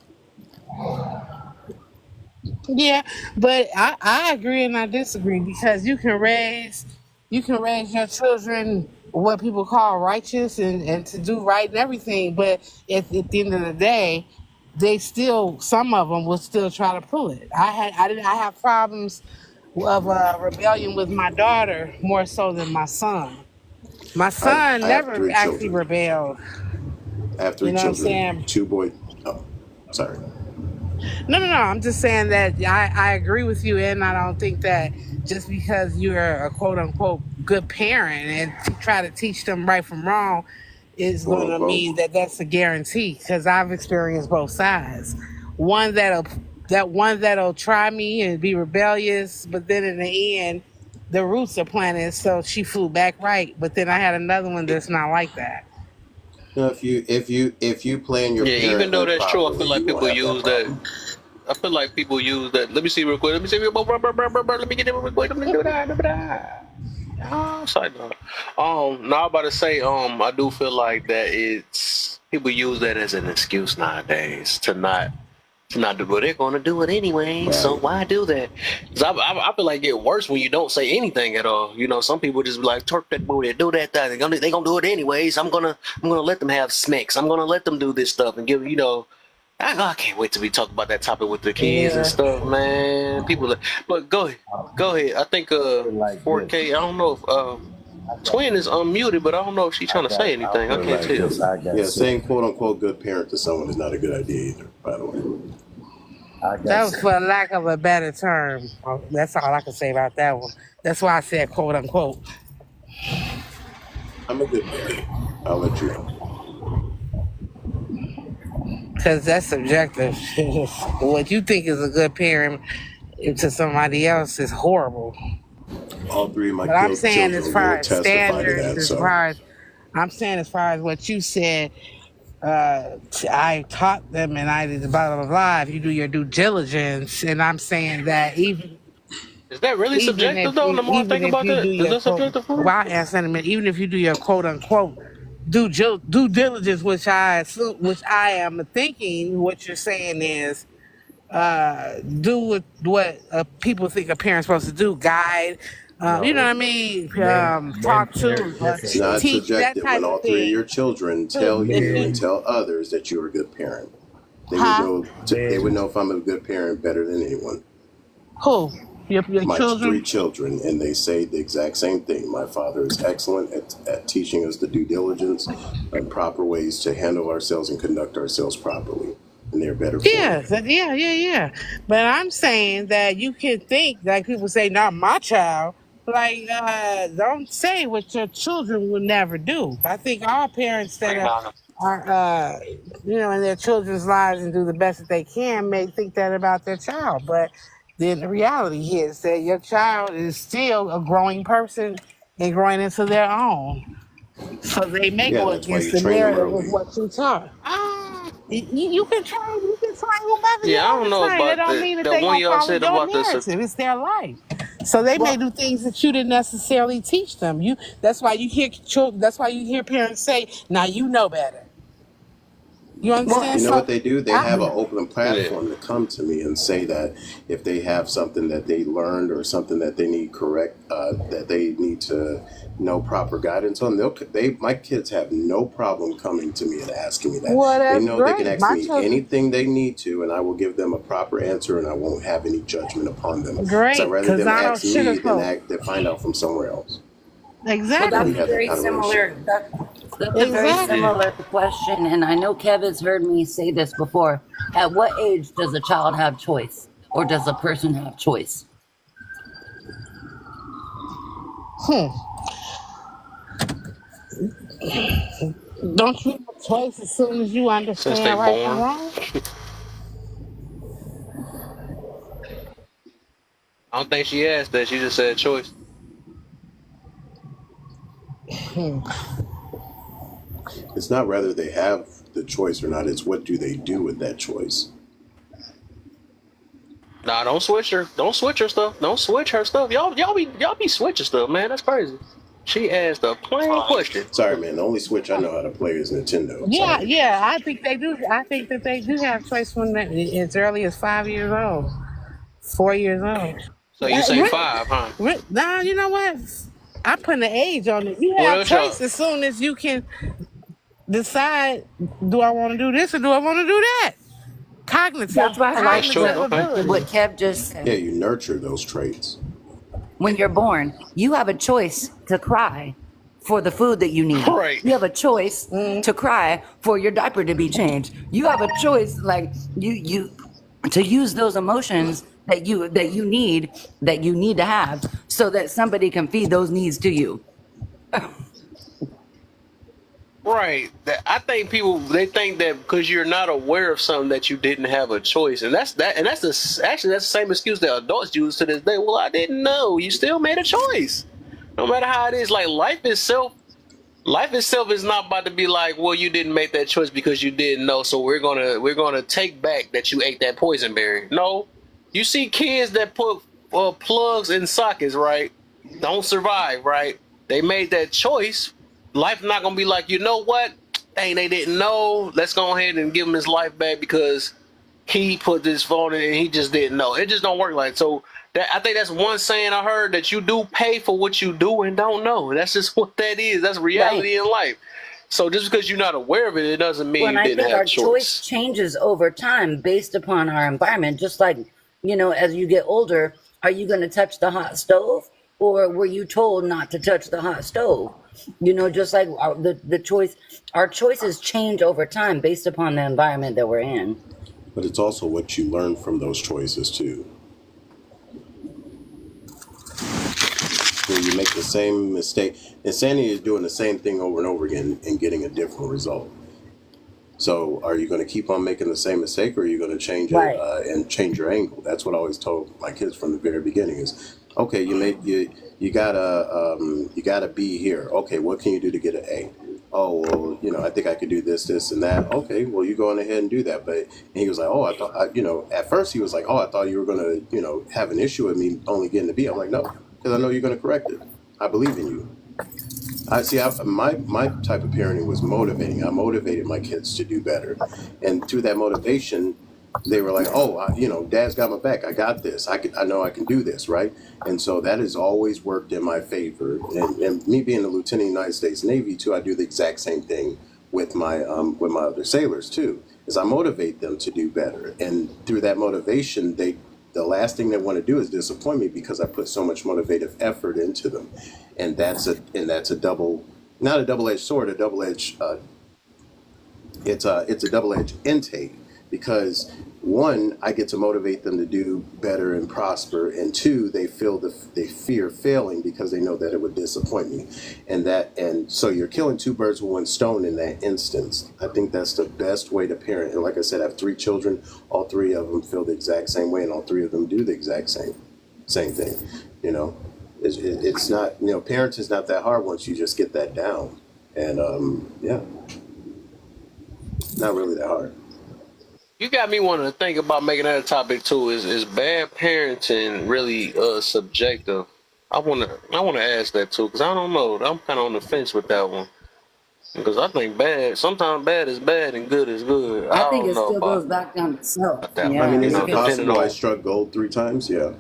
Yeah, but I agree and I disagree because you can raise your children what people call righteous and to do right and everything, but at the end of the day, they still some of them will still try to pull it. I have problems of rebellion with my daughter more so than my son. My son I have never three actually children. rebelled. I have You three know what I'm children, saying? two boys. Oh, sorry. No, no, no. I'm just saying that I agree with you, and I don't think that just because you're a quote unquote good parent and try to teach them right from wrong is Quote going to unquote. mean that that's a guarantee. Because I've experienced both sides. One that'll one that'll try me and be rebellious, but then in the end, the roots are planted, so she flew back right. But then I had another one that's not like that. Now, if you plan your Yeah, even though parenthood that's true, I feel properly, like you won't people have that use that. problem. I feel like people use that. Let me see real quick. Let me see real quick. Let me get it real quick. Let me do that. Oh, sorry, no. Now I'm about to say, I do feel like that it's people use that as an excuse nowadays to not do, but they're gonna do it anyway. So Right. why do that? 'Cause I feel like it get worse when you don't say anything at all. You know, some people just be like, "Turk that booty, do that, that." They gonna do it anyways. I'm gonna let them have smacks. I'm gonna let them do this stuff and give I can't wait till we talk about that topic with the kids and Yeah. stuff, man. But go ahead, go ahead. I think Like this. 4K. I don't know if Twin is unmuted, but I don't know if she's trying to say I anything. I feel can't like tell. this. I got Yeah, six. saying quote unquote good parent to someone is not a good idea either, by the way. I got That was six. for lack of a better term. That's all I can say about that one. That's why I said quote unquote. I'm a good parent. I'll let you know. Because that's subjective. What you think is a good parent to somebody else is horrible. All three of my But I'm saying as children far will as testify to standards, that. So I'm saying as far as what you said, I taught them and I did blah, blah, blah, blah. If you do your due diligence, and I'm saying that Is that really subjective though? The more I even think if about you do that, is your that quote, subjective for real? well, I answer in a minute, even if you do your quote unquote due diligence, which I am thinking, what you're saying is do what people think a parent's supposed to do, guide, you know what No, I mean, men talk parent to, it's differently. not teach, that subjective when type all of three of thing. your children To tell if you you, and Men, tell others that you're a good parent. They would huh? know. They would men, know if I'm a good parent better than anyone. Who? Your My three children? children, and they say the exact same thing. My father is excellent at teaching us the due diligence and proper ways to handle ourselves and conduct ourselves properly, and they're better for it. Yeah. But I'm saying that you can think like people say, not my child. Like, don't say what your children would never do. I think all parents that are in their children's lives and do the best that they can may think that about their child. But then the reality is that your child is still a growing person and growing into their own. So they may Yeah, go that's why against you the train them narrative of early. what you taught. You can train whomever you Yeah, I don't want to know train. That about don't that. mean that That they one gonna y'all follow said your about this. narrative. It's their life, so they may Well, do things that you didn't necessarily teach them. That's why you hear children. That's why you hear parents say, "Now you know better." You Well, understand? You know So, what they do? They I, have an open yeah. platform to come to me and say that if they have something that they learned or something that they need that they need to know proper guidance on, my kids have no problem coming to me and asking me that. well, They that's know they can great. ask My me children, anything they need to, and I will give them a proper answer, and I won't have any judgment upon them. Because I'd great, rather because them I don't ask me sugarcoat. than find out from somewhere else. well, And that's we Exactly, a have that very kind of relationship. similar. That's a very exactly. Yeah. similar question, and I know Kevin's heard me say this before. At what age does a child have choice, or does a person have choice? Hmm. Don't you have a choice as soon as you Since they understand right from born, wrong? I don't think she asked that. She just said choice. Hmm. It's not whether they have the choice or not, it's what do they do with that choice. Nah, don't switch her. Don't switch her stuff. Don't switch her stuff. Y'all be switching stuff, man. That's crazy. She asked a plain question. Sorry, man. The only Switch I know how to play is Nintendo. Yeah, Sorry. yeah, I think they do. I think that they do have choice when as early as 5 years old, 4 years old. So you say 5, huh? Nah, you know what? I'm putting the age on it. You What have else y'all? choice as soon as you can decide, do I want to do this or do I want to do that? That's why I That's like true. Cognitive Okay. what ability. Kev just Yeah, said. you nurture those traits. When you're born, you have a choice to cry for the food that you need. Right. You have a choice to cry for your diaper to be changed. You have a choice, like you to use those emotions that you need to have so that somebody can feed those needs to you. Right. I think people they think that because you're not aware of something that you didn't have a choice, and that's the same excuse that adults use to this day. Well, I didn't know. You still made a choice, no matter how it is. Like life itself is not about to be like, well, you didn't make that choice because you didn't know, so we're gonna take back that you ate that poison berry. No, you see kids that put plugs in sockets, right? Don't survive, right? They made that choice. Life not gonna be like, you know what? Dang, they didn't know. Let's go ahead and give him his life back because he put this phone in and he just didn't know. It just don't work like so. That I think that's one saying I heard that you do pay for what you do and don't know. That's just what that is. That's Right. reality in life. So just because you're not aware of it, it doesn't mean When you I didn't think have our choice choice. changes over time based upon our environment, just like, as you get older, are you going to touch the hot stove or were you told not to touch the hot stove? Just like our choices change over time based upon the environment that we're in. But it's also what you learn from those choices too. Where you make the same mistake. Insanity is doing the same thing over and over again and getting a different result. So, are you going to keep on making the same mistake, or are you going to change it Right. and change your angle? That's what I always told my kids from the very beginning: is okay, you gotta be here. Okay, what can you do to get an A? Oh well, I think I could do this, this, and that. Okay, well, you go on ahead and do that. But and he was like, oh, I thought, at first he was like, oh, I thought you were going to, have an issue with me only getting a B. I'm like, no, because I know you're going to correct it. I believe in you. My type of parenting was motivating. I motivated my kids to do better, and through that motivation, they were like, "Oh, Dad's got my back. I got this. I know I can do this, right?" And so that has always worked in my favor. And me being a lieutenant in the United States Navy too, I do the exact same thing with my other sailors too. Is I motivate them to do better, and through that motivation, the last thing they want to do is disappoint me because I put so much motivative effort into them, and that's a double, not a double edged sword, a double edged it's a double edged intake because one, I get to motivate them to do better and prosper, and two, they fear failing because they know that it would disappoint me, and so you're killing two birds with one stone in that instance. I think that's the best way to parent. And like I said, I have three children. All three of them feel the exact same way, and all three of them do the exact same thing. You know, it's not parenting is not that hard once you just get that down, and yeah, not really that hard. You got me wanting to think about making that a topic too. Is bad parenting really subjective? I wanna ask that too because I don't know. I'm kind of on the fence with that one because I think sometimes bad is bad and good is good. I I think don't it know still about goes back down to self. that I one. Yeah, mean, is it because Depending possible I on. struck gold 3 times? Yeah.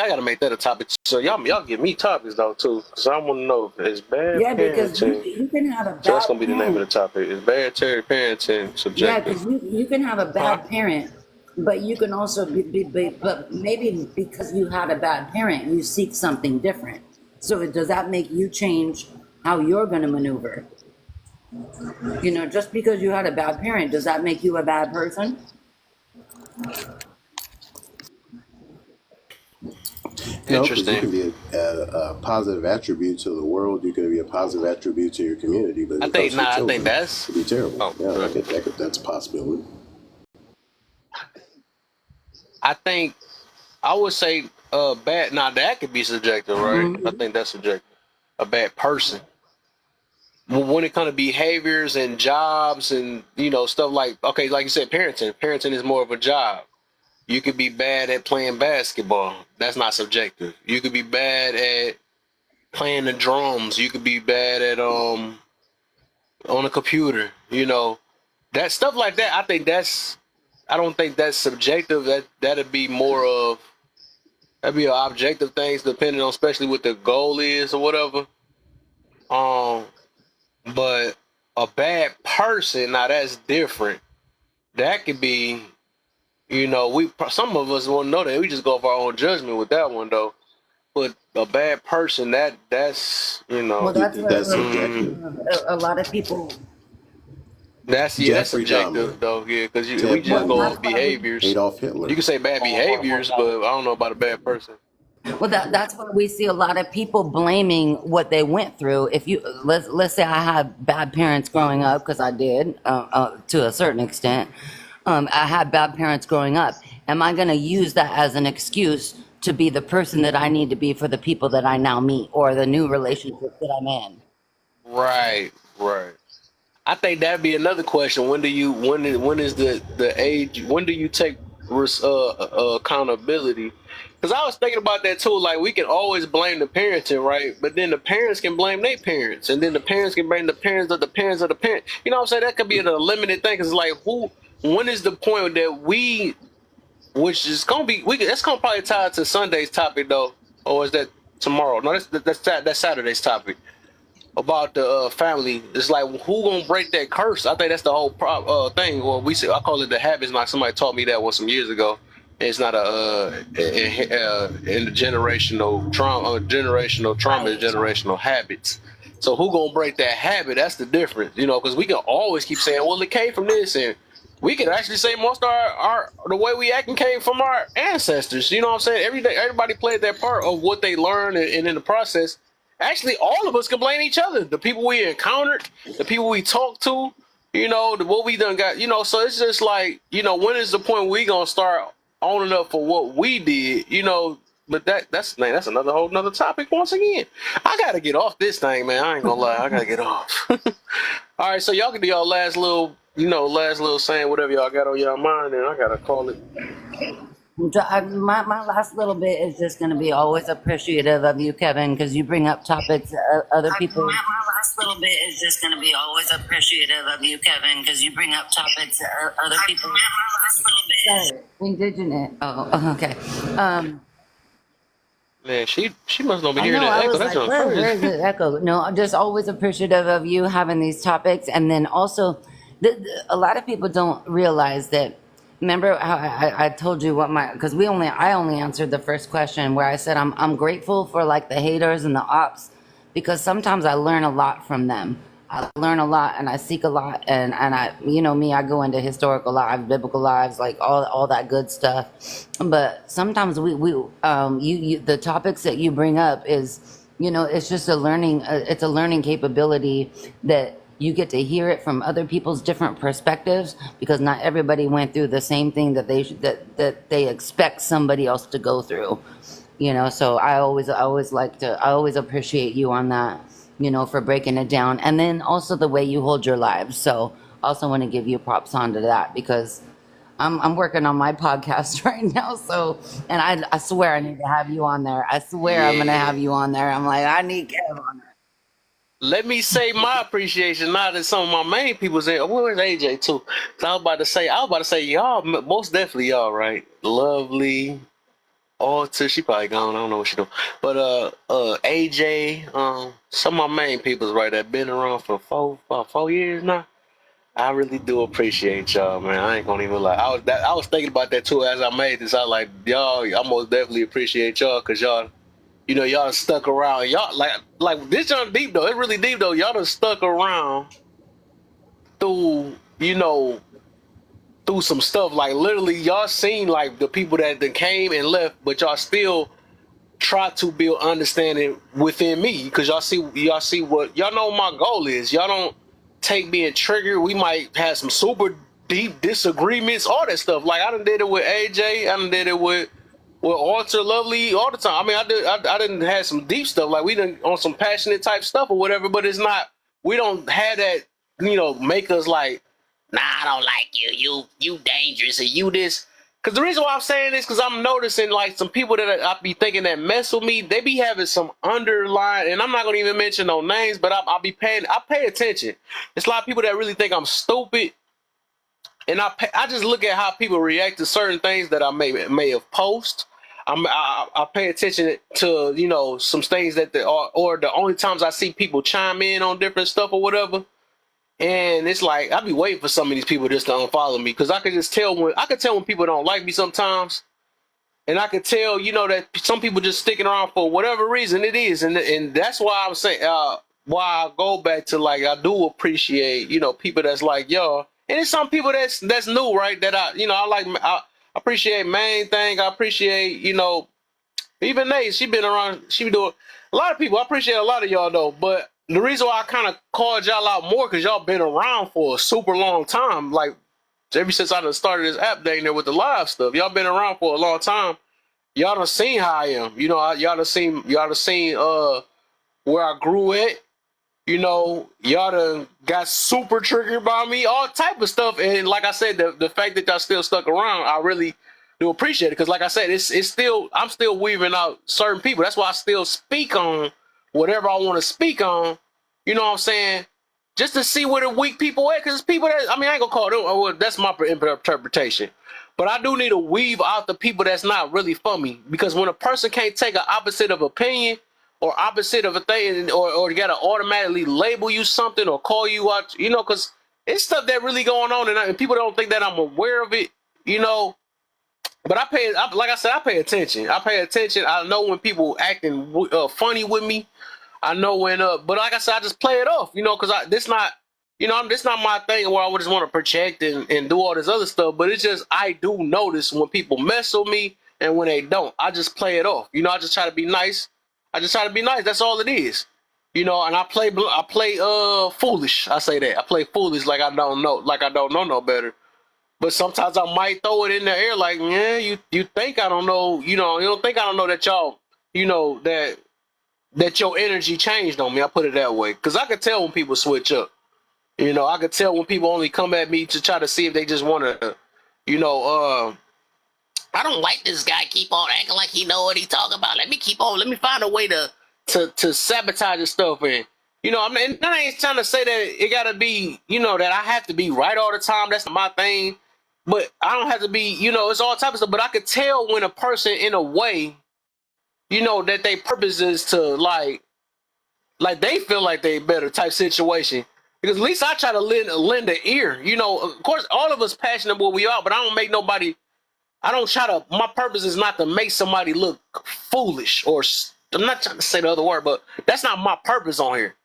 I gotta make that a topic. So y'all give me topics though too, because I want to know if it's bad yeah, because parenting. you can have a So that's bad gonna be the name of the parent. topic. Is bad parenting Yeah, subjective? because you can have a Huh? bad parent, but you can also but maybe because you had a bad parent, you seek something different. So does that make you change how you're going to maneuver? Just because you had a bad parent, does that make you a bad person? No, because you Interesting. can be a positive attribute to the world. You can be a positive attribute to your community, but when it comes to your I think children, that's. it can be terrible. Oh, Yeah, good. that's a possibility. I think I would say bad. Now that could be subjective, right? I Hmm. think that's subjective. A bad person. when it comes to behaviors and jobs and stuff like, okay, like you said, parenting is more of a job. You could be bad at playing basketball. That's not subjective. You could be bad at playing the drums. You could be bad at on a computer. That stuff like that. I don't think that's subjective. That'd be more of that'd be an objective things depending on especially what the goal is or whatever. Um, but a bad person, now that's different. That could be, we some of us won't know that. We just go off our own judgment with that one though. But a bad person, that's Well, that's what That's subjective. a lot of people. that's Jeffrey Dahmer, subjective though. Yeah, because we Ted just Well, go Bundy, that's off why we. behaviors. Adolf You Hitler. can say bad behaviors, but I don't know about a bad person. Well, that's why we see a lot of people blaming what they went through. If you let's say I had bad parents growing up, because I did to a certain extent. I had bad parents growing up. Am I going to use that as an excuse to be the person that I need to be for the people that I now meet or the new relationships that I'm in? Right, right. I think that'd be another question. When is the age? When do you take accountability? Because I was thinking about that too. Like we can always blame the parenting, right? But then the parents can blame their parents, and then the parents can blame the parents of the parents of the parent. You know what I'm saying? That could be a limited thing. Cause it's like who? When is the point that which is gonna be that's gonna probably tie to Sunday's topic though, or is that tomorrow? No, that's Saturday's topic about the family. It's like who gonna break that curse? I think that's the whole thing. Well, I call it the habits. Like somebody taught me that one some years ago. It's not in the generational trauma. Generational trauma is Right. generational habits. So who gonna break that habit? That's the difference, because we can always keep saying, well, it came from this, and we can actually say most of our the way we acting came from our ancestors. You know what I'm saying? Every day, everybody played their part of what they learned, and in the process, actually, all of us can blame each other. The people we encountered, the people we talked to, what we done got, so it's just like, when is the point we gonna start owning up for what we did, but that's another whole nother topic once again. I gotta get off this thing, man. I ain't gonna lie, I gotta get off. All right, so y'all can do y'all last little saying, whatever y'all got on y'all mind, and I gotta call it. My last little bit is just going to be always appreciative of you, Kevin, because you bring up topics other people. My last little bit is just going to be always appreciative of you, Kevin, because you bring up topics other people. My last little bit is indigenous. Oh, okay. Man, she must not be I hearing know. that I echo. was That's like, on where's crazy. the echo? No, I'm just always appreciative of you having these topics, and then also, a lot of people don't realize that. Remember how I told you what because I only answered the first question where I said I'm grateful for like the haters and the ops because sometimes I learn a lot from them. I learn a lot and I seek a lot and I me, I go into historical lives, biblical lives, like all that good stuff. But sometimes you the topics that you bring up is it's just it's a learning capability that you get to hear it from other people's different perspectives because not everybody went through the same thing that they expect somebody else to go through. So I always appreciate you on that, for breaking it down. And then also the way you hold your lives. So also want to give you props onto that because I'm working on my podcast right now. So, and I swear I need to have you on there. I swear I'm going to have Yeah. you on there. I'm like, I need Kev on there. Let me say my appreciation now that some of my main people's in. Where's AJ too? So I was about to say y'all, most definitely y'all, right? Lovely, Alta, she probably gone. I don't know what she doing. But AJ, some of my main people's right that been around for about 4 years now. I really do appreciate y'all, man. I ain't gonna even lie. I was thinking about that too as I made this. I was like, y'all, I most definitely appreciate y'all because y'all. Y'all stuck around. Y'all like this young deep though. It's really deep though. Y'all done stuck around through, through some stuff. Like literally, y'all seen like the people that came and left, but y'all still try to build understanding within me because y'all see what y'all know. My goal is y'all don't take being triggered. We might have some super deep disagreements, all that stuff. Like I done did it with AJ. I done did it with Alter Lovely all the time. I mean, I didn't have some deep stuff like we done on some passionate type stuff or whatever. But it's not we don't have that, make us like, nah, I don't like you. You dangerous, or you this. Because the reason why I'm saying this, because I'm noticing like some people that I be thinking that mess with me, they be having some underlying, and I'm not gonna even mention no names, but I pay attention. It's a lot of people that really think I'm stupid, and I just look at how people react to certain things that I may have posted. I pay attention to some things that or the only times I see people chime in on different stuff or whatever. And it's like I be waiting for some of these people just to unfollow me, because I could tell when people don't like me sometimes, and I could tell that some people just sticking around for whatever reason it is, and that's why I'm saying why I go back to, like, I do appreciate people that's like y'all, and it's some people that's new, right? That I appreciate main thing. I appreciate even Nate, she been around. She been doing a lot of people. I appreciate a lot of y'all though. But the reason why I kind of called y'all out more, because y'all been around for a super long time. Like ever since I done started this app dang there with the live stuff, y'all been around for a long time. Y'all done seen how I am. Y'all done seen where I grew at. Y'all done got super triggered by me, all type of stuff. And like I said, the fact that y'all still stuck around, I really do appreciate it. Because like I said, it's still, I'm still weaving out certain people. That's why I still speak on whatever I want to speak on. You know what I'm saying? Just to see where the weak people at. Because people that, I ain't gonna call them, well, that's my interpretation. But I do need to weave out the people that's not really for me. Because when a person can't take an opposite of opinion, or opposite of a thing, or you gotta automatically label you something or call you out, because it's stuff that really going on, and people don't think that I'm aware of it, But like I said, I pay attention. I know when people acting funny with me. I know when, but like I said, I just play it off, because this not my thing where I would just want to project and do all this other stuff. But it's just, I do notice when people mess with me and when they don't. I just play it off. I just try to be nice. That's all it is. And I play foolish. I say that. I play foolish like I don't know no better. But sometimes I might throw it in the air like, yeah, you think I don't know, you don't think I don't know that y'all, that your energy changed on me. I put it that way. Because I could tell when people switch up. I could tell when people only come at me to try to see if they just want to, I don't like this guy keep on acting like he know what he talking about. Let me find a way to sabotage his stuff. And, I ain't trying to say that it got to be, that I have to be right all the time. That's my thing. But I don't have to be, it's all type of stuff. But I could tell when a person in a way, that they purpose is to like they feel like they better type situation. Because at least I try to lend an ear. Of course, all of us passionate what we are, but I don't make nobody. I don't try to. My purpose is not to make somebody look foolish or. I'm not trying to say the other word, but that's not my purpose on here.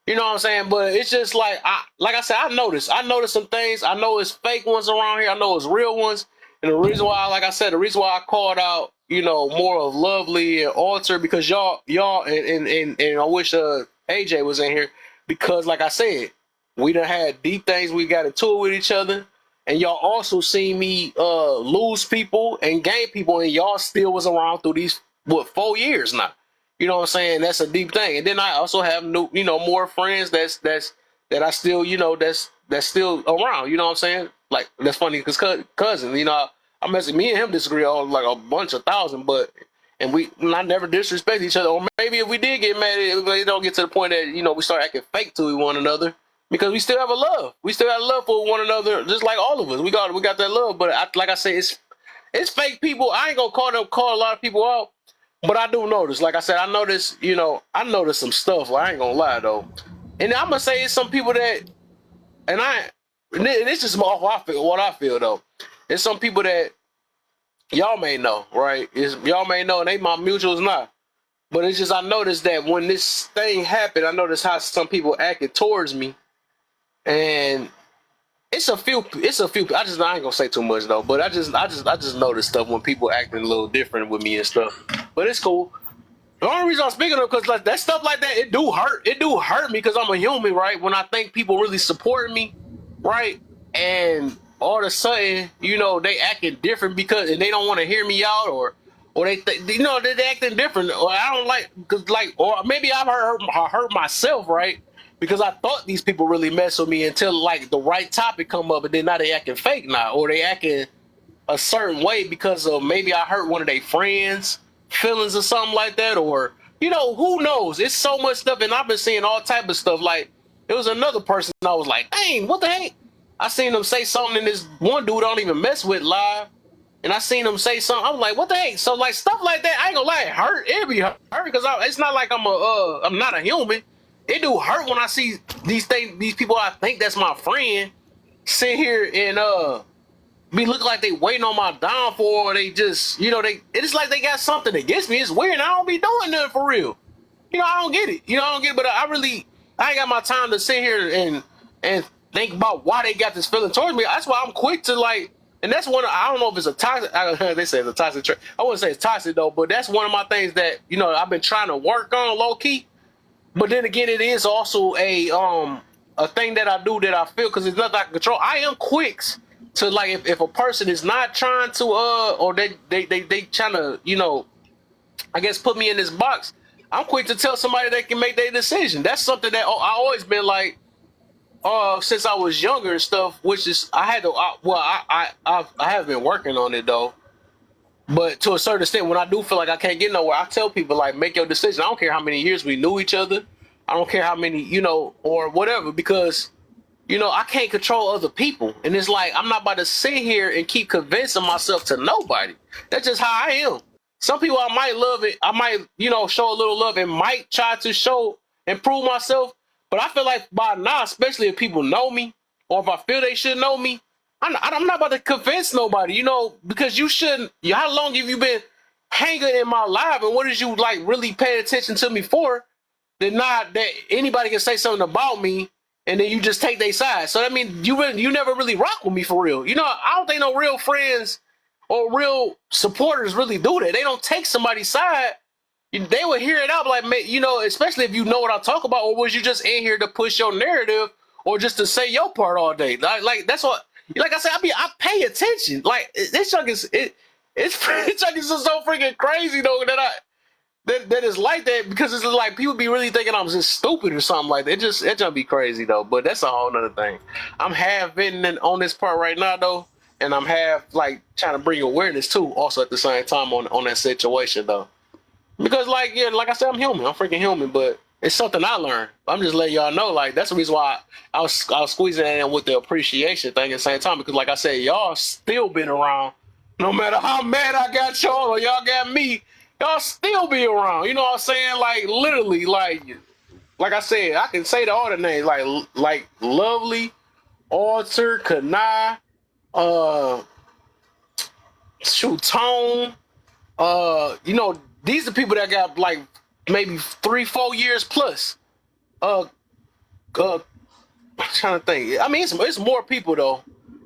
You know what I'm saying? But it's just like I said, I noticed some things. I know it's fake ones around here. I know it's real ones. And the reason why, like I said, the reason why I called out, more of Lovely and Alter, because y'all and I wish AJ was in here, because like I said, we done had deep things we got into it with each other. And y'all also seen me lose people and gain people, and y'all still was around through these 4 years now. You know what I'm saying? That's a deep thing. And then I also have new, more friends that I still, that's still around. You know what I'm saying? Like, that's funny because cousin, I'm messing, me and him disagree on like a bunch of thousand, but and we not never disrespect each other. Or maybe if we did get mad, it don't get to the point that we start acting fake to one another, because we still have a love. We still have love for one another, just like all of us. We got that love. But like I say, it's fake people. I ain't gonna call a lot of people out. But I do notice, like I said, I notice some stuff. I ain't gonna lie though, and I'm gonna say it's some people that, and this is what I feel though. It's some people that y'all may know, right? Y'all may know, and they my mutuals not. But it's just I noticed that when this thing happened, I noticed how some people acted towards me, and it's a few. I ain't gonna say too much though, but I just noticed stuff when people acting a little different with me and stuff. But it's cool. The only reason I'm speaking of, because like that stuff like that, it do hurt. It do hurt me because I'm a human, right? When I think people really support me, right, and all of a sudden, they acting different because and they don't want to hear me out, or they they acting different, or I don't like, because like, or maybe I've hurt myself, right? because I thought these people really mess with me until like the right topic come up, and then now they acting fake now, or they acting a certain way because of maybe I hurt one of their friends' feelings or something like that, or who knows? It's so much stuff, and I've been seeing all type of stuff. Like it was another person I was like, dang, what the heck? I seen them say something, and this one dude I don't even mess with live, and I seen him say something. I was like, what the heck? So like stuff like that, I ain't gonna lie, it hurt. It be hurt because it's not like I'm not a human. It do hurt when I see these things, these people I think that's my friend, sit here and be looking like they waiting on my downfall, or they just, it's like they got something against me. It's weird. I don't be doing nothing for real. I don't get it. I don't get it. But I ain't got my time to sit here and think about why they got this feeling towards me. That's why I'm quick to like, and that's one. I don't know if it's a toxic. They say it's a toxic trait. I wouldn't say it's toxic though, but that's one of my things that I've been trying to work on low key. But then again, it is also a thing that I do that I feel because it's nothing I can control. I am quick to like if a person is not trying to or they trying to I guess put me in this box. I'm quick to tell somebody they can make their decision. That's something that I always been like since I was younger and stuff. Which is I had to I have been working on it though. But to a certain extent, when I do feel like I can't get nowhere, I tell people like make your decision. I don't care how many years we knew each other. I don't care how many or whatever because. I can't control other people. And it's like, I'm not about to sit here and keep convincing myself to nobody. That's just how I am. Some people I might love it. I might, show a little love and might try to show and prove myself. But I feel like by now, especially if people know me or if I feel they should know me, I'm not about to convince nobody, because you shouldn't. How long have you been hanging in my life? And what did you like really pay attention to me for? That anybody can say something about me and then you just take their side. So that means you never really rock with me for real. I don't think no real friends or real supporters really do that. They don't take somebody's side. They would hear it out like, especially if you know what I talk about, or was you just in here to push your narrative or just to say your part all day? Like that's what, like I said, I pay attention. Like this junk is this junk is just so freaking crazy though that is like that because it's like people be really thinking I'm just stupid or something like that. It just be crazy though. But that's a whole nother thing. I'm half venting on this part right now though, and I'm half like trying to bring awareness too, also at the same time on that situation though. Because like like I said, I'm human. I'm freaking human, but it's something I learned. I'm just letting y'all know like that's the reason why I was squeezing that in with the appreciation thing at the same time because like I said, y'all still been around. No matter how mad I got y'all or y'all got me, y'all still be around. You know what I'm saying? Like literally, like I said, I can say all the names like Lovely, Alter, Kanai, shoot Tone. These are people that got like maybe 3-4 years plus. I'm trying to think. I mean, it's more people though.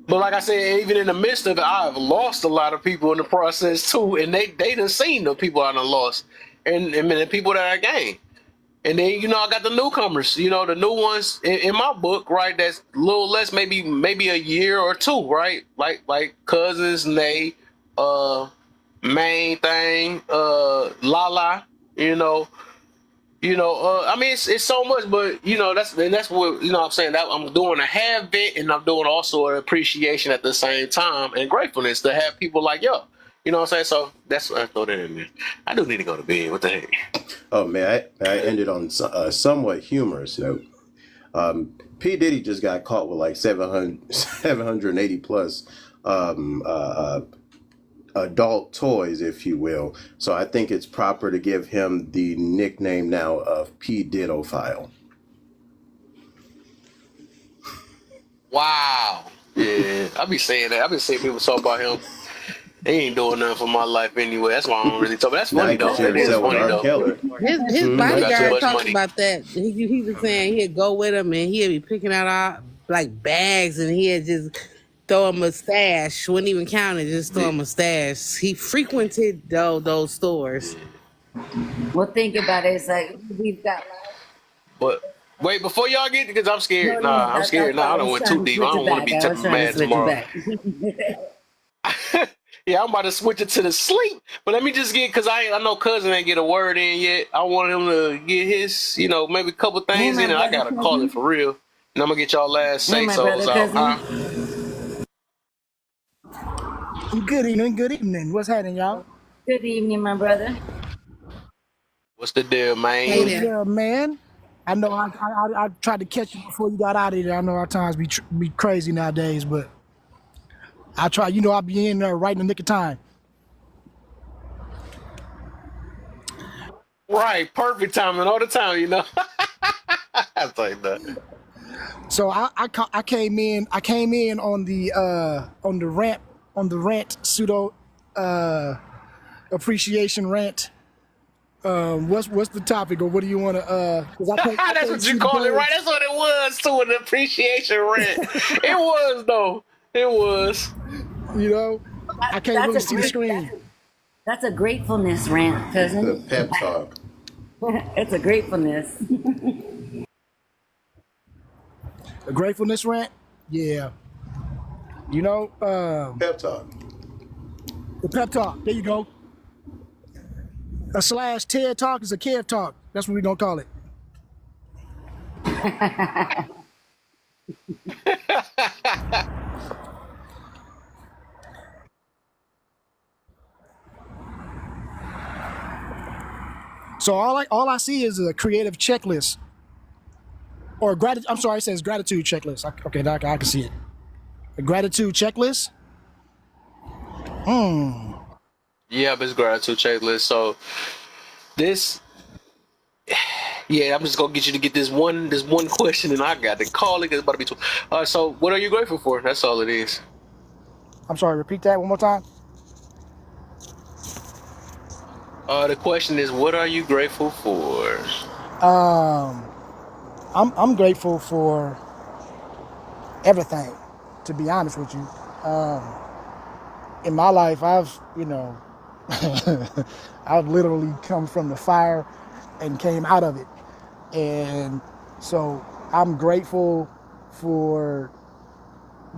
But like I said, even in the midst of it, I've lost a lot of people in the process too, and they done seen the people I done lost, and the people that I gained. And then I got the newcomers, the new ones in my book, right? That's a little less, maybe a year or two, right? Like cousins, Nay, main thing, Lala, I mean, it's so much, but that's what I'm saying. That I'm doing a half bit, and I'm doing also an appreciation at the same time, and gratefulness to have people like yo. You know what I'm saying? So that's what I throw that in there. I do need to go to bed. What the heck? Oh, may I end it on a somewhat humorous note? P. Diddy just got caught with like 780 plus adult toys, if you will. So I think it's proper to give him the nickname now of P. Diddophile. Wow. Yeah, I be saying that. I been seeing people talk about him. He ain't doing nothing for my life anyway. That's why I don't really talk. But that's funny though. That is funny though. His bodyguard talked money. about that. He was saying he'd go with him and he'd be picking out all like bags and he'd just throw him a stash. Wouldn't even count it, just throw him a stash. He frequented those stores. Well, think about it. It's like we've got. But wait, before y'all get, because I'm scared. I'm scared. I don't went too deep. I don't want to be mad tomorrow. Yeah, I'm about to switch it to the sleep. But let me just get, because I know cousin ain't get a word in yet. I want him to get his, maybe a couple Hey, things my in, and I brother got to call it cousin. for real. And I'm going to get y'all last Hey, say my so's brother out, huh? cousin. Good evening, good evening. What's happening, y'all? Good evening, my brother. What's the deal, Hey man? there, man. I know I tried to catch you before you got out of there. I know our times be crazy nowadays, but I try. I'll be in there right in the nick of time. Right, perfect timing all the time. I like that. So I came in on the rant pseudo appreciation rant. What's the topic, or what do you want to? Because I That's can't what you see the call it, right? page. That's what it was, too, an appreciation rant. It was, though. It was. You know, I can't That's really a see the great. screen. That's a gratefulness rant, The cousin. pep talk. It's a gratefulness. A gratefulness rant. Yeah. You know, Pep talk. the pep talk. There you go. A slash TED talk is a Kev talk. That's what we're gonna call it. So all I see is a creative checklist or gratitude. I'm sorry, it says gratitude checklist. Okay, now I can see it. A gratitude checklist. Yeah, it's gratitude checklist. So this, yeah, I'm just gonna get you to get this one question, and I got to call it. 'Cause it's about to be too. So what are you grateful for? That's all it is. I'm sorry. Repeat that one more time. The question is, what are you grateful for? Um, I'm grateful for everything. To be honest with you, in my life, I've literally come from the fire and came out of it. And so I'm grateful for,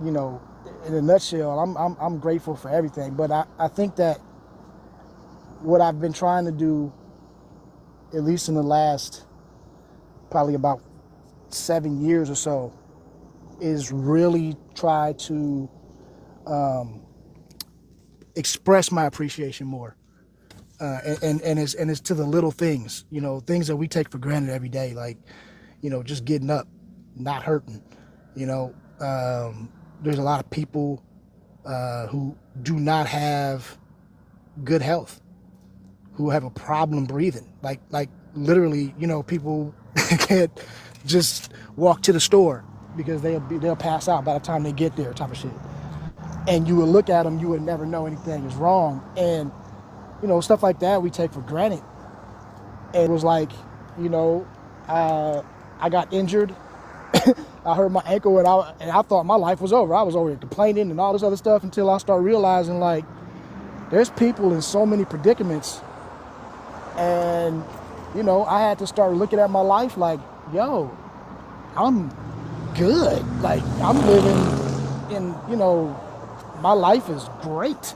you know, in a nutshell, I'm grateful for everything. But I think that what I've been trying to do, at least in the last probably about 7 years or so, is really try to express my appreciation more. And it's to the little things, things that we take for granted every day, like, just getting up, not hurting. You know, there's a lot of people who do not have good health, who have a problem breathing. Like literally, people can't just walk to the store because they'll pass out by the time they get there, type of shit. And you would look at them, you would never know anything is wrong, and stuff like that we take for granted. And it was like, you know, I got injured. I hurt my ankle, and I thought my life was over. I was over here complaining and all this other stuff until I started realizing, like, there's people in so many predicaments. And, I had to start looking at my life like, yo, I'm good. Like, I'm living in, my life is great.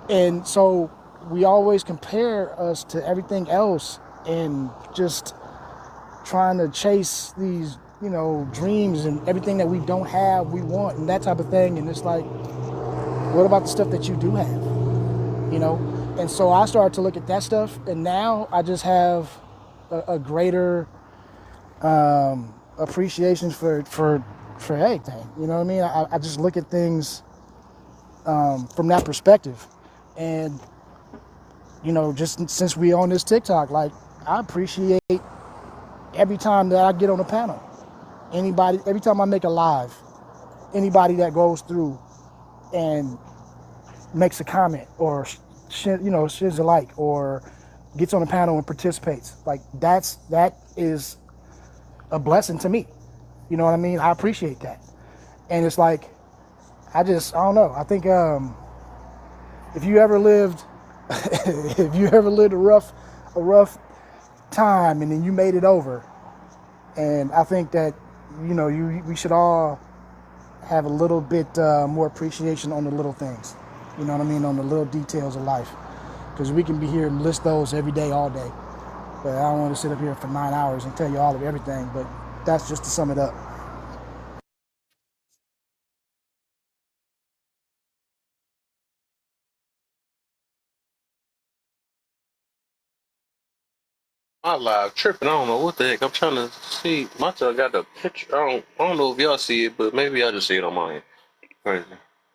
And so we always compare us to everything else and just trying to chase these, dreams and everything that we don't have, we want, and that type of thing. And it's like, what about the stuff that you do have? You know? And so I started to look at that stuff, and now I just have a greater appreciation for everything. You know what I mean? I just look at things from that perspective. And, just since we on this TikTok, like, I appreciate every time that I get on a panel. Anybody, every time I make a live, anybody that goes through and makes a comment or sheds a like or gets on a panel and participates, like, that is a blessing to me. You know what I mean? I appreciate that. And it's like, I don't know. I think if you ever lived if you ever lived a rough time and then you made it over, and I think that we should all have a little bit more appreciation on the little things. You know what I mean? On the little details of life. Because we can be here and list those every day, all day. But I don't want to sit up here for 9 hours and tell you all of everything. But that's just to sum it up. My live tripping. I don't know what the heck. I'm trying to see. My son got the picture. I don't know if y'all see it, but maybe I just see it on my end. Crazy.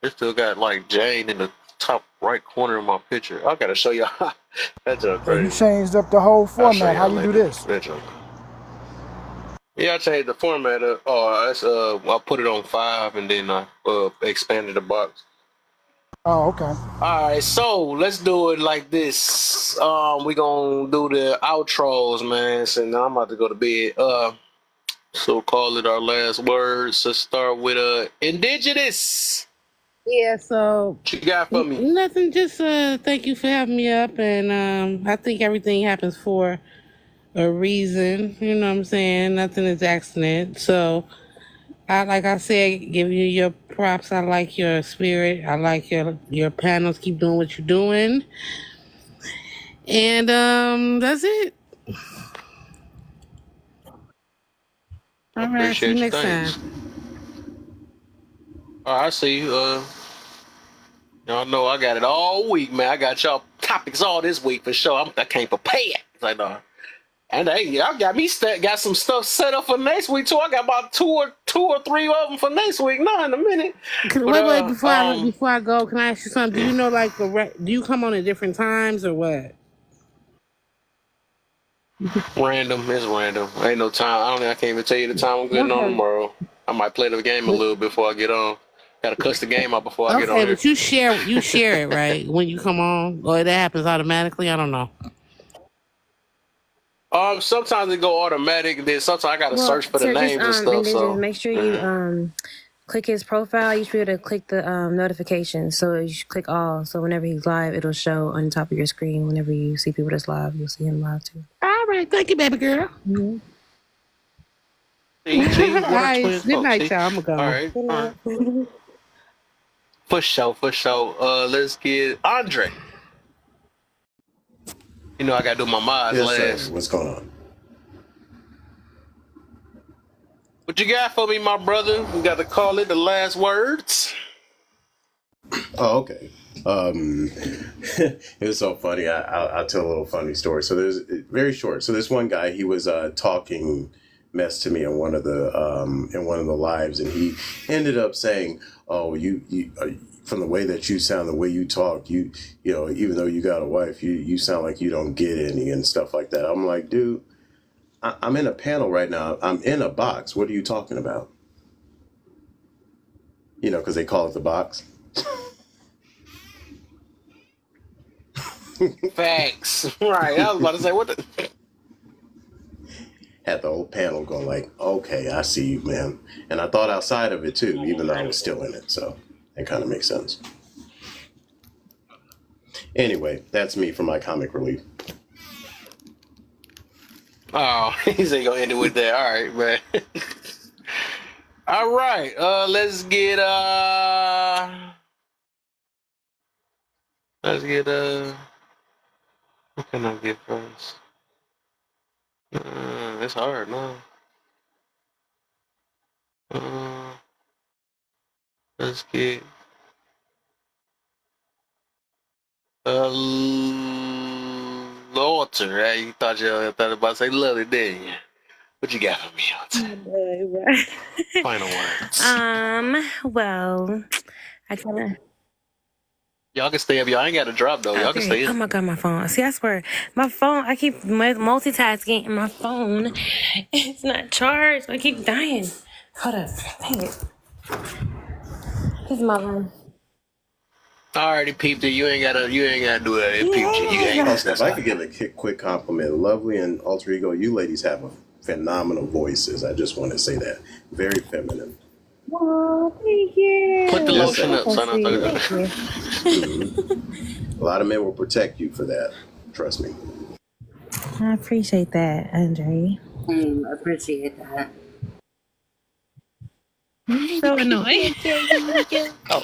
It still got like Jane in the top right corner of my picture. I gotta show y'all. That's just So you crazy. changed up the whole I'll show format. How y'all you do later. this? That junk. Yeah, I changed the format. I put it on 5 and then I expanded the box. Oh, okay. All right, so let's do it like this. We gonna do the outros, man. So now I'm about to go to bed. So call it our last words. Let's start with indigenous. Yeah, so What you got for me? nothing, just thank you for having me up, and I think everything happens for a reason. You know what I'm saying? Nothing is accident. So like I said, give you your props. I like your spirit. I like your panels. Keep doing what you're doing. And that's it. I All right, see you appreciate you. next time. Thanks. All right, I see you. Y'all know I got it all week, man. I got y'all topics all this week for sure. I can't prepare. It's like, no. And hey, y'all got me got some stuff set up for next week too. I got about two or three of them for next week. No, in a minute. But Wait, before I go, can I ask you something? Do you know do you come on at different times or what? random. It's random. Ain't no time. I can't even tell you the time I'm getting on Okay. tomorrow. I might play the game a little before I get on. Gotta cuss the game out before I get on Okay, here. but you share it, right? When you come on, or that happens automatically. I don't know. Sometimes it go automatic. Then sometimes I gotta Well, search for the sir, just names and stuff. and then just So make sure you click his profile. You should be able to click the notifications. So you should click all. So whenever he's live, it'll show on the top of your screen. Whenever you see people that's live, you'll see him live too. All right, thank you, baby girl. Mm-hmm. see, All water right, twins good folks. night, See, y'all. I'm all gonna right, Good all right. night. For sure, for sure. Let's get Andre. You know I gotta do my mods Yes, sir. last. What's going on? What you got for me, my brother? We got to call it the last words. Oh, okay. It was so funny. I'll tell a little funny story. So there's very short. So this one guy, he was talking mess to me in one of the lives, and he ended up saying, "Oh, you from the way that you sound, the way you talk, you know, even though you got a wife, you sound like you don't get any and stuff like that." I'm like, dude, I'm in a panel right now. I'm in a box. What are you talking about? You know, because they call it the box. Facts. Right. I was about to say, what the? Had the whole panel go like, okay, I see you, man. And I thought outside of it too, even though I was still in it. So it kind of makes sense. Anyway, that's me for my comic relief. Oh, he's ain't gonna end it with that. All right, man. All right. Let's get what can I get first? It's hard now. Uh, let's get Walter. Hey, you thought about to say love it, didn't you? What you got for me, Walter? Final words. Well, I kind of. Y'all can stay up. Y'all ain't got to drop though. Y'all can Okay. stay Oh in. my god, my phone. See, I swear, my phone. I keep multitasking, and my phone, it's not charged. I keep dying. Hold up. Dang it. This is my phone. I already peeped it. You ain't gotta do it. It peeped you. You ain't. Also, if That's I all. could give a quick compliment, Lovely and Alter Ego, you ladies have a phenomenal voices. I just want to say that. Very feminine. Oh, thank Put the you. Just lotion saying. That's up, so son. sweet. Thank you. A lot of men will protect you for that. Trust me. I appreciate that, Andre. I appreciate that. So annoying. Oh,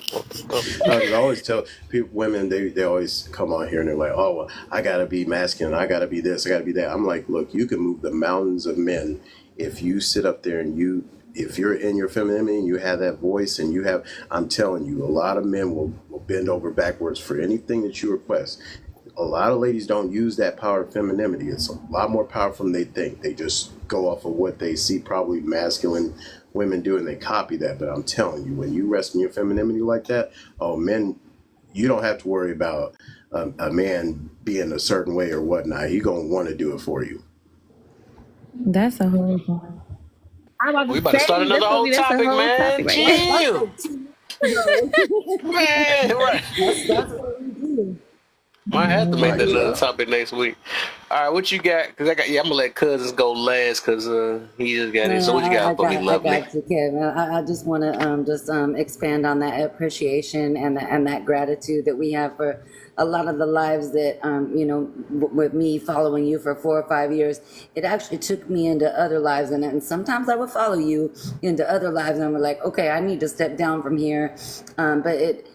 No, because I always tell people, women, they always come on here and they're like, oh, well, I got to be masculine. I got to be this. I got to be that. I'm like, look, you can move the mountains of men if you sit up there and if you're in your femininity and you have that voice and I'm telling you, a lot of men will bend over backwards for anything that you request. A lot of ladies don't use that power of femininity. It's a lot more powerful than they think. They just go off of what they see probably masculine women do and they copy that. But I'm telling you, when you rest in your femininity like that, oh, men, you don't have to worry about a man being a certain way or whatnot. He's going to want to do it for you. That's a whole point. I'm about we to about to start say another whole that's a topic, whole man. topic right there. That's Chill, like 2 years ago. man. Right. That's what we do. Might have to make Right. that another Yeah. topic next week. All right, what you got? Cause I'm gonna let Cousins go last, cause he just got it. No, So what you got for me, I lovely? got you, Kevin. I just want to expand on that appreciation and that gratitude that we have for a lot of the lives that with me following you for 4 or 5 years, it actually took me into other lives, and sometimes I would follow you into other lives, and I'm like, okay, I need to step down from here, but it.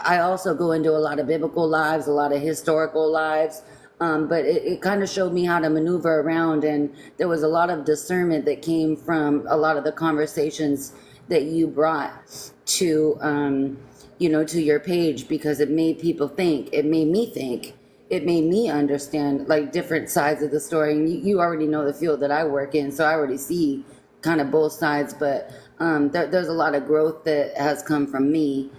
I also go into a lot of biblical lives, a lot of historical lives, but it kind of showed me how to maneuver around, and there was a lot of discernment that came from a lot of the conversations that you brought to, to your page, because it made people think, it made me think, it made me understand like different sides of the story. And you already know the field that I work in, so I already see kind of both sides, but there's a lot of growth that has come from me.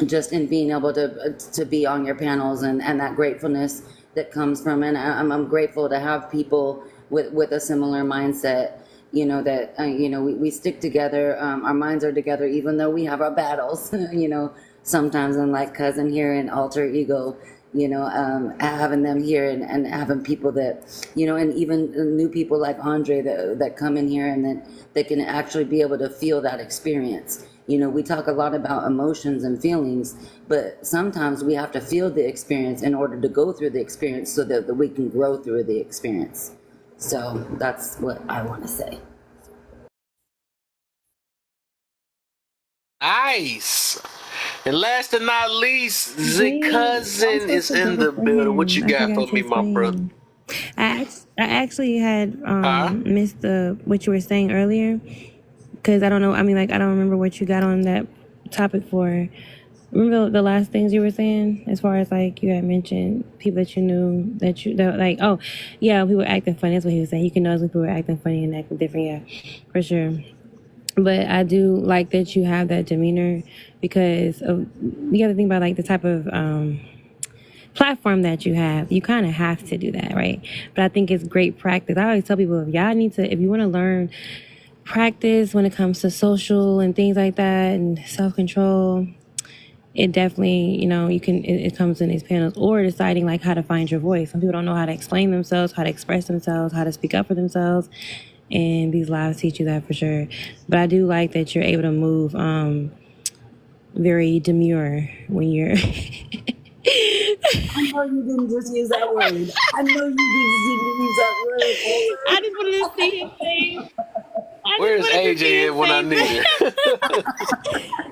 Just in being able to be on your panels, and that gratefulness that comes from it. And I'm grateful to have people with a similar mindset, that, we stick together, our minds are together, even though we have our battles, sometimes, unlike Cousin here and Alter Ego, having them here, and having people that, and even new people like Andre that come in here and that they can actually be able to feel that experience. We talk a lot about emotions and feelings, but sometimes we have to feel the experience in order to go through the experience so that we can grow through the experience. So that's what I want to say. Nice. And last but not least, the Wait, I'm cousin supposed is to in get the it for building. What you him. I got forgot for to me, my brother? explain. I actually had Huh? missed what you were saying earlier, because I don't know. I mean, like, I don't remember what you got on that topic for. Remember the last things you were saying, as far as like you had mentioned people that you knew that like, oh yeah, people were acting funny. That's what he was saying. You can notice when people were acting funny and acting different. Yeah, for sure. But I do like that you have that demeanor, because you got to think about like the type of platform that you have. You kind of have to do that, right? But I think it's great practice. I always tell people, if you want to learn practice when it comes to social and things like that and self-control, it definitely, it comes in these panels, or deciding like how to find your voice. Some people don't know how to explain themselves, how to express themselves, how to speak up for themselves. And these lives teach you that for sure. But I do like that you're able to move very demure when you're. I know you didn't just use that word. I know you didn't use that word, Walter. I just wanted to see his face. Where's AJ at when I need her?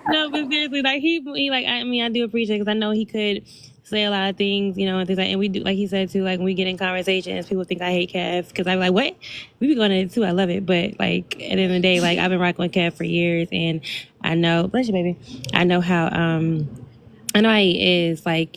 No, but seriously, like he like, I mean, I do appreciate, because I know he could say a lot of things, and things like, and we do, like he said too, like when we get in conversations, people think I hate Kev, because I'm like, what? We be going at it too. I love it, but like at the end of the day, like I've been rocking with Kev for years, and I know, bless you, baby. I know how he is, like,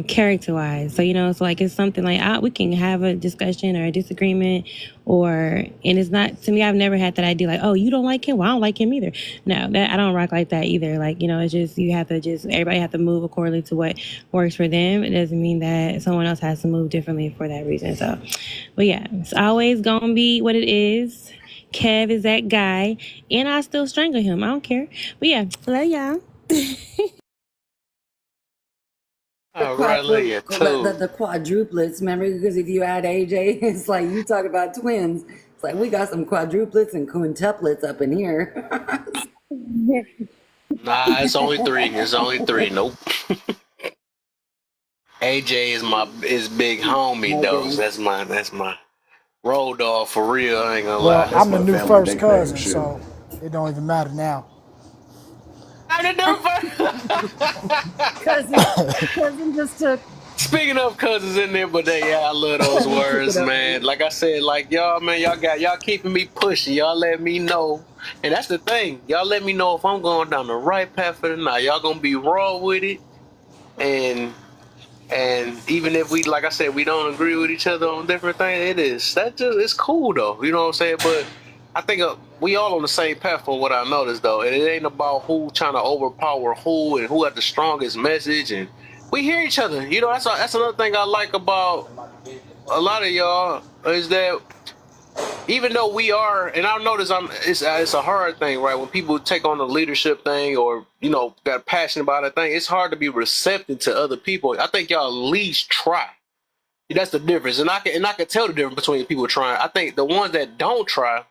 character wise. So, so like it's something like we can have a discussion or a disagreement, and it's not, to me, I've never had that idea like, oh, you don't like him? Well, I don't like him either. No, that I don't rock like that either. Like, it's just, everybody have to move accordingly to what works for them. It doesn't mean that someone else has to move differently for that reason. So, but yeah, it's always gonna be what it is. Kev is that guy, and I still strangle him. I don't care. But yeah, love y'all. All right, look at two. The quadruplets, remember? Because if you add AJ, it's like you talk about twins. It's like we got some quadruplets and quintuplets up in here. Nah, it's only three. It's only three. Nope. AJ is big homie though. So that's my Road dog for real. I ain't gonna Well, lie. That's I'm the my new family first nickname. cousin, Shoot. so it don't even matter now. I didn't do Cousin just took Speaking of cousins in there, but yeah, I love those took it words, up. man. Like I said, like y'all, man, y'all keeping me pushing. Y'all let me know, and that's the thing. Y'all let me know if I'm going down the right path for the night. Y'all gonna be raw with it, and even if we, like I said, we don't agree with each other on different things, it's cool though. You know what I'm saying? But I think we all on the same path from what I noticed though, and it ain't about who trying to overpower who and who had the strongest message, and we hear each other. You know, that's another thing I like about a lot of y'all is that even though we are, and I notice it's a hard thing, right? When people take on the leadership thing or got passionate about a thing, it's hard to be receptive to other people. I think y'all at least try. That's the difference, and I can tell the difference between people trying. I think the ones that don't try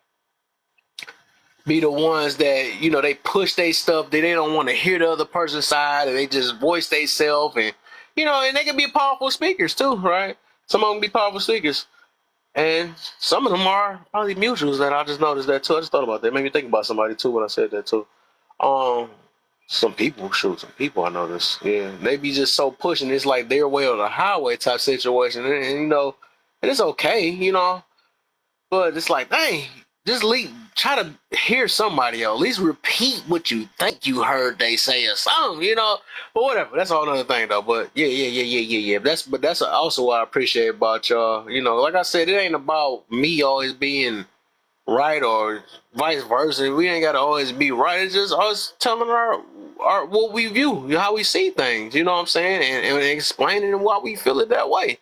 be the ones that they push their stuff. They don't want to hear the other person's side, and they just voice themselves, and they can be powerful speakers too, right? Some of them be powerful speakers. And some of them are probably mutuals that I just noticed that too. I just thought about that. It made me think about somebody too when I said that too. Um, some people I noticed. Yeah, they be just so pushing. It's like their way or the highway type situation, and it's okay. But it's like, dang, just try to hear somebody else. At least repeat what you think you heard they say or something. But whatever. That's all another thing though. But yeah. That's also what I appreciate about y'all. Like I said, it ain't about me always being right or vice versa. We ain't gotta always be right. It's just us telling our what we view, how we see things. You know what I'm saying, and explaining why we feel it that way.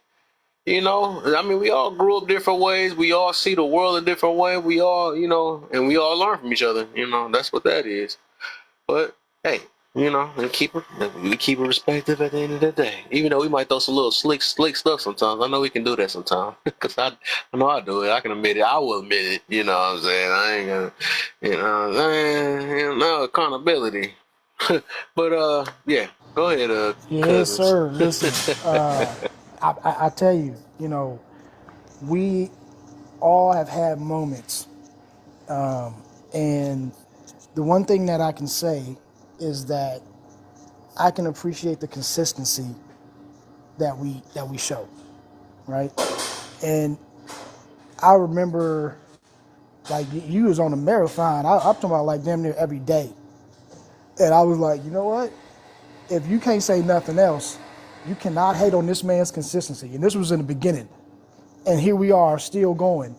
I mean, we all grew up different ways. We all see the world a different way. We all, and we all learn from each other. That's what that is. But hey, and we keep it respectful at the end of the day. Even though we might throw some little slick stuff sometimes. I know we can do that sometimes because I know I do it. I can admit it. I will admit it. You know what I'm saying? I ain't gonna, no accountability. But yeah, go ahead, Yes, cousins. sir. Listen, I tell you, we all have had moments, and the one thing that I can say is that I can appreciate the consistency that we show, right? And I remember, like you was on a marathon. I'm talking about like damn near every day, and I was like, you know what? If you can't say nothing else, you cannot hate on this man's consistency. And this was in the beginning. And here we are still going,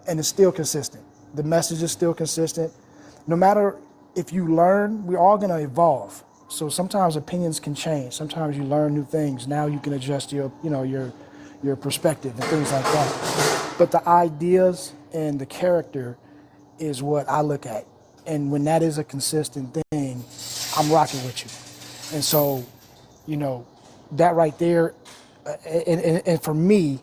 and it's still consistent. The message is still consistent. No matter if you learn, we're all going to evolve. So sometimes opinions can change. Sometimes you learn new things. Now you can adjust your perspective and things like that. But the ideas and the character is what I look at. And when that is a consistent thing, I'm rocking with you. And so, you know, that right there, and for me,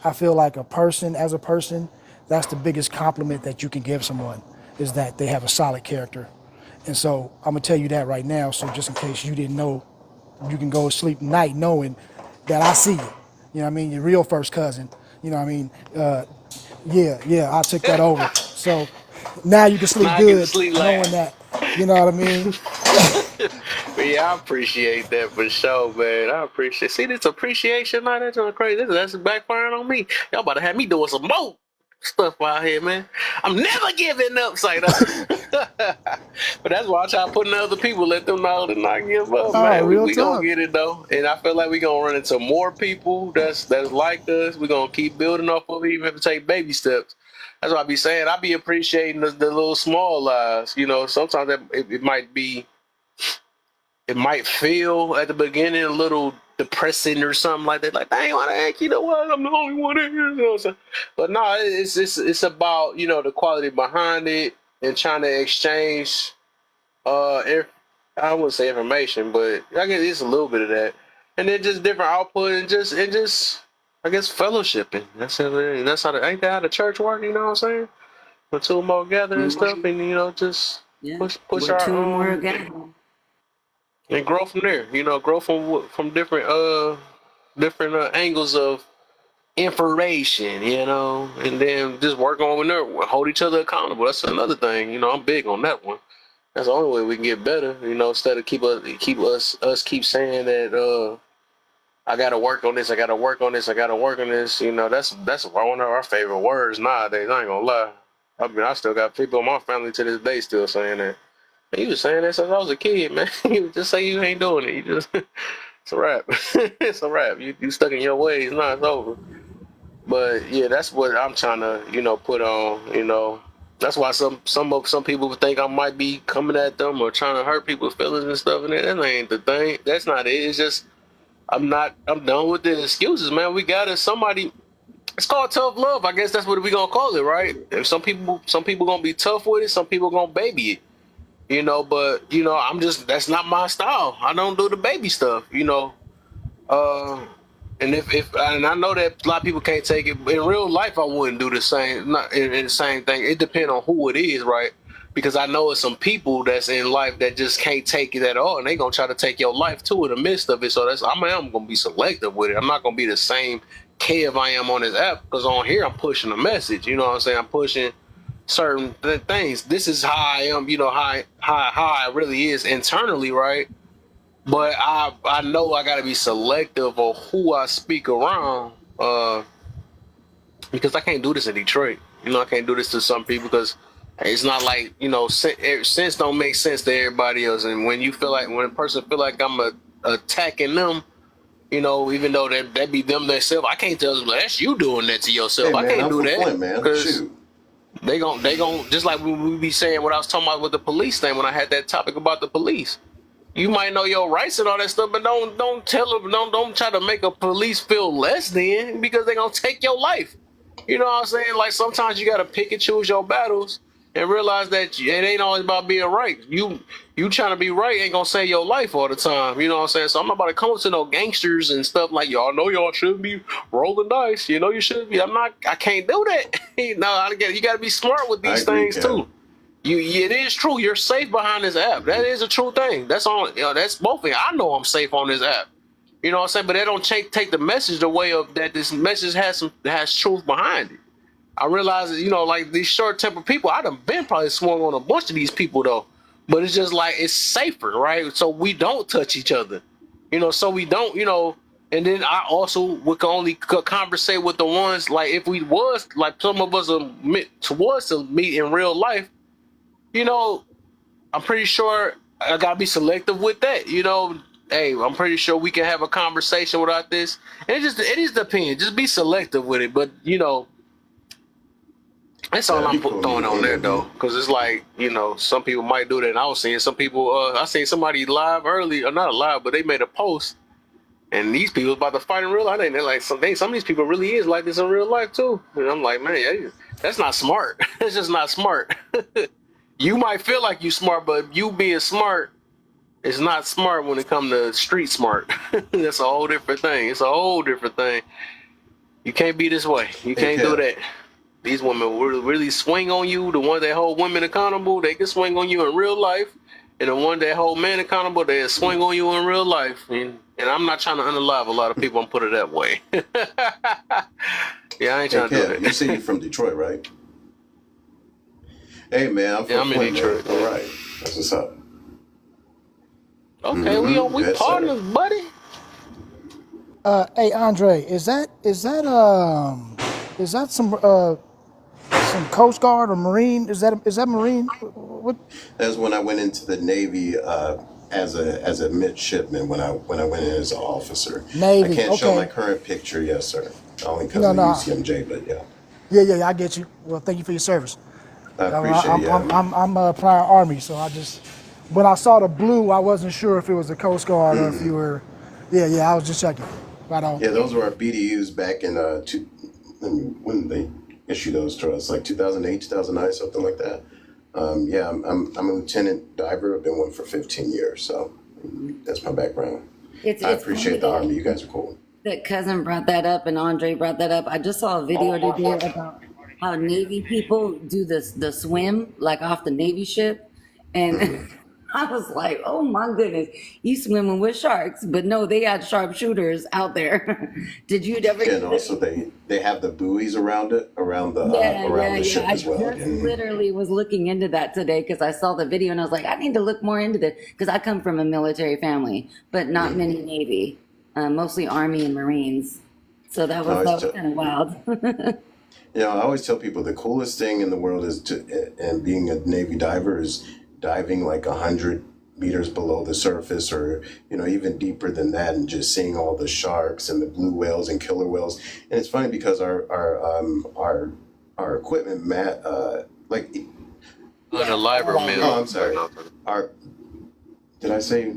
I feel like as a person, that's the biggest compliment that you can give someone is that they have a solid character. And so I'm gonna tell you that right now. So just in case you didn't know, you can go to sleep tonight knowing that I see you. You know what I mean? Your real first cousin. You know what I mean? Yeah, I took that over. So now you can sleep Now I get to good sleep knowing like. that. You know what I mean? But yeah, I appreciate that for sure, man. I appreciate. See, this appreciation night, that's going crazy. That's backfiring on me. Y'all about to have me doing some more stuff out here, man. I'm never giving up, say that. But that's why I try putting other people, let them know to not give up, Oh, man. We real we gonna talk. get it though, and I feel like we gonna run into more people that's like us. We gonna keep building off of it, even if it take baby steps. That's what I be saying. I be appreciating the little small lives. Sometimes it might be it might feel at the beginning a little depressing or something like that. Like, dang, why the heck, what? I'm the only one in here. But no, it's about, the quality behind it and trying to exchange, I wouldn't say information, but I guess it's a little bit of that. And then just different output and just I guess fellowshipping. That's it. That's ain't that how the church work, you know what I'm saying? When two more gather and stuff and, just Yeah, push where our two or more are gathered. and grow from there. Grow from different angles of information, and then just work on it, hold each other accountable. That's another thing. I'm big on that one. That's the only way we can get better. Instead of keep saying that I gotta work on this, I gotta work on this, I gotta work on this. That's one of our favorite words nowadays. I ain't gonna lie. I mean, I still got people in my family to this day still saying that. He was saying that since I was a kid, man. You just say you ain't doing it. You just it's a wrap. It's a wrap. You stuck in your ways. Now it's over. But yeah, that's what I'm trying to, put on. That's why some people think I might be coming at them or trying to hurt people's feelings and stuff. And that ain't the thing. That's not it. It's just I'm done with the excuses, man. We gotta somebody. It's called tough love. I guess that's what we gonna call it, right? If some people gonna be tough with it. Some people gonna baby it. But that's not my style. I don't do the baby stuff. Uh, and if and I know that a lot of people can't take it. In real life, I wouldn't do the same. Not in the same thing. It depends on who it is, right? Because I know it's some people that's in life that just can't take it at all, and they gonna try to take your life too in the midst of it. So I'm gonna be selective with it. I'm not gonna be the same Kev I am on this app, because on here I'm pushing a message. You know what I'm saying? I'm pushing certain things. This is how I am. How I really is internally, right? But I know I gotta be selective of who I speak around, because I can't do this in Detroit. I can't do this to some people because it's not like sense don't make sense to everybody else. And when a person feel like I'm attacking them, even though that be them themselves, I can't tell them that's you doing that to yourself. Hey I man, can't I'm do for that Flint, man. because Shoot. they gon' just like we be saying what I was talking about with the police thing when I had that topic about the police. You might know your rights and all that stuff, but don't tell them, don't try to make a police feel less than, because they're gonna take your life. You know what I'm saying? Like, sometimes you gotta pick and choose your battles and realize that it ain't always about being right. You trying to be right ain't gonna save your life all the time. You know what I'm saying? So I'm not about to come up to no gangsters and stuff like, y'all know y'all shouldn't be rolling dice. You should be. I can't do that. You gotta be smart with I these agree, things Kev. too. It is true. You're safe behind this app. That is a true thing. That's on. That's both things. I know I'm safe on this app. You know what I'm saying? But that don't take the message away of that. This message has truth behind it. I realize that, like these short tempered people, I'd have been probably swung on a bunch of these people though. But it's just like it's safer, right? So we don't touch each other. So we don't. And then I also would only conversate with the ones, like, if we was like some of us are towards to meet in real life. You know, I'm pretty sure I gotta be selective with that. Hey, I'm pretty sure we can have a conversation without this. And it just depends. Just be selective with it. But that's all That'd I'm be cool to meet throwing an on there interview. though, because it's like, some people might do that. And I was seeing some people. I seen somebody live early, or not live, but they made a post, and these people about to fight in real life. They're like, some of these people really is like this in real life too. And I'm like, man, that's not smart. It's just not smart. You might feel like you smart, but you being smart is not smart when it comes to street smart. That's a whole different thing. It's a whole different thing. You can't be this way. You Hey can't do Kev. that. These women will really swing on you. The ones that hold women accountable, they can swing on you in real life. And the one that hold men accountable, they swing on you in real life. And I'm not trying to unalive a lot of people and put it that way. Yeah, I ain't Hey trying to do Kev, you say you're that. from Detroit, right? Hey man, I'm Yeah, from I'm in Flint, man. Detroit. All Yeah. right. That's what's up. Okay, Mm-hmm. we Yes, sir. partners, buddy. Hey Andre, is that some Coast Guard or Marine? Is that Marine? What That's when I went into the Navy as a midshipman when I went in as an officer. I Navy? can't show my Okay. current picture, yes, sir. Only because No, of the no. UCMJ, but yeah. Yeah, I get you. Well, thank you for your service. I appreciate it, yeah. I'm prior Army, so I just when I saw the blue, I wasn't sure if it was the Coast Guard or if you were. Yeah, I was just checking. Right on. Yeah, those were our BDUs back in when they issued those to us, like 2008, 2009, something like that. Yeah, I'm a lieutenant diver. I've been one for 15 years, so that's my background. I It's funny appreciate the Army. You guys are cool. that cousin brought that up and Andre brought that up. I just saw a video today about how Navy people do the swim like off the Navy ship, and I was like, oh my goodness, you swimming with sharks, but no, they had sharpshooters out there. Did you ever? And also they have the buoys around it, Yeah, around yeah, the yeah. ship I as well. just literally was looking into that today because I saw the video and I was like, I need to look more into this because I come from a military family, but not many Navy, mostly Army and Marines. So I always that was tell, kind of wild. I always tell people the coolest thing in the world is and being a Navy diver is diving like 100 meters below the surface, or even deeper than that, and just seeing all the sharks and the blue whales and killer whales. And it's funny because our equipment like On the library oh, mill. I'm sorry, our did I say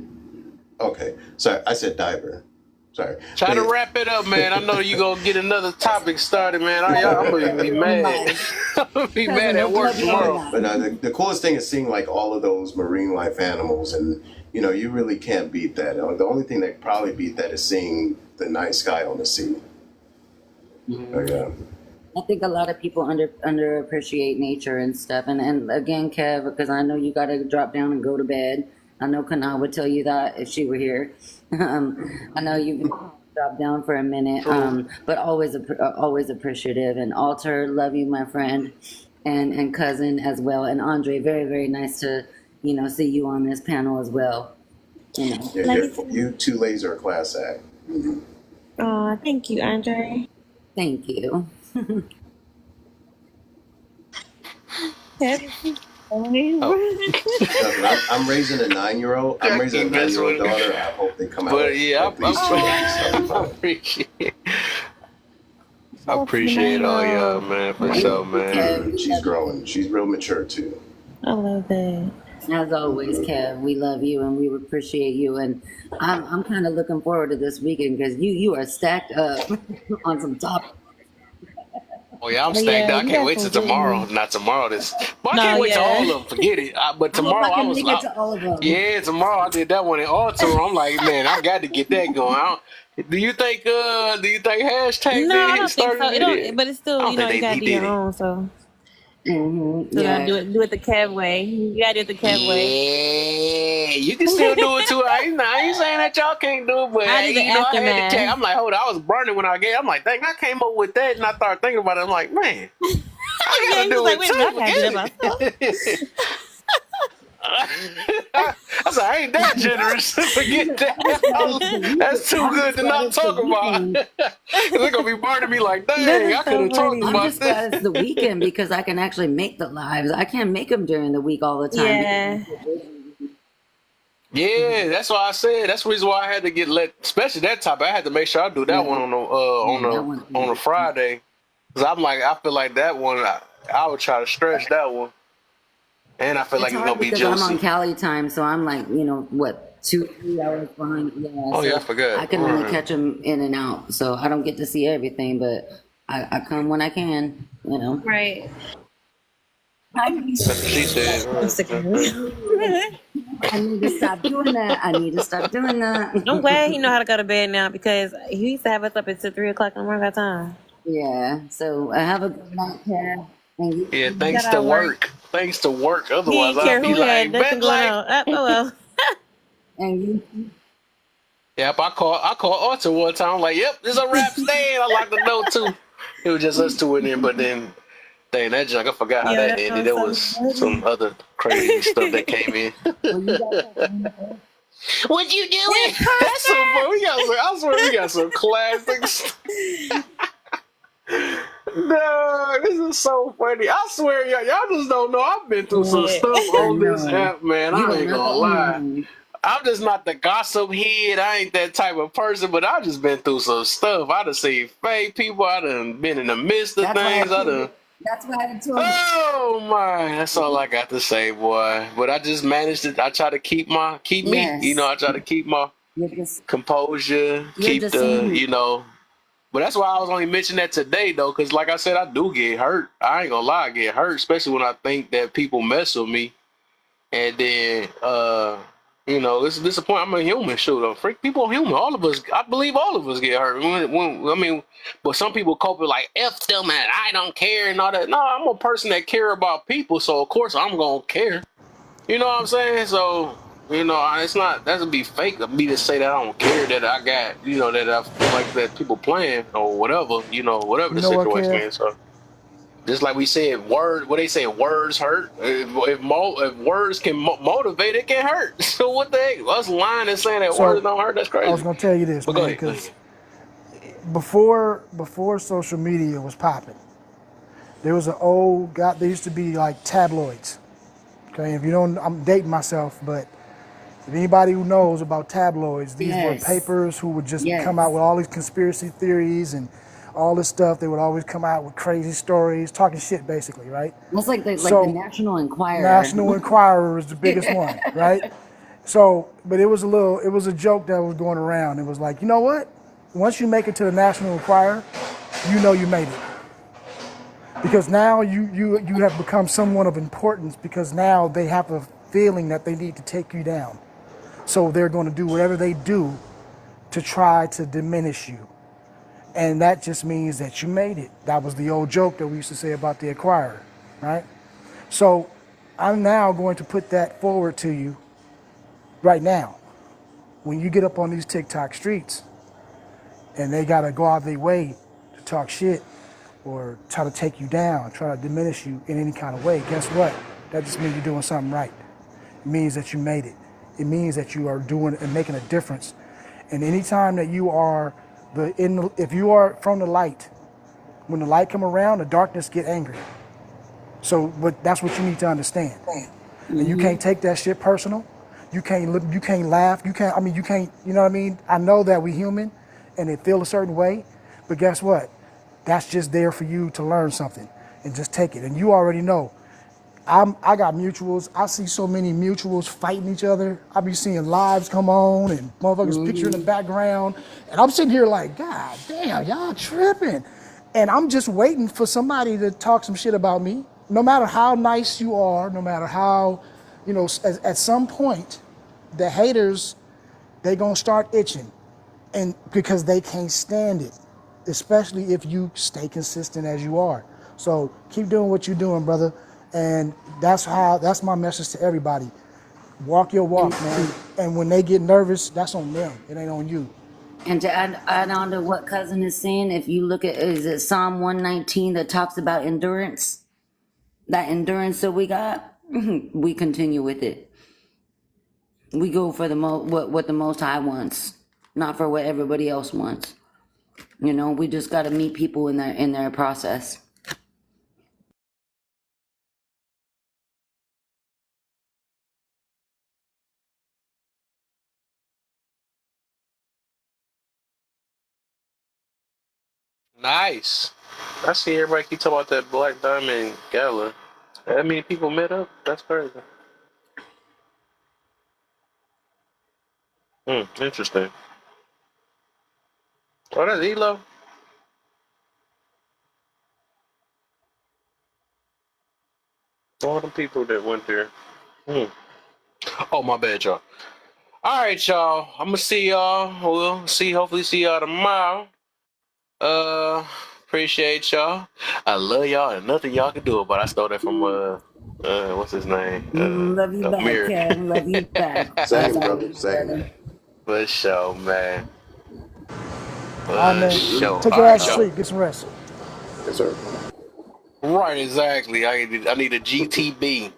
okay? Sorry, I said diver. Sorry, Try but to wrap it up, man. I know you gonna get another topic started, man. I'm gonna be mad. I'm gonna be mad at work tomorrow. But the coolest thing is seeing like all of those marine life animals, and you really can't beat that. The only thing that probably beat that is seeing the night sky on the sea. But, yeah. I think a lot of people underappreciate nature and stuff. And again, Kev, because I know you got to drop down and go to bed. I know Kana would tell you that if she were here. I know you've been dropped down for a minute, but always appreciative. And Alter, love you, my friend, and cousin as well. And Andre, very, very nice to see you on this panel as well. Yeah, you two ladies are a class act. Oh, thank you, Andre. Thank you. I'm raising a 9-year-old. I'm raising a 9-year-old daughter. I hope they come out. But yeah, I appreciate all y'all, man, for sure, man. She's growing. She's real mature too. I love that. As always, Kev, we love you and we appreciate you. And I'm kind of looking forward to this weekend because you are stacked up on some topics. Oh yeah, I'm stacked up. I can't wait till tomorrow. Not tomorrow. But I can't wait till all of them. Forget it. But tomorrow I was to all of them. Yeah, tomorrow I did that one in Alter. I'm like, man, I got to get that going. Do you think hashtag? No, I don't think so. It don't, but it's still, you gotta do your own. So, yeah. do it the Kev way. You gotta do it the Kev way. Yeah, you can still do it too. I ain't saying that y'all can't do it, but I do the aftermath. I'm like, hold on, I was burning when I get. I'm like, dang, I came up with that, and I started thinking about it. I'm like, man, I gotta do it too. I said, I ain't that generous. Forget that. That's too good to not talk about. They're gonna be burning me like, dang, I could have talked about this. I'm just glad it's the weekend because I can actually make the lives. I can't make them during the week all the time. Yeah. Yeah, that's why I said. That's the reason why I had to especially that topic. I had to make sure I do that one on a Friday, because I feel like that one. I would try to stretch that one. And I feel like it's gonna be juicy. I'm on Cali time, so I'm like, 2-3 hours behind. Yeah, I forgot. I can only catch them in and out, so I don't get to see everything, but I come when I can, Right. She said. I need to stop doing that. I'm glad he know how to go to bed now because he used to have us up until 3 o'clock in the morning. That time. Yeah. So I have a good night, Kat. Yeah, thanks to work. Thanks to work. Otherwise, I'd be like, nothing going on. Oh well. And you. Yep, I called Arthur one time. I'm like, yep, this is a rap stand. I like to know too. It was just us two in there, but then, dang, that junk, I forgot how that ended. There was some other crazy stuff that came in. What you doing? That's so funny. I swear we got some classics. No, this is so funny. I swear, y'all just don't know. I've been through some stuff on this app, man. I ain't gonna lie. I'm just not the gossip head. I ain't that type of person, but I've just been through some stuff. I done seen fake people. I done been in the midst of things. That's why I told you. Oh my, that's all I got to say, boy. But I just managed to. I try to keep me. I try to keep my composure. But that's why I was only mentioning that today, though, because like I said, I do get hurt. I ain't gonna lie, I get hurt, especially when I think that people mess with me. And then, it's disappointing. I'm a human, freak people are human. All of us, I believe all of us get hurt. But some people cope with like, F them and I don't care and all that. No, I'm a person that care about people, so of course I'm gonna care. You know what I'm saying? So You know, it's not. That would be fake of me to say that I don't care that I got. You know, that I feel like that people playing or whatever. You know, whatever You the know what, situation Kev? is. So just like we said, what they say, words hurt. If words can motivate, it can hurt. So what the heck? Us lying and saying that words So don't hurt, that's I was crazy. gonna tell you this, But go man, ahead, go because ahead. before social media was popping, there was an old guy. There used to be like tabloids. Okay, if you don't, I'm dating myself, but if anybody who knows about tabloids, these were Yes. papers who would just come out Yes. with all these conspiracy theories and all this stuff. They would always come out with crazy stories, talking shit, basically, right? That's like the So, National Enquirer. National Enquirer was the biggest one, right? So, but it was it was a joke that was going around. It was like, you know what? Once you make it to the National Enquirer, you know you made it. Because now you have become someone of importance because now they have a feeling that they need to take you down. So they're going to do whatever they do to try to diminish you. And that just means that you made it. That was the old joke that we used to say about the acquirer, right? So I'm now going to put that forward to you right now. When you get up on these TikTok streets and they got to go out of their way to talk shit or try to take you down, try to diminish you in any kind of way, guess what? That just means you're doing something right. It means that you made it. It means that you are doing and making a difference. And anytime that you are if you are from the light, when the light come around, the darkness get angry. So, but that's what you need to understand. And you Hmm. can't take that shit personal. You can't laugh. You can't. I mean, you can't. You know what I mean? I know that we human, and it feel a certain way, but guess what? That's just there for you to learn something and just take it. And you already know. I got mutuals. I see so many mutuals fighting each other. I be seeing lives come on and motherfuckers picture in the Hmm. background. And I'm sitting here like, God damn, y'all tripping. And I'm just waiting for somebody to talk some shit about me. No matter how nice you are, no matter how, at some point, the haters, they gonna start itching and because they can't stand it, especially if you stay consistent as you are. So keep doing what you're doing, brother. And that's my message to everybody. Walk your walk, And, man. And when they get nervous, that's on them. It ain't on you. and to add on to what cousin is saying, if you look at, is it Psalm 119 that talks about endurance? That endurance that we got, we continue with it. We go for the what the Most High wants, not for what everybody else wants. We just got to meet people in their process. Nice. I see everybody keep talking about that Black Diamond Gala. That many people met up? That's crazy. Interesting. Oh, that's Elo. All the people that went there. Hmm. Oh, my bad, y'all. All right, y'all. I'm gonna see y'all. Hopefully see y'all tomorrow. Uh, Appreciate y'all. I love y'all, and nothing y'all can do about it. I stole that from what's his name? Love you back, Amir. Kev. Love you back, as Same, brother. always, Same. brother. For sure, man. All right, For man. sure. Take All your ass right, to y'all. sleep. Get some rest. Yes, sir. Right, exactly. I need a GTB.